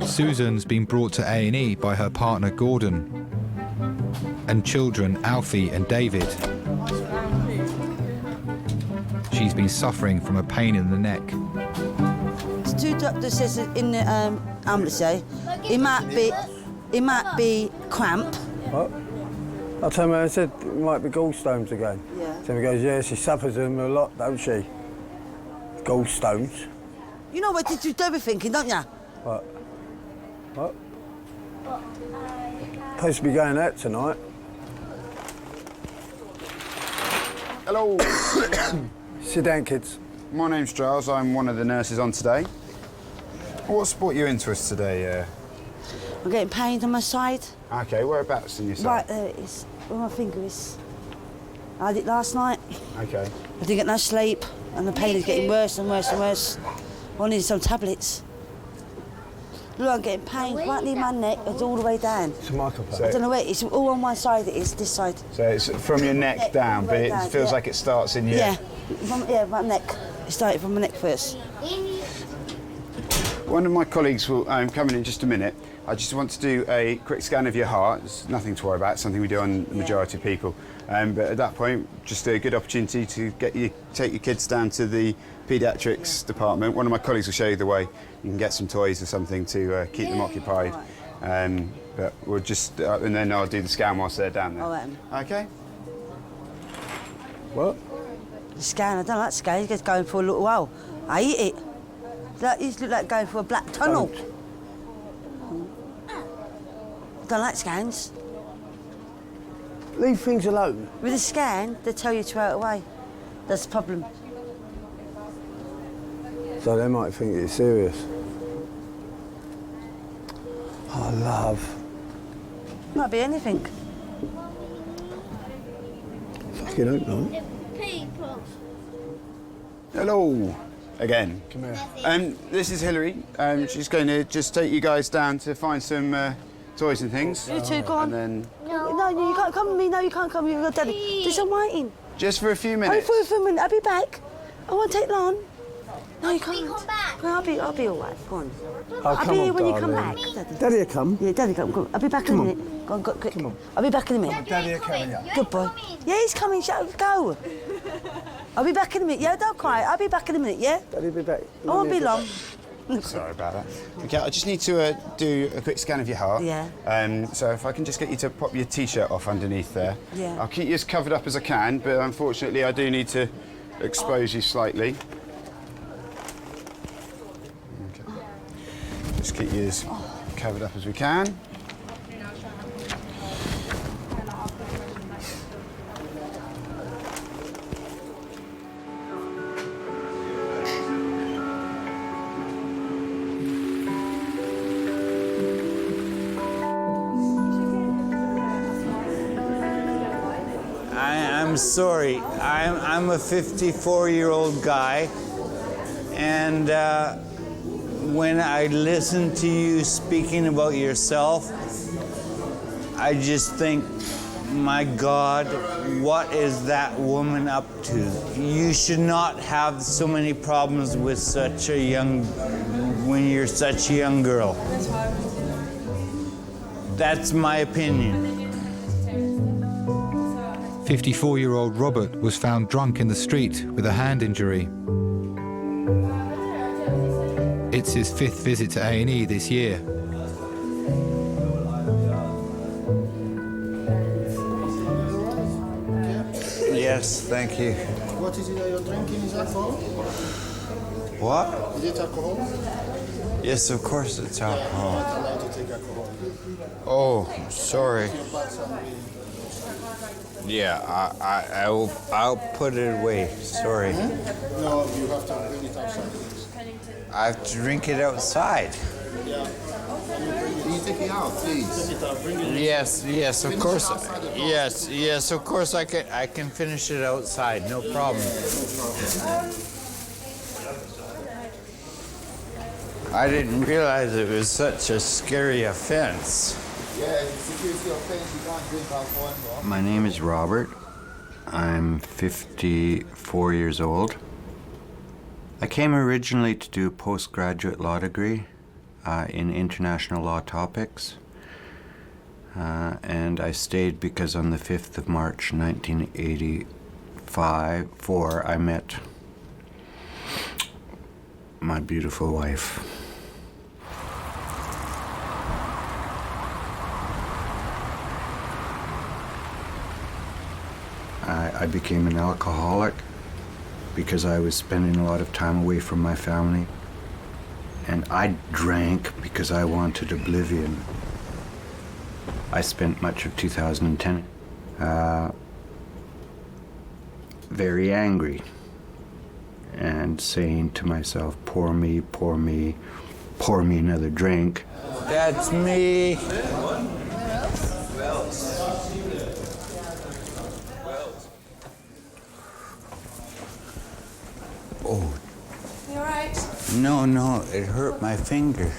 Susan's been brought to A&E by her partner Gordon and children Alfie and David. She's been suffering from a pain in the neck. The two doctors says in the ambulance, it might be cramp. What? I told her, I said it might be gallstones again. Yeah. So he goes, yeah, she suffers them a lot, don't she? Gallstones. You know what you do be thinking, don't you? What? Supposed to be going out tonight. Hello. Sit down, kids. My name's Giles. I'm one of the nurses on today. What's brought you into us today? I'm getting pain on my side. OK, whereabouts in your side? Right there it is, where my finger is. I had it last night. OK. I didn't get no sleep, and the pain is getting worse and worse and worse. I need some tablets. Look, I'm getting pain right near my neck. It's all the way down. It's a microphone. I don't know where. It's all on one side. It is this side. So it's from your neck down, but it feels like it starts in your... Yeah, my neck. It started from my neck first. One of my colleagues will come in just a minute. I just want to do a quick scan of your heart. It's nothing to worry about. It's something we do on the majority of people. But at that point, just a good opportunity to take your kids down to the paediatrics department. One of my colleagues will show you the way. You can get some toys or something to keep them occupied. But we'll just, and then I'll do the scan whilst they're down there. All right. OK? What? The scan, I don't like scan. It's just going for a little while. I eat it. That used to look like going for a black tunnel. I don't like scans. Leave things alone. With a scan, they tell you to throw it away. That's the problem. So they might think it's serious. Oh, love. Might be anything. Fucking hope not. Hello. Again. Come here. This is Hilary. She's going to just take you guys down to find some toys and things. You two, go on. And then... No, you can't come with me. No, you can't come with your daddy. Just I'm waiting. Just for a few minutes. Oh, for a few minutes. I'll be back. I won't take long. No, you can't. Well, I'll be all right. Go on. I'll be here when you come back. Daddy will come. Yeah, Daddy come. Go on. I'll be back in a minute. Go on, quick. Come on. I'll be back in a minute. Daddy will come, yeah. Good boy. Yeah, he's coming. Go. I'll be back in a minute. Yeah, don't cry. I'll be back in a minute. Yeah. Daddy will be back. I won't be long. Sorry about that. Okay, I just need to do a quick scan of your heart. Yeah. So if I can just get you to pop your T-shirt off underneath there. Yeah. I'll keep you as covered up as I can, but unfortunately I do need to expose you slightly. Okay. Just keep you as covered up as we can. I'm sorry. I'm a 54-year-old guy, and when I listen to you speaking about yourself, I just think, my God, what is that woman up to? You should not have so many problems with when you're such a young girl. That's my opinion. 54-year-old Robert was found drunk in the street with a hand injury. It's his 5th visit to A&E this year. Yes, thank you. What is it that you're drinking? Is alcohol? What? Is it alcohol? Yes, of course it's alcohol. You're not allowed to take alcohol. Oh, sorry. Yeah, I'll put it away. Sorry. No, you have to bring it outside. I have to drink it outside. Yeah. Can you take it out, please? Take it out, bring it. Yes, of course. Yes, of course I can finish it outside. No problem. I didn't realize it was such a scary offense. Yeah, security offense, you can't drink alcohol anymore. My name is Robert. I'm 54 years old. I came originally to do a postgraduate law degree in international law topics. And I stayed because on the 5th of March 1984, I met my beautiful wife. I became an alcoholic because I was spending a lot of time away from my family. And I drank because I wanted oblivion. I spent much of 2010 very angry and saying to myself, pour me another drink. That's me. Oh. You all right? No, it hurt my finger.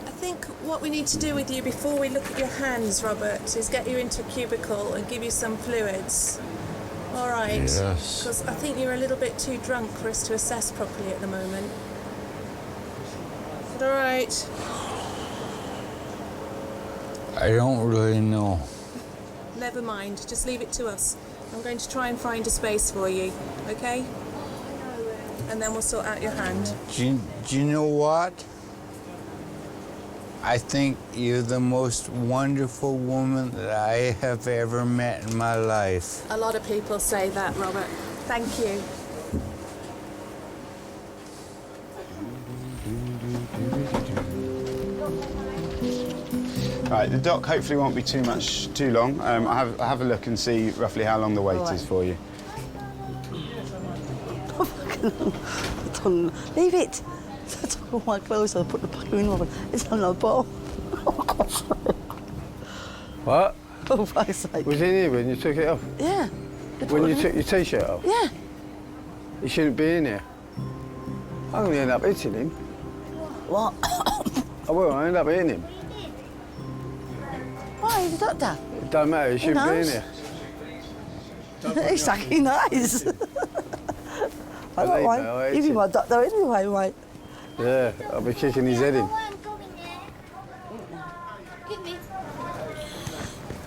I think what we need to do with you before we look at your hands, Robert, is get you into a cubicle and give you some fluids. All right? Yes. Because I think you're a little bit too drunk for us to assess properly at the moment. Is it all right? I don't really know. Never mind, just leave it to us. I'm going to try and find a space for you, okay? And then we'll sort out your hand. Do you know what? I think you're the most wonderful woman that I have ever met in my life. A lot of people say that, Robert. Thank you. Right, the doc hopefully won't be too long. I'll have a look and see roughly how long the wait is for you. Leave it. I took all my clothes and I put the butter in, Robert. It's on the bottle. Oh, God's sake. What? Oh, for Christ's sake. Was he in here when you took it off? Yeah. When you took your T-shirt off? Yeah. He shouldn't be in here. I'm going to end up hitting him. What? I will, I'll end up hitting him. Why, the doctor? It don't matter, he shouldn't be in here. It's fucking nice. I don't mind. You'd be my doctor anyway, mate. Yeah, I'll be kicking his head in.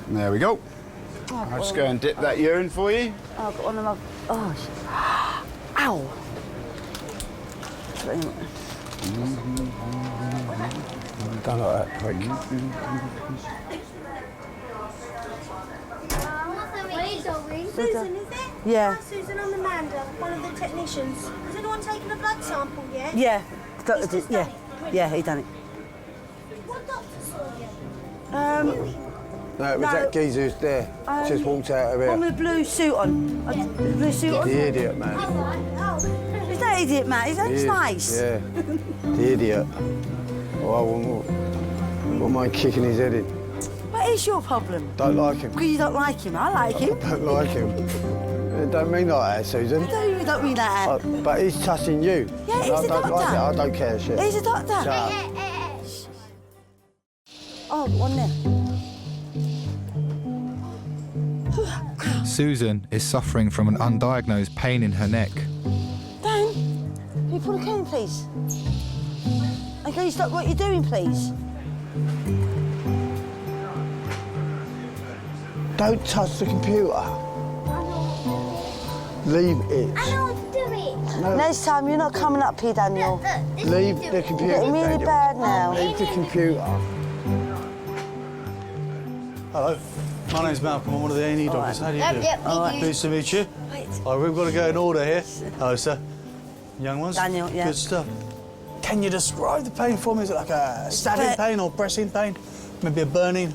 There we go. I'll just go and dip that urine for you. Oh, I've got one of my... Oh, ow. Don't like that quick. Susan, is it? Yeah. Susan, I'm Amanda, one of the technicians. Has anyone taken a blood sample yet? Yeah. Doctor did, yeah. Yeah, he done it. What doctor saw you? No, it was that geezer who's there. Just walked out of here. One with a blue suit on. Blue suit on? The idiot, man. Is that idiot, man? Is that nice? Yeah. The idiot. Oh, I wouldn't mind kicking his head in. What is your problem? Don't like him. Because you don't like him. I like him. I don't like him. It don't mean like that, Susan. No, you don't mean that. But he's touching you. Yeah, he's a doctor. Like it. I don't care, shit. He's a doctor. Shut up. Oh, one there. Susan is suffering from an undiagnosed pain in her neck. Dan, can you pull the cane, please? And can you stop what you're doing, please? Don't touch the computer. Leave it. I know what to do it. No. Next time, you're not coming up here, Daniel. Leave the computer. You're getting really Daniel. bad now. Leave the computer. Hello, my name's Malcolm. I'm one of the A&E doctors. How do you do? Pleased to meet you. Oh, we've got to go in order here. Hello, sir. Young ones? Daniel, yeah. Good stuff. Can you describe the pain for me? Is it like a stabbing pain or pressing pain? Maybe a burning?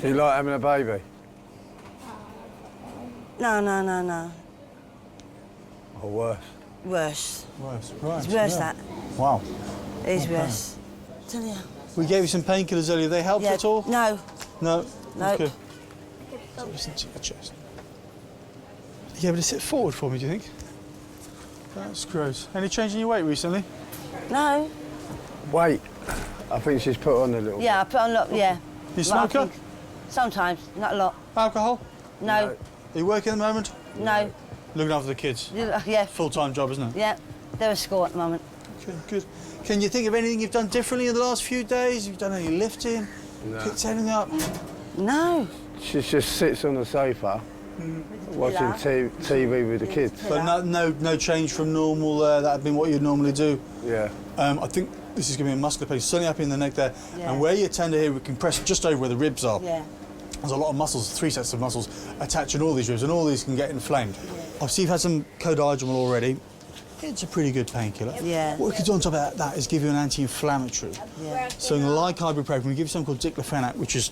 Do you like having a baby? No. Or worse? Worse. Worse, right. It's worse, yeah. that. Wow. It's Okay. worse. Tell you. We gave you some painkillers earlier. They helped at all? No. No? No. Okay. So listen to your chest. Are you able to sit forward for me, do you think? That's gross. Any change in your weight recently? No. Wait. I think she's put on a little Yeah, I put on a lot, yeah. You smoker? Sometimes, not a lot. Alcohol? No. Are you working at the moment? No. Looking after the kids? Yeah. Full-time job, isn't it? Yeah. They're at school at the moment. Good. Can you think of anything you've done differently in the last few days? Have you done any lifting? No. Picked anything up? No. She just sits on the sofa watching TV with the kids. But no change from normal. That had been what you'd normally do. Yeah. I think this is going to be a muscular pain. Certainly up in the neck there, Yeah. and where your tender here, we can press just over where the ribs are. Yeah. There's a lot of muscles, 3 sets of muscles attaching all these ribs, and all these can get inflamed. I see you've had some codiagamol already. It's a pretty good painkiller. Yeah. What we could do on top of that is give you an anti-inflammatory. Yeah. So like ibuprofen, we give you something called diclofenac, which is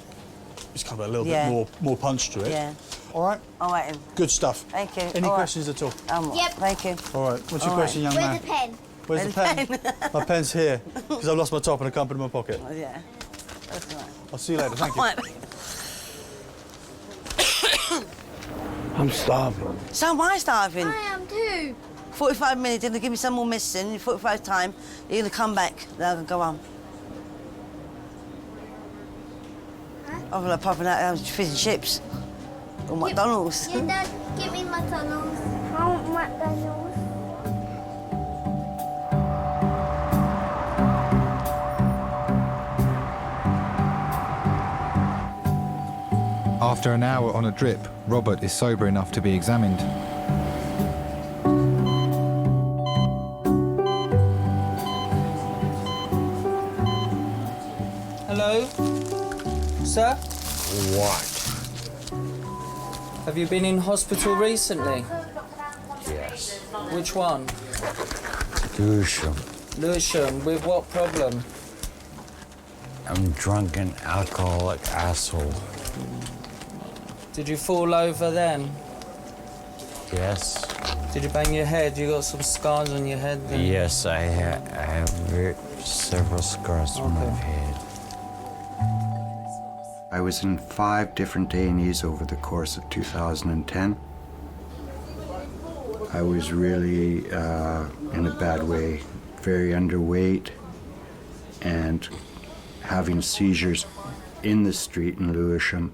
kind of a little Yeah. bit more punch to it. Yeah. All right? All right, then. Good stuff. Thank you. Any All right. questions at all? Yep. Thank you. All right. What's your All question, young man? Where's the pen? Where's the pen? My pen's here, because I've lost my top and I can't put it in my pocket. Oh, yeah. That's all right. I'll see you later. Thank you. All right. I'm starving. So am I starving? I am too. 45 minutes, they're going to give me some more medicine. In 45 time, you're going to come back. Then I can go on. I'm like popping out fish and chips. Or McDonald's. Yeah, Dad, give me McDonald's. I want McDonald's. After an hour on a drip, Robert is sober enough to be examined. Hello? Sir? What? Have you been in hospital recently? Yes. Which one? Lewisham. Lewisham. With what problem? I'm drunken alcoholic asshole. Did you fall over then? Yes. Did you bang your head? You got some scars on your head then? Yes, I have several scars on my head. I was in 5 different A&Es over the course of 2010. I was really in a bad way, very underweight, and having seizures in the street in Lewisham,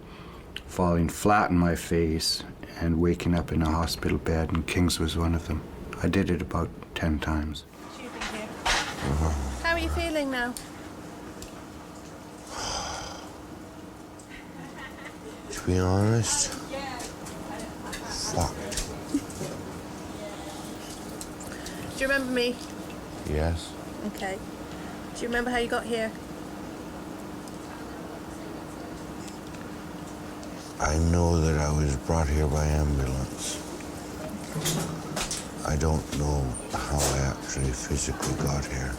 falling flat on my face and waking up in a hospital bed, and King's was one of them. I did it about 10 times. How are you feeling now? To be honest, fuck. Do you remember me? Yes. Okay. Do you remember how you got here? I know that I was brought here by ambulance. I don't know how I actually physically got here.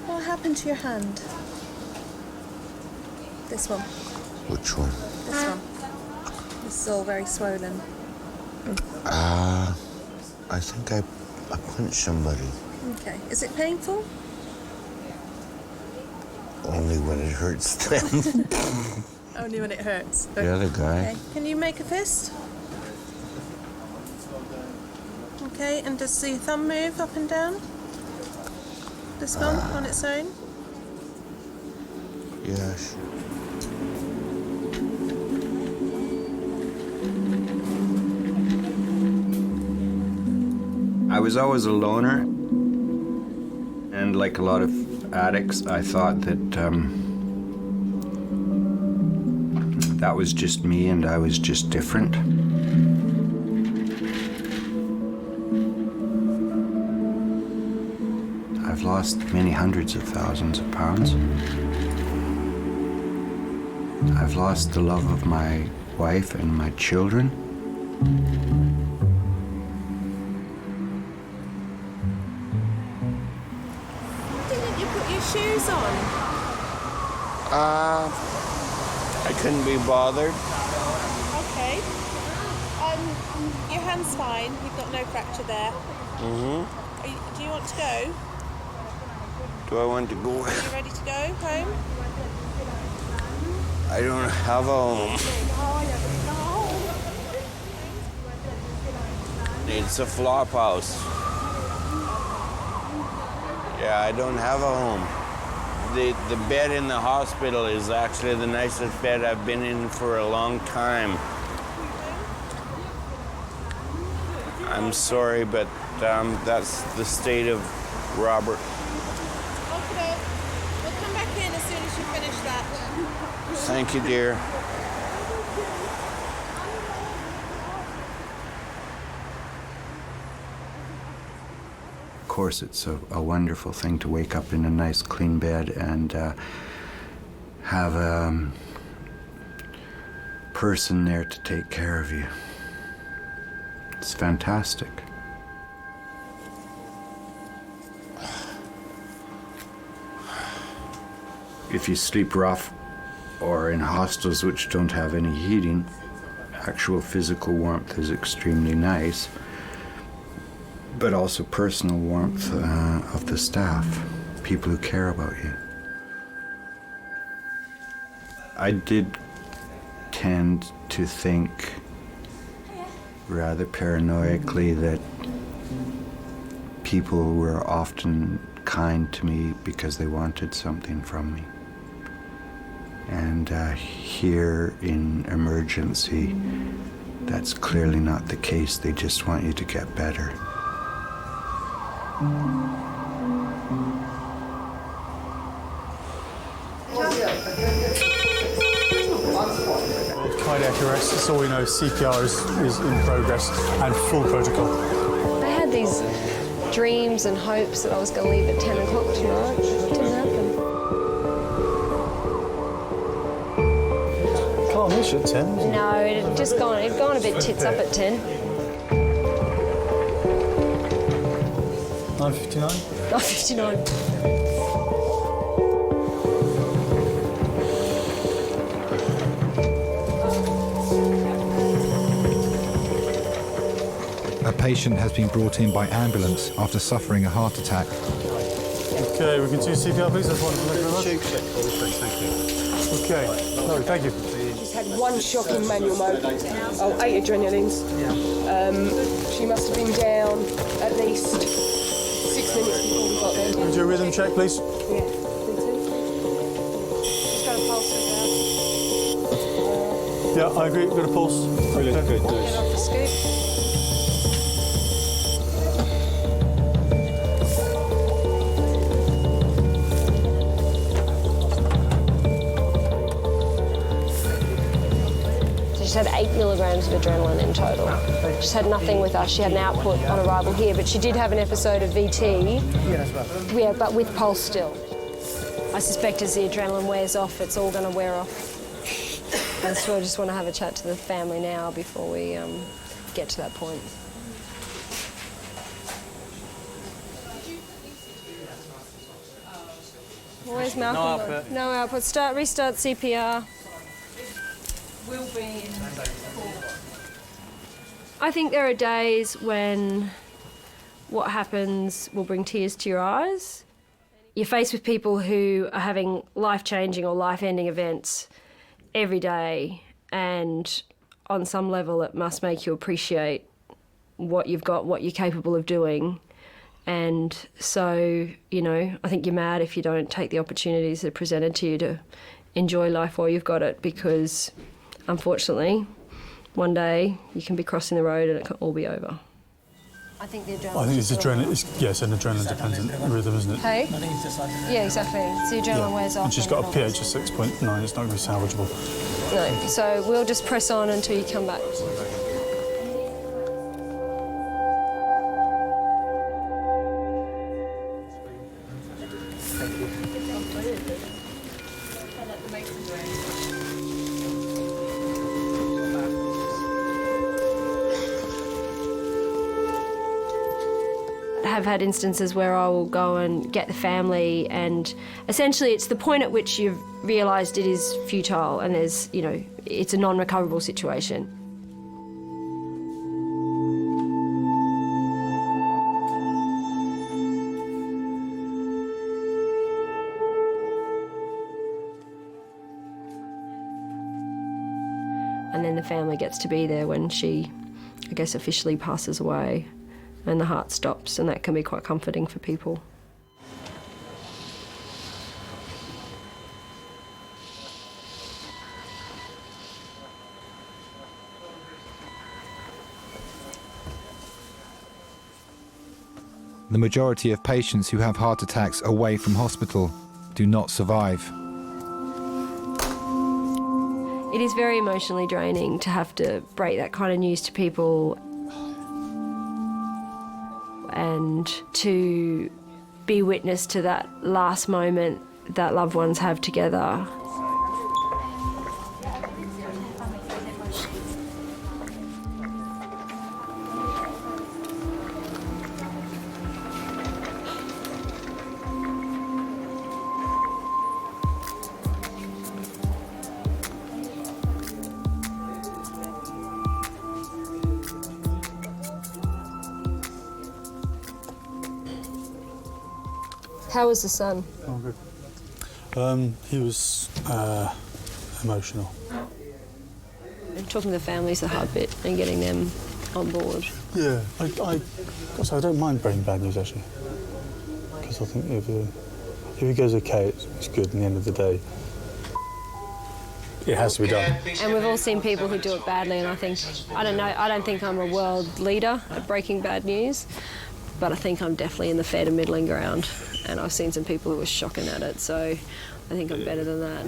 What happened to your hand? This one. Which one? This one. This is all very swollen. I think I punched somebody. Okay. Is it painful? Only when it hurts them. Only when it hurts. The other guy. Okay. Can you make a fist? Okay, and does the thumb move up and down? This one on its own? Yes. I was always a loner, and like a lot of addicts, I thought that that was just me and I was just different. I've lost many hundreds of thousands of pounds. I've lost the love of my wife and my children. Why didn't you put your shoes on? I couldn't be bothered. Okay. Your hand's fine. You've got no fracture there. Mm-hmm. Do you want to go? Do I want to go? Are you ready to go home? I don't have a home. It's a flop house. Yeah, I don't have a home. The bed in the hospital is actually the nicest bed I've been in for a long time. I'm sorry, but that's the state of Robert. Okay. We'll come back in as soon as you finish that. Thank you, dear. Of course, it's a wonderful thing to wake up in a nice, clean bed and have a person there to take care of you. It's fantastic. If you sleep rough or in hostels which don't have any heating, actual physical warmth is extremely nice, but also personal warmth of the staff, people who care about you. I did tend to think rather paranoically that people were often kind to me because they wanted something from me. And here in emergency, that's clearly not the case. They just want you to get better. Cardiac arrest, that's all we know. CPR is in progress and full protocol. I had these dreams and hopes that I was going to leave at 10 o'clock tonight. It didn't happen. Calm-ish at 10. No, it had just gone a bit tits up at 10. 9:59? 9:59. A patient has been brought in by ambulance after suffering a heart attack. Okay, we can do CPR, please. That's wonderful. Thank you very much. Thank you. Okay, no, thank you. She's had one shock in manual mode. 8 adrenalines. She must have been down at least 6 minutes before we got there. Can we do a rhythm check, please? Yeah. She's got a pulse of Yeah, I agree. Got a pulse. Brilliant. Good. Get off the scoop. She's had 8 milligrams of adrenaline in total. She's had nothing with us. She had an output on arrival here, but she did have an episode of VT. Yeah, but with pulse still. I suspect as the adrenaline wears off, it's all going to wear off. And so I just want to have a chat to the family now before we get to that point. Where's Malcolm? No output. No output. Restart CPR. Will be in 4. I think there are days when what happens will bring tears to your eyes. You're faced with people who are having life-changing or life-ending events every day, and on some level it must make you appreciate what you've got, what you're capable of doing. And so, you know, I think you're mad if you don't take the opportunities that are presented to you to enjoy life while you've got it, because unfortunately one day you can be crossing the road and it can all be over. I think the adrenaline. I think it's adrenaline. It's an adrenaline-dependent rhythm, isn't it? Hey? Yeah, exactly. So the adrenaline wears off. And she's got a pH of 6.9. It's not going to be salvageable. No, so we'll just press on until you come back. Have had instances where I will go and get the family, and essentially it's the point at which you've realised it is futile and there's, you know, it's a non-recoverable situation. And then the family gets to be there when she, I guess, officially passes away. And the heart stops, and that can be quite comforting for people. The majority of patients who have heart attacks away from hospital do not survive. It is very emotionally draining to have to break that kind of news to people, and to be witness to that last moment that loved ones have together. How was the son? Oh, good. He was emotional. Talking to the families the hard bit and getting them on board. Yeah, I don't mind breaking bad news, actually. Because I think if it goes okay, it's good. In the end of the day, it has to be done. And we've all seen people who do it badly, and I don't think I'm a world leader at breaking bad news, but I think I'm definitely in the fair to middling ground. And I've seen some people who are shocking at it, so I think I'm better than that.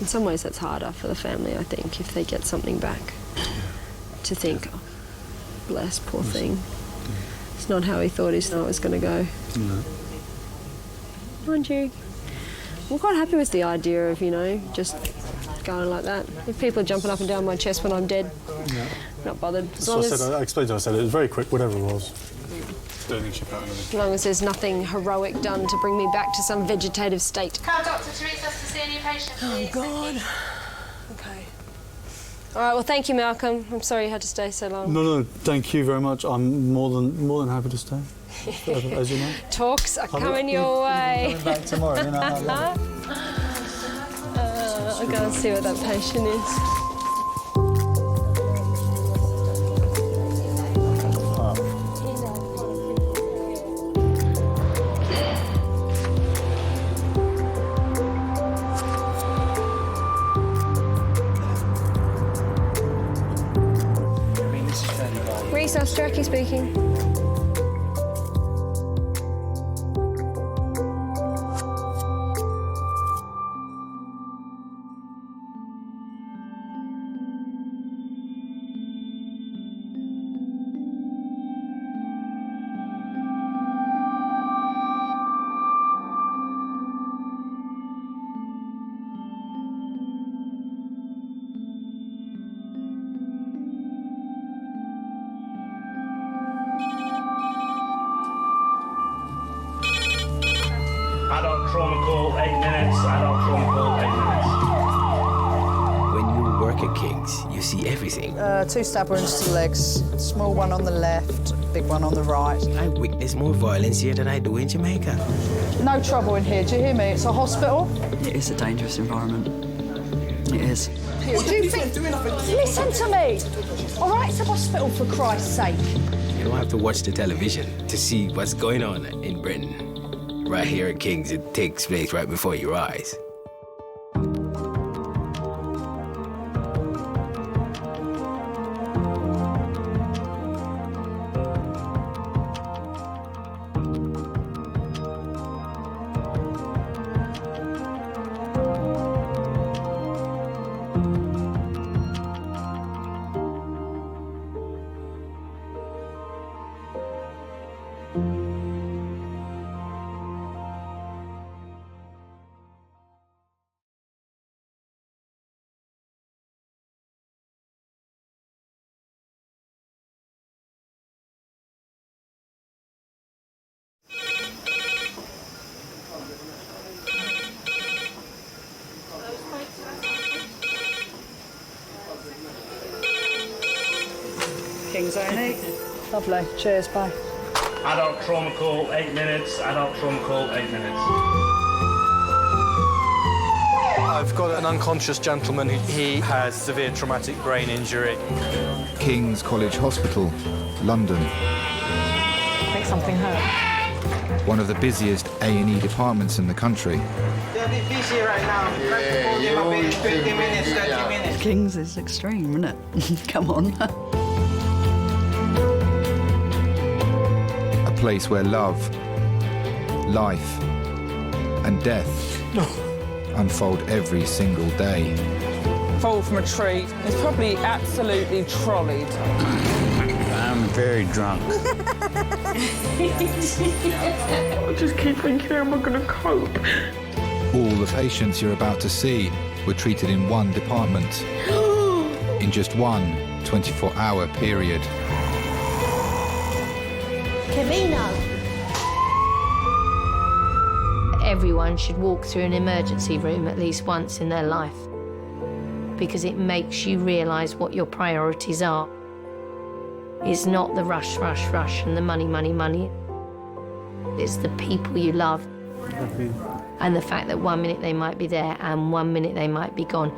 In some ways that's harder for the family, I think, if they get something back. To think, oh, bless, poor thing. It's not how he thought it was going to go. No. Mind you, I'm quite happy with the idea of, you know, just going like that. If people are jumping up and down my chest when I'm dead, not bothered. I explained to her, I said it was very quick, whatever it was. As long as there's nothing heroic done to bring me back to some vegetative state. Can Dr. Teresa to see any patient, please? Oh, God. Okay. All right, well, thank you, Malcolm. I'm sorry you had to stay so long. No, thank you very much. I'm more than happy to stay, as you know. Talks are coming your way. Coming back tomorrow, you know. I'll go and see what that patient is. House, Jackie speaking. Adult trauma call, 8 minutes. Adult trauma call, 8 minutes. When you work at King's, you see everything. 2 stab wounds to the legs, small one on the left, big one on the right. I witness more violence here than I do in Jamaica. No trouble in here, do you hear me? It's a hospital. It is a dangerous environment. It is. Do you think... Listen to me! All right, it's a hospital, for Christ's sake. You don't have to watch the television to see what's going on in Britain. Right here at King's, it takes place right before your eyes. King's A&E. Lovely. Cheers, bye. Adult trauma call, 8 minutes. Adult trauma call, 8 minutes. I've got an unconscious gentleman. He has severe traumatic brain injury. King's College Hospital, London. I think something hurt. One of the busiest A&E departments in the country. They're a bit busy right now. Yeah, 15 minutes, 30 minutes. King's is extreme, isn't it? Come on. A place where love, life, and death unfold every single day. Fall from a tree. It's probably absolutely trolleyed. I'm very drunk. I just keep thinking, how am I going to cope? All the patients you're about to see were treated in one department in just one 24-hour period. Kevino. Everyone should walk through an emergency room at least once in their life because it makes you realise what your priorities are. It's not the rush, rush, rush and the money, money, money. It's the people you love and the fact that 1 minute they might be there and 1 minute they might be gone.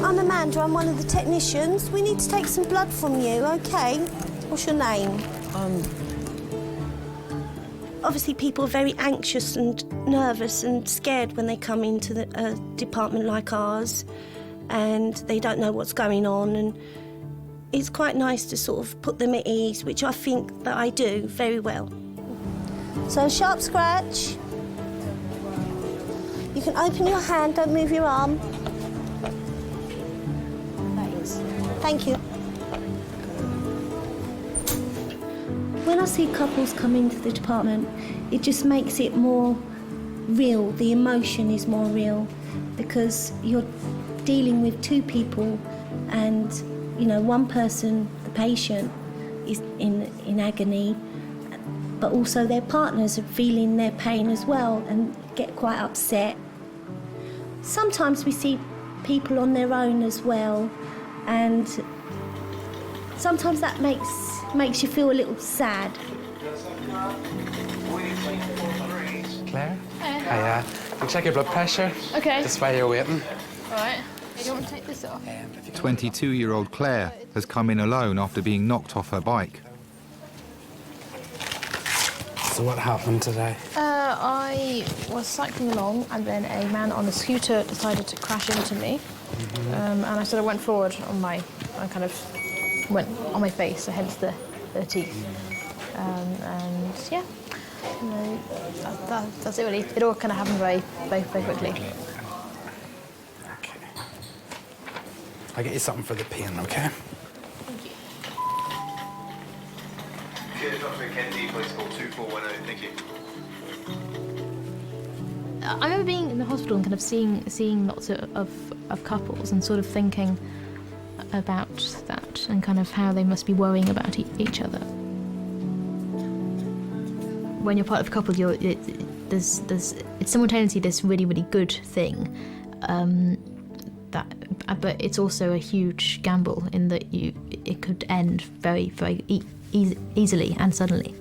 I'm Amanda, I'm one of the technicians. We need to take some blood from you, OK? What's your name? Obviously, people are very anxious and nervous and scared when they come into a department like ours and they don't know what's going on, and it's quite nice to sort of put them at ease, which I think that I do very well. So, sharp scratch. You can open your hand, don't move your arm. Thank you. When I see couples come into the department, it just makes it more real. The emotion is more real because you're dealing with two people and, you know, one person, the patient, is in agony, but also their partners are feeling their pain as well and get quite upset. Sometimes we see people on their own as well, and sometimes that makes you feel a little sad. Claire. Hey. You check your blood pressure. Okay. Just while you're waiting. All right. Hey, do you want to take this off? 22-year-old Claire has come in alone after being knocked off her bike. So what happened today? I was cycling along and then a man on a scooter decided to crash into me. And I sort of went forward on I kind of went on my face, so hence the teeth. And yeah, you know, that's it really. It all kind of happened very quickly. Okay. I'll get you something for the pain, okay? Dr. Mackenzie, please call 2410. Thank you. I remember being in the hospital and kind of seeing lots of couples and sort of thinking about that and kind of how they must be worrying about each other. When you're part of a couple, it's simultaneously this really good thing, but it's also a huge gamble in that it could end very easily and suddenly.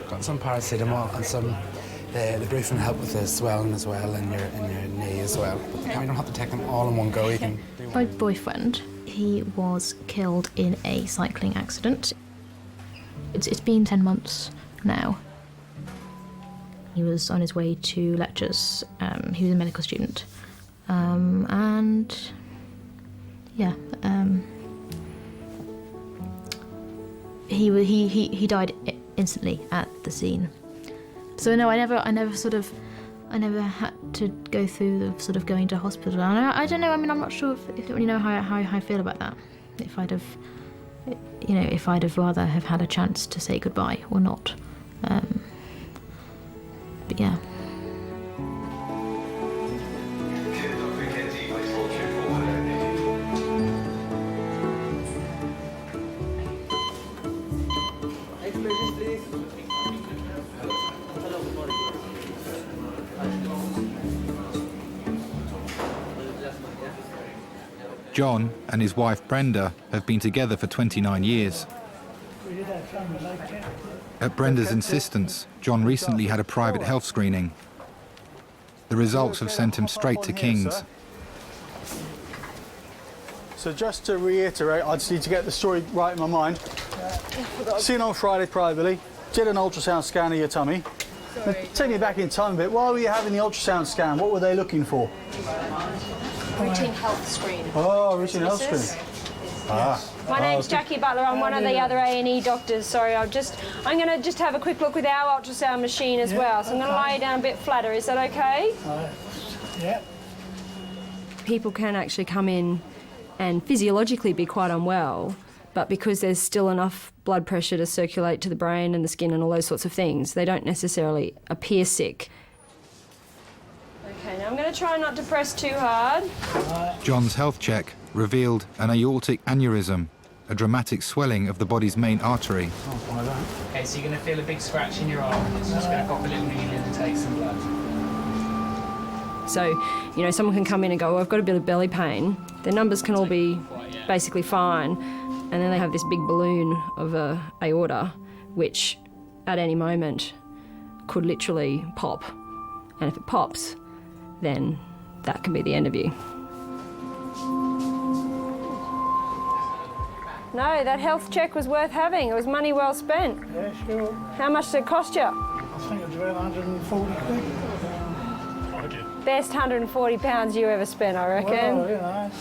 Got some paracetamol and some the briefing help with the swelling as well in your knee as well. But you don't have to take them all in one go. You can. My boyfriend, he was killed in a cycling accident. It's been 10 months now. He was on his way to lectures. He was a medical student, and yeah. He died instantly at the scene. So no, I never had to go through the sort of going to hospital. And I don't know. I mean, I'm not sure if you know how I feel about that. If I'd have rather have had a chance to say goodbye or not. But yeah. John and his wife Brenda have been together for 29 years. At Brenda's insistence, John recently had a private health screening. The results have sent him straight to King's. So just to reiterate, I just need to get the story right in my mind. Seen on Friday privately, did an ultrasound scan of your tummy. Take me back in time a bit. Why were you having the ultrasound scan? What were they looking for? Routine health screen. Oh, routine health screen. My name's Jackie Butler. I'm one of the other A&E doctors. Sorry, I'm going to have a quick look with our ultrasound machine as well. So I'm going to lie you down a bit flatter. Is that okay? Yeah. People can actually come in and physiologically be quite unwell, but because there's still enough blood pressure to circulate to the brain and the skin and all those sorts of things, they don't necessarily appear sick. Okay, now I'm going to try not to press too hard. John's health check revealed an aortic aneurysm, a dramatic swelling of the body's main artery. Okay, so you're going to feel a big scratch in your arm. It's just going to pop a little needle in and take some blood. So, you know, someone can come in and go, oh, I've got a bit of belly pain. Their numbers can all be basically fine. And then they have this big balloon of a aorta, which at any moment could literally pop. And if it pops, then that can be the end of you. No, that health check was worth having. It was money well spent. Yeah, sure. How much did it cost you? I think it was around 140 quid. Best £140 you ever spent, I reckon. Well, you know.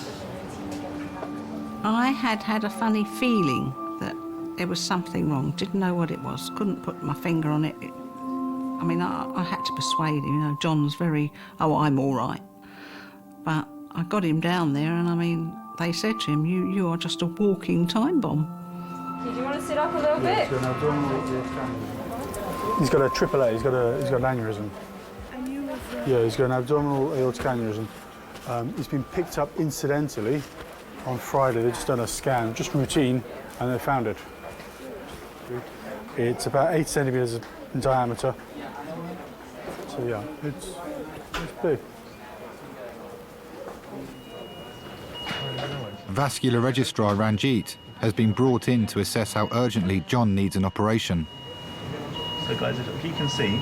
I had a funny feeling that there was something wrong. Didn't know what it was. Couldn't put my finger on it. I mean, I had to persuade him. You know, John's very, oh, I'm all right. But I got him down there, and I mean, they said to him, you are just a walking time bomb. Did you want to sit up a little bit? He's got a AAA. He's got an aneurysm. Yeah, he's got an abdominal aortic aneurysm. He's been picked up incidentally on Friday. They've just done a scan, just routine, and they found it. It's about 8 centimetres in diameter. So yeah, it's big. Vascular registrar Ranjit has been brought in to assess how urgently John needs an operation. So guys, if you can see,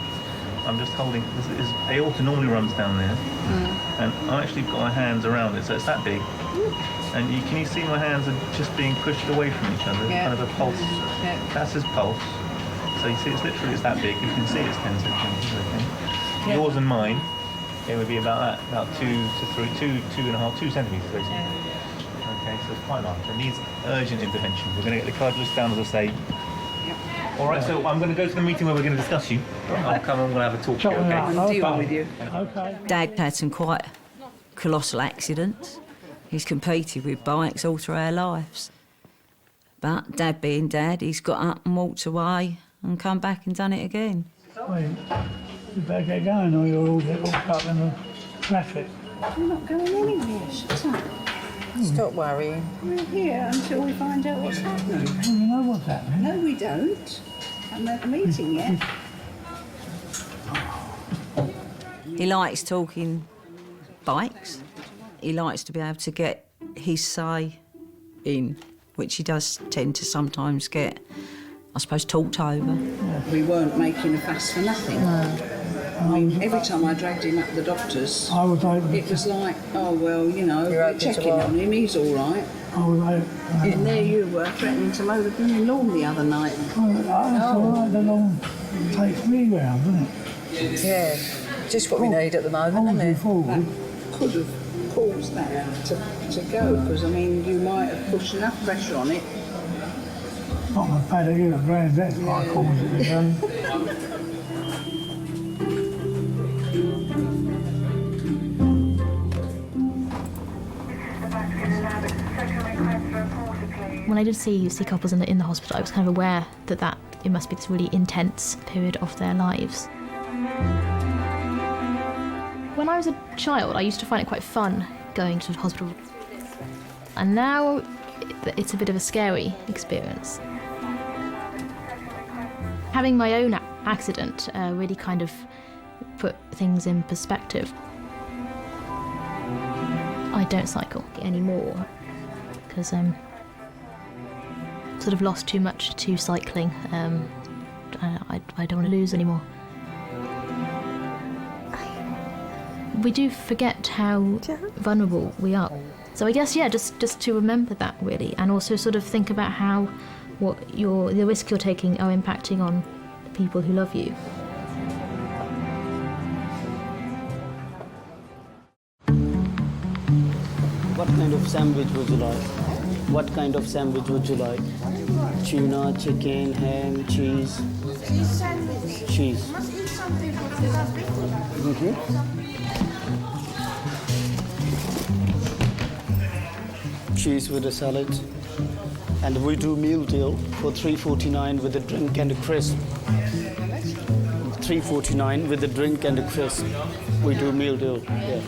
I'm just holding, this aorta normally runs down there, and I actually got my hands around it, so it's that big. And can you see my hands are just being pushed away from each other, kind of a pulse. That's his pulse. So you see, it's that big. You can see it's 10 centimeters, I think. Yours and mine, it would be about that, about 2 centimeters, basically. Okay, so it's quite large. It needs urgent intervention. We're going to get the cardiologist down, as I say. All right, so I'm going to go to the meeting where we're going to discuss you. I'll come and we'll have a talk to you, okay? I'll deal with you. Okay. Dad had some quite colossal accidents. He's competed with bikes all through our lives. But Dad being Dad, he's got up and walked away and come back and done it again. Well, you better get going or you'll all get caught up in the traffic. We're not going anywhere, shut up. Stop worrying. We're here until we find out what's happening. Well, you know what's happening. No, we don't. Haven't had a meeting yet. He likes talking bikes. He likes to be able to get his say in, which he does tend to sometimes get, I suppose, talked over. We weren't making a fuss for nothing. I mean, every time I dragged him up the doctors, it was like, oh, well, you know, we're checking on him, he's all right. And there you were, threatening to mow the blooming lawn the other night. That's all right, the lawn takes me round, doesn't it? Yeah, just what we need at the moment, isn't it? That could have caused that to go, because, I mean, you might have pushed enough pressure on it. Not my paddock, it's a brand, that's what I call it. When I did see couples in the hospital, I was kind of aware that it must be this really intense period of their lives. When I was a child, I used to find it quite fun going to the hospital. And now it's a bit of a scary experience. Having my own accident really kind of put things in perspective. I don't cycle anymore because sort of lost too much to cycling. I don't want to lose anymore. We do forget how vulnerable we are. So I guess, yeah, just to remember that, really, and also sort of think about how the risk you're taking are impacting on the people who love you. What kind of sandwich would you like? What kind of sandwich would you like? Tuna, chicken, ham, cheese? Cheese sandwich. Cheese. Must eat something with the last Cheese with a salad. And we do meal deal for $3.49 with a drink and a crisp. $3.49 with a drink and a crisp. We do meal deal. Yeah.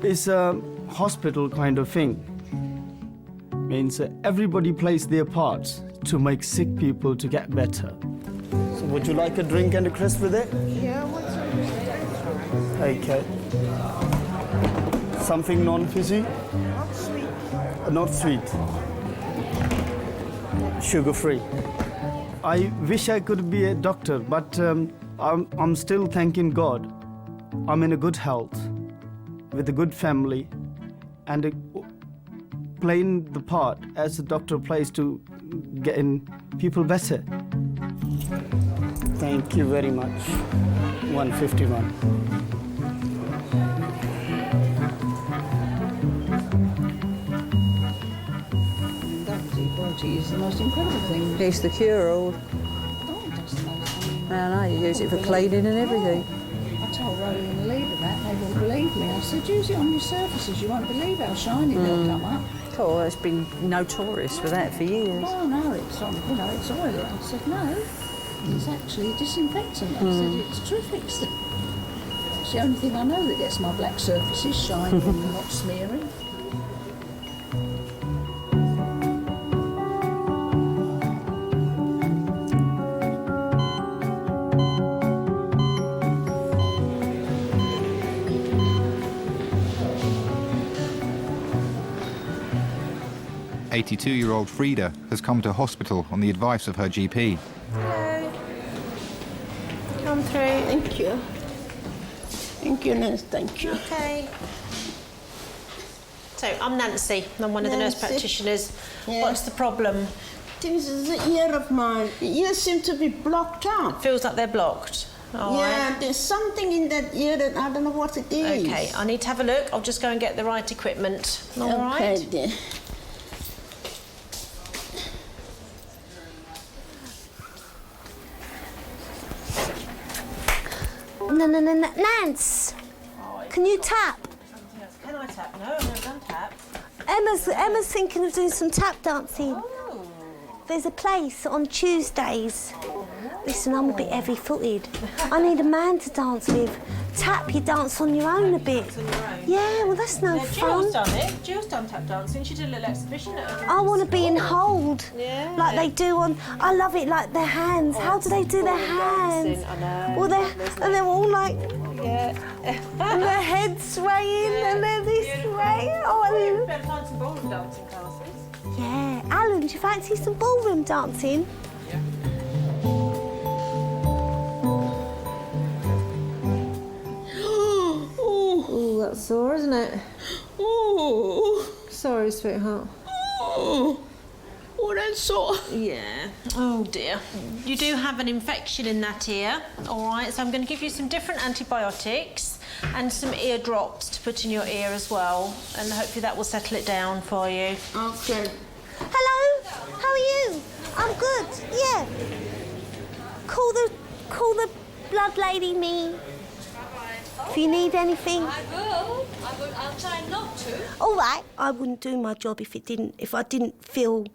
It's a hospital kind of thing. Means everybody plays their parts to make sick people to get better. So would you like a drink and a crisp with it? Yeah, what's Okay. Something non-fizzy? Not sweet. Not sweet. Sugar-free. I wish I could be a doctor, but I'm still thanking God. I'm in a good health, with a good family, and playing the part as a doctor plays to getting people better. Thank you very much. 151. Body is the most incredible thing. It's the cure-all. Oh, that's the most. I know, you use it for cleaning and everything. I told Rowan and Leader that, they wouldn't believe me. I said, use it on your surfaces, you won't believe how shiny they'll come up. Oh, it's been notorious for that for years. Oh no, it's on, it's oily. I said, no, it's actually disinfectant. I said, it's terrific. It's the only thing I know that gets my black surfaces shiny and not smearing. "82-year-old Frida has come to hospital on the advice of her GP. Hello. Come through. Thank you. Thank you, nurse. Thank you. Okay. So, I'm Nancy. I'm one of the nurse Nancy. practitioners. Yeah. What's the problem? This is the ear of mine. The ears seem to be blocked up. Feels like they're blocked. All yeah, right. there's something in that ear that I don't know what it is. Okay, I need to have a look. I'll just go and get the right equipment. All Okay, right. dear. No, Nance, can you tap? Can I tap? No, I've never done tap. Emma's thinking of doing some tap dancing. There's a place on Tuesdays. Listen, I'm a bit heavy-footed. I need a man to dance with. Tap, you dance on your own a bit. Yeah, well, that's no fun. Jill's done it. Jill's done tap dancing. She did a little exhibition at her. I want to be in hold, like they do on. I love it, like their hands. How do they do their hands? I know. Well, they're all like, and their heads swaying, and they're this way. Oh, You better find some ballroom dancing classes. yeah. Alan, do you fancy some ballroom dancing? Oh, that's sore, isn't it? Oh. Sorry, sweetheart. Oh, that's sore. Yeah. Oh, dear. You do have an infection in that ear, all right? So I'm going to give you some different antibiotics and some ear drops to put in your ear as well, and hopefully that will settle it down for you. Okay. Hello, how are you? I'm good, yeah. Call the blood lady me. If you need anything. I will. I'll try not to. All right, I wouldn't do my job if I didn't feel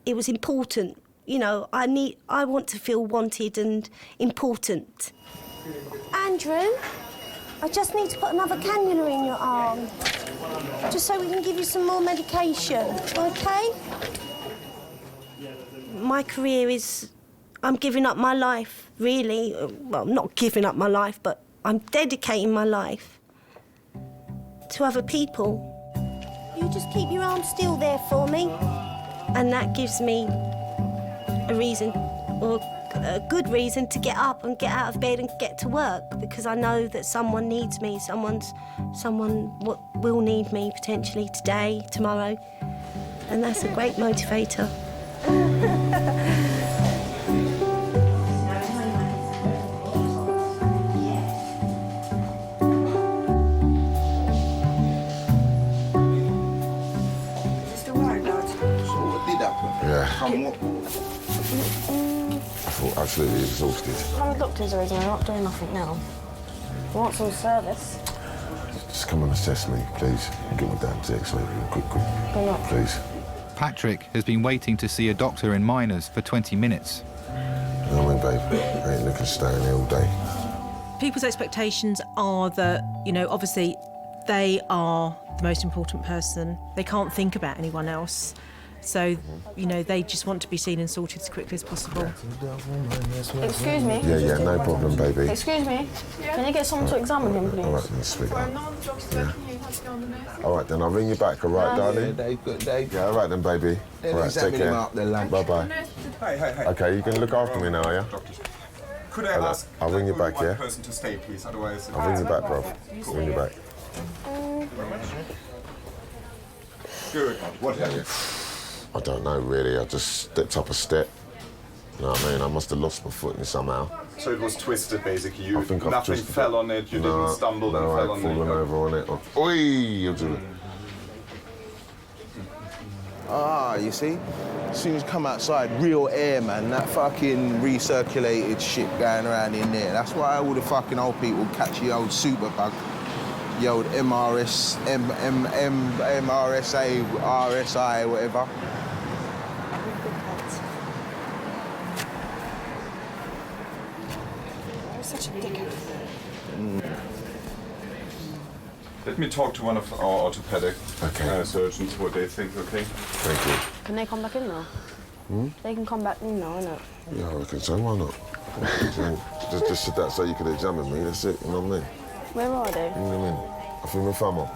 it was important. You know, I want to feel wanted and important. Andrew, I just need to put another cannula in your arm, just so we can give you some more medication, okay? My career is, I'm giving up my life, really. Well, I'm not giving up my life, but I'm dedicating my life to other people. You just keep your arm still there for me, and that gives me a reason, or a good reason, to get up and get out of bed and get to work, because I know that someone needs me. Someone will need me potentially today, tomorrow, and that's a great motivator. Yeah. I feel absolutely exhausted. I'm the doctor's already. I'm not doing nothing now. I want some service. Just come and assess me, please. Get me down to X-ray quick. I'm not. Please. Patrick has been waiting to see a doctor in Miners for 20 minutes. You know what I mean, babe? I ain't looking to stay in here all day. People's expectations are that, you know, obviously they are the most important person. They can't think about anyone else. So, you know, they just want to be seen and sorted as quickly as possible. Excuse me? Yeah, no problem, baby. Excuse me? Can you get someone to examine him, please? All right, then, sweetheart. Yeah. All right, then, I'll ring you back, all right, darling? Yeah, all right, then, baby. All right, take care. Bye-bye. Hey. OK, you can look after me now, yeah? Could I ask I'll ring you back, one yeah? person to stay, please? Otherwise... I'll ring you back, bro. I'll ring you back. Good. What happened? I don't know, really. I just stepped up a step. You know what I mean? I must have lost my footing somehow. So it was twisted, basically. I think I've Nothing twisted fell it. on it. You No, didn't stumble no, and fell I'd on fallen it. over on it. Oi! Ah, you see? As soon as you come outside, real air, man. That fucking recirculated shit going around in there. That's why all the fucking old people catch the old superbug. The old MRSA, RSI, whatever. You're such a dickhead. Let me talk to one of our orthopedic surgeons, what they think, okay? Thank you. Can they come back in now? They can come back in now, innit? Yeah, I reckon so. Why not? just sit that so you can examine me. That's it. You know what I mean? Where are they? You know what I mean? I feel my thumb on.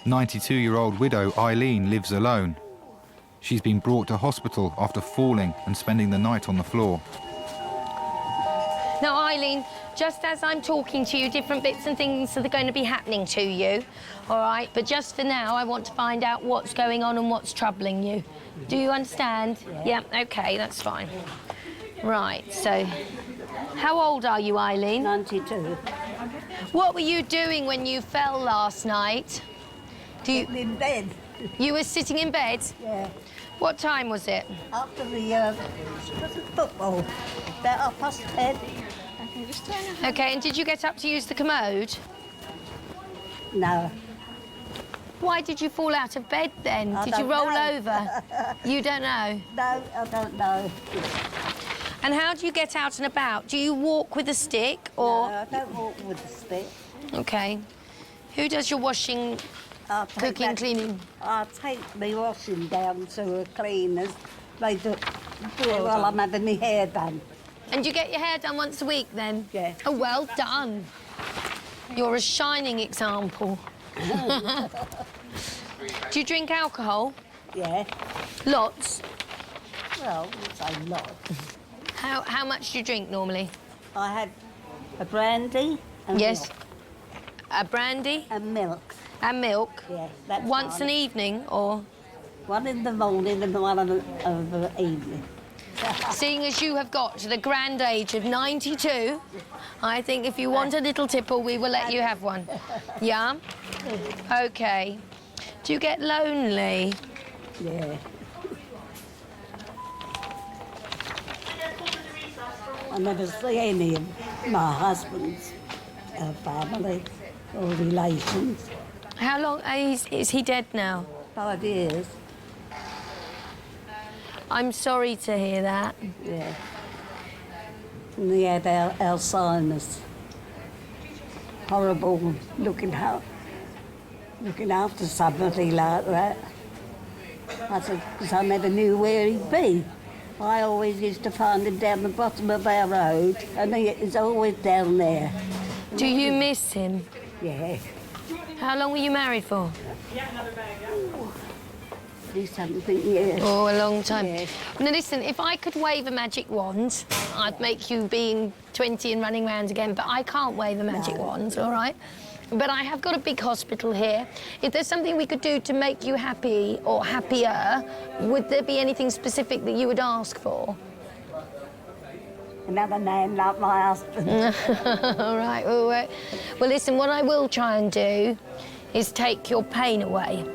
92-year-old widow Eileen lives alone. She's been brought to hospital after falling and spending the night on the floor. Now, Eileen, just as I'm talking to you, different bits and things are going to be happening to you, all right? But just for now, I want to find out what's going on and what's troubling you. Do you understand? Yeah, OK, that's fine. Right, so how old are you, Eileen? 92. What were you doing when you fell last night? Sitting in bed. You were sitting in bed? Yeah. What time was it? After the football, about 10:30. OK, and did you get up to use the commode? No. Why did you fall out of bed then? Did you roll over? You don't know? No, I don't know. And how do you get out and about? Do you walk with a stick or...? No, I don't walk with a stick. OK. Who does your washing, cooking, cleaning? I take my washing down to a cleaners. They do it while I'm having my hair done. And you get your hair done once a week then? Yeah. Oh, well done. You're a shining example. Do you drink alcohol? Yeah. Lots? Well, it's a lot. How much do you drink normally? I had a brandy and Yes. milk. A brandy? And milk. And milk? Yeah, that's Once fine. an evening, or...? One in the morning and one of the evening. Seeing as you have got to the grand age of 92, I think if you want a little tipple, we will let you have one. Yeah? OK. Do you get lonely? Yeah. I never see any of my husband's family or relations. How long is he dead now? 5 years. I'm sorry to hear that. Yeah. And he had Alzheimer's. Horrible looking after somebody like that. I said, because I never knew where he'd be. I always used to find him down the bottom of our road, and he was always down there. Do you miss him? Yeah. How long were you married for? 30-something years. Oh, a long time. Yeah. Now, listen, if I could wave a magic wand, I'd make you being 20 and running round again, but I can't wave a magic wand, all right? But I have got a big hospital here. If there's something we could do to make you happy or happier, would there be anything specific that you would ask for? Another man like my husband. All right, well, listen, what I will try and do is take your pain away.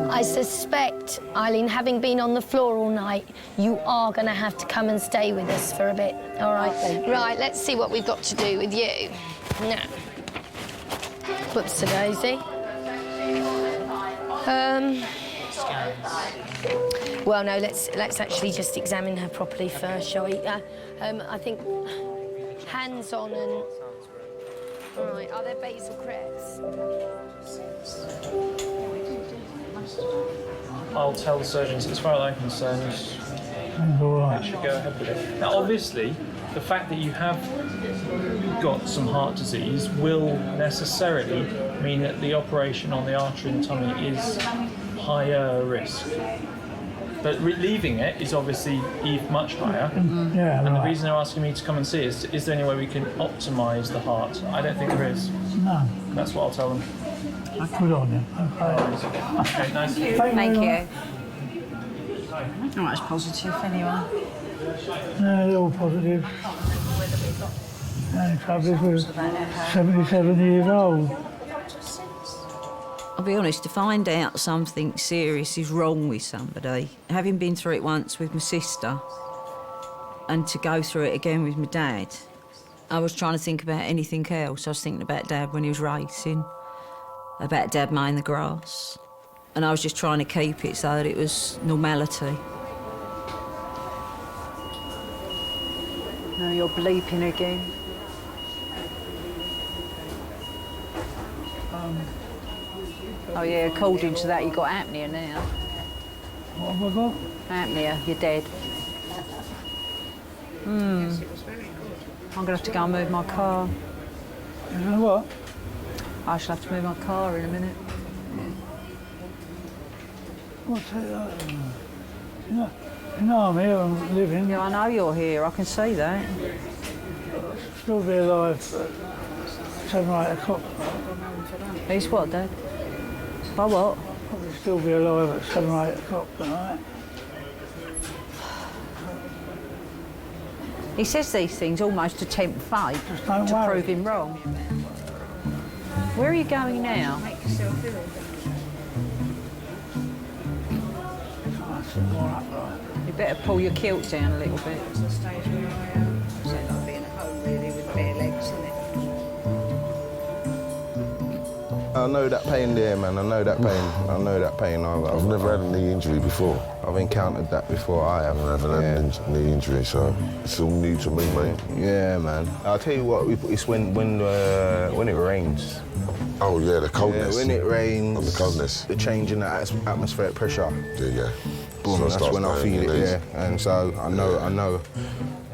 I suspect, Eileen, having been on the floor all night, you are going to have to come and stay with us for a bit, all right? Right, let's see what we've got to do with you. Now, whoops-a-daisy. Well, no, let's actually just examine her properly first, shall we? I think hands-on and... All right, are there basal creps? I'll tell the surgeons, as far as I'm concerned, they should go ahead with it. Now, obviously, the fact that you have got some heart disease will necessarily mean that the operation on the artery in the tummy is higher risk. But leaving it is obviously much higher. Yeah, and right. the reason they're asking me to come and see is there any way we can optimise the heart? I don't think there is. No. That's what I'll tell them. Good on you. Okay, nice. Thank you. Not as positive anyway. No, they're all positive. And trouble is we're 77 years old. I'll be honest, to find out something serious is wrong with somebody, having been through it once with my sister and to go through it again with my dad, I was trying to think about anything else. I was thinking about Dad when he was racing, about Dad mowing the grass, and I was just trying to keep it so that it was normality. No, you're bleeping again. Oh yeah, according to that, you've got apnea now. What have I got? Apnea, you're dead. I'm gonna have to go and move my car. You know what? I shall have to move my car in a minute. What's it? I'm here, I'm living. Yeah, I know you're here, I can see that. Still be alive at 7 or 8 o'clock. He's what, Dad? By what? Probably still be alive at 7 or 8 o'clock tonight. He says these things almost to tempt fate, to prove him wrong. Where are you going now? Make yourself ill. More upright. You better pull your kilt down a little bit. It's the stage where I am. So like being at home really with bare legs, isn't it? I know that pain there, man. I know that pain. I know that pain. I've never had a knee injury before. I've encountered that before. I have. I haven't had a knee injury, so it's all new to me, mate. Yeah, man. I'll tell you what. It's when it rains. Oh yeah, the coldness. Yeah, when it rains. And the coldness. The change in the atmospheric pressure. Yeah. Boom. So That's when I feel it. knees. Yeah. And so I know.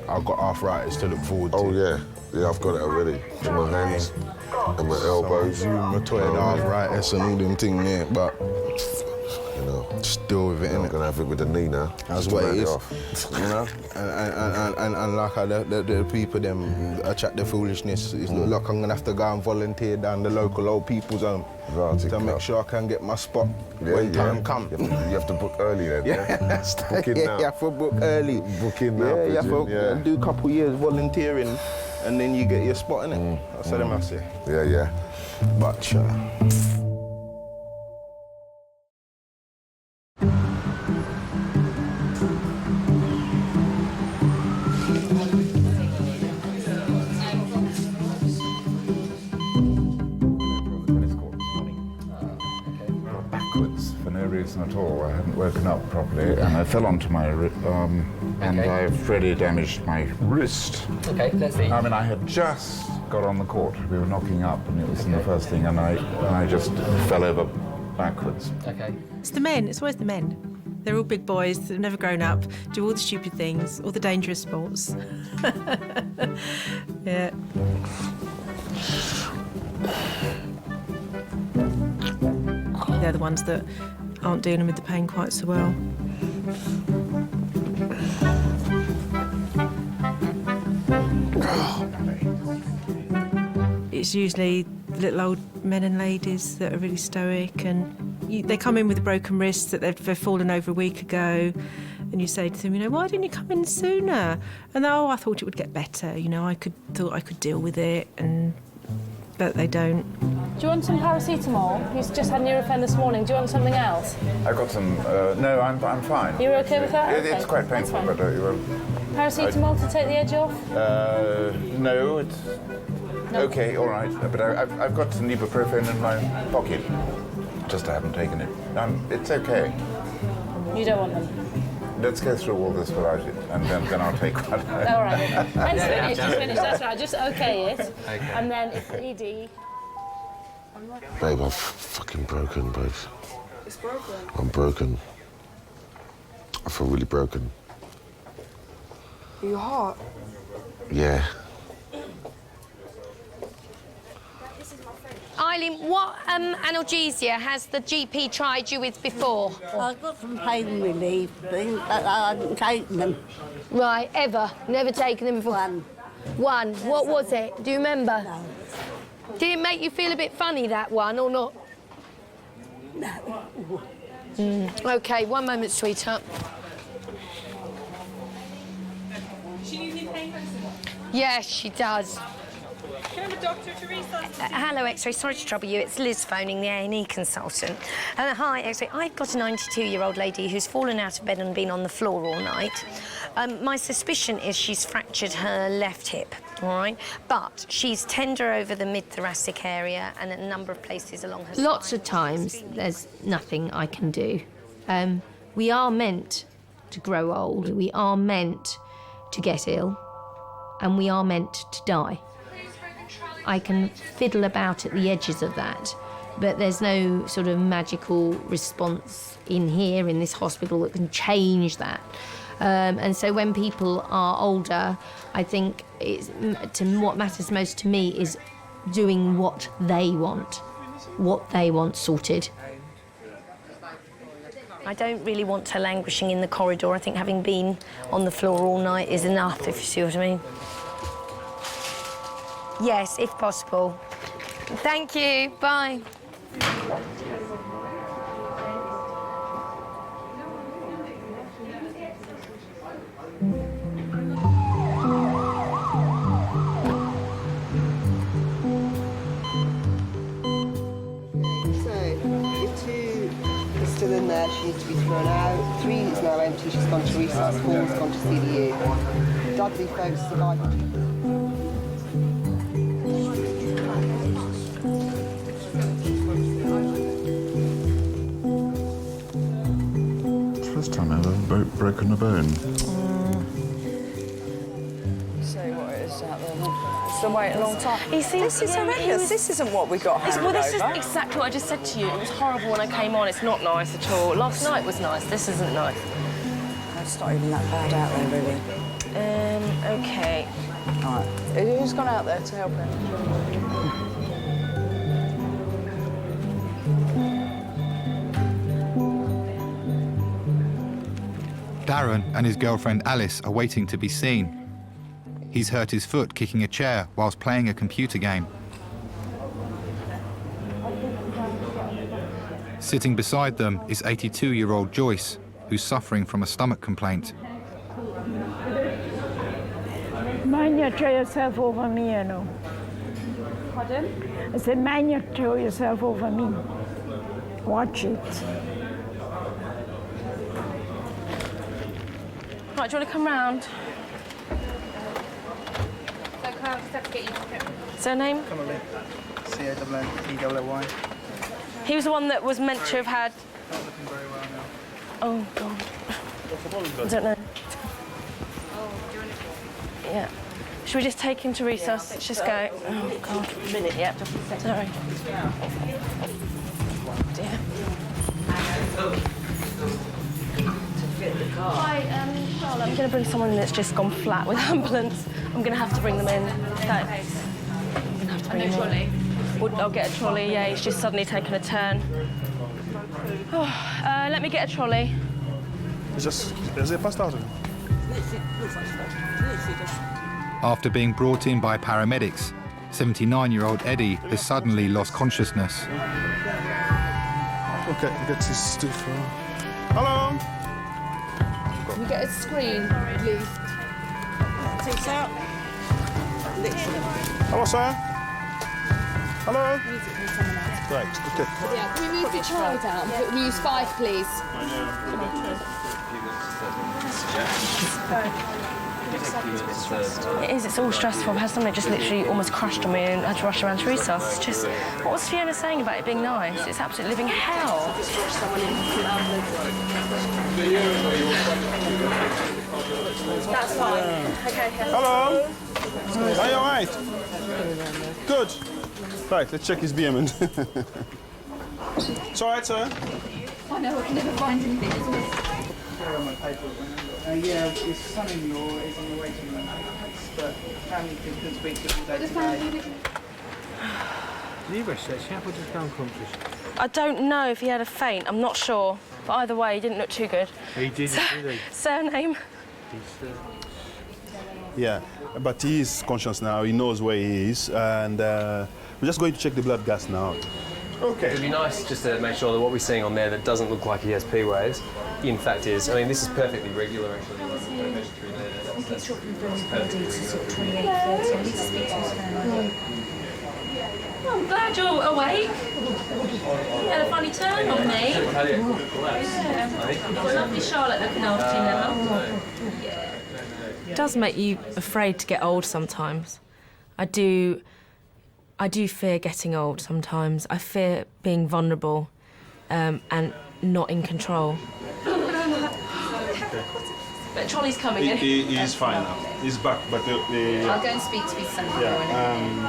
I've got arthritis to look forward to. Oh yeah. Yeah, I've got it already. In my hands and my elbows. Rheumatoid arthritis and all them things there, but you know, still with it. I'm gonna have it with the knee now. That's what it is. You know, and like the people them attract the foolishness. It's not like I'm gonna have to go and volunteer down the local old people's home to make sure I can get my spot when time comes. You have to book early then. Yeah, book in now. You have to book early. Book in now. Yeah, you have to do a couple of years volunteering, and then you get your spot in it. That's what I must say. Yeah. But backwards for no reason at all. I hadn't woken up properly and I fell onto my and I've really damaged my wrist. Okay, let's see. I mean, I had just got on the court. We were knocking up and it was in the first thing and I just fell over backwards. Okay. It's the men, it's always the men. They're all big boys that have never grown up, do all the stupid things, all the dangerous sports. Yeah. They're the ones that aren't dealing with the pain quite so well. It's usually little old men and ladies that are really stoic, and they come in with a broken wrist that they've fallen over a week ago, and you say to them, why didn't you come in sooner? And I thought it would get better, I thought I could deal with it, but they don't. Do you want some paracetamol? He's just had Nurofen this morning. Do you want something else? I got some. No, I'm fine. You're okay with that? It's Okay, quite painful, but Paracetamol to take the edge off? No, it's okay, all right. But I've got some ibuprofen in my pocket. Just I haven't taken it. It's okay. You don't want them? Let's go through all this without it, and then I'll take one. All right. And it's finished, that's right. Just okay it. Okay. And then it's ED. Babe, I'm fucking broken, babe. It's broken? I'm broken. I feel really broken. Are you hot? Yeah. Eileen, what analgesia has the GP tried you with before? I've got some pain relief things, but I haven't taken them. Right, ever? Never taken them before? One. What was it? Do you remember? No. Did it make you feel a bit funny, that one, or not? No. OK, one moment, sweetheart. She needs any pain medicine? Yes, she does. Can I have a doctor, Teresa? Hello, X-ray. Sorry to trouble you. It's Liz phoning, the A&E consultant. Hi, X-ray. I've got a 92-year-old lady who's fallen out of bed and been on the floor all night. My suspicion is she's fractured her left hip, all right? But she's tender over the mid-thoracic area and a number of places along her spine. Lots of times, there's nothing I can do. We are meant to grow old. We are meant to get ill. And we are meant to die. I can fiddle about at the edges of that, but there's no sort of magical response in here, in this hospital, that can change that. And so when people are older, I think what matters most to me is doing what they want sorted. I don't really want her languishing in the corridor. I think having been on the floor all night is enough, if you see what I mean. Yes, if possible. Thank you. Bye. Still in there, she needs to be thrown out. 3 is now empty, she's gone to recess, 4's gone to CDU. Dudley phones the guy. It's the first time I've ever broken a bone. See what it is out there. It's been waiting a long time. This is horrendous. This isn't what we got handed Well, this over. is exactly what I just said to you. It was horrible when I came on. It's not nice at all. Last night was nice. This isn't nice. It's not even that bad out there, really. Okay. All right. Who's gone out there to help him? Darren and his girlfriend Alice are waiting to be seen. He's hurt his foot kicking a chair whilst playing a computer game. Sitting beside them is 82-year-old Joyce, who's suffering from a stomach complaint. Mind you throw yourself over me, you know. Pardon? I said, mind you throw yourself over me. Watch it. Right, do you want to come round? Surname? Connolly. C-A-N-N-E-L-L-Y. He was the one that was meant to have had... Not looking very well now. Oh, God. What's the problem? I don't know. Yeah. Should we just take him to resus? Let's just go. Oh, God. A minute, yeah. Sorry. Dear. Hi, Charlotte, I'm going to bring someone in that's just gone flat with ambulance. I'm going to have to bring them in. Thanks. I'm going to have to bring them in. I'll get a trolley, yeah, he's just suddenly taken a turn. Oh, let me get a trolley. Is it passed out? After being brought in by paramedics, 79-year-old Eddie has suddenly lost consciousness. Okay, get his stuff. Hello? Can we get a screen, please? Takes out. Hello, sir? Hello? Right, okay. Yeah, can we move the child out? We use 5, please. It is, it's all stressful. I've had something just literally almost crushed on me and had to rush around to resus. It's just, what was Fiona saying about it being nice? It's absolutely living hell. That's fine. Okay. Hello? Are you all right? Good. Right, let's check his BM. It's all right, sir? I know, I can never find anything. Yeah, his son-in-law is on the waiting room, but family couldn't speak to him all day today. I don't know if he had a faint. I'm not sure. But either way, he didn't look too good. He didn't, did he? Surname? Yeah, but he is conscious now. He knows where he is, and we're just going to check the blood gas now. Okay. It'd be nice just to make sure that what we're seeing on there that doesn't look like he has P waves, in fact is, I mean, this is perfectly regular actually. That's perfectly regular. I'm glad you're awake. You had a funny turn on me. Yeah. Lovely Charlotte looking after you now. It does make you afraid to get old sometimes. I do fear getting old sometimes. I fear being vulnerable and not in control. But trolley's coming in. He is fine now. He's back, but I'll go and speak to his son.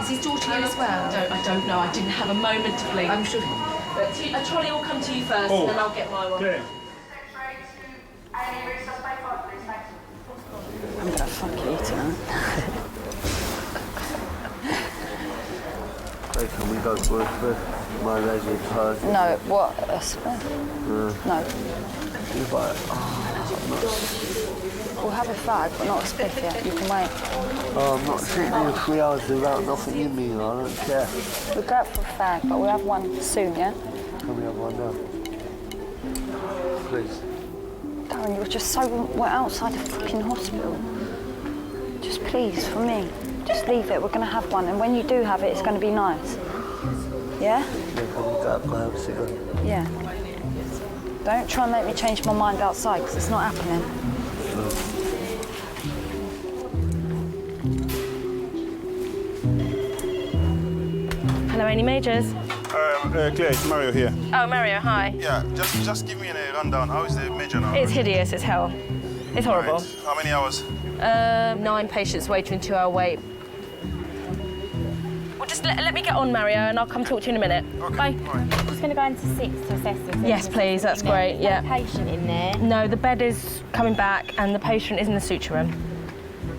Is his daughter here as well? I don't know. I didn't have a moment to blink. I'm sure. But a trolley will come to you first, and then I'll get my one. Okay. I'm gonna fuck you tonight. Hey, can we go for a split? My legs are tired. No, what? A split? No. We'll have a fag, but not a spliff yet. You can wait. Oh, I'm not sitting here 3 hours without nothing in me, I don't care. We'll go out for a fag, but we'll have one soon, yeah? Can we have one now? Please. Darren, you're just so... We're outside the fucking hospital. Just please, for me. Just leave it, we're going to have one. And when you do have it, it's going to be nice. Yeah? Yeah, can we go have a cigarette? Yeah. Don't try and make me change my mind outside, because it's not happening. Hello, A&E Majors. Claire, it's Mario here. Oh, Mario, hi. Yeah, just give me a rundown. How is the major now? It's hideous, it's hell. It's horrible. Right. How many hours? 9 patients waiting, 2-hour wait. Well, just let me get on, Mario, and I'll come talk to you in a minute. Okay. Bye. I'm just going to go into 6 to assess this. Yes, please, that's great, yeah. Is there a patient in there? No, the bed is coming back and the patient is in the suture room.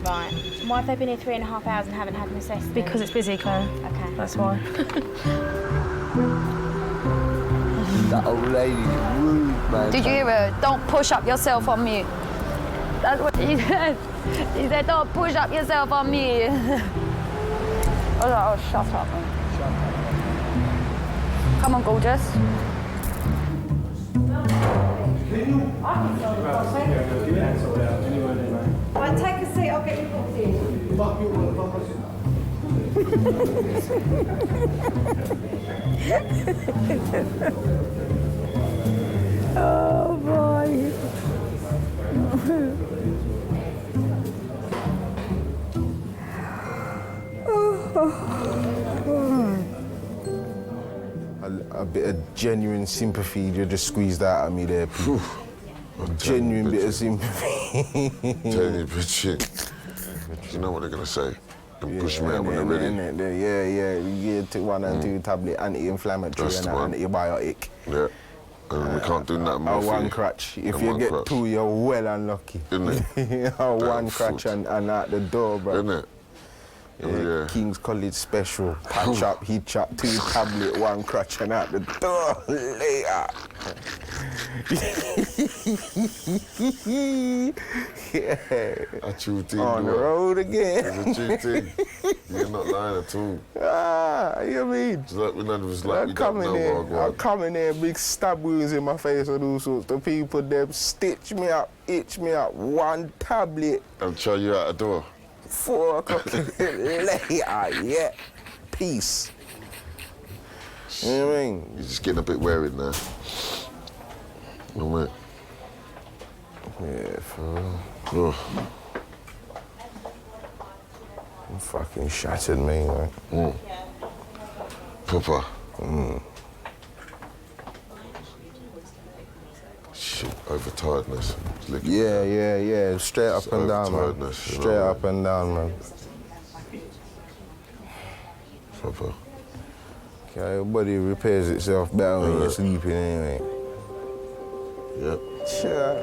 Right. And why have they been here 3.5 hours and haven't had an assessment? Because it's busy, Claire. Okay. That's why. That old lady's rude, man. Did you hear her? Don't push up yourself on me. That's what he said. He said, don't push up yourself on me. I was like, oh, shut up, man. Come on, gorgeous. Right, take a seat, I'll get you booked in. Oh, boy. A bit of genuine sympathy you just squeezed out of me there, Pete. A genuine bit of sympathy. Genuine bit of shit. You know what they're gonna say? And push me out when they're ready. Yeah. You take 1 and 2 tablet anti-inflammatory and an antibiotic. Yeah. And we can't do nothing more for one you. crutch. If And you one get crutch. 2, you're well unlucky. Isn't it? One crutch and out the door, bro. Isn't it? Yeah. King's College special. Patch up, heat up, 2 tablet, 1 crutch and out the door later. Yeah. That's your thing, On the boy. road again. That's your thing. You're not lying at all. You mean? It's like we none of us like we don't know I come in there, big stab wounds in my face and all sorts. The people, them stitch me up, itch me up, 1 tablet. And throw you out the door. 4 o'clock later, yeah. Peace. You know what I mean? You're just getting a bit wary now. No, mate. Yeah, for real. Oh. I'm fucking shattered, me, man. Proper. Shit, overtiredness. Yeah. Straight up and down, man. Overtiredness, you know Straight what I up and down, man. Proper. Okay, your body repairs itself better when you're sleeping anyway. Yep. Sure.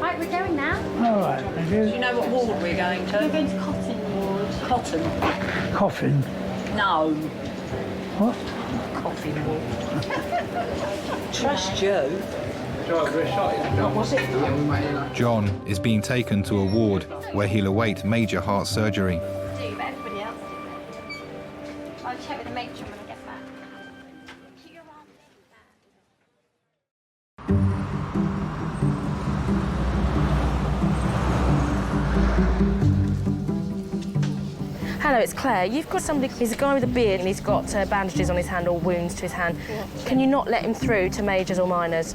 Right, we're going now. All right, thank Do you. you know what ward we're going to? We're going to Cotton Ward. Cotton? Coffin. No. What? Coffin ward. Trust you. What was it? John is being taken to a ward where he'll await major heart surgery. Do, but everybody else did. I'll check with the matron when I get back. Keep your arm Hello, it's Claire. You've got somebody, he's a guy with a beard and he's got bandages on his hand or wounds to his hand. Can you not let him through to majors or minors?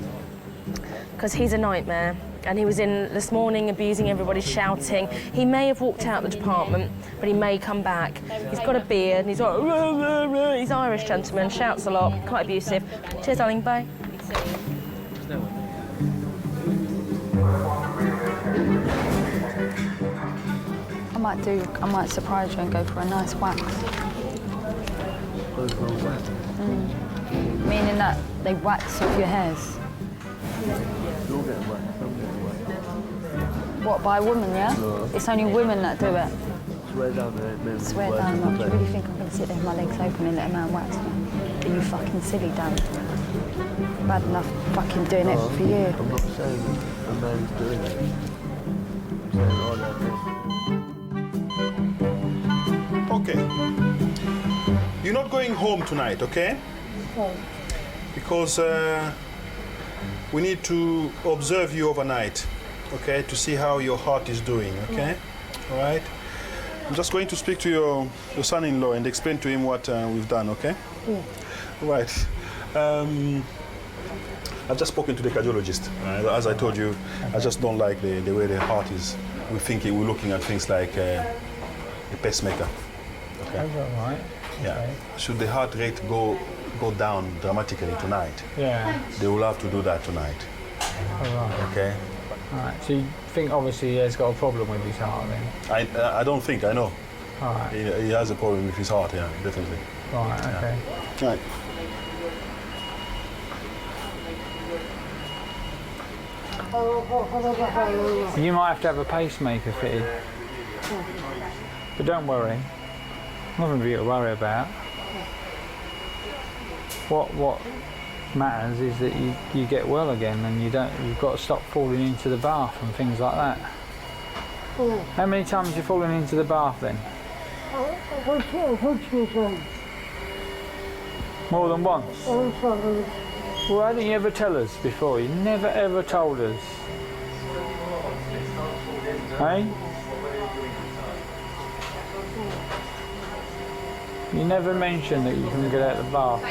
Because he's a nightmare. And he was in this morning abusing everybody, shouting. He may have walked out the department, but he may come back. He's got a beard and he's like, rah, rah, rah. He's Irish gentleman, shouts a lot, quite abusive. Cheers, darling, bye. I might surprise you and go for a nice wax. Go for a wax. Meaning saying that they wax off your hairs? You're getting wet. I'm getting wet. What, by a woman, yeah? No. It's only women that do it. Swear down there, men. Swear down, Mum. Do you really think I'm going to sit there with my legs open and let a man wax me? Are you fucking silly, Dan? Bad enough fucking doing it for you. I'm not saying a man's doing it. I'm saying all that. Okay. You're not going home tonight, okay? Because we need to observe you overnight, okay? To see how your heart is doing, okay? All right? I'm just going to speak to your son-in-law and explain to him what we've done, okay? Right. I've just spoken to the cardiologist. As I told you, I just don't like the way the heart is. We're looking at things like a pacemaker. Okay. That's all right. Yeah. Okay. Should the heart rate go down dramatically tonight, Yeah. they will have to do that tonight. All right. Okay. All right. So you think obviously he has got a problem with his heart then? I don't think, I know. All right. He has a problem with his heart, yeah, definitely. Right. Okay. Right. You might have to have a pacemaker fitted. But don't worry. Nothing for you to worry about. What matters is that you get well again and you've got to stop falling into the bath and things like that. How many times have you fallen into the bath then? More than once? Well, why didn't you ever tell us before? You never ever told us. Hey? You never mentioned that you can get out of the bath.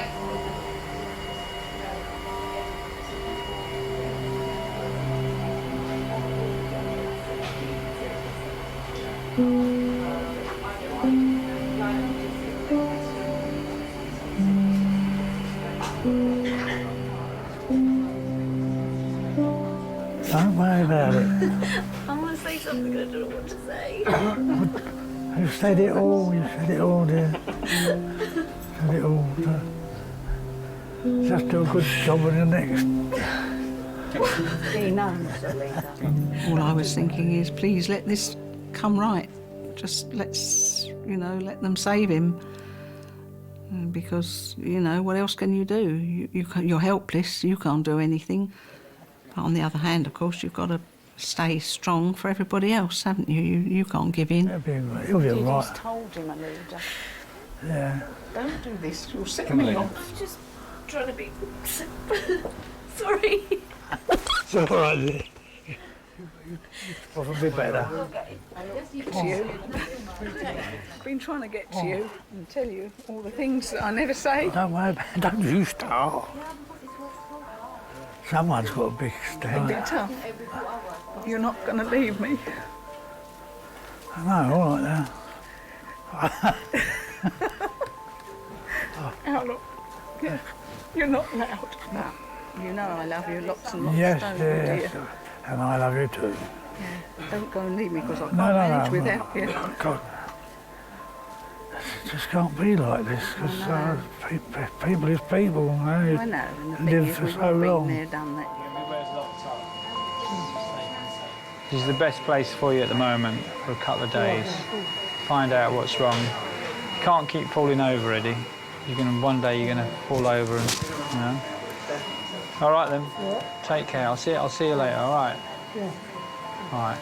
Don't worry about it. I want to say something, I don't know what to say. You said it all, dear. Said it all. Just do a good job on the next. He knows. All I was thinking is, please let this come right. Just let's, let them save him. Because, what else can you do? You're helpless, you can't do anything. But on the other hand, of course, you've got to stay strong for everybody else, haven't you? You can't give in. He'll be all right. Just told him, Alida. Yeah. Don't do this, you'll set me off. I'm just trying to be... Sorry. It's all right, dear. Probably better. To you. I've been trying to get to you and tell you all the things that I never say. Don't worry about it. Don't you start. Someone's got a big stand. Be tough. You're not going to leave me. I know, all right now. Now look, you're not loud. No. You know I love you lots and lots. Yes, don't dear, you, yes. And I love you too. Yeah. Don't go and leave me because I can't No, manage without you. God. It just can't be like this because people is people. I know, and the thing Lived is, for we've so all been long. there, done that. This is the best place for you at the moment for a couple of days. Find out what's wrong. Can't keep falling over, Eddie. One day you're gonna fall over and, All right then. Yeah. Take care. I'll see you later. All right. Yeah. All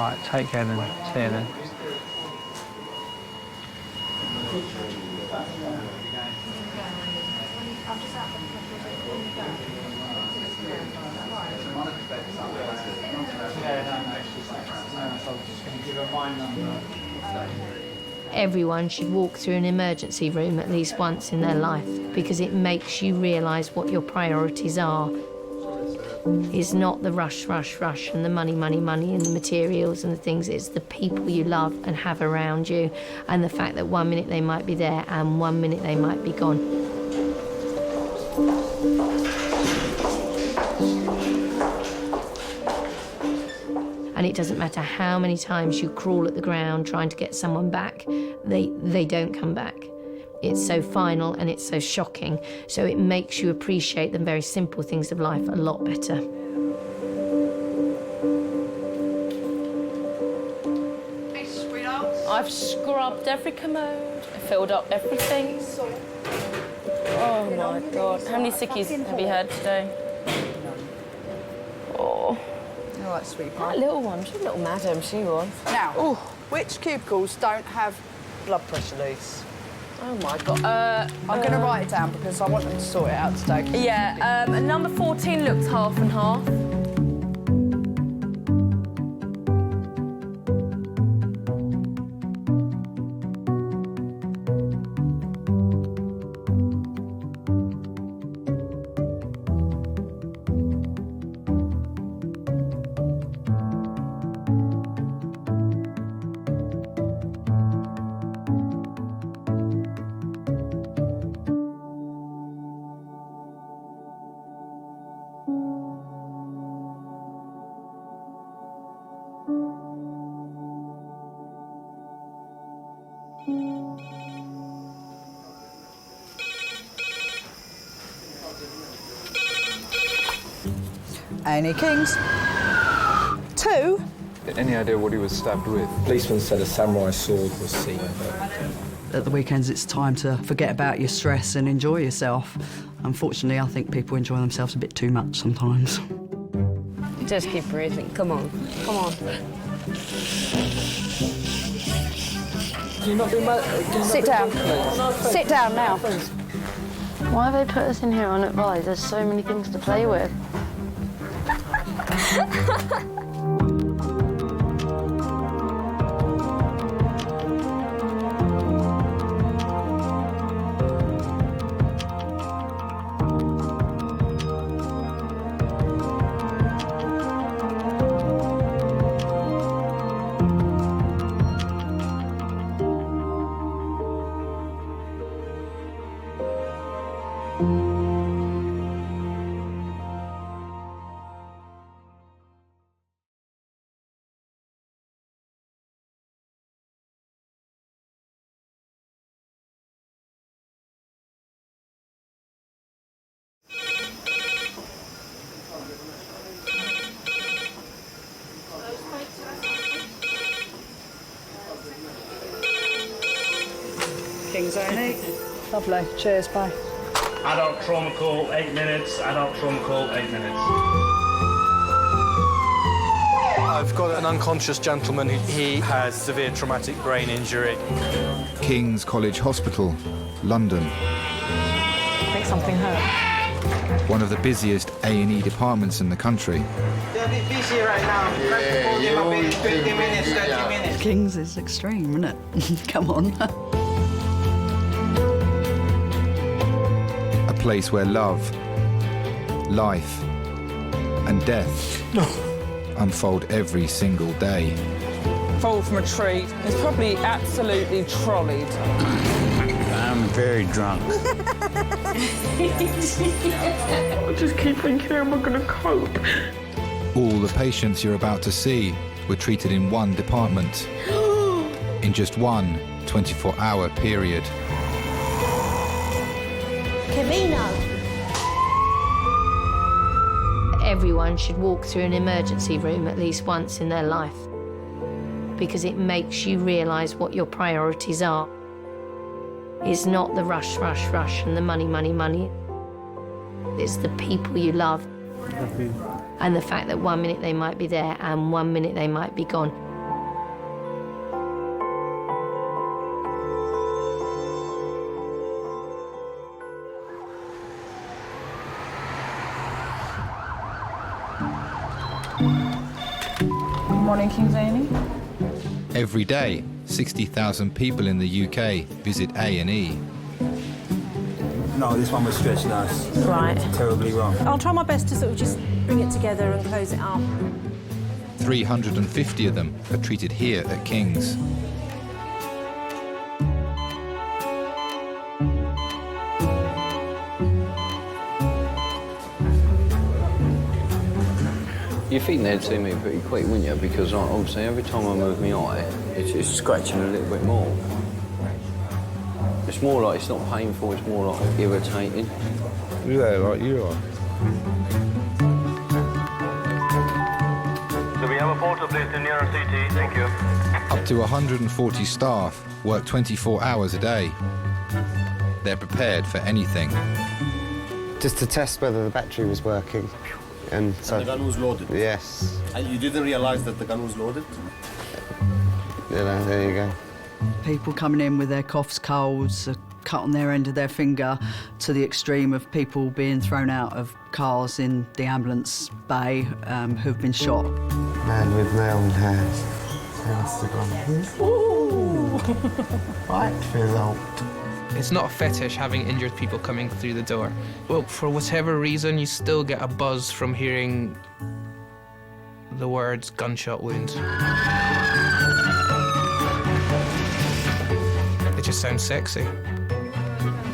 right. Take care then. See you then. Everyone should walk through an emergency room at least once in their life because it makes you realise what your priorities are. It's not the rush, rush, rush and the money, money, money and the materials and the things. It's the people you love and have around you and the fact that 1 minute they might be there and 1 minute they might be gone. And it doesn't matter how many times you crawl at the ground trying to get someone back, they don't come back. It's so final and it's so shocking, so it makes you appreciate the very simple things of life a lot better. Hey, sweetheart. I've scrubbed every commode, filled up everything. Oh my God. How many sickies have you had today? Oh. All right, sweetheart. That little one, she's a little madam, she was. Now, which cubicles don't have blood pressure leads? Oh my God. I'm going to write it down because I want them to sort it out today. Yeah, number 14 looks half and half. A&E Kings. 2. Any idea what he was stabbed with? Policeman said a samurai sword was seen. At the weekends, it's time to forget about your stress and enjoy yourself. Unfortunately, I think people enjoy themselves a bit too much sometimes. Just keep breathing. Come on. Come on. Sit down. Sit down now. Why have they put us in here unadvised? There's so many things to play with. Kings A&E. Lovely. Cheers, bye. Adult trauma call, 8 minutes. Adult trauma call, 8 minutes. I've got an unconscious gentleman. He has severe traumatic brain injury. King's College Hospital, London. I think something hurt. One of the busiest A&E departments in the country. They're a bit busy right now. Yeah, 20 minutes, 30 minutes. Kings is extreme, isn't it? Come on. A place where love, life, and death unfold every single day. Fall from a tree. It's probably absolutely trolleyed. I'm very drunk. I just keep thinking, how am I going to cope? All the patients you're about to see were treated in one department, in just one 24-hour period. Cavino! Everyone should walk through an emergency room at least once in their life, because it makes you realise what your priorities are. It's not the rush, rush, rush and the money, money, money. It's the people you love and the fact that 1 minute they might be there and 1 minute they might be gone. Good morning, Kings A&E. Every day, 60,000 people in the UK visit A&E. No, this one was stretched nice. Right. Terribly wrong. I'll try my best to sort of just bring it together and close it up. 350 of them are treated here at King's. You think they'd see me pretty quick, wouldn't you? Because obviously every time I move my eye, it's scratching a little bit more. It's more like, it's not painful, it's more like irritating. Yeah, like you are. Do we have a porter, please, to nearer CT? Thank you. Up to 140 staff work 24 hours a day. They're prepared for anything. Just to test whether the battery was working. And so... And the gun was loaded? Yes. And you didn't realise that the gun was loaded? Yeah, there you go. People coming in with their coughs, colds, a cut on their end of their finger, to the extreme of people being thrown out of cars in the ambulance bay who've been shot. Man with nailed hands. That's the gun. Ooh! Right result. It's not a fetish having injured people coming through the door. Well, for whatever reason, you still get a buzz from hearing the words gunshot wound. It just sounds sexy.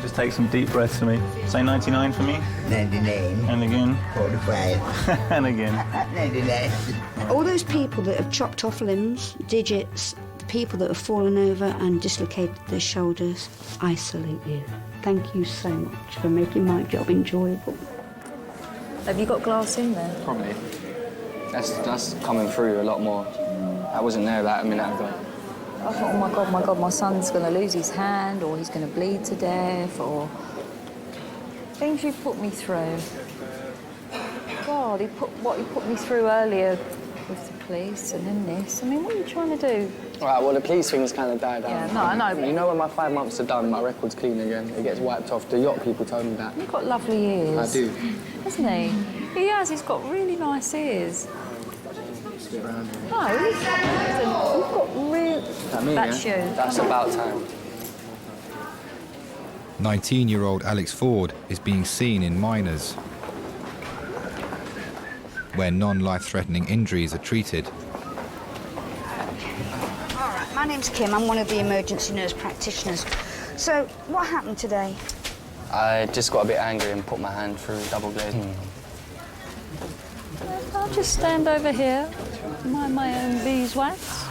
Just take some deep breaths for me. Say 99 for me. 99. And again. 45. And again. 99. All those people that have chopped off limbs, digits, people that have fallen over and dislocated their shoulders, I salute you. Thank you so much for making my job enjoyable. Have you got glass in there? Probably. That's coming through a lot more. I wasn't there that a minute ago. I thought, oh my God, my son's going to lose his hand, or he's going to bleed to death, or things you put me through. God, he put me through earlier with the police, and then this. I mean, what are you trying to do? All right, well, the police thing's kind of died out. Yeah, no, I know. You know when my 5 months are done, my record's clean again. It gets wiped off. The yacht people told me that. You've got lovely ears. I do. Hasn't he? He has. He's got really nice ears. No, he's hasn't. You've got real... That's you. That's about time. 19-year-old Alex Ford is being seen in minors, where non-life-threatening injuries are treated. All right, my name's Kim. I'm one of the emergency nurse practitioners. So, what happened today? I just got a bit angry and put my hand through double glazing. I'll just stand over here, mind my own beeswax.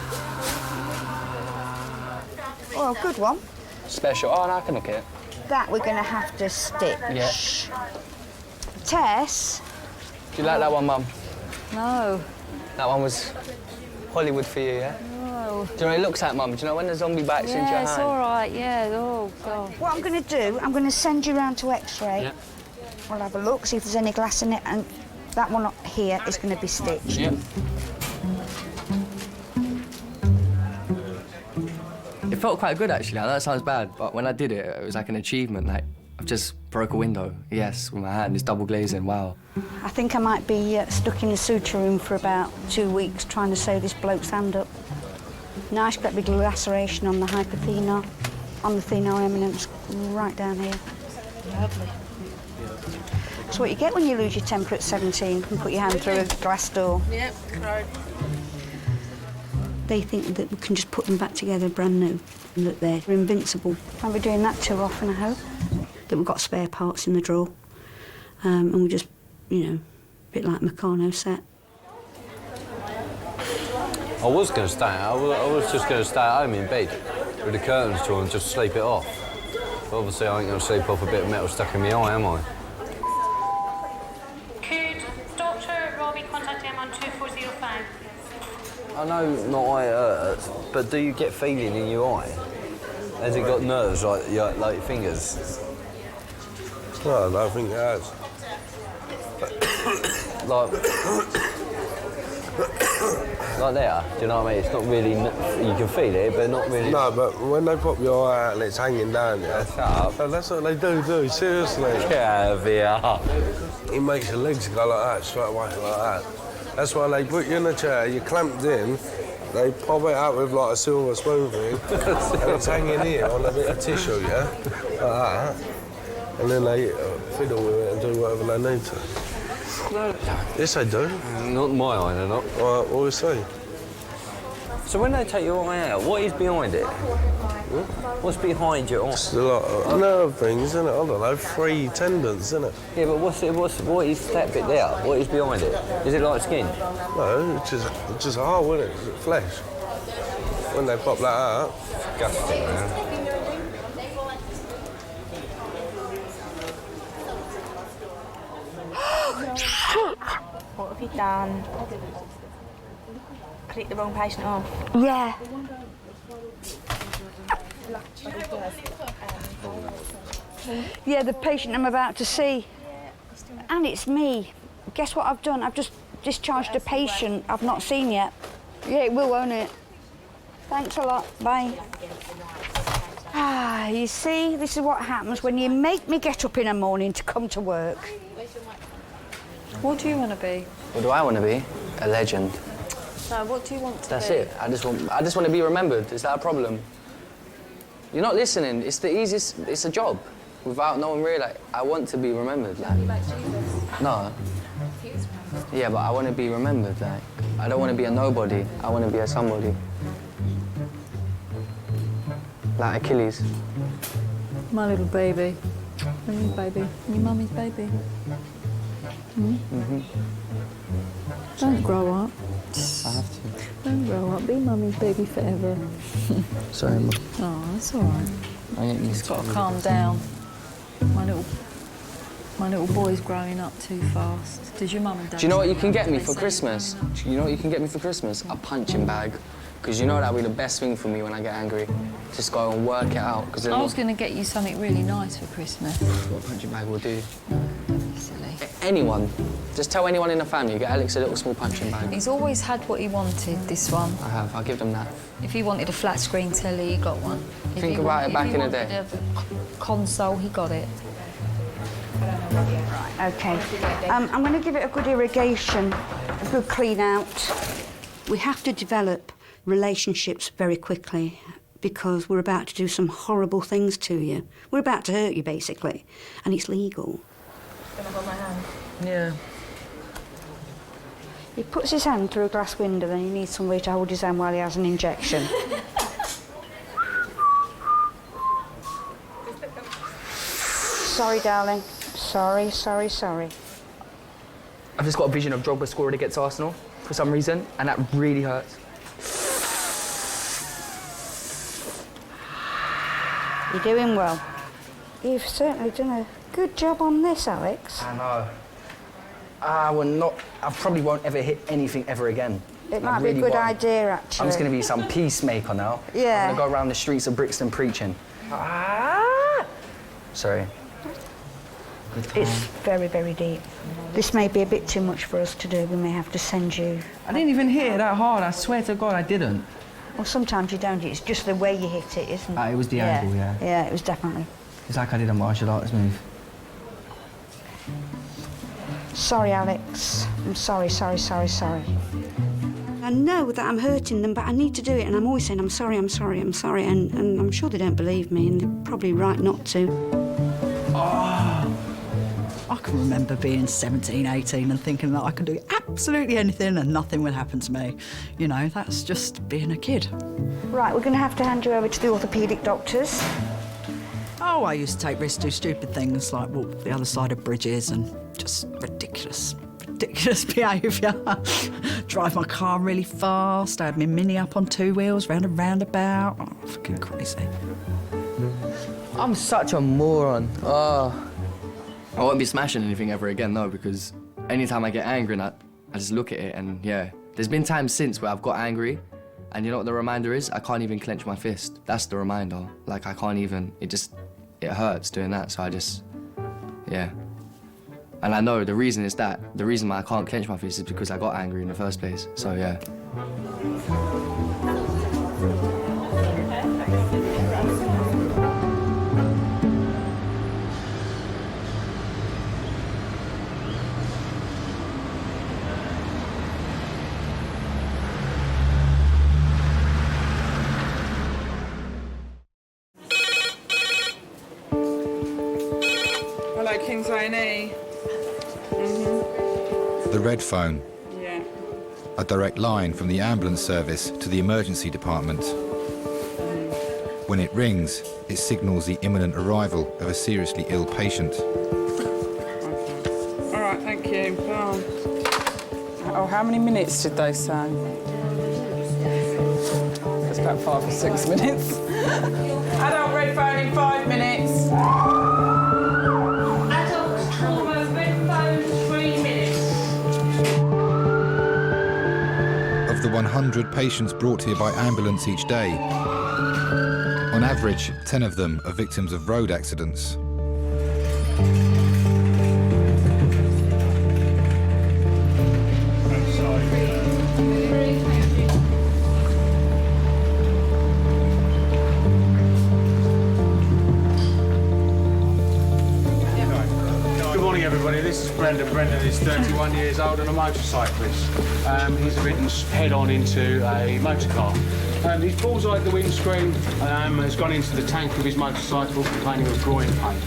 Oh, good one. Special. Oh, no, I can look at it. That we're going to have to stitch. Yeah. Tess? Do you like that one, Mum? No. That one was Hollywood for you, yeah? No. Do you know what it looks like, Mum? Do you know when the zombie bites into your Yeah, hand? it's all right, yeah. Oh, God. What I'm going to do, I'm going to send you round to X-ray. Yeah. We'll have a look, see if there's any glass in it, and that one up here is going to be stitched. Yeah. It felt quite good, actually. I know that sounds bad, but when I did it, it was like an achievement. Like, I've just broke a window, yes, with my hand. It's double glazing, wow. I think I might be stuck in the suture room for about 2 weeks trying to sew this bloke's hand up. Nice great big laceration on the hypothenial, on the thenar eminence, right down here. Lovely. That's what you get when you lose your temper at 17 and put your hand through a glass door. Yep, right. They think that we can just put them back together brand new and that they're invincible. Won't be doing that too often, I hope. That we've got spare parts in the drawer. And we just, you know, a bit like Meccano set. I was going to stay. I was just going to stay at home in bed with the curtains drawn and just sleep it off. But obviously, I ain't going to sleep off a bit of metal stuck in my eye, am I? Could Dr. Robbie contact him on 2405? I know my eye hurts, but do you get feeling in your eye? Has it got nerves like your fingers? No, I don't think it has. Like there, do you know what I mean? It's not really, you can feel it, but not really. No, but when they pop your eye out and it's hanging down, yeah, shut up. That's what they do, seriously. Get out of here. It makes your legs go like that, straight away, like that. That's why they put you in a chair, you're clamped in, they pop it out with like a silver spoon thing, and it's hanging here on a bit of tissue, yeah? Like that. And then they fiddle with it and do whatever they need to. No. Yes, they do. Not my eye, they're not. Well, what do you say? So when they take your eye out, what is behind it? What's behind your eye? It's a lot of nerve things, isn't it? I don't know, 3 tendons, isn't it? Yeah, but what is that bit there? What is behind it? Is it like skin? No, it's just hard, isn't it? It's flesh. When they pop that out. Disgusting, man. have you done? Click the wrong patient off. Yeah. Yeah, the patient I'm about to see. And it's me. Guess what I've done? I've just discharged a patient I've not seen yet. Yeah, it will, won't it? Thanks a lot. Bye. Ah, you see, this is what happens when you make me get up in the morning to come to work. What do you want to be? What do I want to be? A legend. No, what do you want to That's be? it. I just want to be remembered. Is that a problem? You're not listening. It's the easiest. It's a job. Without no one really, like, I want to be remembered. Like, no. Yeah, but I want to be remembered. Like, I don't want to be a nobody. I want to be a somebody. Like Achilles. My little baby. My little baby. Your mummy's baby. Don't grow up. I have to. Don't grow up. Be mummy's baby forever. Sorry, Mum. Oh, that's all right. I ain't Just got to calm down. My little boy's growing up too fast. Did your mum and dad? Do you know what you can get me for Christmas? You know what you can get me for Christmas? A punching bag. Because you know that'll be the best thing for me when I get angry. Just go and work it out. I was going to get you something really nice for Christmas. What a punching bag will do. Don't be silly. Anyone. Just tell anyone in the family, get Alex a little small punching bag. He's always had what he wanted, this one. I have, I'll give them that. If he wanted a flat screen telly, he got one. Think about it back in the day. If he wanted a console, he got it. Right, OK. I'm going to give it a good irrigation, a good clean out. We have to develop relationships very quickly because we're about to do some horrible things to you. We're about to hurt you, basically, and it's legal. Can I hold my hand? Yeah. He puts his hand through a glass window, then he needs somebody to hold his hand while he has an injection. Sorry, darling. Sorry. I've just got a vision of Drogba scoring against Arsenal for some reason, and that really hurts. You're doing well. You've certainly done a good job on this, Alex. I know. I probably won't ever hit anything ever again. It might be a good idea, actually. I'm just going to be some peacemaker now. Yeah. I'm going to go around the streets of Brixton preaching. Sorry. It's very, very deep. This may be a bit too much for us to do. We may have to send you... I didn't even hit it that hard. I swear to God I didn't. Well, sometimes you don't. It's just the way you hit it, isn't it? It was the angle, yeah. Yeah, it was definitely. It's like I did a martial arts move. Sorry, Alex. I'm sorry. I know that I'm hurting them, but I need to do it, and I'm always saying, I'm sorry, and I'm sure they don't believe me, and they're probably right not to. I can remember being 17, 18 and thinking that I could do absolutely anything and nothing would happen to me. You know, that's just being a kid. Right, we're going to have to hand you over to the orthopaedic doctors. Oh, I used to take risks, do stupid things like walk the other side of bridges and just ridiculous behaviour. Drive my car really fast, I had my Mini up on 2 wheels, round a roundabout. Oh, fucking crazy. I'm such a moron. I won't be smashing anything ever again, though, because anytime I get angry and I just look at it and, yeah. There's been times since where I've got angry and you know what the reminder is? I can't even clench my fist. That's the reminder. Like, I can't even, it hurts doing that, so I just, yeah. And I know the reason is that, the reason why I can't clench my fist is because I got angry in the first place, so yeah. King's A&E. The red phone. Yeah. A direct line from the ambulance service to the emergency department. When it rings, it signals the imminent arrival of a seriously ill patient. All right, thank you. Oh, how many minutes did they say? It's about 5 or 6 minutes. Adult red phone in 5 minutes. Adult trauma red phone 3 minutes. 100 patients brought here by ambulance each day. On average, 10 of them are victims of road accidents. Good morning, everybody. This is Brendan. Brendan is 31 years old and a motorcyclist. He's ridden head-on into a motor car. His bullseye at the windscreen has gone into the tank of his motorcycle, complaining of groin pain.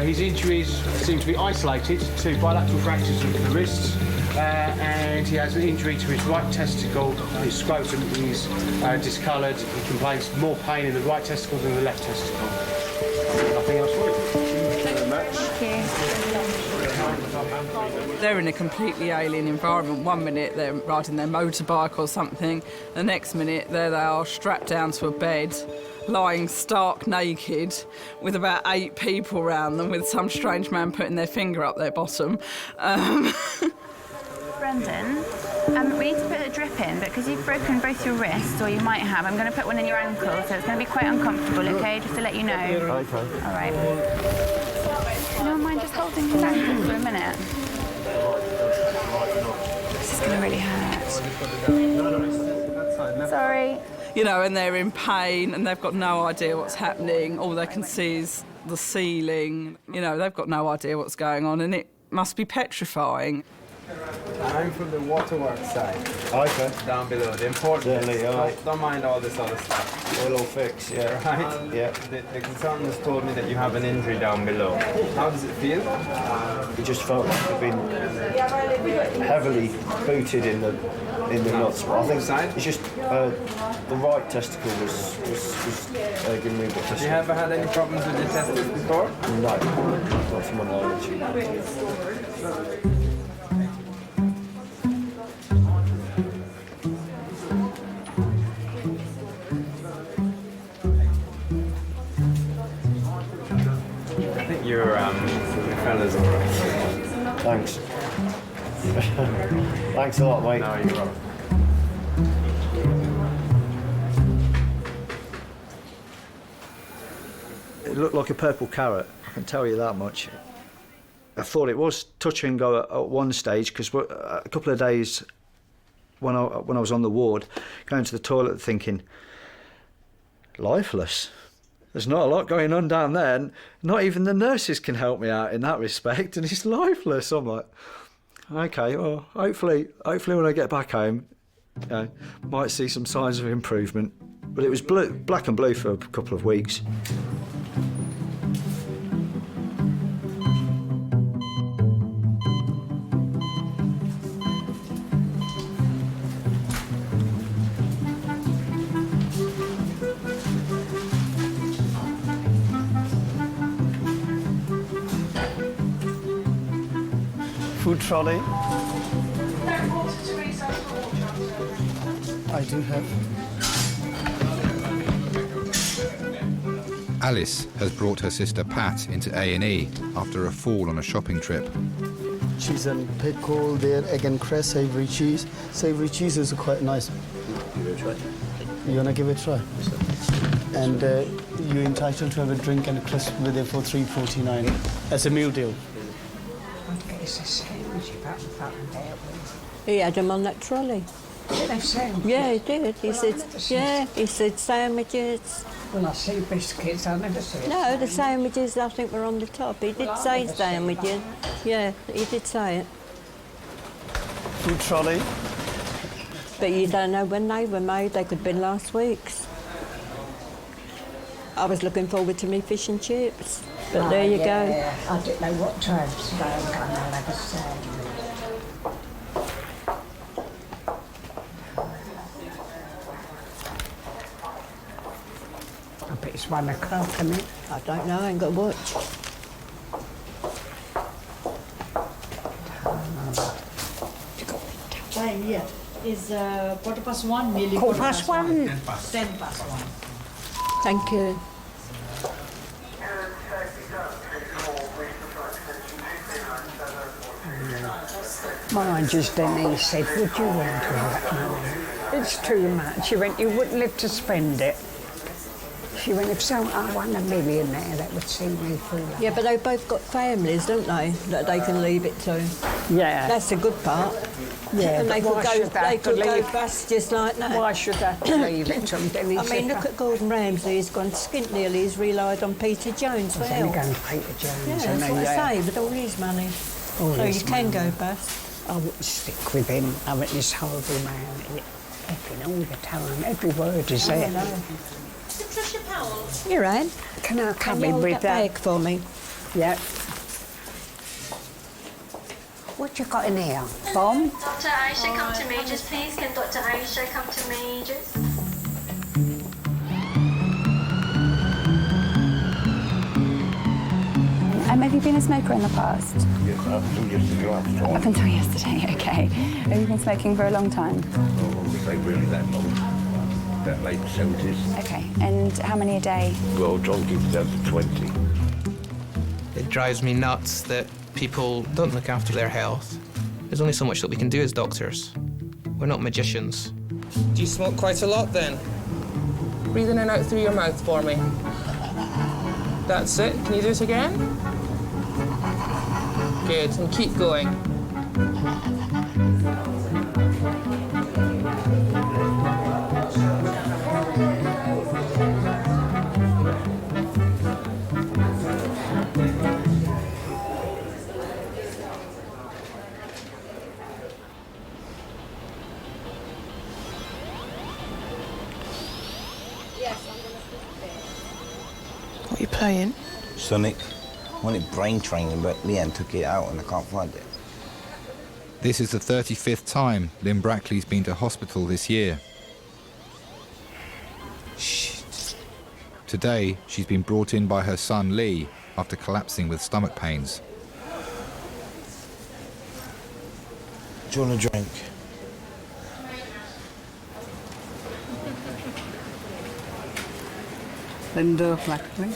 His injuries seem to be isolated to bilateral fractures of the wrists, and he has an injury to his right testicle. His scrotum is discoloured. He complains of more pain in the right testicle than the left testicle. Nothing else for you. Thank you very much. They're in a completely alien environment. One minute they're riding their motorbike or something, the next minute there they are strapped down to a bed, lying stark naked with about 8 people around them with some strange man putting their finger up their bottom. Brendan, we need to put a drip in, but because you've broken both your wrists, or you might have, I'm going to put one in your ankle, so it's going to be quite uncomfortable, okay? Just to let you know. Okay. All right. You don't mind just holding his ankle for a minute? This is going to really hurt. Sorry. You know, and they're in pain and they've got no idea what's happening. All they can see is the ceiling. You know, they've got no idea what's going on, and it must be petrifying. I'm from the waterworks side. Okay. Down below. The important Certainly, all right. don't mind all this other stuff. We'll all fix, yeah. Right? Yeah. The consultant has told me that you have an injury down below. How does it feel? We just felt like we've been heavily booted in the nuts. But I think it's just the right testicle was giving me a bit of Have you ever had any problems with your testicles before? No, not to my knowledge. I think your fellas are right. Thanks. Thanks a lot, mate. No, you're welcome. It looked like a purple carrot, I can tell you that much. I thought it was touch and go at one stage, because a couple of days when I was on the ward, going to the toilet thinking, lifeless. There's not a lot going on down there, and not even the nurses can help me out in that respect, and it's lifeless. I'm like, okay, well, hopefully when I get back home, might see some signs of improvement. But it was black and blue for a couple of weeks. Food trolley. I do have. Alice has brought her sister Pat into A&E after a fall on a shopping trip. Cheese and pickle, there, egg and cress, savoury cheese. Savoury cheese is quite nice. Give it a try. You want to give it a try? And you're entitled to have a drink and a crisp with it for $3.49 as a meal deal. He had them on that trolley. Did they sandwiches? Yeah, he did. He said sandwiches. Well, I see biscuits, I never see it. No, the sandwiches I think were on the top. He did say sandwiches. Yeah, he did say it. Food trolley. But you don't know when they were made. They could have been last week's. I was looking forward to me fish and chips. But there you go. I didn't know what time to go and come and have a sandwich. I bet it's 1 o'clock, isn't it? I don't know, I ain't got a watch. Time, yeah. Is 1:15, nearly 1:15. 1:10. Thank you. Mine just then he said, would you want to have that? He it's too much. She went, you wouldn't live to spend it. She went, if I won $1 million there, that would see me through. Yeah, but they've both got families, don't they, that they can leave it to? Yeah. That's the good part. Yeah, and they but why should they could go bust just like that. Why should they have to leave it to them? I mean, look at Gordon Ramsay. He's gone skint nearly. He's relied on Peter Jones for help. Going to Peter Jones. Yeah, that's what I say, with all his money. So you can go bust. I wouldn't stick with him. I mean, this horrible man, effing all the time. Every word is there. Patricia Powell. You're right. Can I come you in hold with that bag for me? Yeah. What you got in here? Bomb? Dr. Aisha, come to me, just please. Can Dr. Aisha come to me, just? Have you been a smoker in the past? Yes, up until yesterday last time. Up until yesterday, okay. Have you been smoking for a long time? Oh, they really that long. That late 70s. Okay, and how many a day? Well, John keeps it down to 20. It drives me nuts that people don't look after their health. There's only so much that we can do as doctors. We're not magicians. Do you smoke quite a lot then? Breathe in and out through your mouth for me. That's it. Can you do it again? Good, and keep going. What are you playing? Sonic. I wanted brain training, but Leanne took it out and I can't find it. This is the 35th time Lynn Brackley's been to hospital this year. Shit. Today, she's been brought in by her son Lee after collapsing with stomach pains. Do you want a drink? Linda Brackley.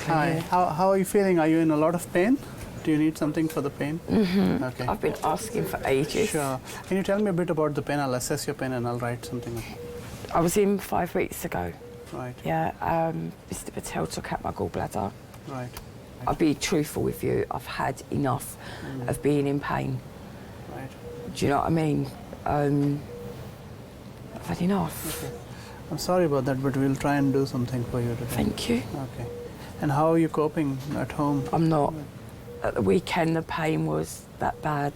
Hi. Yeah. How are you feeling? Are you in a lot of pain? Do you need something for the pain? Mm-hmm. Okay. I've been asking for ages. Sure. Can you tell me a bit about the pain? I'll assess your pain and I'll write something. I was in 5 weeks ago. Right. Yeah. Mr. Patel took out my gallbladder. Right. I'll be truthful with you. I've had enough of being in pain. Right. Do you know what I mean? I've had enough. Okay. I'm sorry about that, but we'll try and do something for you today. Thank you. Okay. And how are you coping at home? I'm not. At the weekend, the pain was that bad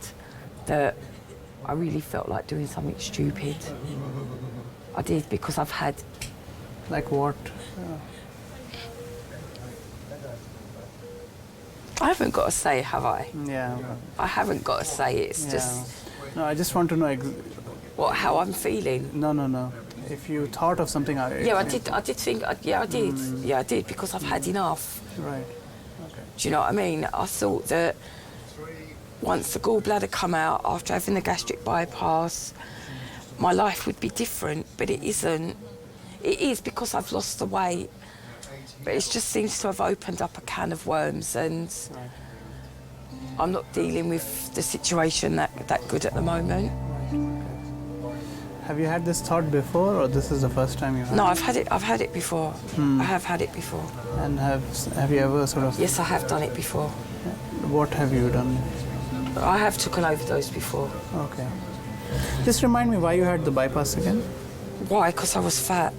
that I really felt like doing something stupid. I did, because I've had... Like what? I haven't got to say, have I? Yeah. I haven't got to say it. It's just... No, I just want to know... What, how I'm feeling? No. If you thought of something... Yeah, I did think... Yeah, I did. Yeah, I did, because I've had enough. Right. Okay. Do you know what I mean? I thought that once the gallbladder come out, after having the gastric bypass, my life would be different, but it isn't. It is, because I've lost the weight, but it just seems to have opened up a can of worms, and I'm not dealing with the situation that good at the moment. Have you had this thought before, or this is the first time you've had it? No, I've had it before. I have had it before. And have you ever sort of... Yes, I have done it before. What have you done? I have took an overdose before. Okay. Just remind me why you had the bypass again? Why? Because I was fat.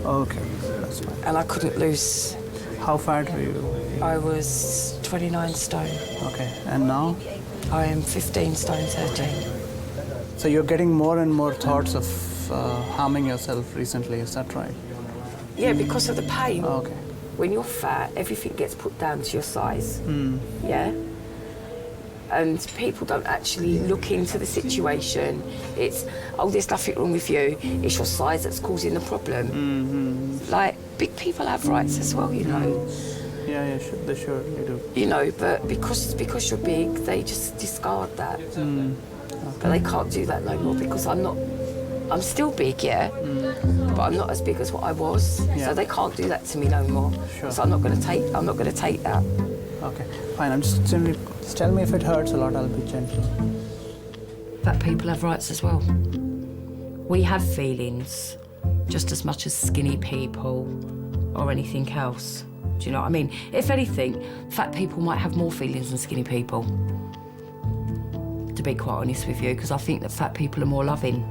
Okay, that's fine. And I couldn't lose. How fat were you? I was 29 stone. Okay, and now? I am 15 stone 13. So you're getting more and more thoughts of harming yourself recently, is that right? Yeah, because of the pain. Oh, okay. When you're fat, everything gets put down to your size. Yeah? And people don't actually look into the situation. It's, oh, there's nothing wrong with you. It's your size that's causing the problem. Like, big people have rights as well, you know. Yeah, they surely do. You know, but because you're big, they just discard that. But they can't do that no more, because I'm still big, yeah, but I'm not as big as what I was. Yeah. So they can't do that to me no more. Sure. So I'm not going to take that. Okay, fine. I'm just tell me if it hurts a lot. I'll be gentle. Fat people have rights as well. We have feelings just as much as skinny people or anything else. Do you know what I mean? If anything, fat people might have more feelings than skinny people, to be quite honest with you, because I think that fat people are more loving.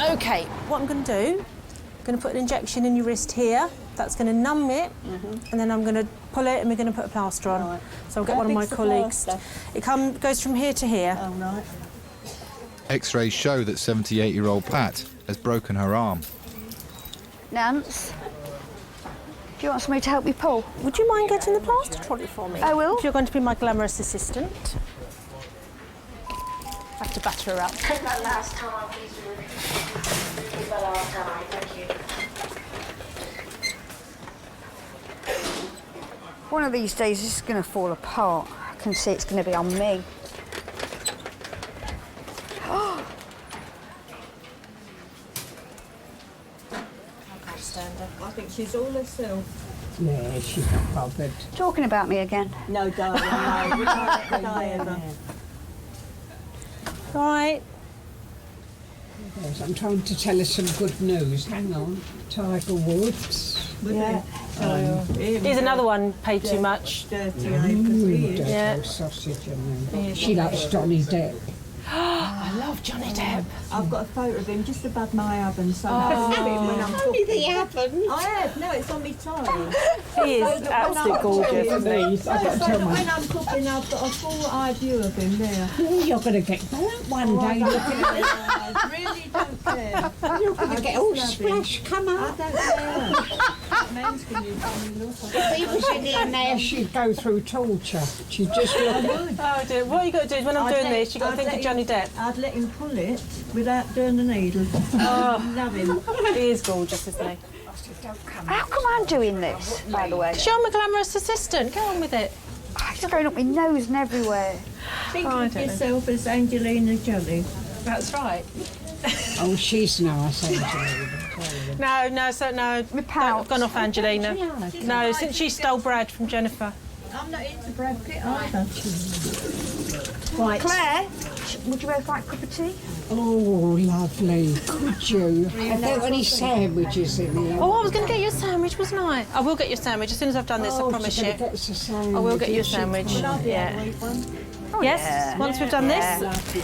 Okay, what I'm going to do, I'm going to put an injection in your wrist here. That's going to numb it, and then I'm going to pull it and we're going to put a plaster on. Right. So I'll get one of my colleagues. It goes from here to here. Oh, right. X-rays show that 78-year-old Pat has broken her arm. Nance, do you want somebody to help you pull? Would you mind getting the plaster trolley for me? I will. If you're going to be my glamorous assistant. I have to batter her up. Take that last time, please. Take that last time, thank you. One of these days, this is going to fall apart. I can see it's going to be on me. I think she's all herself. Yeah, she's not bothered. Talking about me again? No, darling, no. We can't let the die ever. All right. Yes, I'm trying to tell her some good news. Hang on. Tiger Woods. Yeah. Here's another one, paid too much. Dirty Dirty sausage and she likes Johnny Depp. I love Johnny Depp. I've got a photo of him just above my oven, so Oh. I can have him when I'm Only cooking. the oven? I have. No, it's on my tie. He is absolutely gorgeous, isn't he? So that when I'm cooking, I've got a full eye view of him there. You're going to get burnt one day looking at it. I really don't care. You're going I to get just all love splashed. him. Come on. I don't care. Men's can you tell me look? If he was in here now, she'd go through torture. She'd just look at Oh dear, what you got to do is when I'm doing this, you've got to think of Johnny Depp. I'd let him pull it without doing the needle. Oh. Love him. He is gorgeous, isn't he? How come I'm doing this, by the way? Show him a glamorous assistant. Get on with it. It's going up my nose and everywhere. Think I of don't know. yourself as Angelina Jolie. That's right. Oh, she's nice, Angelina. No. I've gone off Angelina. No, since she stole Brad from Jennifer. I'm not into Brad Pitt either. Right. Claire, would you both like a cup of tea? Oh, lovely. Could you? Have there any sandwiches in here? Oh, I was going to get you a sandwich, wasn't I? I will get you a sandwich as soon as I've done this, I promise you. I will get you a sandwich. Yeah. Oh, Yes, yeah. once we've done this. Lovely.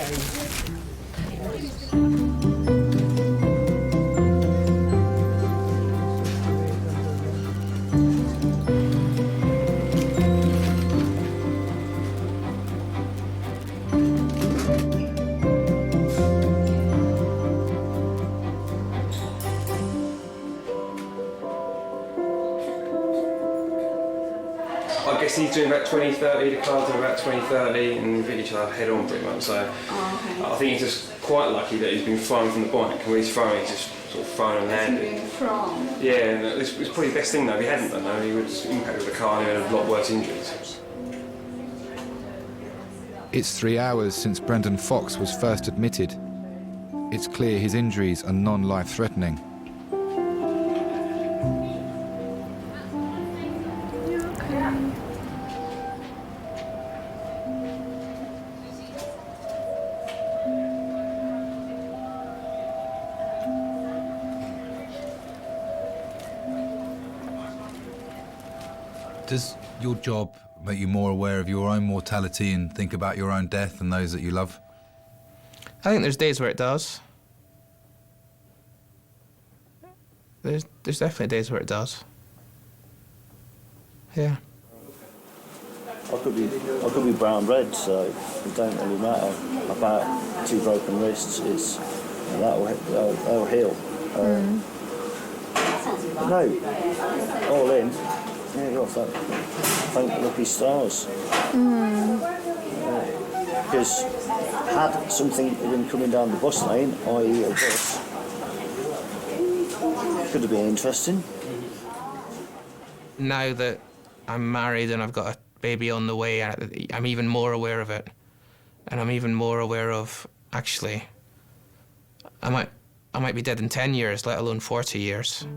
I guess he's doing about 20-30, the car's doing about 20-30, and we hit each other head on pretty much. So I think he's just quite lucky that he's been thrown from the bike. When he's thrown, he's just sort of thrown and landed. Yeah, and it's probably the best thing though. If he hadn't done that, he would have impacted the car and he would have a lot worse injuries. It's 3 hours since Brendan Fox was first admitted. It's clear his injuries are non-life-threatening. Does your job make you more aware of your own mortality and think about your own death and those that you love? I think there's days where it does. There's definitely days where it does. Yeah. I could be brown red, so it don't really matter about 2 broken wrists. It's that'll heal. No, all in. Yeah, you got thank the lucky stars. Because had something been coming down the bus lane, i.e. a bus, could have been interesting. Now that I'm married and I've got a baby on the way, I'm even more aware of it. And I'm even more aware of, actually, I I might be dead in 10 years, let alone 40 years.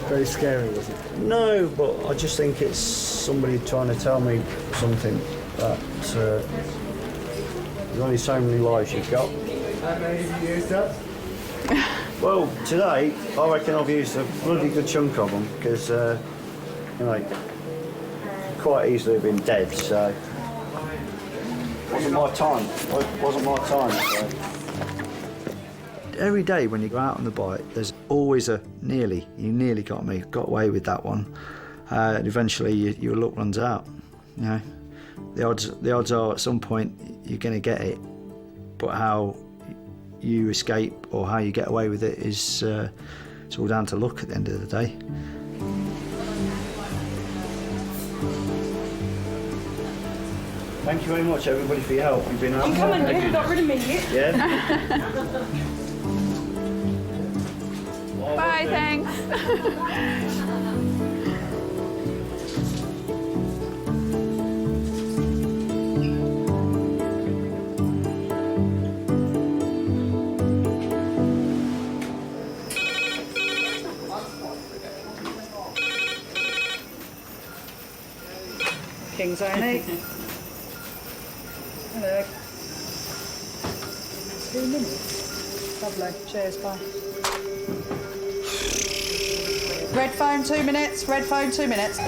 Very scary, was it? No, but I just think it's somebody trying to tell me something that there's only so many lives you've got. How many have you used up? Well, today, I reckon I've used a bloody good chunk of them, because, you know, quite easily have been dead, so... Wasn't my time. Wasn't my time, so... Every day when you go out on the bike, there's always a nearly. You nearly got me, got away with that one. And eventually your luck runs out, you know. The odds are at some point you're going to get it, but how you escape or how you get away with it is it's all down to luck at the end of the day. Thank you very much, everybody, for your help. You've been I'm coming, you got rid of me. Yeah. Bye, thanks. King's A&E. Hello. 2 minutes. Lovely. Cheers, bye. Red phone, 2 minutes. Red phone, 2 minutes.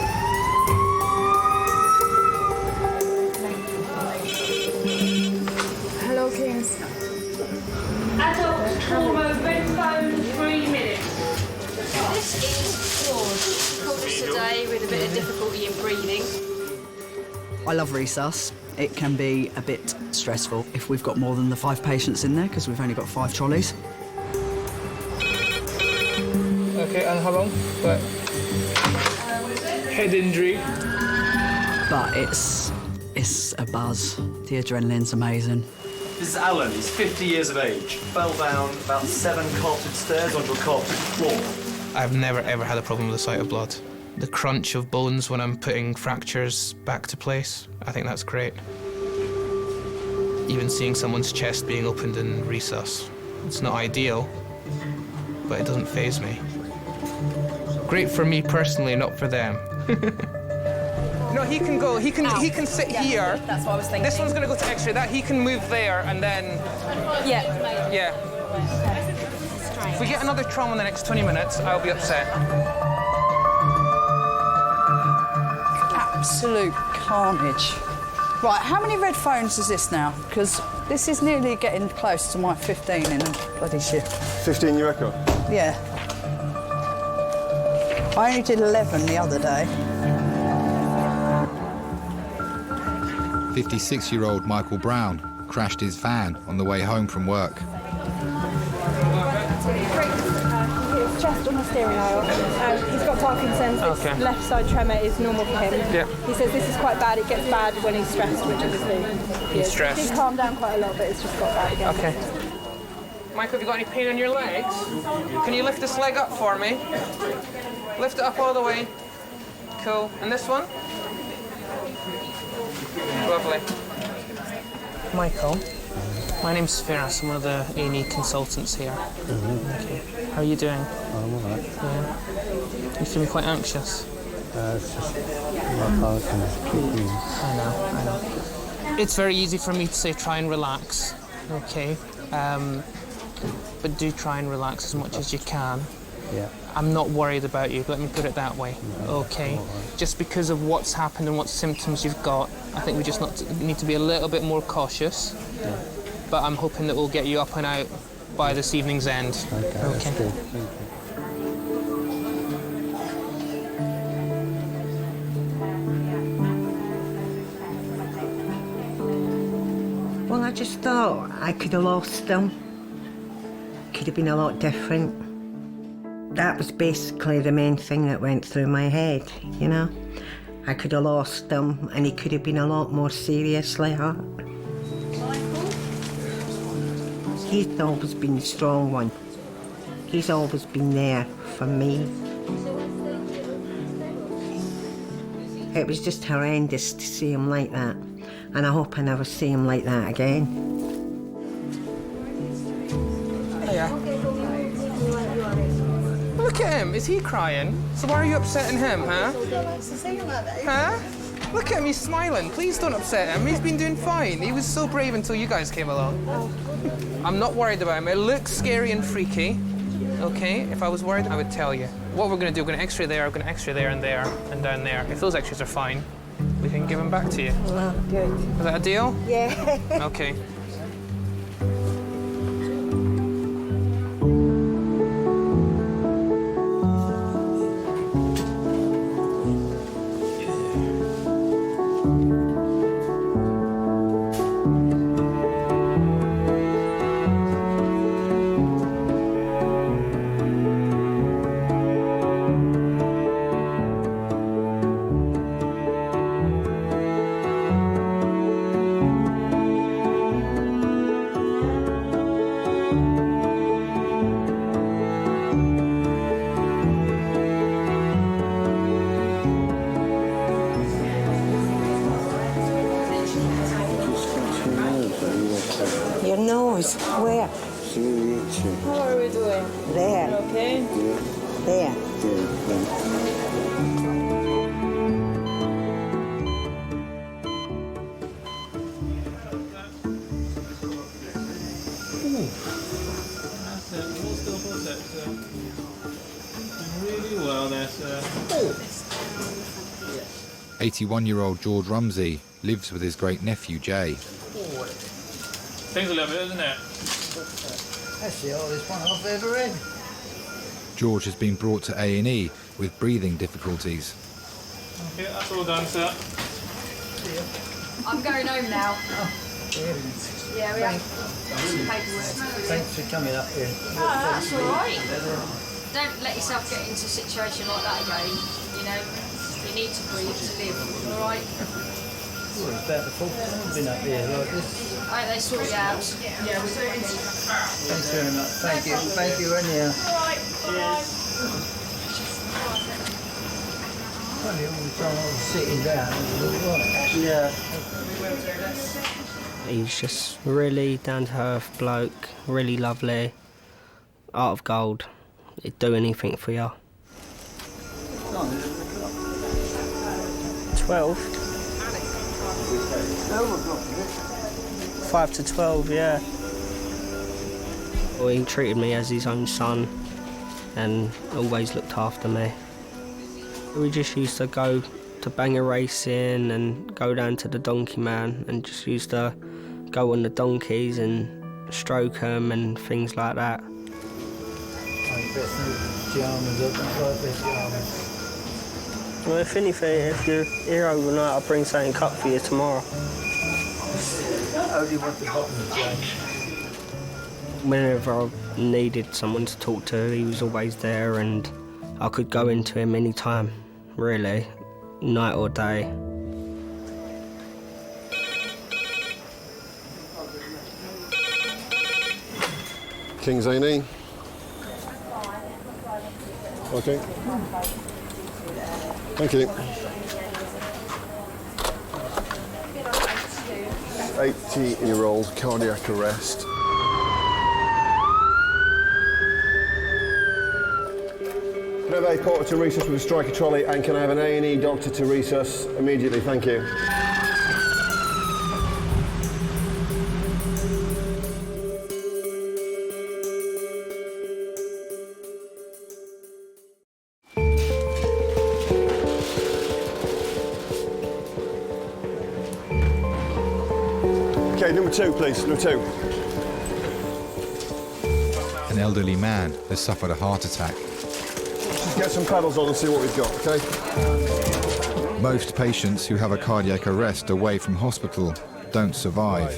Hello, Kings. Adult trauma, red phone, 3 minutes. This is George. Called us today with a bit of difficulty in breathing. I love resus. It can be a bit stressful if we've got more than the 5 patients in there, because we've only got 5 trolleys. Okay, and how long? What? Head injury. But it's a buzz. The adrenaline's amazing. This is Alan. He's 50 years of age. Fell down about 7 carpeted stairs onto a carpeted floor. I've never ever had a problem with the sight of blood. The crunch of bones when I'm putting fractures back to place, I think that's great. Even seeing someone's chest being opened in resus. It's not ideal, but it doesn't faze me. Great for me personally, not for them. No, he can go. He can sit here. That's what I was thinking. This one's going to go to X-ray. That he can move there, and then. Yeah. Yeah. If we get another trauma in the next 20 minutes, I'll be upset. Absolute carnage. Right, how many red phones is this now? Because this is nearly getting close to my 15 in a bloody shift. 15, you reckon? Yeah. I only did 11 the other day. 56-year-old Michael Brown crashed his van on the way home from work. His chest on the steering wheel. He's got Parkinson's. Okay. His left side tremor is normal for him. Yeah. He says this is quite bad. It gets bad when he's stressed, which obviously he is. Stressed. He's calmed down quite a lot, but it's just got bad again. Okay. Michael, have you got any pain in your legs? Can you lift this leg up for me? Lift it up all the way. Cool. And this one? Lovely. Michael, my name's Firas. I'm one of the A&E consultants here. Okay. How are you doing? I'm all right. Yeah. You feeling quite anxious? It's just my Parkinson's kicking. I know. It's very easy for me to say try and relax, okay? But do try and relax as much as you can. Yeah. I'm not worried about you, let me put it that way, okay? Just because of what's happened and what symptoms you've got, I think we just need to be a little bit more cautious. Yeah. But I'm hoping that we'll get you up and out by this evening's end. Okay, that's good. Thank you. Well, I just thought I could have lost them. Could have been a lot different. That was basically the main thing that went through my head, you know. I could have lost them and he could have been a lot more seriously hurt. He's always been the strong one. He's always been there for me. It was just horrendous to see him like that, and I hope I never see him like that again. Yeah. Look at him. Is he crying? So why are you upsetting him, huh? Huh? Look at him. He's smiling. Please don't upset him. He's been doing fine. He was so brave until you guys came along. I'm not worried about him. It looks scary and freaky. Okay, if I was worried, I would tell you. What we're going to do, we're going to x-ray there, we're going to x-ray there and there and down there. If those x-rays are fine, we can give them back to you. Oh, good. Is that a deal? Yeah. Okay. Your nose, where? How are we doing? There. Okay? There. Really well there, sir. 81-year-old George Rumsey lives with his great-nephew Jay. Things a little bit, isn't it? That's the oldest one I've ever had. George has been brought to A&E with breathing difficulties. Okay, that's all done, sir. I'm going home now. Yeah, we have paperwork. Thanks for coming up here. That's all right. Don't let yourself get into a situation like that again. You know, you need to breathe to live. All right. Well, it's about the fourth time I've been up here like this. I hope they sort you out. Yeah, we'll do it. Thanks very much. Thank you. Thank you, anyhow. All right. Funny, all the time I was sitting down, it was all right. Yeah. He's just really down-to-earth bloke, really lovely, heart of gold. He'd do anything for you. 12. 5 to 12, yeah. Well, he treated me as his own son and always looked after me. We just used to go to banger racing and go down to the Donkey Man and just used to go on the donkeys and stroke them and things like that. Well, if anything, if you're here overnight, I'll bring something up for you tomorrow. Only want the bottom of the plate. Whenever I needed someone to talk to, he was always there, and I could go into him any time, really, night or day. King's A&E. Okay. Thank you. 80-year-old cardiac arrest. Can I have a porter to resus with a striker trolley, and can I have an A&E doctor to resus immediately? Thank you. Okay, number 2, please. Number 2. An elderly man has suffered a heart attack. Just get some paddles on and see what we've got, okay? Most patients who have a cardiac arrest away from hospital don't survive.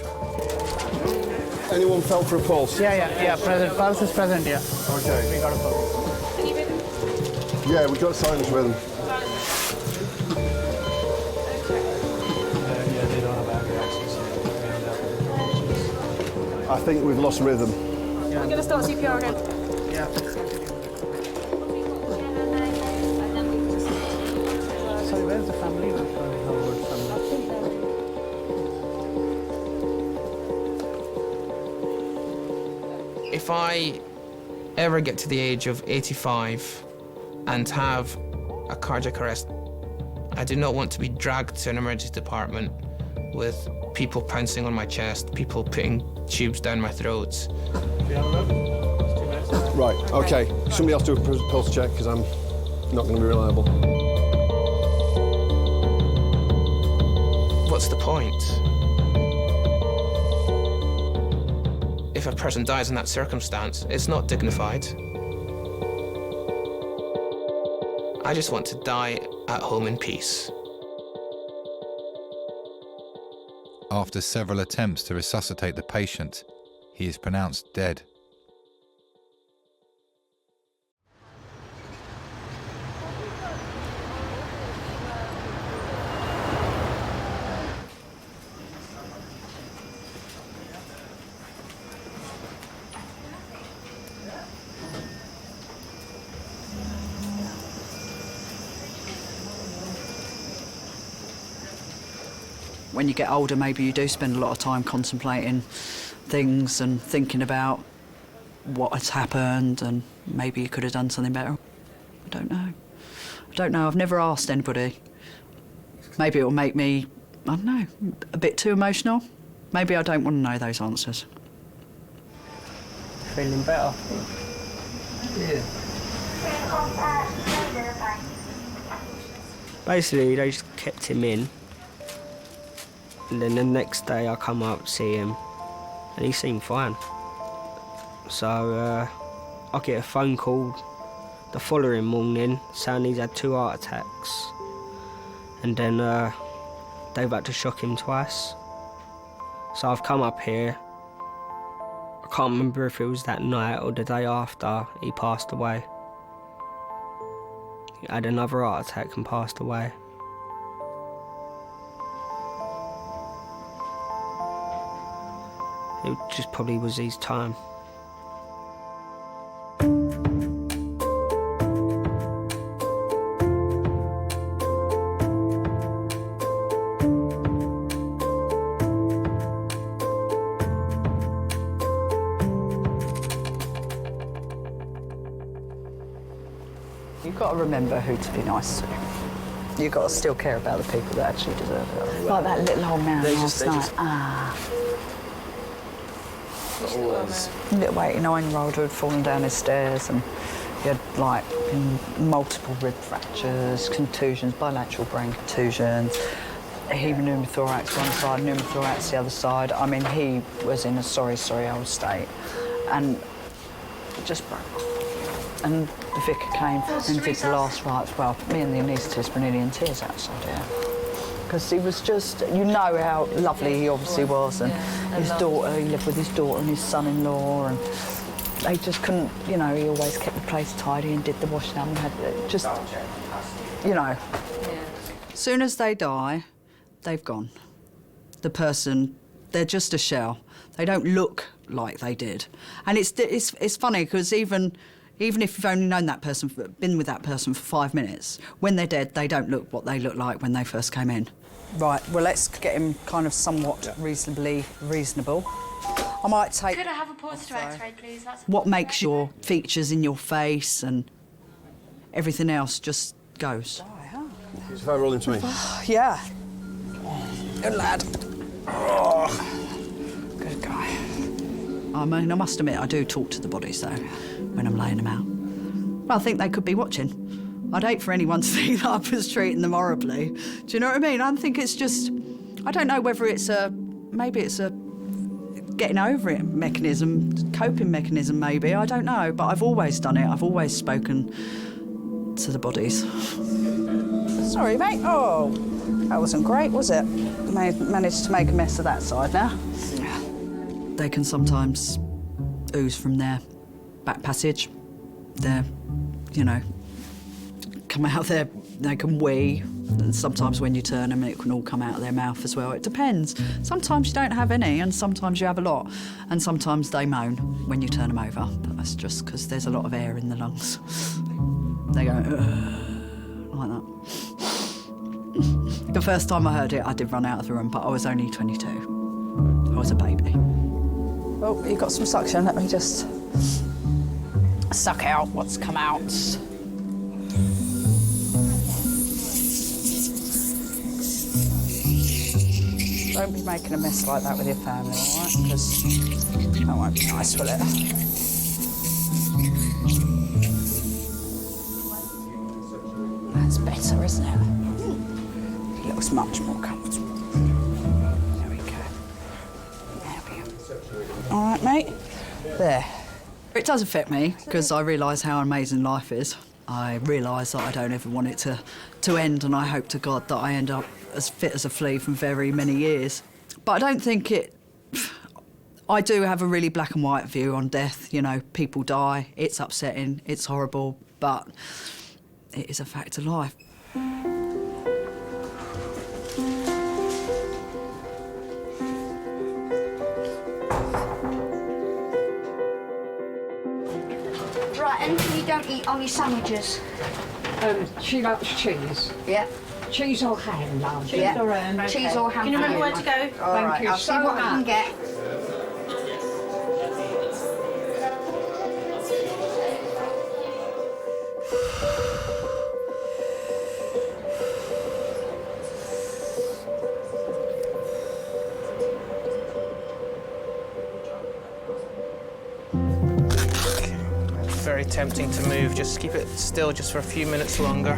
Anyone felt for a pulse? Yeah, present. Pulse is present, yeah. Okay. We got a pulse. Yeah, we've got sinus rhythm. I think we've lost rhythm. We're going to start CPR again. Yeah. Sorry, where's the family? If I ever get to the age of 85 and have a cardiac arrest, I do not want to be dragged to an emergency department with people pouncing on my chest, people putting tubes down my throat. Right, okay. Somebody else do a pulse check, because I'm not going to be reliable. What's the point? If a person dies in that circumstance, it's not dignified. I just want to die at home in peace. After several attempts to resuscitate the patient, he is pronounced dead. When you get older, maybe you do spend a lot of time contemplating things and thinking about what has happened, and maybe you could have done something better. I don't know. I don't know. I've never asked anybody. Maybe it will make me, I don't know, a bit too emotional. Maybe I don't want to know those answers. Feeling better? Yeah. Basically, they just kept him in. And then the next day I come up to see him and he seemed fine. So I get a phone call the following morning saying he's had 2 heart attacks. And then they've had to shock him twice. So I've come up here. I can't remember if it was that night or the day after he passed away. He had another heart attack and passed away. It just probably was his time. You've got to remember who to be nice to. You've got to still care about the people that actually deserve it. Like that little old man last night. Little 89-year-old who had fallen down his stairs, and he had like multiple rib fractures, contusions, bilateral brain contusions, pneumothorax one side, pneumothorax the other side. I mean, he was in a sorry old state, and just broke. And the vicar came and did the last rites. Well, me and the anaesthetist were nearly in tears outside here. Because he was just, you know how lovely he obviously was, and his daughter, he lived with his daughter and his son-in-law, and they just couldn't, you know, he always kept the place tidy and did the washing up and had just, you know. As soon as they die, they've gone. The person, they're just a shell. They don't look like they did. And it's funny, because even if you've only known that person, been with that person for 5 minutes, when they're dead, they don't look what they looked like when they first came in. Right, well, let's get him kind of somewhat reasonably reasonable. I might take... Could I have a pulse X-ray, please? What makes your features in your face and everything else just goes. If I roll into me. Yeah. Good lad. Good guy. I mean, I must admit, I do talk to the bodies, though, when I'm laying them out. Well, I think they could be watching. I'd hate for anyone to think that I was treating them horribly. Do you know what I mean? I think it's just... I don't know whether it's a... Maybe it's a getting over it mechanism, coping mechanism, maybe. I don't know, but I've always done it. I've always spoken to the bodies. Sorry, mate. Oh, that wasn't great, was it? Managed to make a mess of that side now. They can sometimes ooze from their back passage. They're, you know, come out there, they can wee, and sometimes when you turn them, it can all come out of their mouth as well. It depends. Sometimes you don't have any, and sometimes you have a lot, and sometimes they moan when you turn them over, but that's just because there's a lot of air in the lungs. They go, like that. The first time I heard it, I did run out of the room, but I was only 22. I was a baby. Oh, you've got some suction. Let me just... suck out what's come out. Don't be making a mess like that with your family, all right? Because that won't be nice, will it? That's better, isn't it? It looks much more comfortable. There we go. There we go. All right, mate? There. It does affect me because I realise how amazing life is. I realise that I don't ever want it to end, and I hope to God that I end up as fit as a flea from very many years. But I don't think it... I do have a really black and white view on death. You know, people die, it's upsetting, it's horrible, but it is a fact of life. Right, anything you don't eat on your sandwiches? She likes cheese. Yeah. Cheese or ham, love. Cheese or ham. Okay. Cheese or ham. Can you remember where to go? All right, Thank you I'll so see what I can much. get. Very tempting to move. Just keep it still just for a few minutes longer.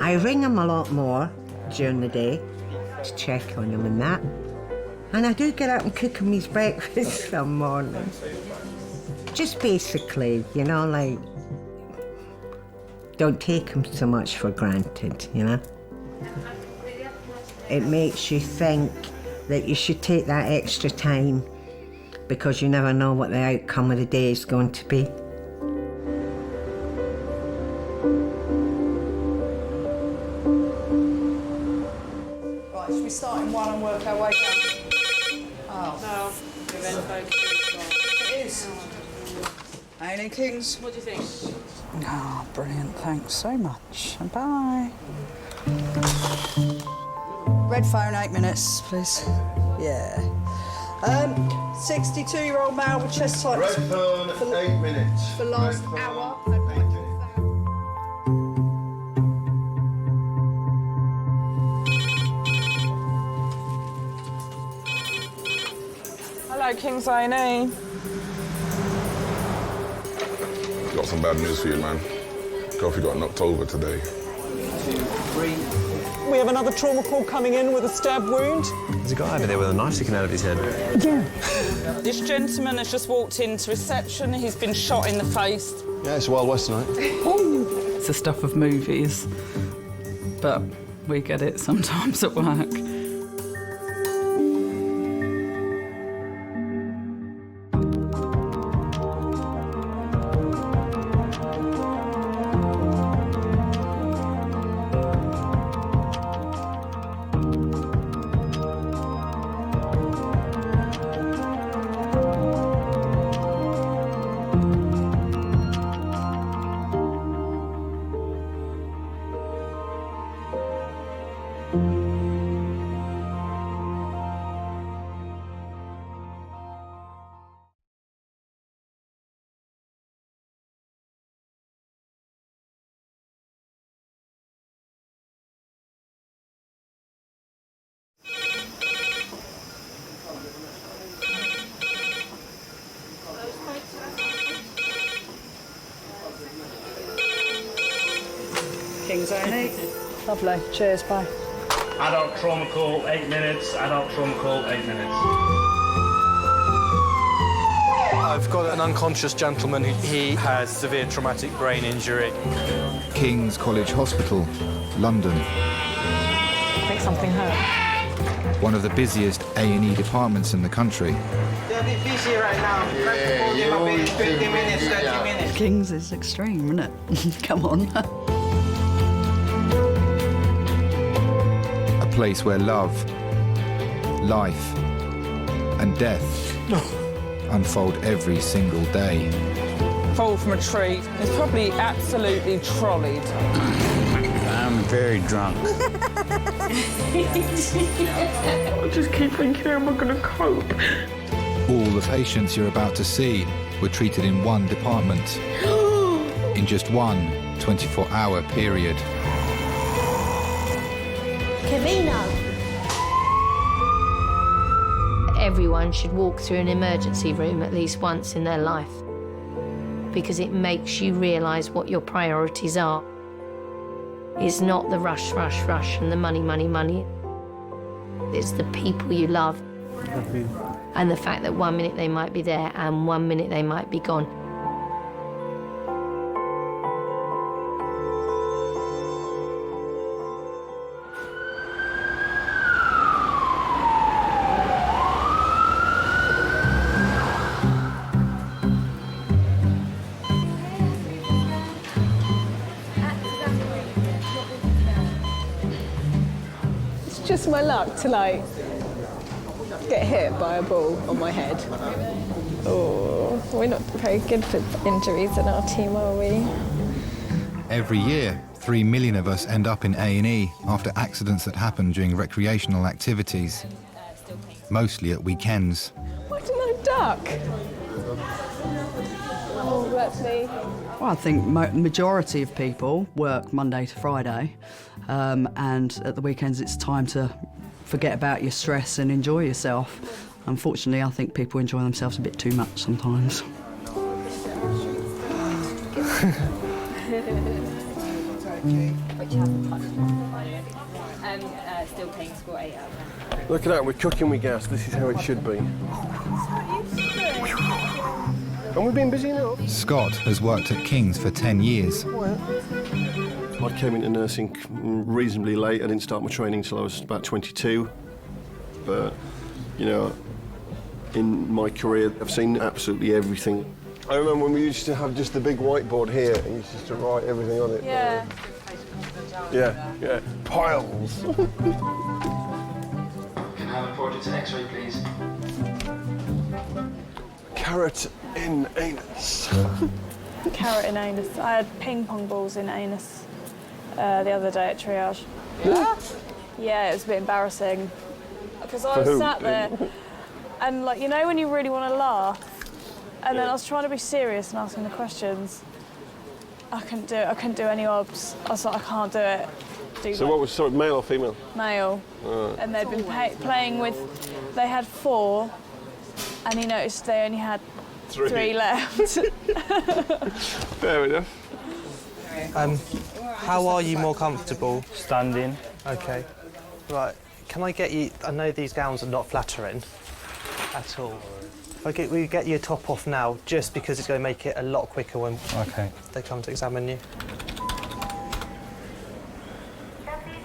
I ring him a lot more during the day to check on him and that. And I do get up and cook him his breakfast some mornings. Just basically, you know, like, don't take him so much for granted, you know? It makes you think that you should take that extra time because you never know what the outcome of the day is going to be. Right, should we start in one and work our way down? Oh. No, we went back. It is. A&E Kings. What do you think? Oh, brilliant. Thanks so much. And bye. Red phone, 8 minutes, please. Yeah. 62-year-old male with chest tightness. Red phone, 8 minutes. For last hour. Hello, King's A&E. Got some bad news for you, man. Kofi got knocked over today. 2, 3. We have another trauma call coming in with a stab wound. There's a guy over there with a knife sticking out of his head. Yeah. This gentleman has just walked into reception. He's been shot in the face. Yeah, it's Wild West tonight. It's the stuff of movies, but we get it sometimes at work. King's A&E. Lovely. Cheers, bye. Adult trauma call, 8 minutes. Adult trauma call, 8 minutes. I've got an unconscious gentleman. He has severe traumatic brain injury. King's College Hospital, London. I think something hurt. One of the busiest A&E departments in the country. They're a bit busy right now. Maybe 20 minutes, 30 minutes. King's is extreme, isn't it? Come on. A place where love, life, and death unfold every single day. Fall from a tree. It's probably absolutely trolleyed. very drunk. I just keep thinking, how am I going to cope? All the patients you're about to see were treated in one department in just one 24-hour period. Cavino. Everyone should walk through an emergency room at least once in their life, because it makes you realise what your priorities are. It's not the rush, rush, rush and the money, money, money. It's the people you love and the fact that 1 minute they might be there and 1 minute they might be gone. Just my luck to like get hit by a ball on my head. Oh, we're not very good for injuries in our team, are we? Every year, 3 million of us end up in A&E after accidents that happen during recreational activities, mostly at weekends. Why didn't I duck? Oh, that's me. Well, I think majority of people work Monday to Friday, and at the weekends it's time to forget about your stress and enjoy yourself. Unfortunately, I think people enjoy themselves a bit too much sometimes. Still paying score 8 out of 10. Look at that, we're cooking with gas. This is how it should be. And we've been busy enough. Scott has worked at King's for 10 years. I came into nursing reasonably late. I didn't start my training until I was about 22. But, you know, in my career, I've seen absolutely everything. I remember when we used to have just the big whiteboard here and used just to write everything on it. Yeah. Yeah. Piles. Can I have a project an X-ray, please? Carrot in anus. Carrot in anus. I had ping pong balls in anus the other day at triage. Yeah? Yeah, it was a bit embarrassing. Because I For was who? sat there and, like, you know when you really want to laugh? And then I was trying to be serious and asking the questions. I couldn't do it. I couldn't do any obs. I was like, I can't do it. So what was, sorry, male or female? Male. And they'd been playing with, they had 4, and he noticed they only had 3 left. Fair enough. How are you more comfortable? Standing. Okay. Right. Can I get you... I know these gowns are not flattering at all. If we get your top off now, just because it's going to make it a lot quicker when they come to examine you.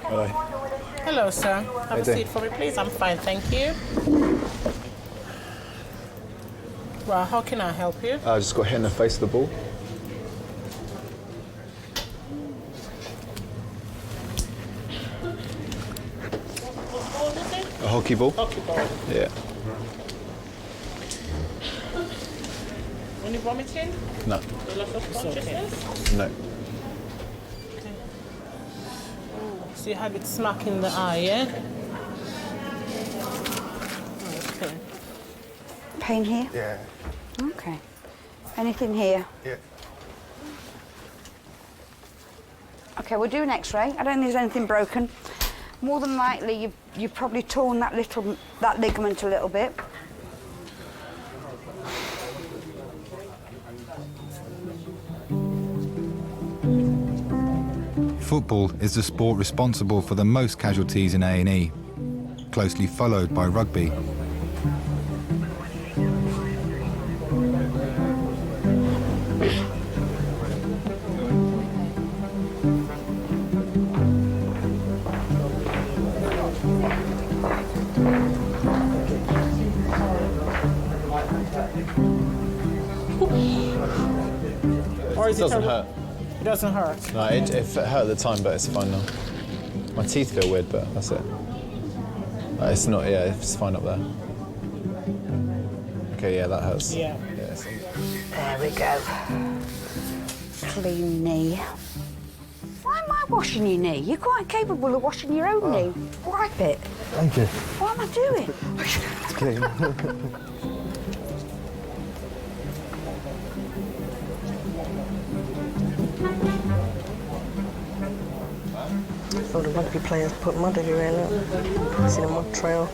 Hello. Hello, sir. Have a seat for me, please. I'm fine, thank you. Well, how can I help you? I just got hit in the face with the ball. What was it? A hockey ball? Hockey ball. Yeah. Any vomiting? No. A loss of consciousness? No. So you have it smack in the eye, yeah? Okay. Pain here? Yeah. Okay. Anything here? Yeah. Okay, we'll do an X-ray. I don't think there's anything broken. More than likely, you've probably torn that ligament a little bit. Football is the sport responsible for the most casualties in A&E, closely followed by rugby. Or is It doesn't hurt. It doesn't hurt? No, it hurt at the time, but it's fine now. My teeth feel weird, but that's it. It's not, yeah, it's fine up there. Okay, yeah, that hurts. Yeah. Yes. There we go. Clean knee. Why am I washing your knee. You're quite capable of washing your own knee. Wipe it. Thank you. What am I doing? It's clean. All the rugby players put mud everywhere, look. It's in a mud trail.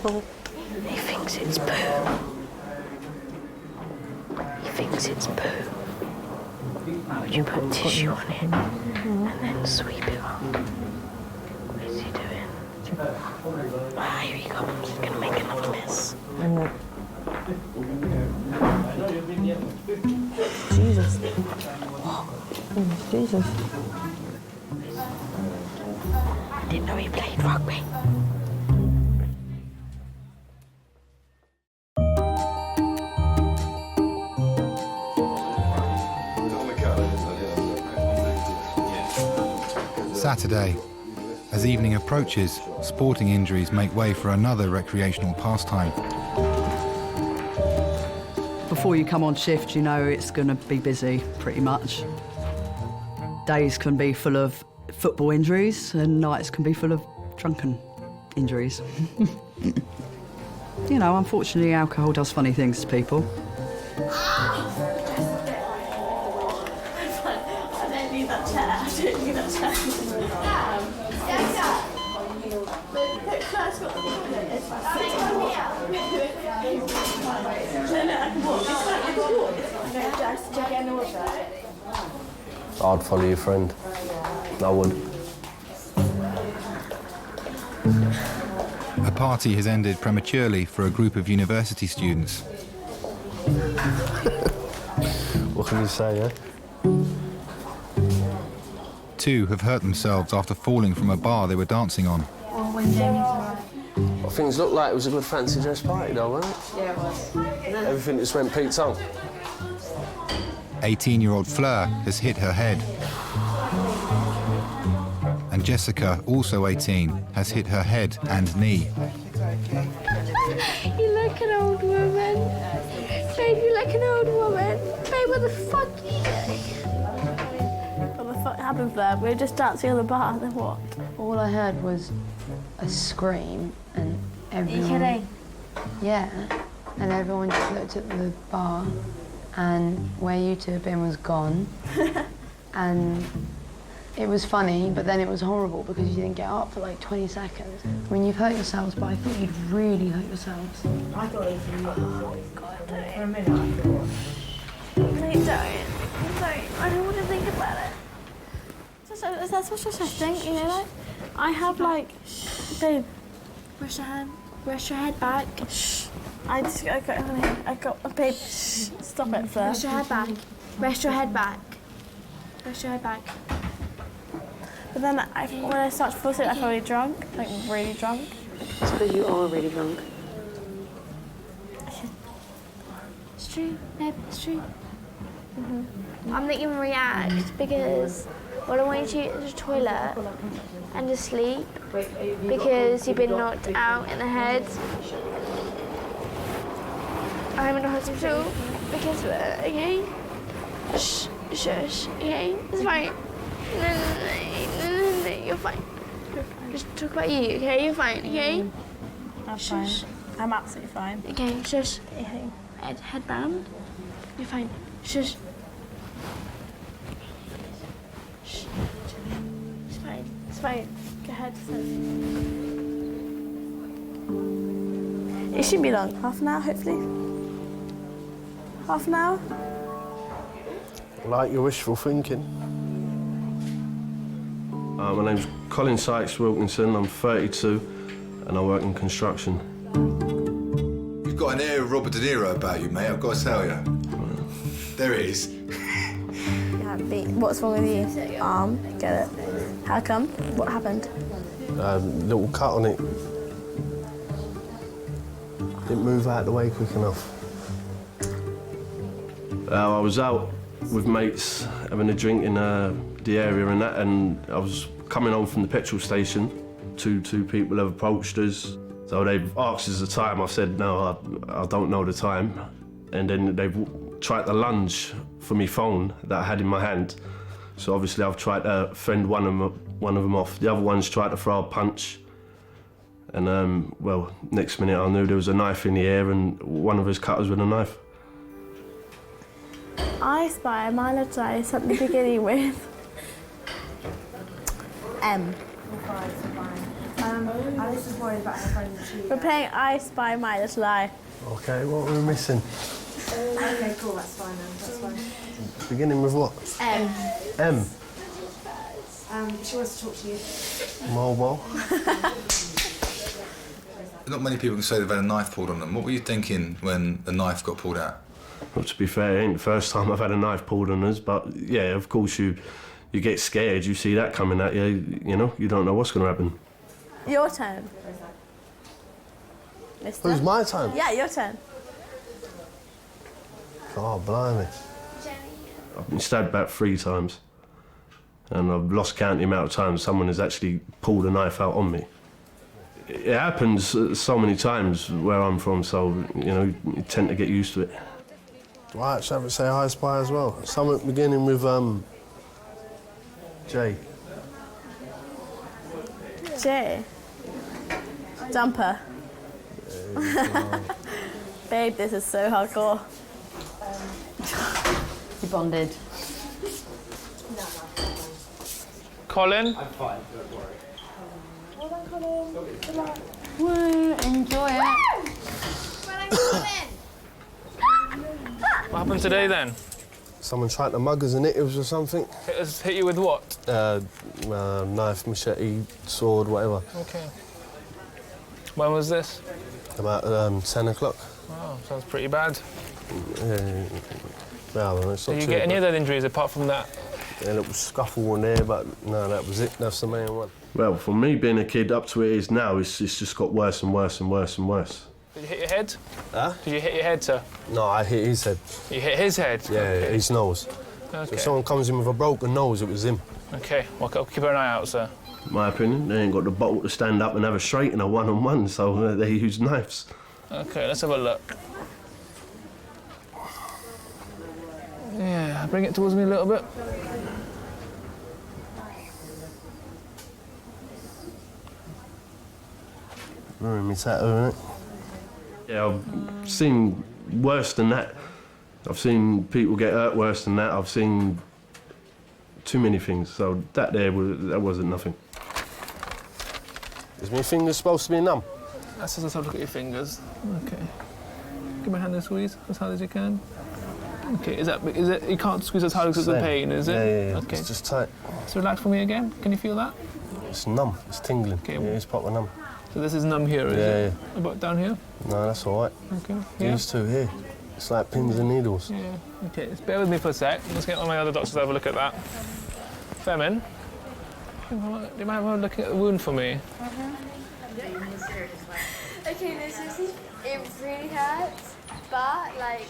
He thinks it's poo. He thinks it's poo. Would you put tissue on it and then sweep it up? What is he doing? Ah, here he comes. He's gonna make another mess. Jesus. Jesus. I didn't know he played rugby. Saturday. As evening approaches, sporting injuries make way for another recreational pastime. Before you come on shift, you know it's going to be busy, pretty much. Days can be full of football injuries and nights can be full of drunken injuries. You know, unfortunately, alcohol does funny things to people. I don't need that chair. I don't need that chair. I'd follow your friend. I would. A party has ended prematurely for a group of university students. What can you say, eh? Two have hurt themselves after falling from a bar they were dancing on. Well, things looked like it was a good fancy dress party, though, wasn't it? Yeah, it was. Everything just went Pete's on. 18-year-old Fleur has hit her head. And Jessica, also 18, has hit her head and knee. You like an old woman. Babe, you like an old woman. Babe, what the fuck are you doing? What the fuck happened there? We were just dancing on the bar, then what? All I heard was a scream and everyone... Are you kidding? Yeah. And everyone just looked at the bar and where you two had been was gone. And it was funny, but then it was horrible because you didn't get up for like 20 seconds. I mean, you've hurt yourselves, but I thought you'd really hurt yourselves. I thought it was oh, God, don't. For a minute, I thought. Please don't. I don't want to think about it. That's what I think, you know, like, I have like, babe, rest your head back. Shh. I got, babe, shh. Stop it, Fleur. Rest your head back. Rest your head back. Rest your head back. But then when I start to fall asleep, I feel really drunk, like really drunk. It's because you are really drunk. It's true, babe, it's true. I'm not even react because what I want you to do is the toilet and just sleep because you've been knocked out in the head. I'm in the hospital because of it, okay? Shh, shush, okay? It's fine. No, you're fine. Just talk about you, okay? You're fine, okay? I'm fine. I'm absolutely fine. Okay, shush. Head down. You're fine. Shush. Shh. It's fine. It's fine. Go ahead. It shouldn't be long. Half an hour, hopefully. Half an hour. Like your wishful thinking. My name's Colin Sykes-Wilkinson, I'm 32 and I work in construction. You've got an air of Robert De Niro about you, mate, I've got to tell you. There it is. What's wrong with you? Arm, get it. How come? What happened? Little cut on it. Didn't move out of the way quick enough. I was out with mates having a drink in the area and that, and I was coming home from the petrol station. Two people have approached us. So they've asked us the time. I said, no, I don't know the time. And then they've tried to lunge for my phone that I had in my hand, So obviously I've tried to fend one of them off. The other one's tried to throw a punch. And well, next minute I knew there was a knife in the air and one of us cut us with a knife. I Spy, my little eye, something beginning with M. Alice is worried about her friends. We're playing I Spy, my little eye. Okay, what are we missing? Okay, cool, that's fine then, that's fine. Beginning with what? M. M? She wants to talk to you. Mobile. Not many people can say they've had a knife pulled on them. What were you thinking when the knife got pulled out? Well, to be fair, it ain't the first time I've had a knife pulled on us, but yeah, of course you get scared, you see that coming at you, you know, you don't know what's going to happen. Your turn. Mister? Who's my turn? Yeah, your turn. Oh, blimey. I've been stabbed about 3 times, and I've lost count the amount of times someone has actually pulled a knife out on me. It happens so many times where I'm from, so, you know, you tend to get used to it. Do I actually have to say I Spy as well? Something beginning with, J. J. Jumper. Babe, this is so hardcore. You bonded. Colin? I'm fine, don't worry. Well done, Colin. Good luck. Woo, enjoy it. What happened today then? Someone tried to mug us in it or something. Hit you with what? Knife, machete, sword, whatever. Okay. When was this? About 10 o'clock. Oh, sounds pretty bad. Well, it's not Did you too get any bad. other injuries apart from that? A little scuffle in there, but no, that was it. That's the main one. Well, for me, being a kid up to it is now, it's just got worse and worse and worse and worse. Did you hit your head? Huh? Did you hit your head, sir? No, I hit his head. You hit his head? Yeah, Okay. his nose. Okay. So if someone comes in with a broken nose, it was him. Okay, well, I'll keep an eye out, sir. My opinion, they ain't got the bottle to stand up and have a straightener one-on-one, so they use knives. Okay, let's have a look. Yeah, bring it towards me a little bit. Ruined me tattoo, innit? Yeah, I've seen worse than that. I've seen people get hurt worse than that. I've seen too many things, so that wasn't nothing. Is my finger supposed to be numb? Let's just have a look at your fingers. Okay. Give my hand a squeeze as hard as you can. Okay, is it? You can't squeeze as hard because of the pain, is it? Yeah. Okay. It's just tight. So relax for me again. Can you feel that? It's numb. It's tingling. Okay. Yeah, it's proper numb. So this is numb here, is it? Yeah. About down here? No, that's all right. Okay. Yeah. These two here. It's like pins and needles. Yeah. Okay, just bear with me for a sec. Let's get one of my other doctors to have a look at that. Femin, do you mind having a look at the wound for me? Okay, this is it really hurts, but like.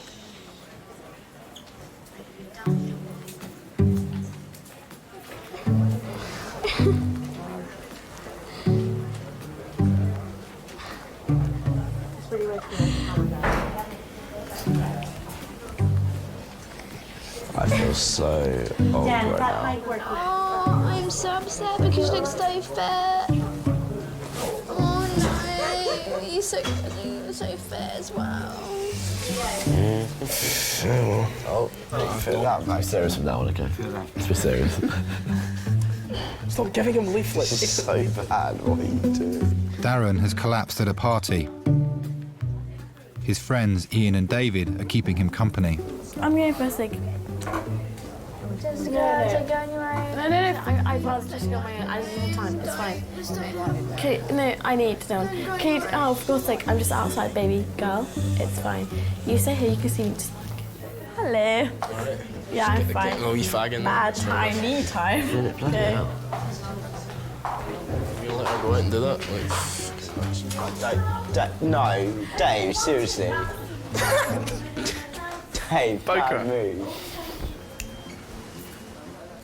I feel so old right now. Oh, I'm so upset because you look so fit. Oh no, you're so fit as well. Oh, feel that. I'm serious from now on, okay? Let's be serious. Stop giving him leaflets. It's so bad. What are you doing? Darren has collapsed at a party. His friends Ian and David are keeping him company. I'm going for a cig. Just go on your own. No. I'd rather just go on my own. I don't have time. It's fine. Okay, no, I need to down. Okay, oh, for God's sake, I'm just outside, baby girl. It's fine. You stay here, you can see me. Just... Hello. Yeah, I'm fine. Oh, you fagging. Bad time, me time. Okay. You let her go out and do that? No, Dave, seriously. Dave, bad move.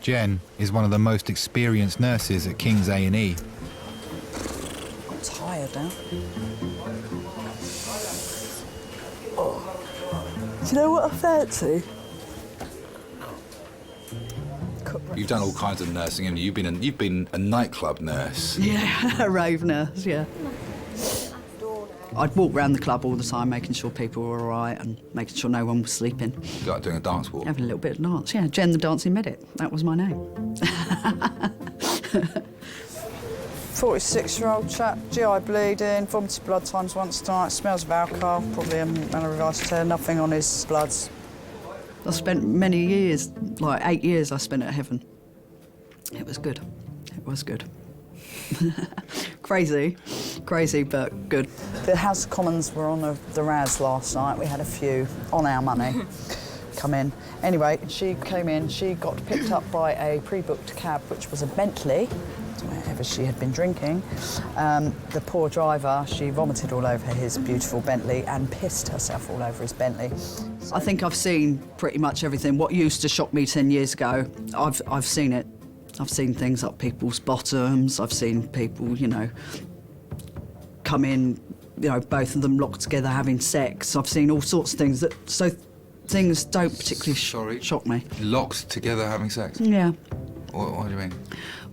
Jen is one of the most experienced nurses at King's A&E. I'm tired now. Do you know what I fancy? You've done all kinds of nursing, haven't you? You've been a nightclub nurse. Yeah, a rave nurse, yeah. I'd walk around the club all the time, making sure people were all right and making sure no one was sleeping. You like doing a dance walk? Having a little bit of dance, yeah. Jen the Dancing Medic, that was my name. 46-year-old chap, GI bleeding, vomited blood times once a night, smells of alcohol, probably a anaphylactic tear, nothing on his bloods. I spent many years, like 8 years I spent at Heaven. It was good. It was good. Crazy, but good. The House of Commons were on the RAS last night. We had a few on our money come in. Anyway, she came in, she got picked up by a pre-booked cab, which was a Bentley, wherever she had been drinking. The poor driver, she vomited all over his beautiful Bentley and pissed herself all over his Bentley. I think I've seen pretty much everything. What used to shock me 10 years ago, I've seen it. I've seen things up people's bottoms. I've seen people, you know, come in, you know, both of them locked together having sex. I've seen all sorts of things so things don't particularly shock me. Locked together having sex? Yeah. What do you mean?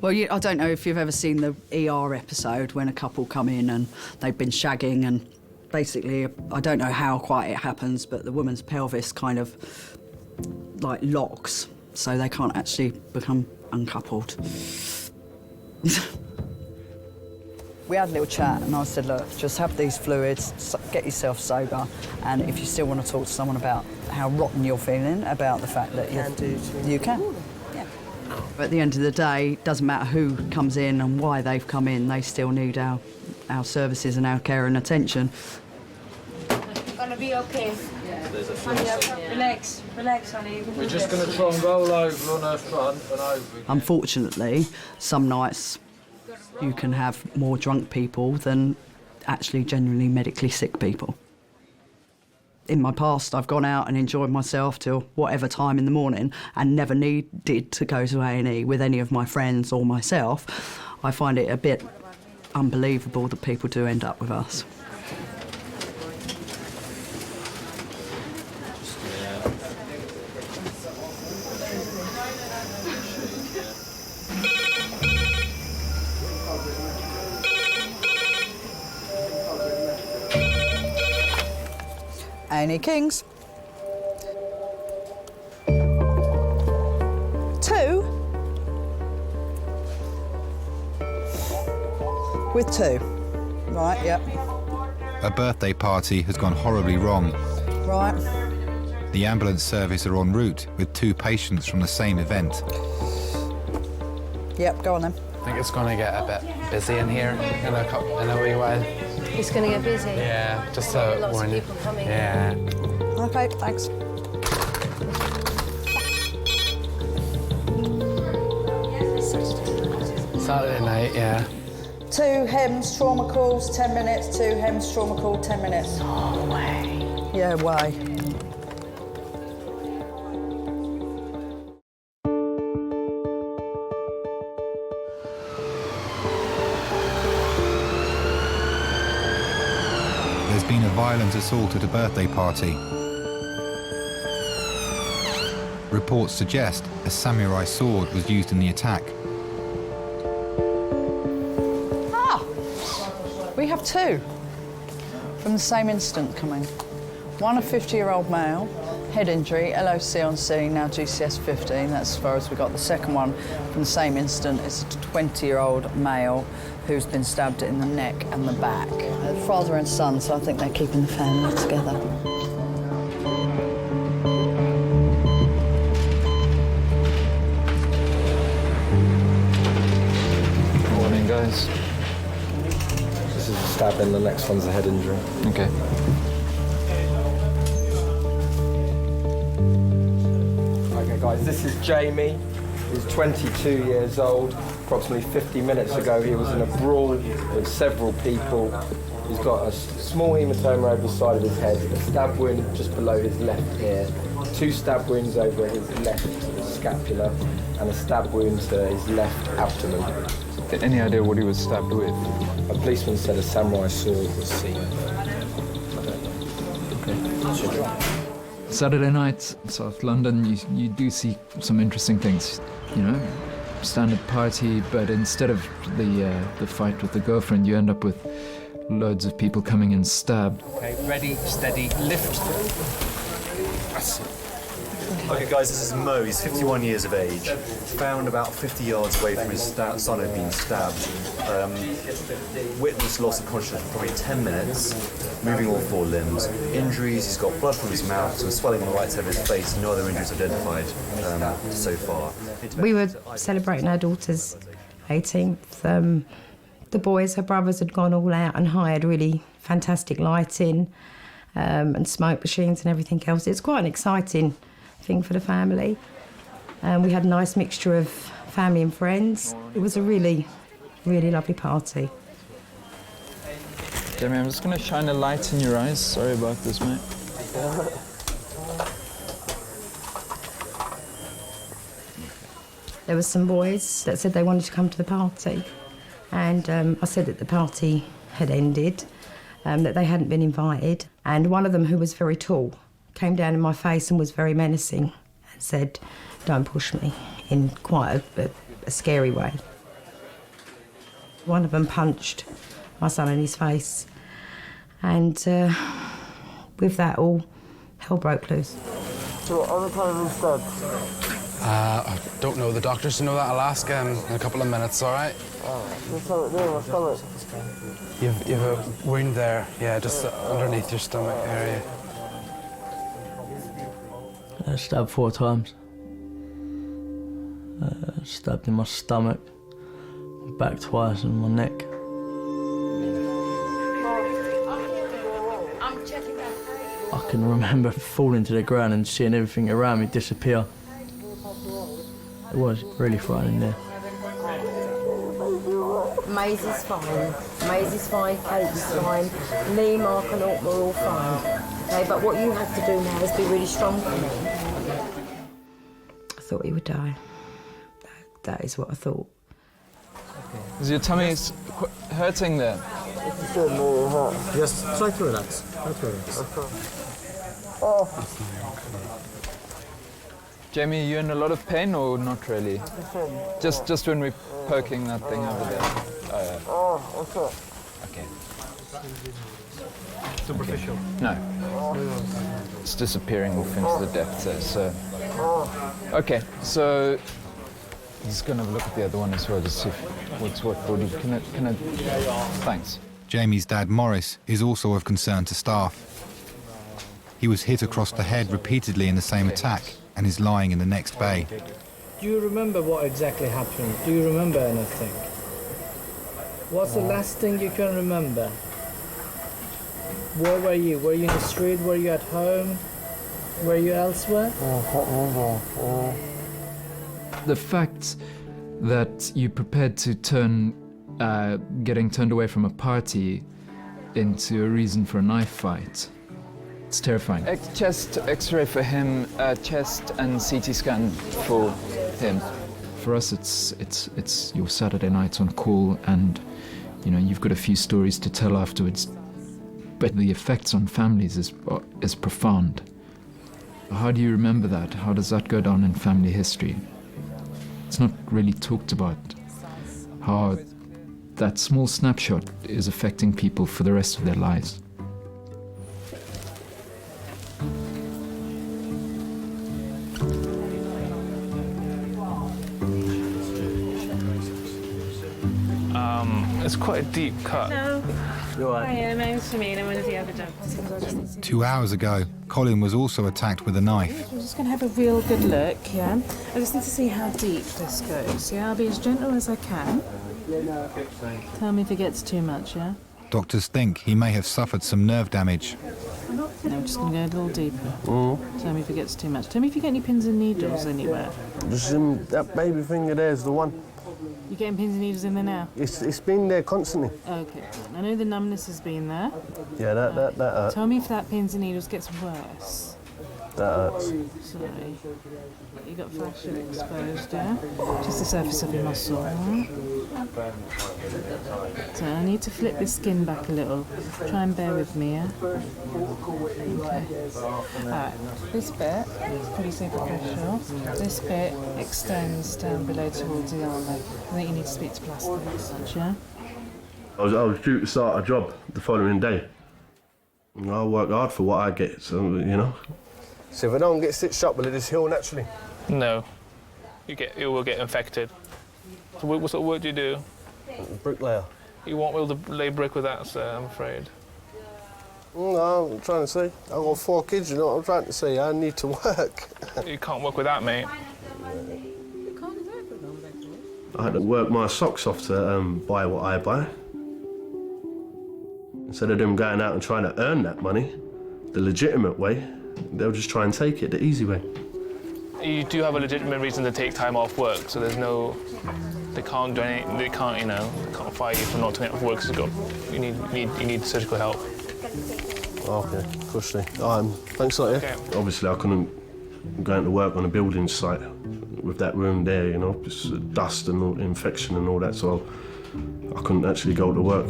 Well, I don't know if you've ever seen the ER episode when a couple come in and they've been shagging and basically, I don't know how quite it happens, but the woman's pelvis kind of like locks, so they can't actually become uncoupled. We had a little chat and I said, look, just have these fluids, get yourself sober, and if you still want to talk to someone about how rotten you're feeling, about the fact that you can. Yeah. But at the end of the day, it doesn't matter who comes in and why they've come in, they still need our services and our care and attention. Gonna be okay. Relax, honey. We're just going to try and roll over on her front and over. Unfortunately, some nights you can have more drunk people than actually genuinely medically sick people. In my past, I've gone out and enjoyed myself till whatever time in the morning and never needed to go to A&E with any of my friends or myself. I find it a bit unbelievable that people do end up with us. A&E Kings. 2 with 2. Right, yep. A birthday party has gone horribly wrong. Right. The ambulance service are en route with 2 patients from the same event. Yep, go on then. I think it's going to get a bit busy in here in a wee while. It's going to get busy. Yeah, just to lots warn of you. people coming. Yeah. Okay, thanks. Saturday night, yeah. 2 HEMS trauma calls, 10 minutes. 2 HEMS trauma call, 10 minutes. No way. Yeah, way. There's been a violent assault at a birthday party. Reports suggest a samurai sword was used in the attack. Ah! We have 2 from the same incident coming. One a 50-year-old male, head injury, LOC on scene, now GCS 15, that's as far as we got. The second one from the same incident is a 20-year-old male who's been stabbed in the neck and the back. Father and son, so I think they're keeping the family together. Morning, guys. This is a stabbing, the next one's a head injury. Okay. Okay, guys, this is Jamie. He's 22 years old. Approximately 50 minutes ago, he was in a brawl with several people. He's got a small hematoma over the side of his head, a stab wound just below his left ear, 2 stab wounds over his left scapula, and a stab wound to his left abdomen. Any idea what he was stabbed with? A policeman said a samurai sword was seen. Okay. Saturday night, South London, you do see some interesting things, you know, standard party, but instead of the fight with the girlfriend, you end up with loads of people coming in stabbed. Okay, ready, steady, lift. That's it. Okay guys, this is Mo, he's 51 years of age, found about 50 yards away from his son had been stabbed. Witness loss of consciousness for probably 10 minutes, moving all 4 limbs. Injuries, he's got blood from his mouth, some swelling on the right side of his face, no other injuries identified so far. We were celebrating our daughter's 18th. The boys, her brothers, had gone all out and hired really fantastic lighting and smoke machines and everything else. It's quite an exciting thing for the family. We had a nice mixture of family and friends. It was a really, really lovely party. Jamie, I'm just going to shine a light in your eyes. Sorry about this, mate. There were some boys that said they wanted to come to the party, and I said that the party had ended, that they hadn't been invited, and one of them, who was very tall, came down in my face and was very menacing and said, "Don't push me," in quite a scary way. One of them punched my son in his face, and with that, all hell broke loose. So what other time is dead? I don't know the doctors to know that. I'll ask in a couple of minutes, all right? Just have it there, my stomach. You've a wound there, yeah, just underneath your stomach area. Stabbed 4 times. Stabbed in my stomach, back twice, and my neck. I can remember falling to the ground and seeing everything around me disappear. It was really frightening there. Maisie's fine. Maisie's fine, Kate's fine, Lee, Mark and Alt were all fine. Okay, but what you have to do now is be really strong for me. I thought he would die. That is what I thought. Is your tummy hurting there? Yes, try to relax. Try to relax. Jamie, are you in a lot of pain or not really? Just when we're poking that thing over there. Okay. Superficial? Okay. No. It's disappearing off into the depths there, so... Okay, so... I'm just going to have a look at the other one as well, just see what's what. Can I... Thanks. Jamie's dad, Morris, is also of concern to staff. He was hit across the head repeatedly in the same attack and is lying in the next bay. Do you remember what exactly happened? Do you remember anything? What's the last thing you can remember? Where were you? Were you in the street? Were you at home? Were you elsewhere? The fact that you prepared to turn getting turned away from a party into a reason for a knife fight, it's terrifying. Chest X-ray for him, chest and CT scan for him. For us, it's your Saturday night on call, and you know you've got a few stories to tell afterwards. But the effects on families is profound. How do you remember that? How does that go down in family history? It's not really talked about. How that small snapshot is affecting people for the rest of their lives. It's quite a deep cut. No. Hi, my name's Samina, one of the other doctors. 2 hours ago, Colin was also attacked with a knife. I'm just going to have a real good look, yeah? I just need to see how deep this goes, yeah? I'll be as gentle as I can. Tell me if it gets too much, yeah? Doctors think he may have suffered some nerve damage. No, I'm just going to go a little deeper. Tell me if it gets too much. Tell me if you get any pins and needles anywhere. Just that baby finger there's the one. You getting pins and needles in there now? It's been there constantly. Okay, I know the numbness has been there. Yeah, that hurt. Tell me if that pins and needles gets worse. That hurts. Sorry. You got fascia exposed, yeah? Just the surface of your muscle, alright? So I need to flip the skin back a little. Try and bear with me, yeah? Okay. Alright, this bit is pretty superficial. This bit extends down below towards the arm leg. I think you need to speak to plastics, yeah? I was due to start a job the following day. And I work hard for what I get, so, you know. So if I don't get stitched up, will it just heal naturally? No. It will get infected. So what sort of work do you do? Bricklayer. You won't be able to lay brick with that, sir, I'm afraid. No, I'm trying to say. I've got 4 kids, you know what I'm trying to say. I need to work. You can't work with that, mate. I had to work my socks off to buy what I buy. Instead of them going out and trying to earn that money, the legitimate way, they'll just try and take it the easy way. You do have a legitimate reason to take time off work, so there's no... They can't do anything, they can't, you know, they can't fire you for not taking off work because you need surgical help. Okay, cushy. Thanks a lot, yeah? Okay. Obviously, I couldn't go into work on a building site with that room there, you know, just dust and all, infection and all that, so I couldn't actually go to work.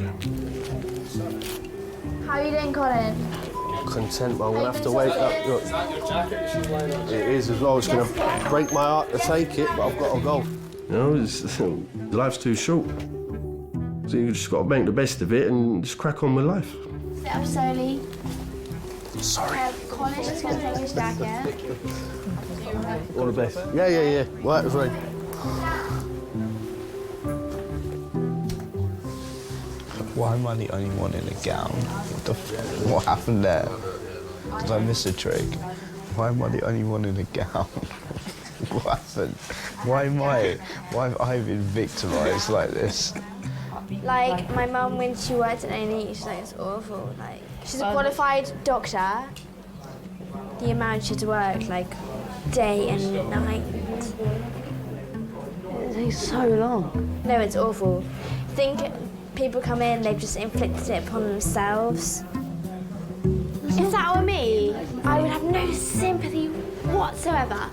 How are you doing, Colin? Content, but I'm gonna have to wake up. Look, it is as well. It's gonna break my heart to take it, but I've got to go. You know, life's too short. So you just got to make the best of it and just crack on with life. Sit up slowly. Sorry. Colin's just gonna take his jacket. All the best. Yeah. Right, it's right. Why am I the only one in a gown? What happened there? Did I miss a trick? Why am I the only one in a gown? What happened? Why have I been victimised like this? Like, my mum, when she worked at A&E, she's like, it's awful. Like, she's a qualified doctor. The amount she had to work, like, day and night. It takes so long. No, it's awful. Think people come in, they've just inflicted it upon themselves. If that were me, I would have no sympathy whatsoever.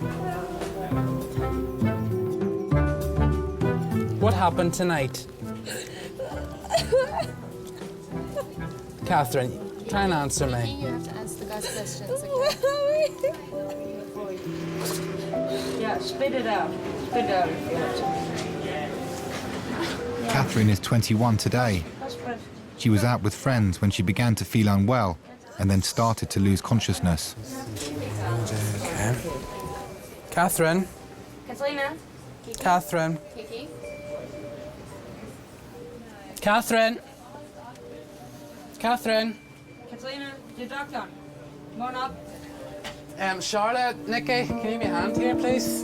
What happened tonight? Catherine, try and answer me. You have to answer the guy's questions, Yeah, spit it out. Spit it out if you have to. Catherine is 21 today. She was out with friends when she began to feel unwell and then started to lose consciousness. Okay. Catherine. Catalina. Catherine. Kiki. Catherine. Catherine. Catalina, your doctor. Come on up. Charlotte, Nikki, can you give me a hand here, please?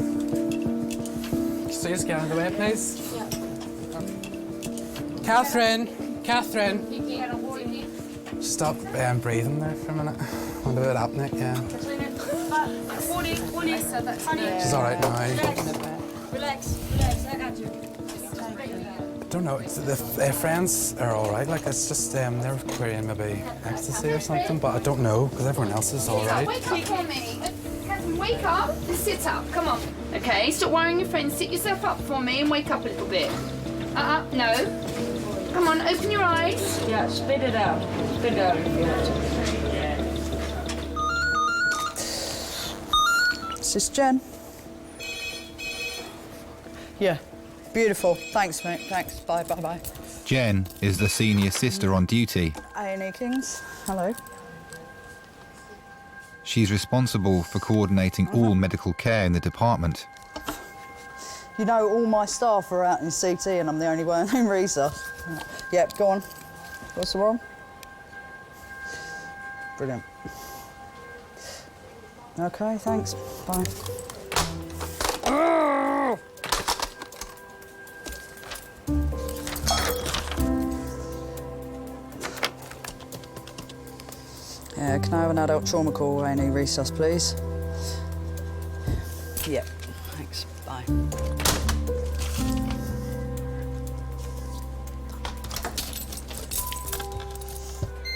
So just get out of the way, please. Yeah. Catherine. Kiki. Stop breathing there for a minute. What about apnea? Yeah. Catalina. 40. I said that to you. She's all right now. Relax, I got you. I don't know. Their friends are all right. Like it's just they're querying maybe ecstasy or something, but I don't know because everyone else is all right. Wake up for me. Catherine, wake up and sit up. Come on. Okay, stop worrying your friends. Sit yourself up for me and wake up a little bit. No. Come on, open your eyes. Yeah, spit it out. Spit it out if you have to. Is this Jen? Yeah. Beautiful. Thanks, mate. Thanks. Bye. Jen is the senior sister on duty. A&E Kings. Hello. She's responsible for coordinating all medical care in the department. You know, all my staff are out in CT and I'm the only one in Risa. Yep, go on. What's the wrong? Brilliant. Okay, thanks. Bye. Yeah, can I have an adult trauma call, A&E Resus, please? Yep, thanks. Bye.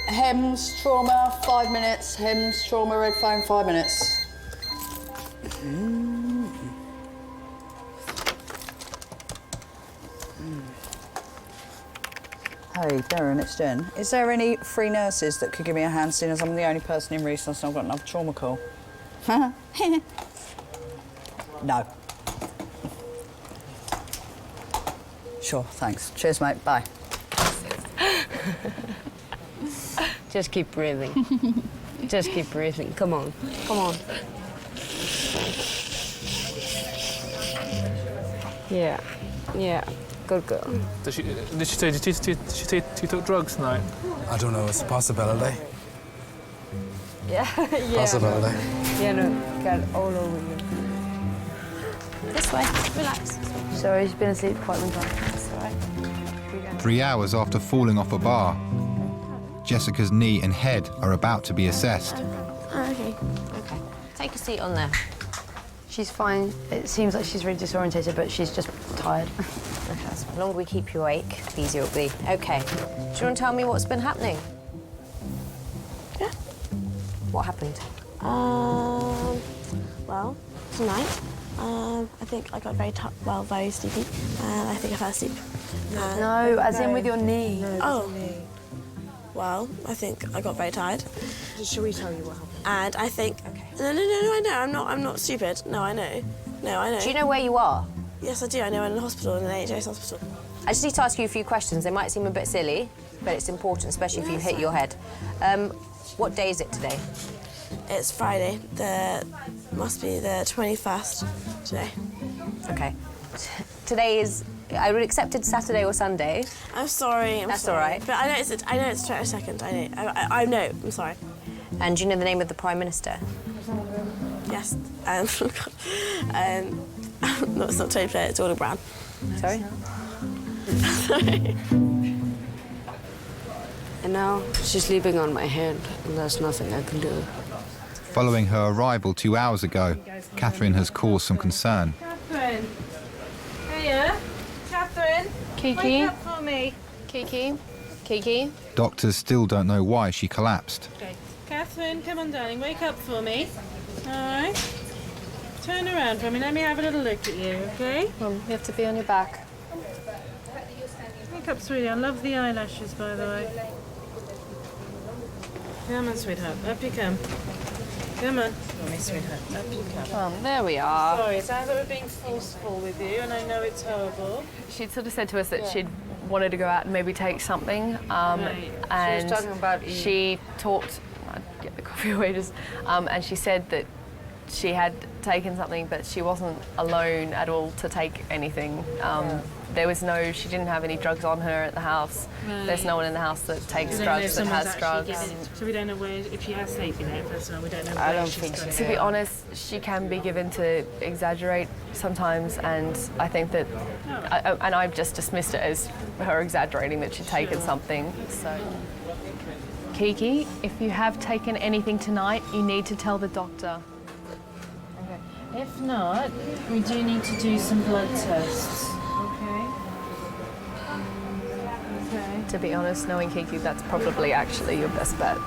HEMS, trauma, 5 minutes. HEMS, trauma, red phone, 5 minutes. Hey, Darren, it's Jen. Is there any free nurses that could give me a hand, seeing as I'm the only person in resource and I've got another trauma call? No. Sure, thanks. Cheers, mate. Bye. Just keep breathing. Just keep breathing. Come on. Come on. Yeah. Yeah. Good girl. Did she say she took drugs tonight? I don't know, it's a possibility. Yeah. Yeah. Possibility. Yeah, no, got it all over you. This way. Relax. Sorry, she's been asleep quite a long time. That's all right. 3 hours after falling off a bar, Jessica's knee and head are about to be assessed. Okay. Okay. Take a seat on there. She's fine. It seems like she's really disorientated, but she's just tired. Okay, so the longer we keep you awake, the easier it'll be. Okay. Do you want to tell me what's been happening? Yeah. What happened? Well, tonight, I think I got very sleepy, and I think I fell asleep. No, as in with your knee. Oh. Well, I think I got very tired. Should we tell you what happened? And I think... Okay. No, I know. I'm not stupid. No, I know. No, I know. Do you know where you are? Yes, I do. I know I'm in a hospital, in an NHS hospital. I just need to ask you a few questions. They might seem a bit silly, but it's important, especially if you hit your head. What day is it today? It's Friday. Must be the 21st today. Okay. Today is... I would accept it Saturday or Sunday. I'm sorry. That's sorry. all right. But I know it's 22nd. I know. I'm sorry. And do you know the name of the Prime Minister? Yes. No, it's not Tony Blair. It's Gordon Brown. Sorry. Sorry. And now she's sleeping on my head, and there's nothing I can do. Following her arrival 2 hours ago, Catherine has caused some concern. Catherine. Hiya. Catherine. Kiki. Wake up for me. Kiki. Doctors still don't know why she collapsed. Okay. Catherine, come on, darling. Wake up for me. All right. Turn around for me. Let me have a little look at you, okay? You have to be on your back. Wake up, sweetie. I love the eyelashes, by the way. Come on, sweetheart. Up you come. Come on. Come on, sweetheart. Up you come. There we are. Sorry, it sounds like we're being forceful with you, and I know it's horrible. She'd sort of said to us that she'd wanted to go out and maybe take something, Right. and She was talking about she talked. I'd get the coffee away just, and she said that she had taken something, but she wasn't alone at all to take anything. There was she didn't have any drugs on her at the house. Right. There's no one in the house that takes We don't know if drugs, that someone's has actually drugs. given it. So we don't know if she has taken it, first of all. We don't know I where don't she's think got so. it. To be honest, she can be given to exaggerate sometimes, and I think that, and I've just dismissed it as her exaggerating that she'd taken something. So, Kiki, if you have taken anything tonight, you need to tell the doctor. Okay. If not, we do need to do some blood tests. Okay. To be honest, knowing Kiki, that's probably actually your best bet.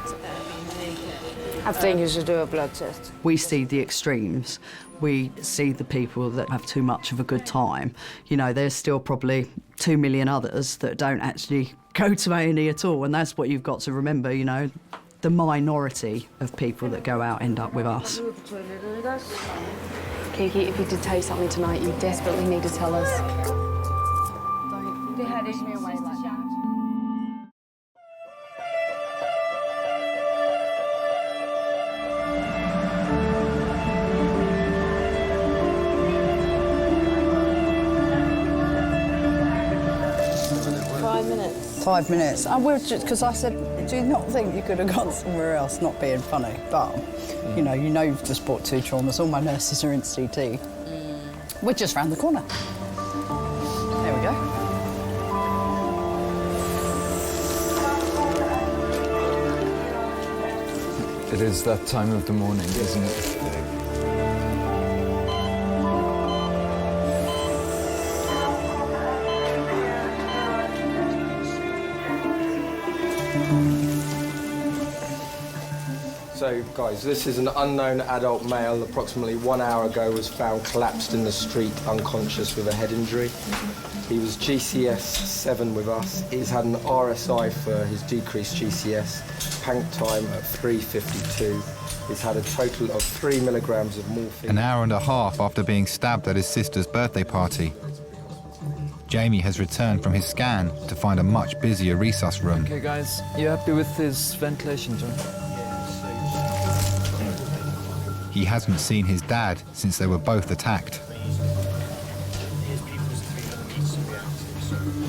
I think you should do a blood test. We see the extremes. We see the people that have too much of a good time. You know, there's still probably 2 million others that don't actually go to A&E at all, and that's what you've got to remember, you know. The minority of people that go out end up with us. Kiki, if you did take something tonight, you desperately need to tell us. Don't push me away like that. 5 minutes. 5 minutes. And we're just, because I said, do you not think you could have gone somewhere else, not being funny? But, you know you've just brought 2 traumas. All my nurses are in CT. We're just round the corner. There we go. It is that time of the morning, isn't it? So, guys, this is an unknown adult male, approximately 1 hour ago, was found collapsed in the street, unconscious with a head injury. He was GCS 7 with us. He's had an RSI for his decreased GCS, pank time at 3:52. He's had a total of 3 milligrams of morphine. An hour and a half after being stabbed at his sister's birthday party, Jamie has returned from his scan to find a much busier resus room. Okay, guys, you happy with his ventilation, John? He hasn't seen his dad since they were both attacked.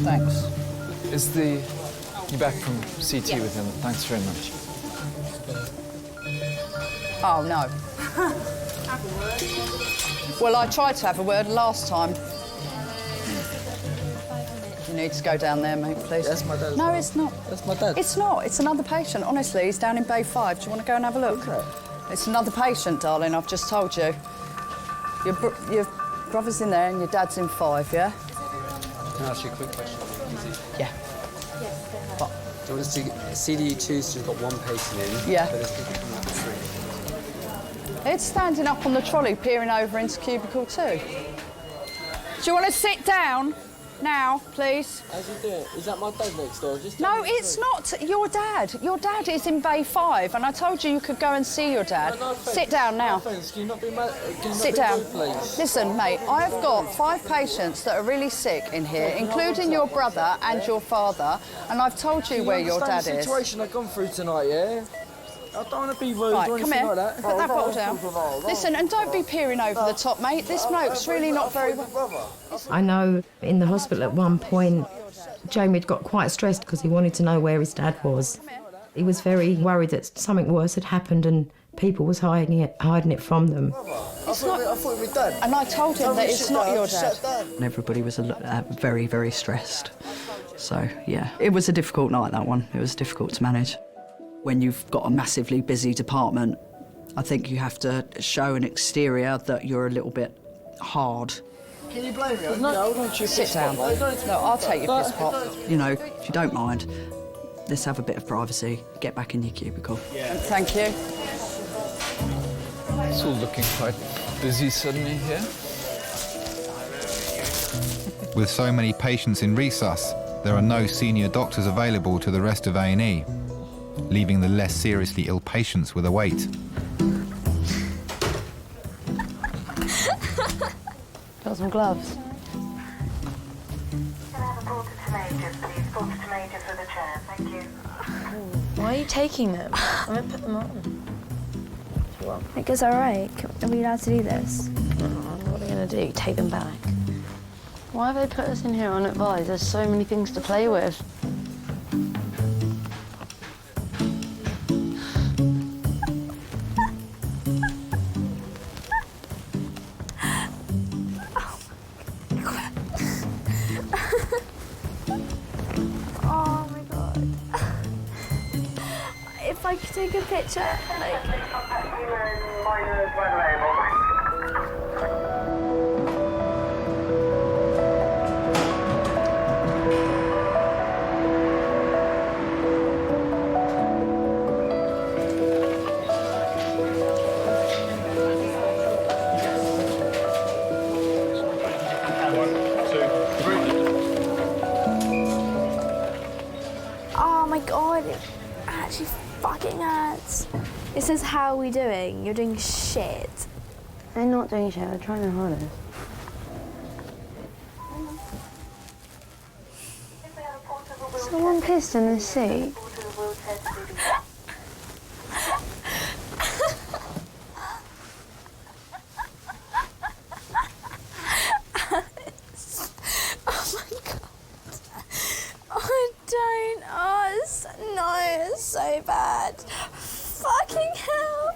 Thanks. You back from CT with him? Thanks very much. Oh, no. Well, I tried to have a word last time. You need to go down there, mate, please. That's my dad. No, it's not. That's my dad. It's not. It's another patient. Honestly, he's down in Bay 5. Do you want to go and have a look? Okay. It's another patient, darling. I've just told you. Your brother's in there and your dad's in 5, yeah? Can I ask you a quick question? Yeah. What? Do you want to see CDU2's just got 1 patient in? Yeah. But it's people coming out of 3. It's standing up on the trolley, peering over into cubicle 2. Do you want to sit down? Now, please. How's he doing? Is that my dad next door? No, it's not your dad. Your dad is in Bay 5, and I told you could go and see your dad. No, Sit down now. No offence. Can you not be mad? Sit down. Listen, mate, I've got 5 patients that are really sick in here, including your brother and your father, and I've told you where your dad the is. situation I've gone through tonight, yeah? I don't want to be rude Right, or come anything here. like that. Put that bottle down. Listen, and don't be peering over the top, mate. This bloke's really not very well. I know in the hospital at one point, Jamie had got quite stressed because he wanted to know where his dad was. He was very worried that something worse had happened and people was hiding it from them. It's not. I thought it was dad. And I told him that it's not your dad. And everybody was very, very stressed. So, yeah, it was a difficult night, that one. It was difficult to manage. When you've got a massively busy department, I think you have to show an exterior that you're a little bit hard. Can you blame me? No, sit down. No, I'll take your piss pot. You know, if you don't mind, let's have a bit of privacy. Get back in your cubicle. Yeah. Thank you. It's all looking quite busy suddenly here. With so many patients in resus, there are no senior doctors available to the rest of A&E, leaving the less seriously ill patients with a wait. Got some gloves? Why are you taking them? I'm going to put them on. It goes all right. Are we allowed to do this? What are we going to do? Take them back? Why have they put us in here unadvised? There's so many things to play with. Oh my god. If I could take a picture, like... Oh my god, it actually fucking hurts. It says, how are we doing? You're doing shit. They're not doing shit, they're trying their hardest. Someone pissed in the seat. It's so bad. Fucking hell.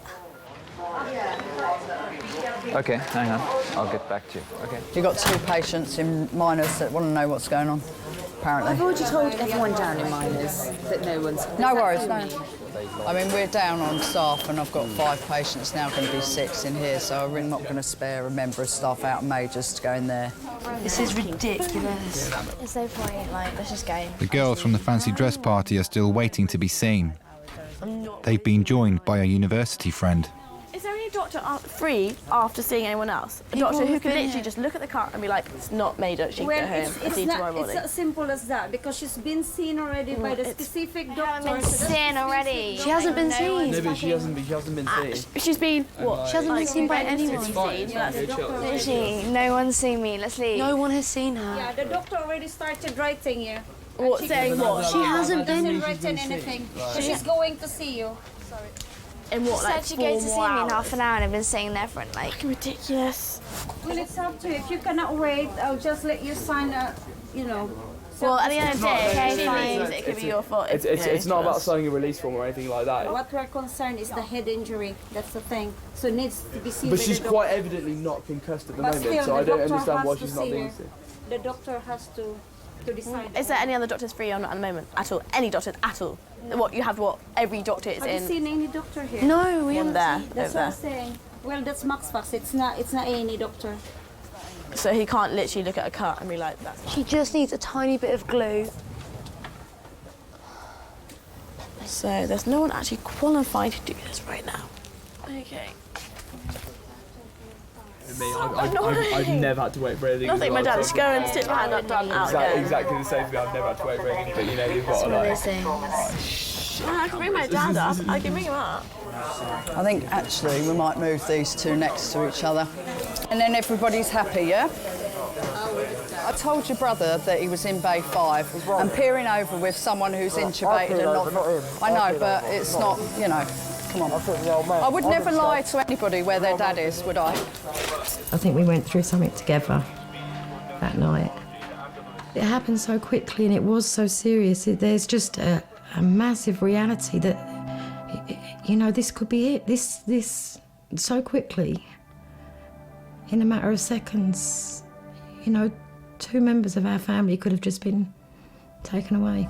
Okay, hang on. I'll get back to you. Okay. You've got 2 patients in minors that want to know what's going on, apparently. I've already told everyone down in minors that no one's... No worries, no. I mean, we're down on staff and I've got 5 patients now, going to be 6 in here, so we're not going to spare a member of staff out of majors to go in there. This is ridiculous. There's no point, like, let's just go. The girls from the fancy dress party are still waiting to be seen. They've been joined by a university friend. Is there any doctor free after seeing anyone else? A doctor who can literally just look at the car and be like, it's not Major, she can go home. I'll see you tomorrow morning. It's as simple as that, because she's been seen already by the specific doctor. Been seen already. She hasn't been seen. No, but she hasn't been seen. She's been, what? She hasn't been seen by anyone. It's fine. Literally, no one's seen me. Let's leave. No one has seen her. Yeah, the doctor already started writing you. What, saying what? She hasn't written anything. So she's going to see you. Sorry. In what, She like said she'd go to see me 4 in hours? half an hour and I've been sitting there for like... Ridiculous. Well, it's up to you. If you cannot wait, I'll just let you sign a, you know. Well, at the end of the day, Okay, if she fine. leaves, it could be your fault. It's not about signing a release form or anything like that. What we're concerned is the head injury. That's the thing. So it needs to be seen But by she's the quite doctor. evidently not concussed at the But moment, still, so the I don't doctor understand why has to she's not see being her. seen. The doctor has to decide. Is there any other doctors free or not at the moment? At all? Any doctors at all? What, you have what? Every doctor is Have in? you seen any doctor here? No, we One haven't there, seen. That's over what I'm there. saying. Well, that's Max Fox. It's not A&E doctor. So he can't literally look at a cut and be like, that's... She just needs a tiny bit of glue. So there's no one actually qualified to do this right now. Okay. Me, I've never had to wait for anything. Nothing, my dad. Just go and stick your hand up, done, out again. Exactly the same thing. I've never had to wait for anything, but you know, you've got to like... I can bring my dad up. I can bring him up. I think actually we might move these two next to each other. And then everybody's happy, yeah? I told your brother that he was in Bay 5 and peering over with someone who's intubated and not... I know, but it's not, you know, come on. I would never lie to anybody where their dad is, would I? I think we went through something together that night. It happened so quickly and it was so serious. There's just a massive reality that, you know, this could be it. This so quickly, in a matter of seconds, you know, 2 members of our family could have just been taken away.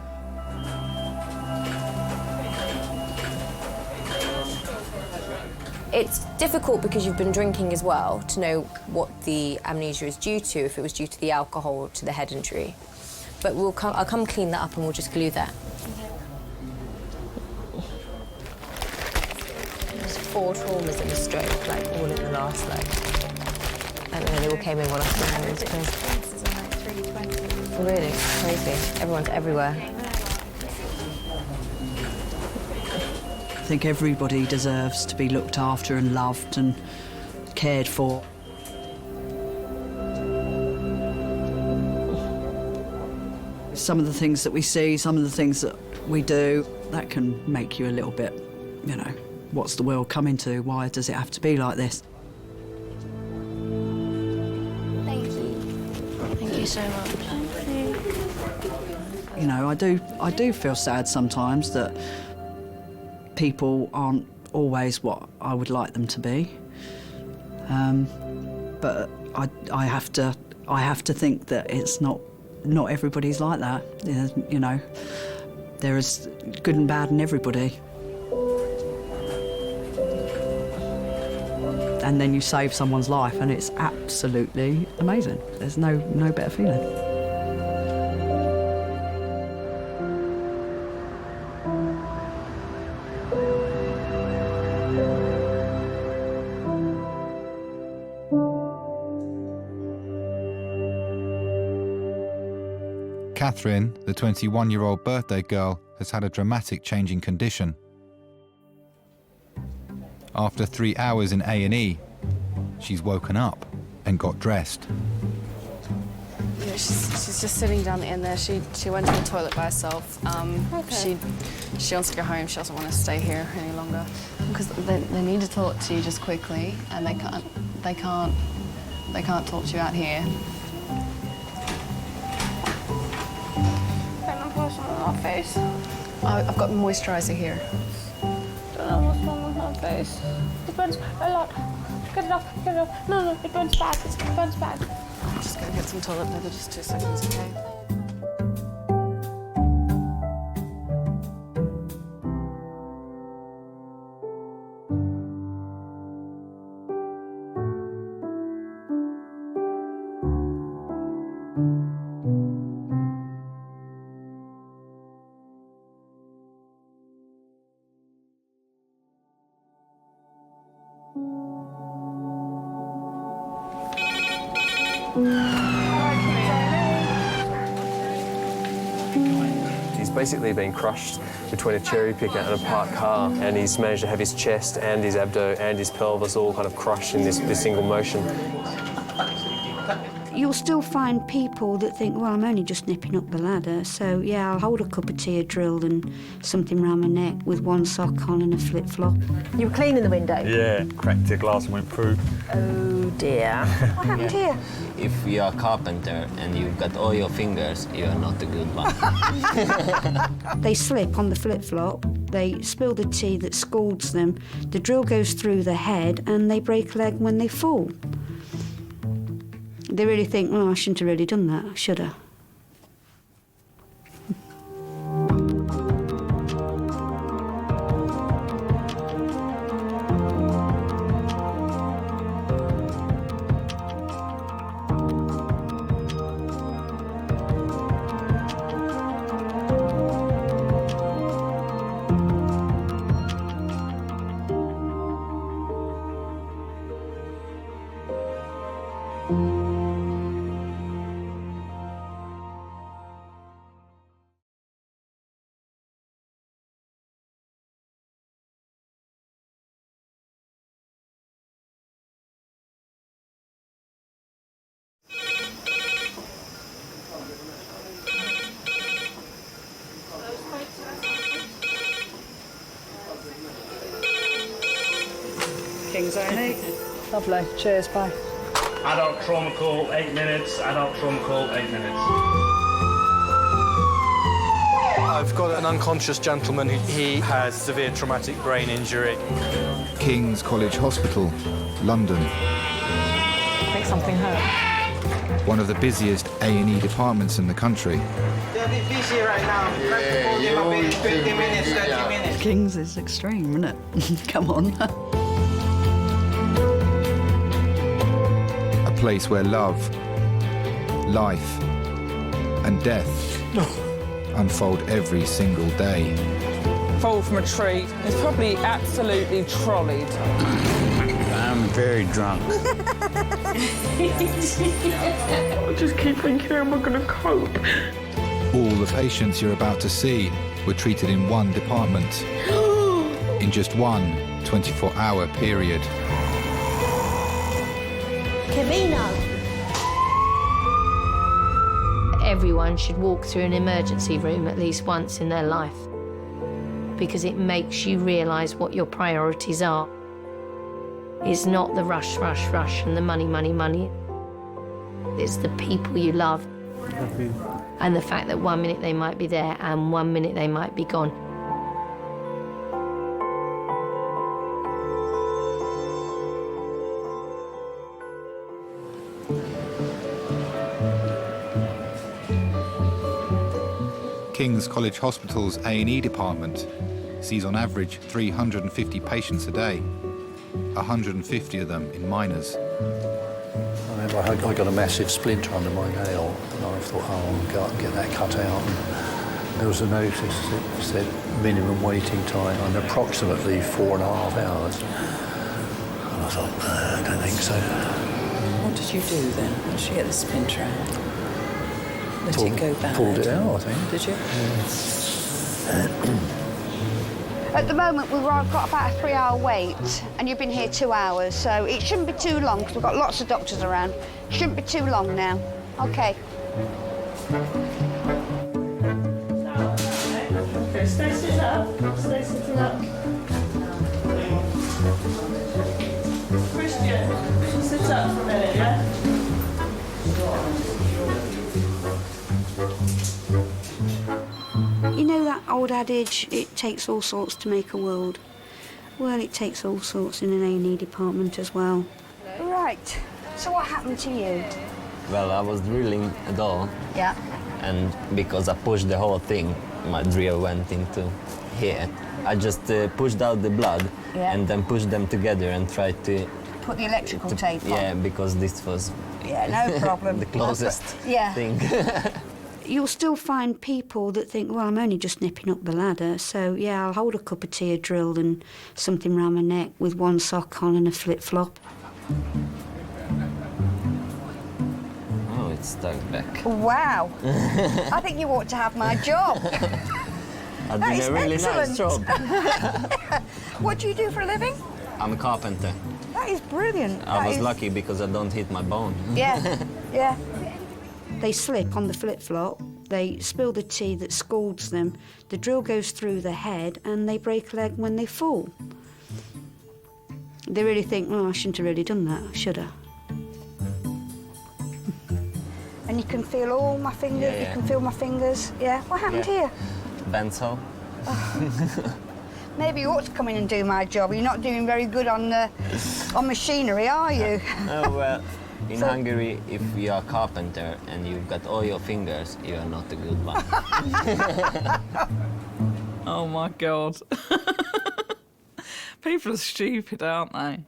It's difficult because you've been drinking as well to know what the amnesia is due to, if it was due to the alcohol or to the head injury. But I'll come clean that up and we'll just glue that. There's 4 traumas in the stroke, like all in the last, I don't know, they all came in one after another. It's crazy. Really? It's crazy. Everyone's everywhere. I think everybody deserves to be looked after and loved and cared for. Some of the things that we see, some of the things that we do, that can make you a little bit, you know, what's the world coming to? Why does it have to be like this? Thank you. Thank you so much. You know, I do feel sad sometimes that people aren't always what I would like them to be. But I have to think that it's not everybody's like that. You know, there is good and bad in everybody. And then you save someone's life and it's absolutely amazing. There's no better feeling. Catherine, the 21-year-old birthday girl, has had a dramatic change in condition. After 3 hours in A&E, she's woken up and got dressed. Yeah, she's just sitting down in there. She went to the toilet by herself. Okay. She wants to go home. She doesn't want to stay here any longer because they need to talk to you just quickly, and they can't talk to you out here. Can I put some on my face? I've got moisturiser here. I don't know what's wrong with my face. It burns a lot. Get it off, get it off. No, it burns bad. It burns bad. I'm just going to get some toilet paper, just 2 seconds, okay? He's basically been crushed between a cherry picker and a parked car, and he's managed to have his chest and his abdo and his pelvis all kind of crushed in this single motion. You'll still find people that think, well, I'm only just nipping up the ladder, so yeah, I'll hold a cup of tea, a drill and something round my neck with one sock on and a flip-flop. You were cleaning the window? Yeah, cracked the glass and went through. Oh dear. What happened here? If you're a carpenter and you've got all your fingers, you're not a good one. They slip on the flip-flop, they spill the tea that scalds them, the drill goes through the head and they break a leg when they fall. They really think, oh, I shouldn't have really done that, should I? King's A&E. Lovely. Cheers, bye. Adult trauma call, 8 minutes. Adult trauma call, 8 minutes. I've got an unconscious gentleman he has severe traumatic brain injury. King's College Hospital, London. I think something hurt. One of the busiest A&E departments in the country. They're a bit busy right now. Yeah, 50 minutes, 30 minutes. King's is extreme, isn't it? Come on. A place where love, life, and death unfold every single day. Fall from a tree. It's probably absolutely trolleyed. I'm very drunk. I just keep thinking, how am I going to cope? All the patients you're about to see were treated in one department in just one 24-hour period. Cavino. Everyone should walk through an emergency room at least once in their life because it makes you realise what your priorities are. It's not the rush, rush, rush and the money, money, money. It's the people you love and the fact that 1 minute they might be there and 1 minute they might be gone. King's College Hospital's A&E department sees on average 350 patients a day, 150 of them in minors. I remember I got a massive splinter under my nail and I thought, oh, I'll go out and get that cut out. And there was a notice that said minimum waiting time and approximately 4.5 hours. And I thought, I don't think so. What did you do then? Once you get the splinter out? Let it go bad? Pulled it out, I think. Did you? At the moment, we've got about a 3-hour wait, and you've been here 2 hours, so it shouldn't be too long, because we've got lots of doctors around. Shouldn't be too long now. OK. Okay, stay sitting up. Stay sitting up. Christian, sit up for a minute, yeah? You know that old adage, it takes all sorts to make a world? Well, it takes all sorts in an A&E department as well. Right. So what happened to you? Well, I was drilling a door. Yeah. And because I pushed the whole thing, my drill went into here. I just pushed out the blood and then pushed them together and tried to... Put the electrical tape on? Yeah, because this was... Yeah, no problem. the closest thing. You'll still find people that think, well, I'm only just nipping up the ladder, so yeah, I'll hold a cup of tea, a drill and something round my neck with one sock on and a flip-flop. get stuck back. Wow. I think you ought to have my job. I've been a really nice job. What do you do for a living? I'm a carpenter. That is brilliant. I was lucky because I don't hit my bone. Yeah, yeah. They slip on the flip-flop, they spill the tea that scalds them, the drill goes through the head and they break a leg when they fall. They really think, oh, I shouldn't have really done that, should I? And you can feel all my fingers, Yeah, yeah. you can feel my fingers. Yeah, what happened here? Benzo. Maybe you ought to come in and do my job. You're not doing very good on machinery, are you? Oh, well, in So- Hungary, if you are a carpenter and you've got all your fingers, you are not a good one. Oh my God. People are stupid, aren't they?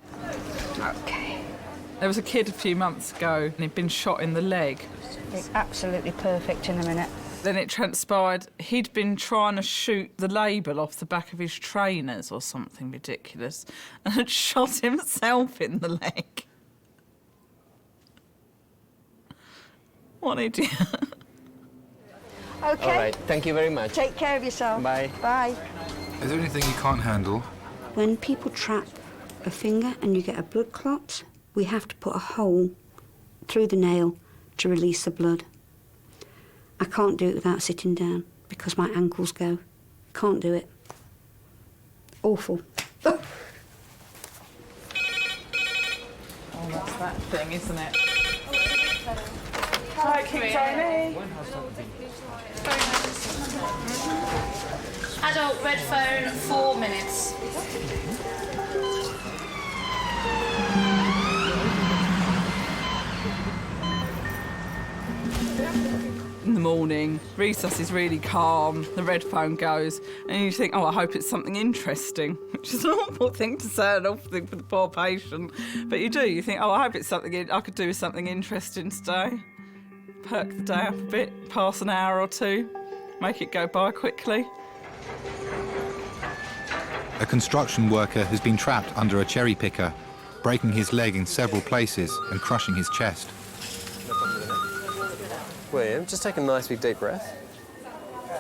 Okay. There was a kid a few months ago and he'd been shot in the leg. It's absolutely perfect in a minute. Then it transpired he'd been trying to shoot the label off the back of his trainers or something ridiculous and had shot himself in the leg. What an idiot. Okay. All right, thank you very much. Take care of yourself. Bye. Bye. Is there anything you can't handle? When people trap a finger and you get a blood clot, we have to put a hole through the nail to release the blood. I can't do it without sitting down because my ankles go. Can't do it. Awful. Oh, that's that thing, isn't it? Hi, King Tony. Adult red phone, 4 minutes. In the morning, recess is really calm, the red phone goes, and you think, oh, I hope it's something interesting, which is an awful thing to say, an awful thing for the poor patient. But you do, you think, oh, I hope it's something I could do with something interesting today. Perk the day up a bit, pass an hour or two, make it go by quickly. A construction worker has been trapped under a cherry picker, breaking his leg in several places and crushing his chest. William, just take a nice big deep breath.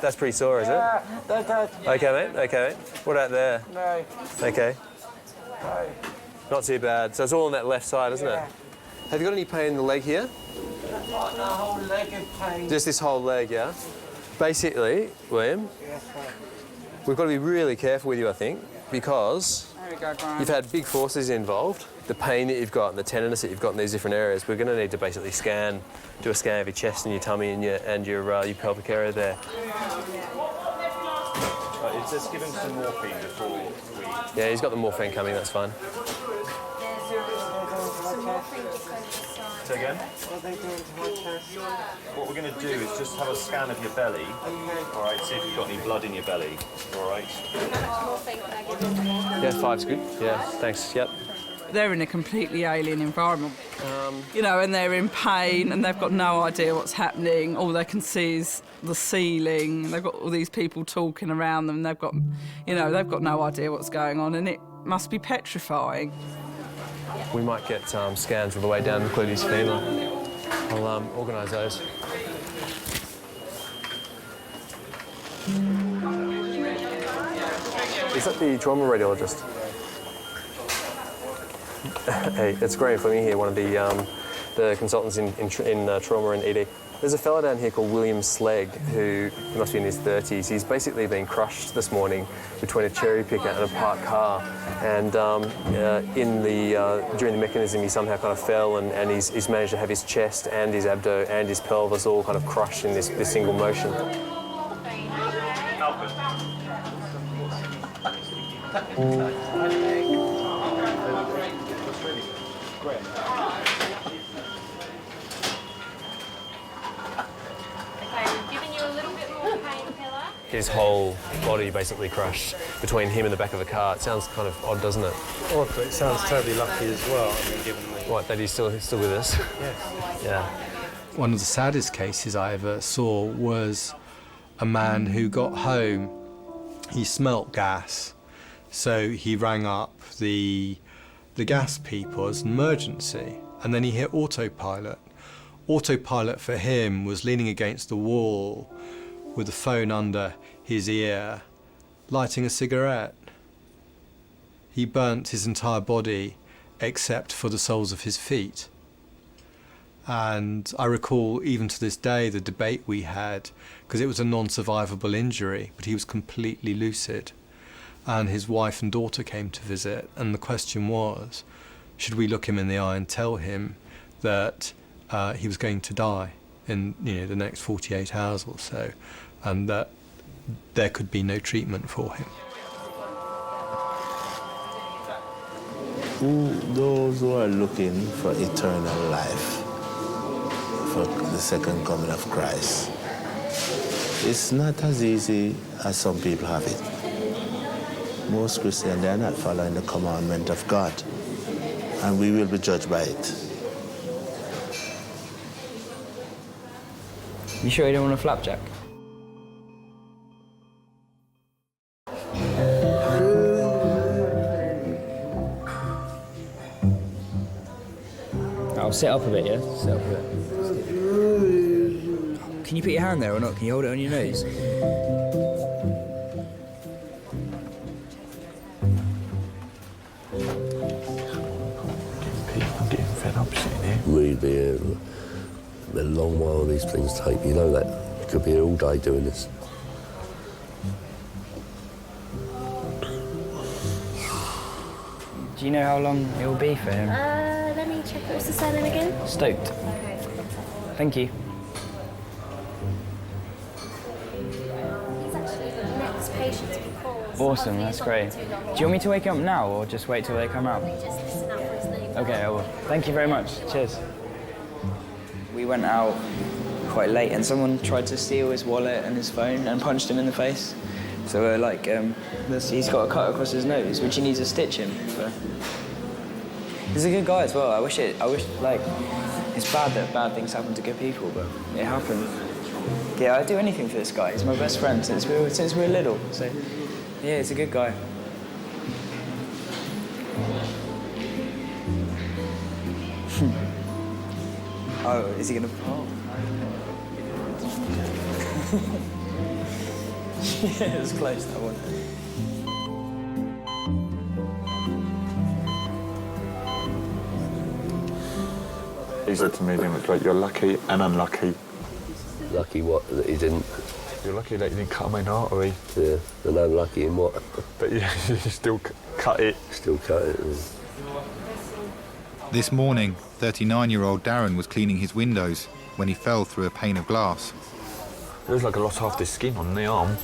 That's pretty sore, is it? Yeah, Okay, mate, okay, mate. What about there? No. Okay. No. Not too bad. So it's all on that left side, isn't it? Have you got any pain in the leg here? The whole leg is pain. Just this whole leg, yeah? Basically, William, we've got to be really careful with you, I think, because There we go, Brian. you've had big forces involved. The pain that you've got and the tenderness that you've got in these different areas, we're going to need to basically do a scan of your chest and your tummy and your pelvic area there. It's just give him some morphine before we... Yeah, he's got the morphine coming, that's fine. Say again? What we're going to do is just have a scan of your belly, all right, see if you've got any blood in your belly, all right? Yeah, 5's good. Yeah, thanks, yep. They're in a completely alien environment, you know, and they're in pain and they've got no idea what's happening. All they can see is the ceiling. They've got all these people talking around them. They've got, you know, they've got no idea what's going on, and it must be petrifying. We might get scans all the way down, including his femur. I'll organise those. Is that the trauma radiologist? Hey, it's Graham Fleming here, one of the consultants in trauma and ED. There's a fella down here called William Slegg, who he must be in his 30s. He's basically been crushed this morning between a cherry picker and a parked car. And during the mechanism, he somehow kind of fell, and he's managed to have his chest and his abdo and his pelvis all kind of crushed in this single motion. His whole body basically crushed between him and the back of the car. It sounds kind of odd, doesn't it? Odd, but it sounds terribly lucky as well, I mean, given the... What, that he's still with us? Yes. Yeah. One of the saddest cases I ever saw was a man who got home, he smelt gas, so he rang up the gas people as an emergency, and then he hit autopilot autopilot for him was leaning against the wall with the phone under his ear, lighting a cigarette. He burnt his entire body except for the soles of his feet. And I recall even to this day the debate we had, because it was a non-survivable injury, but he was completely lucid. And his wife and daughter came to visit, and the question was, should we look him in the eye and tell him that he was going to die in the next 48 hours or so, and that there could be no treatment for him? Those who are looking for eternal life, for the second coming of Christ, it's not as easy as some people have it. Most Christians, they are not following the commandment of God, and we will be judged by it. You sure you don't want a flapjack? I'll sit up a bit, yeah? Sit up a bit. Can you put your hand there or not? Can you hold it on your nose? I'm getting fed up sitting here. We'd be here a long while these things take. You know that. You could be here all day doing this. Do you know how long it will be for him? Let me check. What's the surname again? Stoked. Okay. Thank you. He's actually the next patient to be called. Awesome, that's great. Do you want me to wake up now or just wait till they come out? Just listen out for his name. Okay, I will. Thank you very much. Cheers. We went out quite late and someone tried to steal his wallet and his phone and punched him in the face. So we're like, he's got a cut across his nose, which he needs to stitch him. So. He's a good guy as well. I wish like, it's bad that bad things happen to good people, but it happens. Yeah, I'd do anything for this guy. He's my best friend since we were little. So, yeah, he's a good guy. Oh, is he gonna? Oh. Yeah, it was close, that one. He said to me, like, you're lucky and unlucky. Lucky what? That he didn't... You're lucky that you didn't cut my main artery. Yeah, and unlucky in what? But yeah, you still cut it. Still cut it, yeah. This morning, 39-year-old Darren was cleaning his windows when he fell through a pane of glass. There's like a lot of the skin on the arm.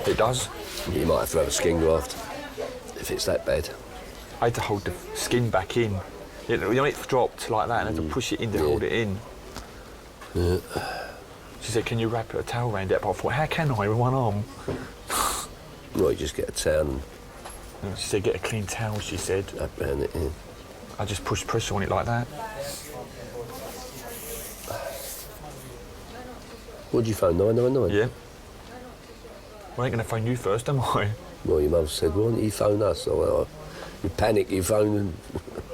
It does. You might have to have a skin graft if it's that bad. I had to hold the skin back in. You know, it dropped like that and I had to push it in to hold it in. Yeah. She said, can you wrap a towel around it? But I thought, how can I with one arm? Well, you just get a towel and... She said, get a clean towel, she said. Wrap around it, yeah. I just pushed pressure on it like that. What did you phone, 999? Yeah. Well, I ain't going to phone you first, am I? Well, your mum said, why don't you phone us? So, you panic, you phone and...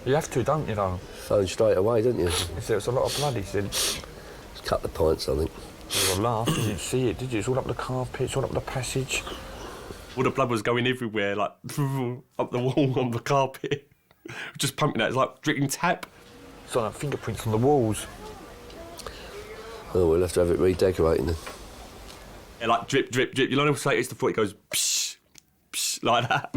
You have to, don't you, though? Phone straight away, don't you? He said, it's a lot of blood, he said. It's a couple of pints, I think. You laughed, you didn't see it, did you? It's all up the carpet, it's all up the passage. All the blood was going everywhere, like, up the wall, on the carpet. Just pumping out, it's like dripping tap. It's like fingerprints on the walls. Oh, we'll have to have it redecorating then. Yeah, like drip, drip, drip. You know, say it's the foot, it goes psh, psh, like that.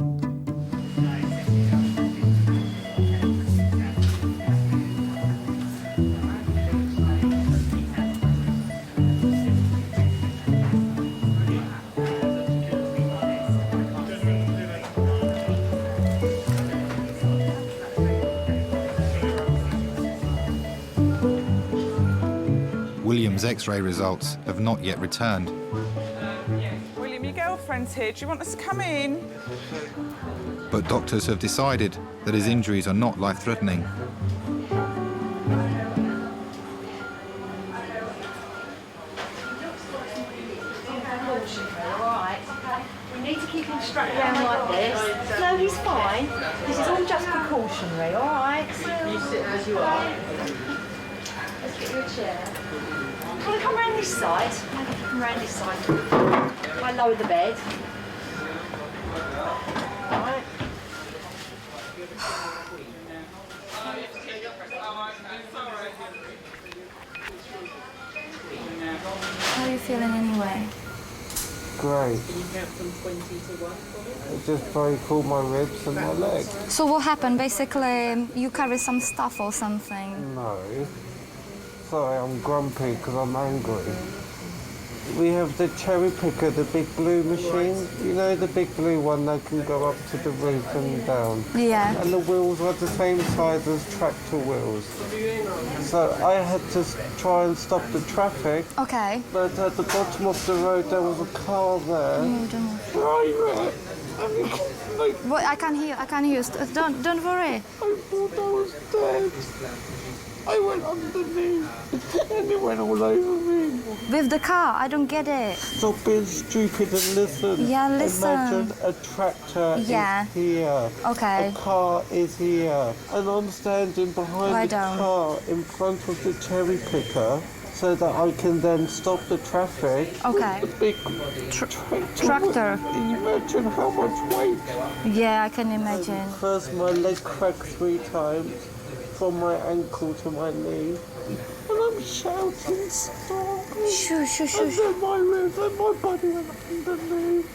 William's X-ray results have not yet returned. William, your girlfriend's here. Do you want us to come in? But doctors have decided that his injuries are not life-threatening. We need to keep him strapped down like this. No, he's fine. This is all just precautionary, all right? You sit as you are. Get you a chair. Can I come round this side? Maybe come round this side. I lower the bed. Right. How are you feeling anyway? Great. It just broke all my ribs and my leg. So what happened? Basically, you carry some stuff or something? No. Sorry, I'm grumpy because I'm angry. We have the cherry picker, the big blue machine. You know, the big blue one that can go up to the roof and down. Yeah. And the wheels are the same size as tractor wheels. So I had to try and stop the traffic. Okay. But at the bottom of the road there was a car there. Where are you at? Well, I can hear. I can hear. Don't worry. I thought I was dead. I went underneath and it went all over me. With the car, I don't get it. Stop being stupid and listen. Yeah, listen. Imagine a tractor is here. Okay. A car is here. And I'm standing behind the car in front of the cherry picker so that I can then stop the traffic. Okay. The big Tractor. Imagine how much weight. Yeah, I can imagine. First my leg cracked 3 times. From my ankle to my knee, and I'm shouting, stop! Shoo, shoo, shoo. And then my ribs and my body went underneath.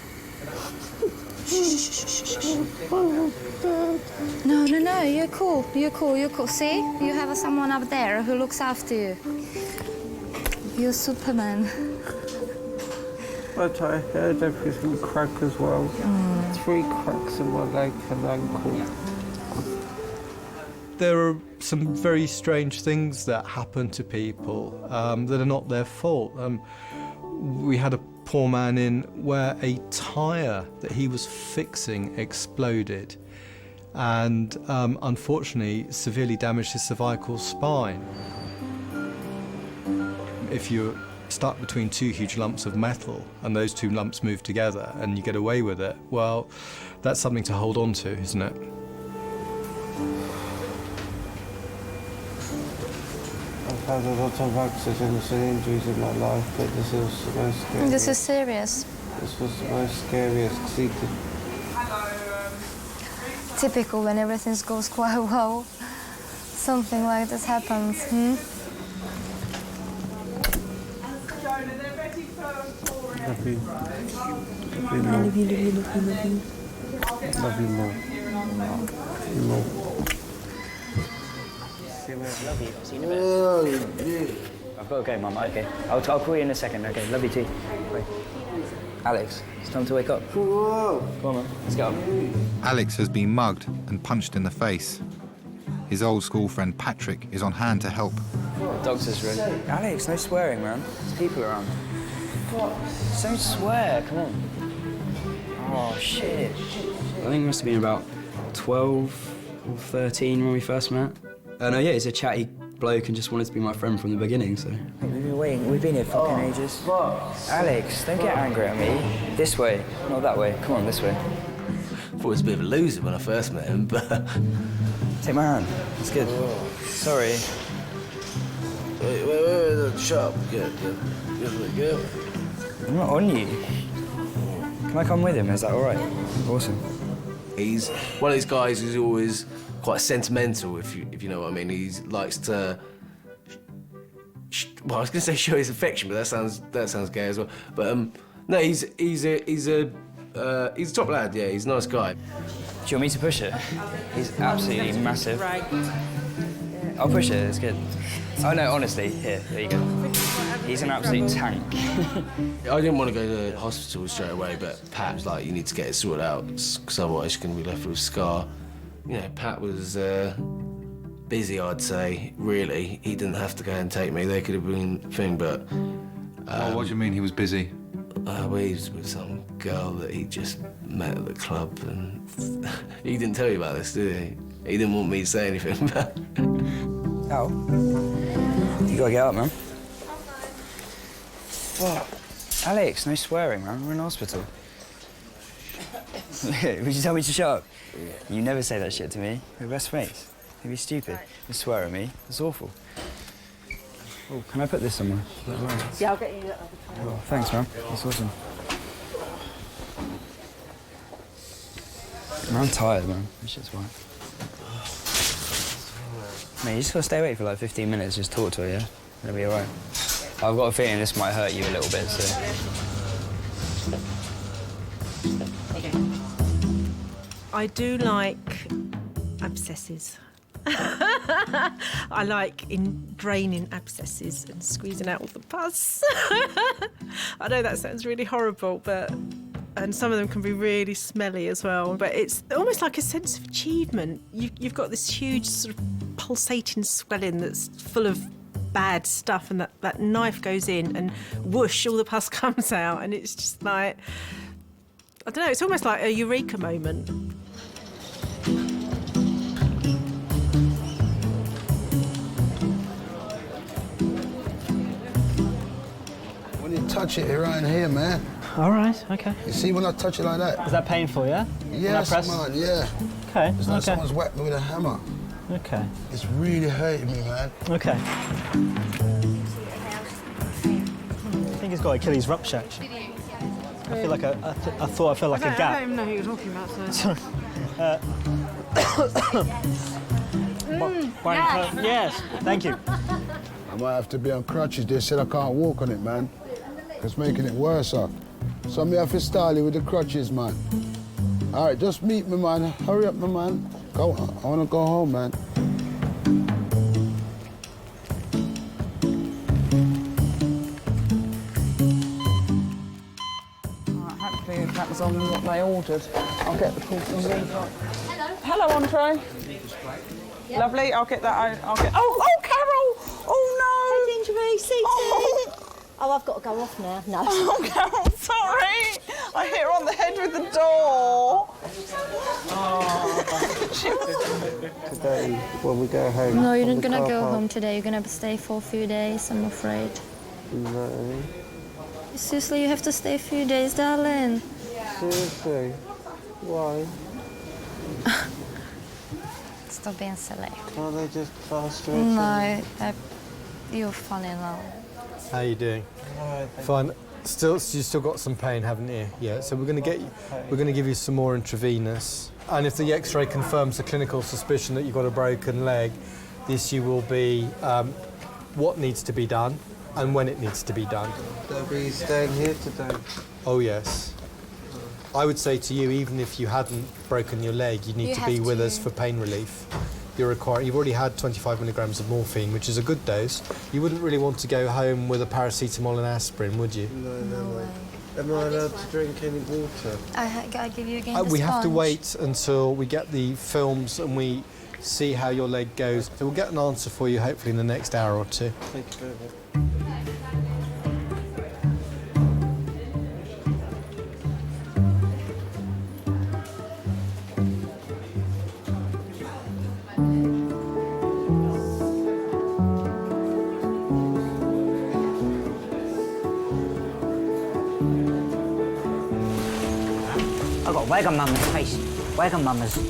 I was dead. No, you're cool. You're cool. See, you have someone up there who looks after you. You're Superman. But I heard everything crack as well. 3 cracks in my leg and ankle. There are some very strange things that happen to people that are not their fault. We had a poor man in where a tyre that he was fixing exploded and unfortunately severely damaged his cervical spine. If you're stuck between 2 huge lumps of metal and those 2 lumps move together and you get away with it, well, that's something to hold on to, isn't it? I've had a lot of accidents and injuries in my life, but this is the most scary. This is serious. This was the most scariest because he could... Typical when everything goes quite well. Something like this happens. Love you. Love you more. More. Love you. See you in a bit. I've got to go, Mum. Okay. I'll call you in a second. Okay. Love you too. Bye. Alex, it's time to wake up. Whoa. Come on, man. Let's get up. Alex has been mugged and punched in the face. His old school friend Patrick is on hand to help. Doctor's room. Alex, no swearing, man. There's people around. What? Don't swear. Come on. Oh, shit. I think it must have been about 12 or 13 when we first met. Yeah, he's a chatty bloke and just wanted to be my friend from the beginning, so... We've been waiting. We've been here fucking ages. Alex, don't get angry at me. This way, not that way. Come on, this way. Thought he was a bit of a loser when I first met him, but... Take my hand. It's good. Sorry. Wait, shut up. Get. I'm not on you. Can I come with him? Is that all right? Awesome. He's one of these guys who's always quite sentimental, if you know what I mean. He likes to... Well, I was going to say show his affection, but that sounds gay as well. But no, he's a top lad. Yeah, he's a nice guy. Do you want me to push it? He's absolutely massive. I'll push it. It's good. Oh no, honestly, here you go. He's an absolute tank. I didn't want to go to the hospital straight away, but Pat was like, "You need to get it sorted out, because otherwise you're going to be left with a scar." You know, Pat was busy, I'd say. Really, he didn't have to go and take me. They could have been a thing, but. What do you mean he was busy? Well, he was with some girl that he just met at the club, and he didn't tell you about this, did he? He didn't want me to say anything about it. Al, you gotta get up, man. What? Alex, no swearing, man. We're in hospital. Would you tell me to shut up? Yeah. You never say that shit to me. We're best mates. You'd be stupid. You swear at me. It's awful. Oh, can I put this somewhere? Yeah, I'll get you that. Oh, thanks, man. That's awesome. I'm tired, man. This shit's fine. Man, you just gotta stay awake for like 15 minutes, just talk to her, yeah? It'll be alright. I've got a feeling this might hurt you a little bit, so... I do like abscesses. I like draining abscesses and squeezing out all the pus. I know that sounds really horrible, and some of them can be really smelly as well, but it's almost like a sense of achievement. You've got this huge sort of pulsating swelling that's full of bad stuff, and that knife goes in and whoosh, all the pus comes out, and it's just like, I don't know, it's almost like a eureka moment. When you touch it around here, man. All right, okay. You see when I touch it like that? Is that painful, yeah? Yes, man, yeah. Okay, It's like someone's whacked me with a hammer. Okay. It's really hurting me, man. Okay. I think he's got Achilles rupture, actually. I feel like I thought I felt like a gap. I don't even know who you're talking about, so... Sorry. Yes, thank you. I might have to be on crutches. They said I can't walk on it, man. It's making it worse, So I have to style it with the crutches, man. All right, just meet me, man. Hurry up, my man. Go on. I want to go home, man. Right, hopefully that was on what they ordered. I'll get the call from Hello. Hello, Andre. Yep. Lovely. I'll get that. I'll get. Oh, Carol! Oh no! Hey, Gingery, see. Oh, I've got to go off now. No. Oh, Carol, sorry. I hit her on the head with the door. Today, when we go home. No, you're not gonna go home today. You're gonna stay for a few days, I'm afraid. No. Seriously, you have to stay a few days, darling. Seriously? Why? Stop being silly. Can't they just frustrate No, you'll fall in love. How are you doing? Fine. You still got some pain, haven't you? Yeah. So we're going to give you some more intravenous. And if the X-ray confirms the clinical suspicion that you've got a broken leg, the issue will be what needs to be done and when it needs to be done. They'll be staying here today. Oh yes. I would say to you, even if you hadn't broken your leg, you need to be with us for pain relief. You've already had 25 milligrams of morphine, which is a good dose. You wouldn't really want to go home with a paracetamol and aspirin, would you? No way. Am I allowed to drink any water? I give you again. We have to wait until we get the films and we see how your leg goes. So we'll get an answer for you hopefully in the next hour or two. Thank you very much. Wagamama's face. Wagamama's. You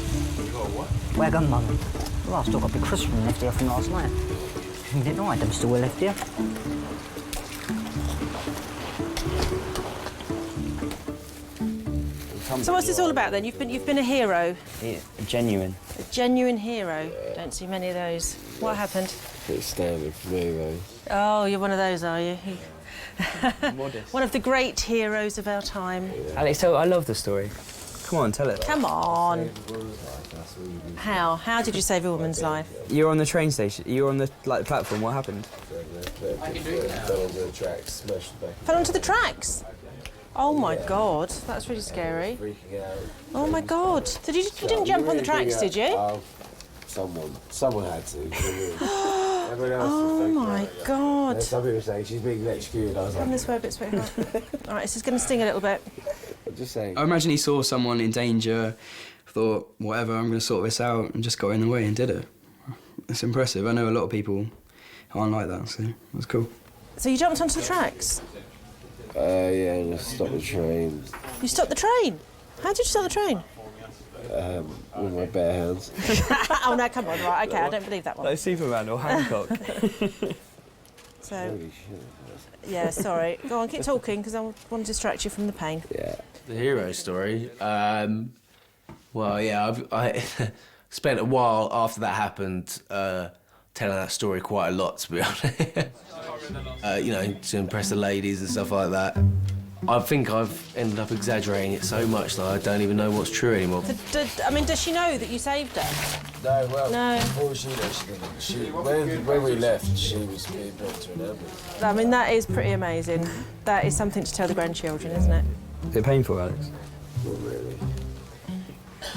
got a what? Wagamama. Well, I've still got a big crisp from left here from last night. You didn't hide them still left here. So what's this all about then? You've been a hero. Yeah, a genuine hero. Don't see many of those. What happened? Bit standard for me, though. Oh, you're one of those, are you? Modest. One of the great heroes of our time. Alex, I love the story. Come on, tell it. Come on. How did you save a woman's life? You were on the train station. You were on the platform. What happened? Fell onto the tracks, smashed back. Fell onto the tracks. Oh my God, that's really scary. Freaking out. Oh my God. So you didn't jump on the tracks, did you? Someone had to. Oh my God. Some people saying she's being electrocuted. I was Come this way a bit, sweetheart. All right, this is going to sting a little bit. I'm just saying. I imagine he saw someone in danger, thought, whatever, I'm going to sort this out, and just got in the way and did it. It's impressive. I know a lot of people aren't like that, so that's cool. So you jumped onto the tracks? Yeah, and I stopped the train. You stopped the train? How did you stop the train? With my bare hands. Oh, no, come on, right, OK, I don't believe that one. Like Superman or Hancock. So, yeah, sorry. Go on, keep talking, because I want to distract you from the pain. Yeah. The hero story. Well, yeah, I spent a while after that happened telling that story quite a lot, to be honest. You know, to impress the ladies and stuff like that. I think I've ended up exaggerating it so much that I don't even know what's true anymore. I mean, does she know that you saved her? No, well, No. before she didn't. When we left, she was being brought to an ambulance. I mean, that is pretty amazing. That is something to tell the grandchildren, isn't it? Is it painful, Alex? Not really.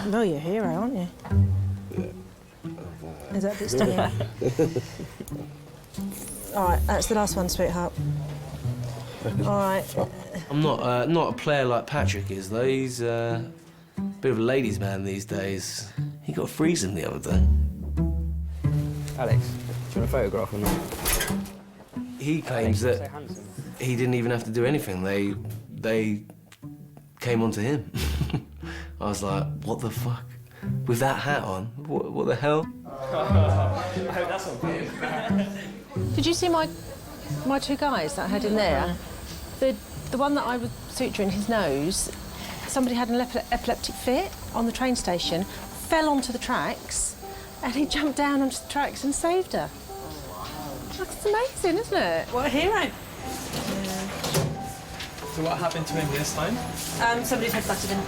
Well, you're a hero, aren't you? Yeah. Is that a bit stinging? All right, that's the last one, sweetheart. All right. I'm not a player like Patrick is, though. He's a bit of a ladies' man these days. He got freezing the other day. Alex, do you want a photograph or not? He claims that he didn't even have to do anything. They came onto him. I was like, what the fuck? With that hat on? What the hell? I hope that's on video. Did you see my two guys that I had in there? The one that I was suturing his nose, somebody had an epileptic fit on the train station, fell onto the tracks, and he jumped down onto the tracks and saved her. That's amazing, isn't it? What a hero. Yeah. So what happened to him this time? Somebody's headbutted him.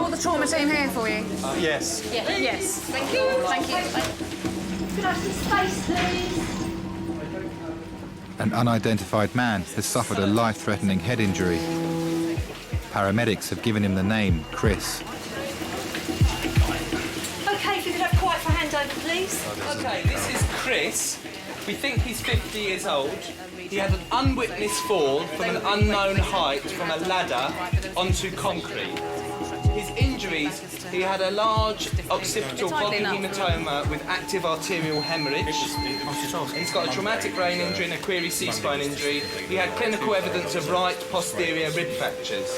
All the trauma team here for you? Yes. Yes. Thank you. Thank you. Could I have some space, please? An unidentified man has suffered a life-threatening head injury. Paramedics have given him the name Chris. OK, if you could have quiet for handover, please. OK, this is Chris. We think he's 50 years old. He had an unwitnessed fall from an unknown height from a ladder onto concrete. His injuries, he had a large occipital bulky hematoma with active arterial hemorrhage. He's got a traumatic brain injury and a query C-spine injury. He had clinical evidence of right posterior rib fractures.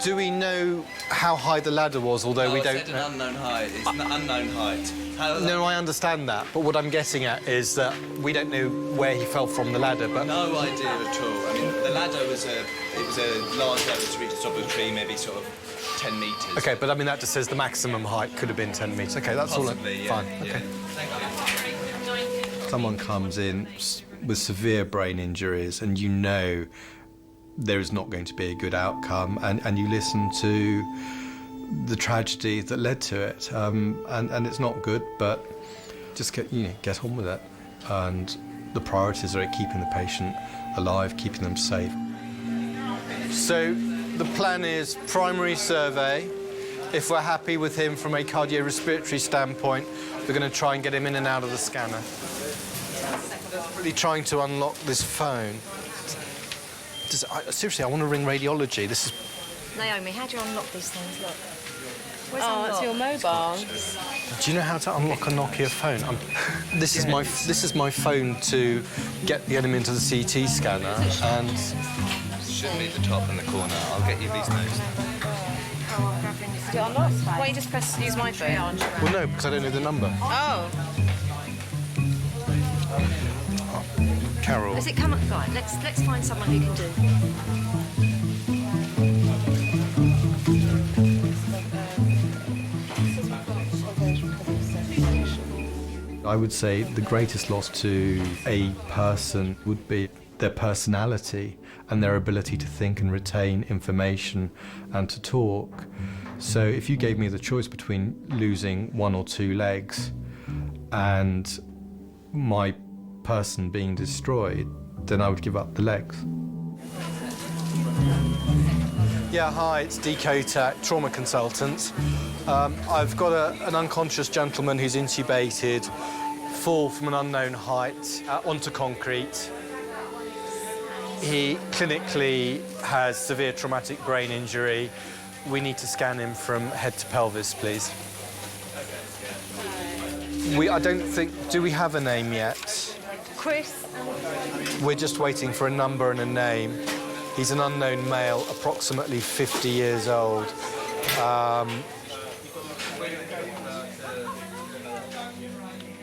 Do we know how high the ladder was, although we don't... I said an unknown height. It's an unknown height. No, I understand that, but what I'm getting at is that we don't know where he fell from the ladder, but... No idea at all. I mean, the ladder was a large ladder to reach the top of the tree, maybe sort of 10 metres. OK, but I mean, that just says the maximum height could have been 10 metres. OK, that's Possibly, all... Yeah, Fine, yeah. OK. Someone comes in with severe brain injuries and you know there is not going to be a good outcome, and you listen to the tragedy that led to it, and it's not good, but just get on with it. And the priorities are keeping the patient alive, keeping them safe. So the plan is primary survey. If we're happy with him from a cardiorespiratory standpoint, we're going to try and get him in and out of the scanner. Really trying to unlock this phone. Seriously, I want to ring radiology. This is... Naomi, how do you unlock these things? Look. Where's It's your mobile. Do you know how to unlock a Nokia phone? This is my phone to get him into the CT scanner, and... Shouldn't be the top and the corner. I'll get you these notes. Do you unlock? Why don't you just use my phone? Well, no, because I don't know the number. Oh. Carol. Has it come up? Right, let's find someone who can do. I would say the greatest loss to a person would be their personality and their ability to think and retain information and to talk. So if you gave me the choice between losing 1 or 2 legs and my person being destroyed, then I would give up the legs. Yeah, hi, it's Decotac, trauma consultant. I've got an unconscious gentleman who's intubated, fall from an unknown height onto concrete. He clinically has severe traumatic brain injury. We need to scan him from head to pelvis, please. I don't think... Do we have a name yet? Chris. We're just waiting for a number and a name. He's an unknown male, approximately 50 years old.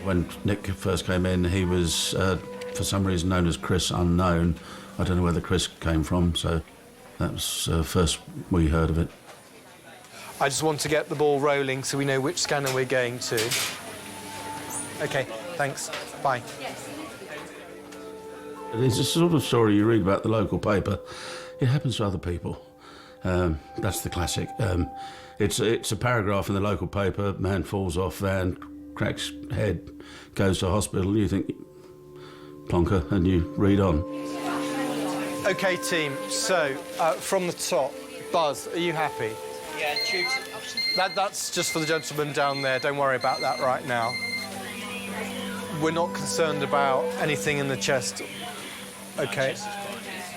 When Nick first came in, he was, for some reason, known as Chris Unknown. I don't know where the Chris came from, so that was first we heard of it. I just want to get the ball rolling so we know which scanner we're going to. OK, thanks. Bye. It's a sort of story you read about the local paper. It happens to other people. That's the classic. It's a paragraph in the local paper, man falls off van, cracks head, goes to hospital, you think, plonker, and you read on. OK, team, so from the top, Buzz, are you happy? Yeah, tubes. That's just for the gentleman down there. Don't worry about that right now. We're not concerned about anything in the chest. OK.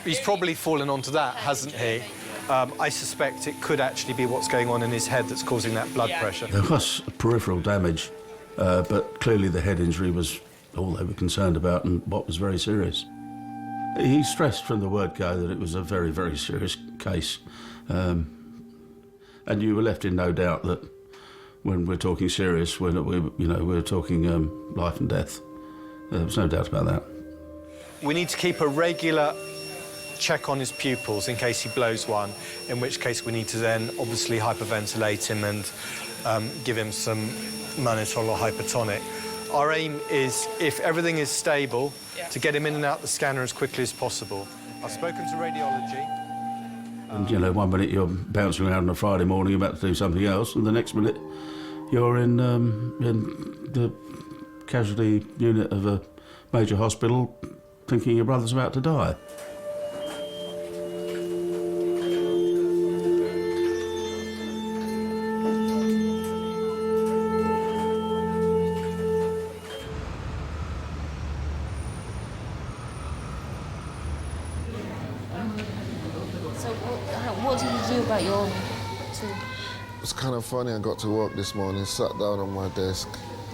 He's probably fallen onto that, hasn't he? I suspect it could actually be what's going on in his head that's causing that blood pressure. There was peripheral damage, but clearly the head injury was all they were concerned about and what was very serious. He stressed from the word go that it was a very, very serious case. And you were left in no doubt that when we're talking serious, we're talking life and death. There was no doubt about that. We need to keep a regular check on his pupils in case he blows one, in which case we need to then obviously hyperventilate him and give him some mannitol or hypertonic. Our aim is, if everything is stable, to get him in and out the scanner as quickly as possible. I've spoken to radiology. And, 1 minute you're bouncing around on a Friday morning about to do something else, and the next minute you're in the casualty unit of a major hospital thinking your brother's about to die. What did you do about your two? It's kind of funny. I got to work this morning, sat down on my desk.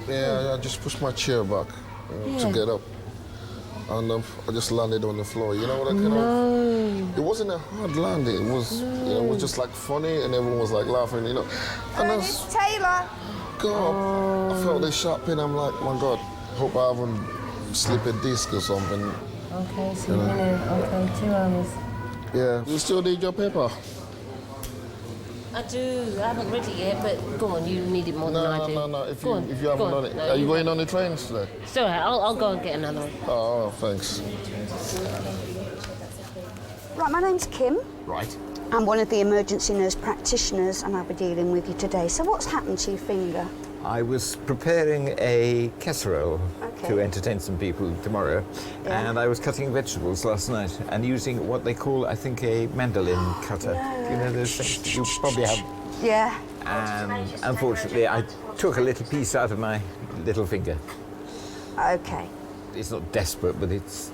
Yeah, I just pushed my chair back to get up. And I just landed on the floor. You know what I kind of... It wasn't a hard landing. It was, it was just like funny and everyone was like laughing, And Miss Taylor! God, I felt this sharp pain. I'm like, my God, hope I haven't slipped a disc or something. Okay, so you're in 2 hours. Yeah. You still need your paper? I do. I haven't read it yet, but go on, you need it more than I do. No. If you haven't done it. No, Are you going on the trains today? It's all right. I'll go and get another one. Oh, thanks. Right, my name's Kim. Right. I'm one of the emergency nurse practitioners and I'll be dealing with you today. So what's happened to your finger? I was preparing a casserole to entertain some people tomorrow, and I was cutting vegetables last night and using what they call, I think, a mandolin cutter. You know those things? You probably have. Yeah. And unfortunately, I took a little piece out of my little finger. Okay. It's not desperate, but it this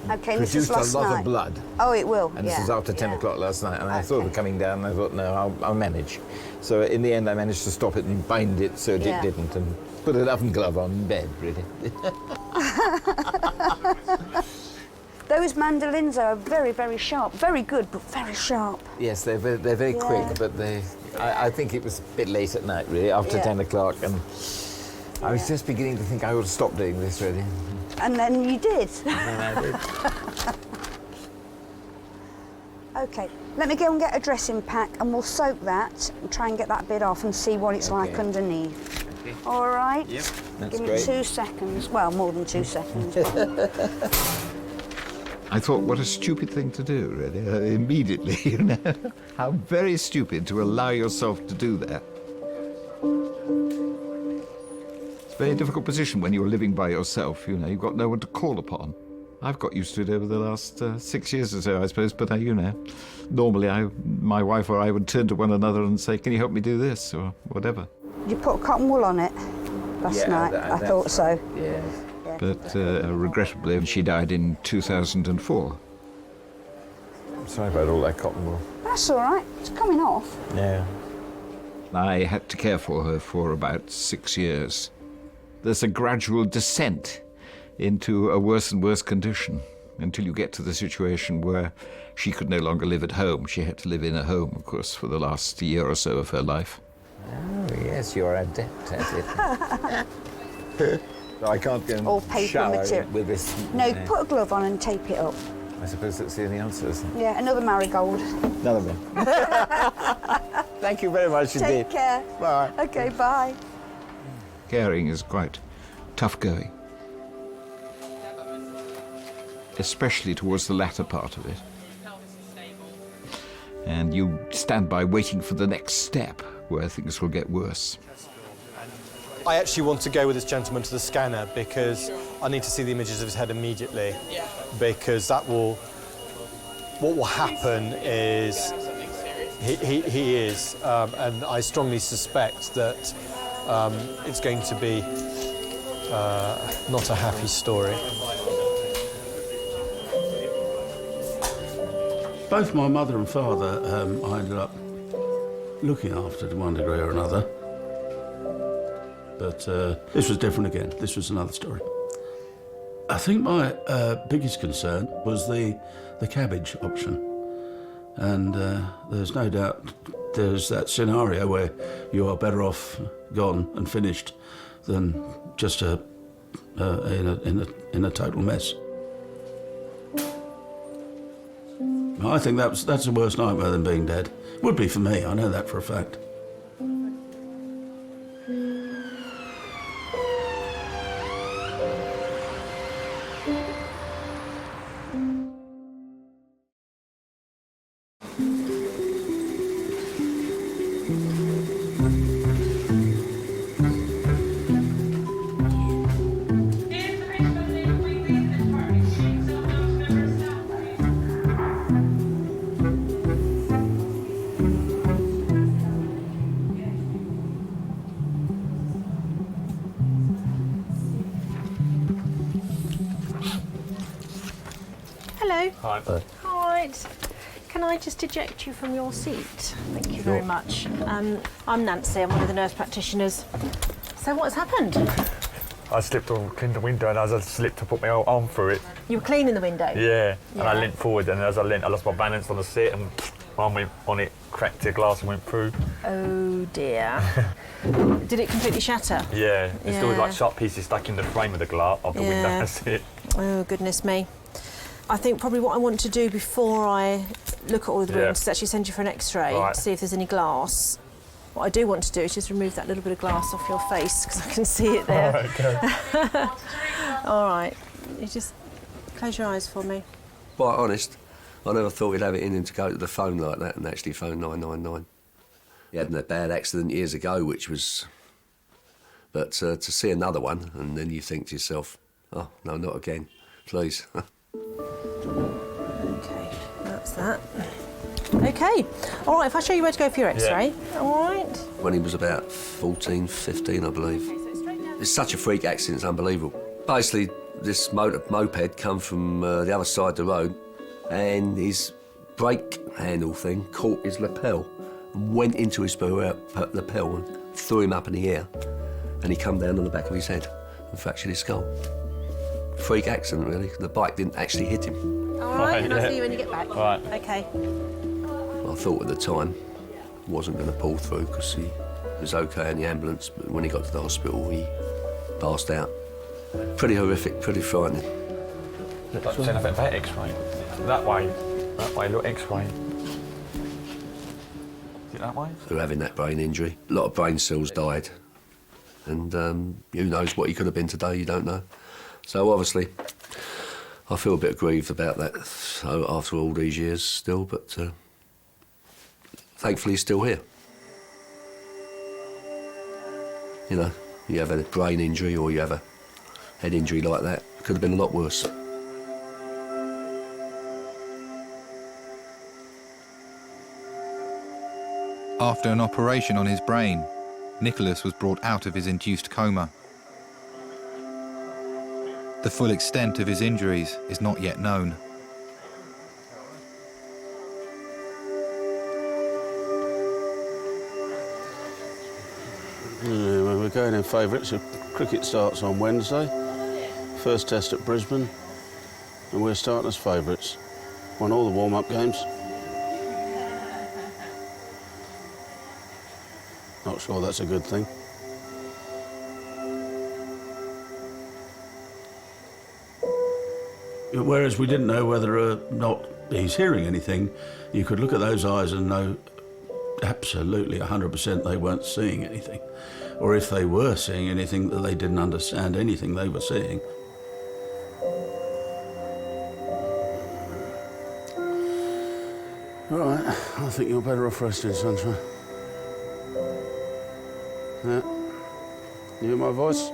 produced a lot night. of blood. Oh, it will. And this was after 10 o'clock last night, and I thought of coming down, and I thought, no, I'll manage. So in the end, I managed to stop it and bind it so it didn't, and put an oven glove on in bed, really. Those mandolins are very, very sharp. Very good, but very sharp. Yes, they're very quick, but I think it was a bit late at night, really, after 10 o'clock, and I was just beginning to think I ought to stop doing this, really. And then you did. And I did. OK, let me go and get a dressing pack and we'll soak that and try and get that bit off and see what it's like underneath. Okay. All right? Yep, that's Give me great. 2 seconds. Well, more than 2 seconds. I thought, what a stupid thing to do, really, immediately, How very stupid to allow yourself to do that. It's a very difficult position when you're living by yourself, you've got no one to call upon. I've got used to it over the last 6 years or so, I suppose, but, normally my wife or I would turn to one another and say, can you help me do this, or whatever. Did you put cotton wool on it last night? I thought so. Yeah. But regrettably, she died in 2004. I'm sorry about all that cotton wool. That's all right. It's coming off. Yeah. I had to care for her for about 6 years. There's a gradual descent into a worse and worse condition. until you get to the situation where she could no longer live at home. She had to live in a home, of course, for the last year or so of her life. Oh, yes, you're adept at it. I can't go and Or paper shower material. with this. No, put a glove on and tape it up. I suppose that's the only answer, isn't it? Yeah, another marigold. Another one. Thank you very much indeed. Take care. Bye. Okay, bye. Caring is quite tough going, especially towards the latter part of it. And you stand by waiting for the next step where things will get worse. I actually want to go with this gentleman to the scanner because I need to see the images of his head immediately. Because that will... What will happen is... He is, and I strongly suspect that it's going to be not a happy story. Both my mother and father, I ended up looking after to one degree or another. But this was different again. This was another story. I think my biggest concern was the cabbage option. And there's no doubt there's that scenario where you are better off gone and finished than just in a total mess. I think that's a worse nightmare than being dead. Would be for me, I know that for a fact. Hello. Hi. Hi. Can I just eject you from your seat? Thank you very much. I'm Nancy, I'm one of the nurse practitioners. So what's happened? I slipped on, cleaned the window, and as I slipped, I put my arm through it. You were cleaning the window? Yeah, and I leant forward, and as I leant, I lost my balance on the seat, and my arm went on it, cracked the glass and went through. Oh dear. Did it completely shatter? Yeah, there's still like sharp pieces stuck in the frame of the glass of the window, that's it. Oh, goodness me. I think probably what I want to do before I look at all of the rooms is actually send you for an X-ray to see if there's any glass. What I do want to do is just remove that little bit of glass off your face because I can see it there. Okay. All right. You just close your eyes for me. Quite honest, I never thought he'd have it in him to go to the phone like that and actually phone 999. He had a bad accident years ago, which was... But to see another one, and then you think to yourself, oh, no, not again, please. OK, that's that. OK. All right, if I show you where to go for your X-ray. Yeah. All right. When he was about 14, 15, I believe. It's such a freak accident, it's unbelievable. Basically, this moped come from the other side of the road, and his brake handle thing caught his lapel and went into his lapel and threw him up in the air, and he come down on the back of his head and fractured his skull. Freak accident, really. The bike didn't actually hit him. All right, and I'll see you when you get back. Right. OK. I thought at the time he wasn't going to pull through because he was OK in the ambulance, but when he got to the hospital, he passed out. Pretty horrific, pretty frightening. Like saying about that X-ray. That way, look, X-ray. Is it that way? Through having that brain injury, a lot of brain cells died. And who knows what he could have been today, you don't know. So obviously, I feel a bit aggrieved about that after all these years still, but thankfully he's still here. You know, you have a brain injury or you have a head injury like that, it could have been a lot worse. After an operation on his brain, Nicholas was brought out of his induced coma. The full extent of his injuries is not yet known. We're going in favourites. Cricket starts on Wednesday. First test at Brisbane. and we're starting as favourites. Won all the warm-up games. Not sure that's a good thing. Whereas we didn't know whether or not he's hearing anything, you could look at those eyes and know absolutely 100% they weren't seeing anything. Or if they were seeing anything, that they didn't understand anything they were seeing. All right, I think you're better off resting, Sunshine. Yeah. You hear my voice?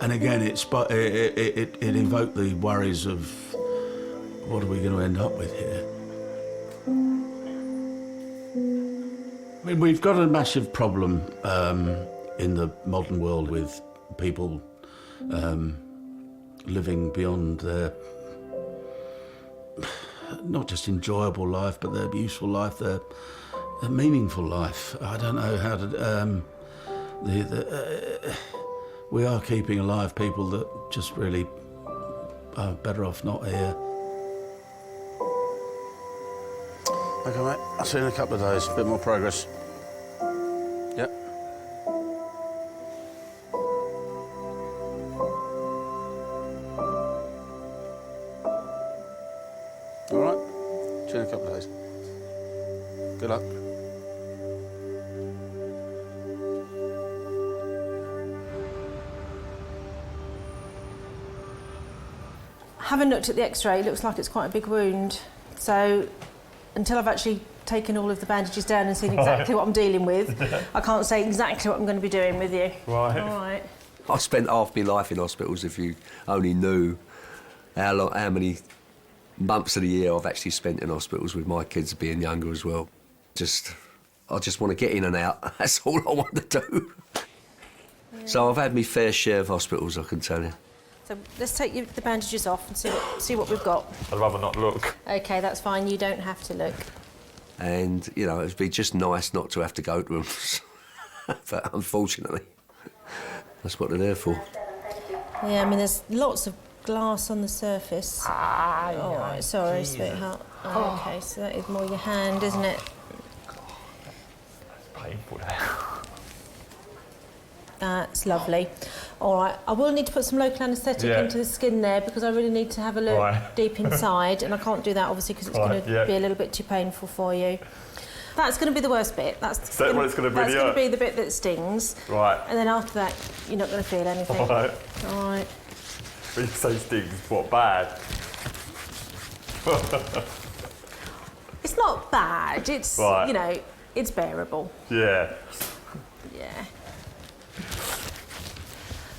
And again, it invoked the worries of what are we going to end up with here? I mean, we've got a massive problem in the modern world with people living beyond their not just enjoyable life, but their useful life, their meaningful life. I don't know how to... we are keeping alive people that just really are better off not here. OK, mate. I'll see you in a couple of days. A bit more progress. Yep. All right. See you in a couple of days. Good luck. Having looked at the x-ray, it looks like it's quite a big wound. So until I've actually taken all of the bandages down and seen exactly what I'm dealing with, I can't say exactly what I'm going to be doing with you. Right. All right. I spent half my life in hospitals. If you only knew how many months of the year I've actually spent in hospitals with my kids being younger as well. I just want to get in and out. That's all I want to do. Yeah. So I've had my fair share of hospitals, I can tell you. So let's take the bandages off and see what we've got. I'd rather not look. OK, that's fine. You don't have to look. And, you know, it'd be just nice not to have to go to them. But unfortunately, that's what they're there for. Yeah, I mean, there's lots of glass on the surface. All right, sorry, sweetheart. Oh, OK, so that is more your hand, isn't it? That's painful there. That's lovely. All right, I will need to put some local anaesthetic into the skin there because I really need to have a look deep inside, and I can't do that obviously because it's going to be a little bit too painful for you. That's going to be the worst bit. That's going to be the bit that stings. Right. And then after that, you're not going to feel anything. All right. All right. When you say stings, what, bad? It's not bad. It's, you know, it's bearable. Yeah. Yeah.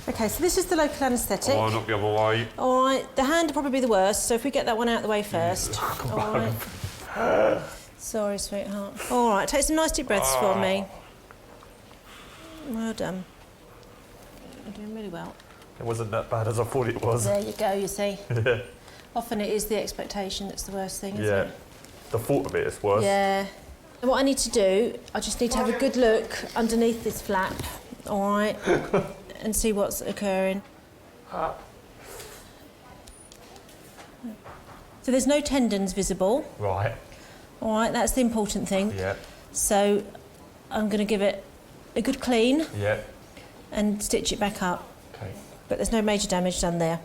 OK, so this is the local anaesthetic. Oh, not the other way. All right, the hand will probably be the worst, so if we get that one out of the way first. All right. Sorry, sweetheart. All right, take some nice deep breaths for me. Well done. You're doing really well. It wasn't that bad as I thought it was. There you go, you see. Yeah. Often it is the expectation that's the worst thing, isn't it? The thought of it is worse. Yeah. And what I need to do, I just need to have a good look underneath this flap, all right, and see what's occurring. So there's no tendons visible. Right. All right, that's the important thing. Yeah. So I'm going to give it a good clean. Yeah. And stitch it back up. Okay. But there's no major damage done there.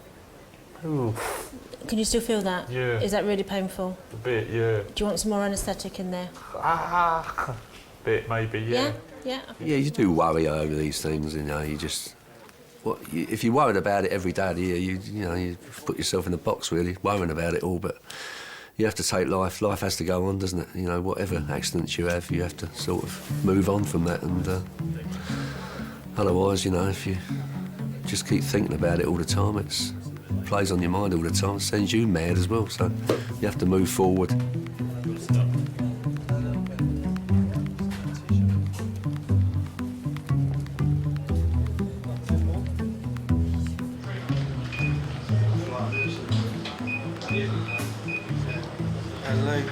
Ooh. Can you still feel that? Yeah. Is that really painful? A bit, yeah. Do you want some more anaesthetic in there? A bit, maybe, yeah. Yeah? Yeah, you do worry over these things, you know, you just... if you're worried about it every day of the year, you put yourself in a box, really, worrying about it all, but you have to take life. Life has to go on, doesn't it? You know, whatever accidents you have to sort of move on from that, and otherwise, you know, if you just keep thinking about it all the time, it plays on your mind all the time, it sends you mad as well, so you have to move forward. Hello.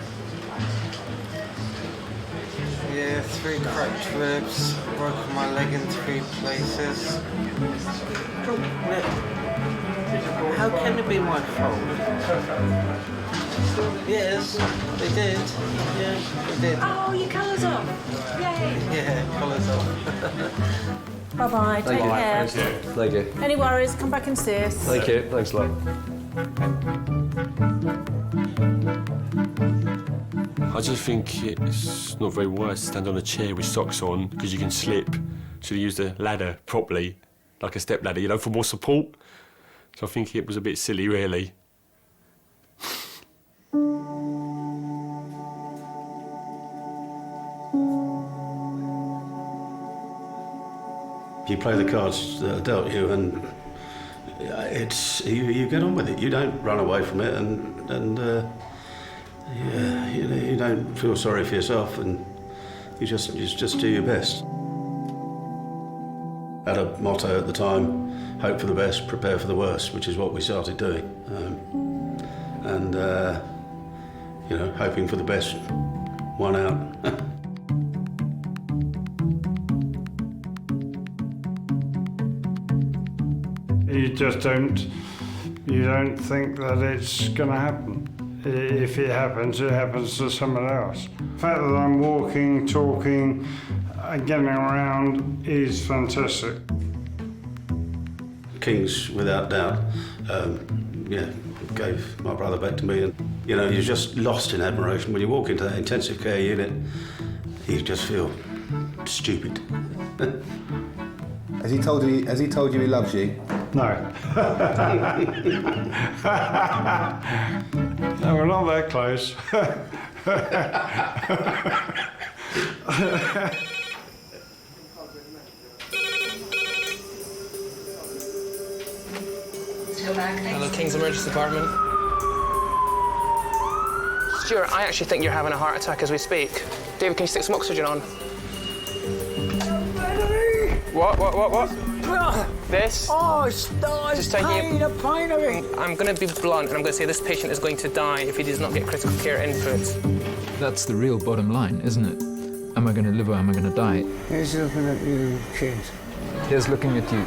Yeah, 3 cracks. cracked ribs, broken my leg in 3 places. How can it be my fault? Yes, they did. Yeah, they did. Oh, your colour's off. Yay. Yeah, colour's off. Bye-bye. Take care. Thank you. Any worries, come back and see us. Thank you. Thanks a lot. I just think it's not very wise to stand on a chair with socks on because you can slip. Should have used a ladder properly, like a step ladder, you know, for more support. So I think it was a bit silly, really. You play the cards that are dealt you, and you get on with it. You don't run away from it, and you don't feel sorry for yourself, and you just do your best. Had a motto at the time: hope for the best, prepare for the worst, which is what we started doing, hoping for the best won out. You just don't think that it's going to happen. If it happens to someone else. The fact that I'm walking, talking, and getting around is fantastic. Kings, without doubt, gave my brother back to me, and you're just lost in admiration when you walk into that intensive care unit. You just feel stupid. Has he told you he loves you? No. No, we're not that close. Hello, King's Emergency Department. Stuart, I actually think you're having a heart attack as we speak. David, can you stick some oxygen on? What? This? Oh, it's pain. I'm going to be blunt and I'm going to say this patient is going to die if he does not get critical care input. That's the real bottom line, isn't it? Am I going to live or am I going to die? He's looking at you, kid. He's looking at you.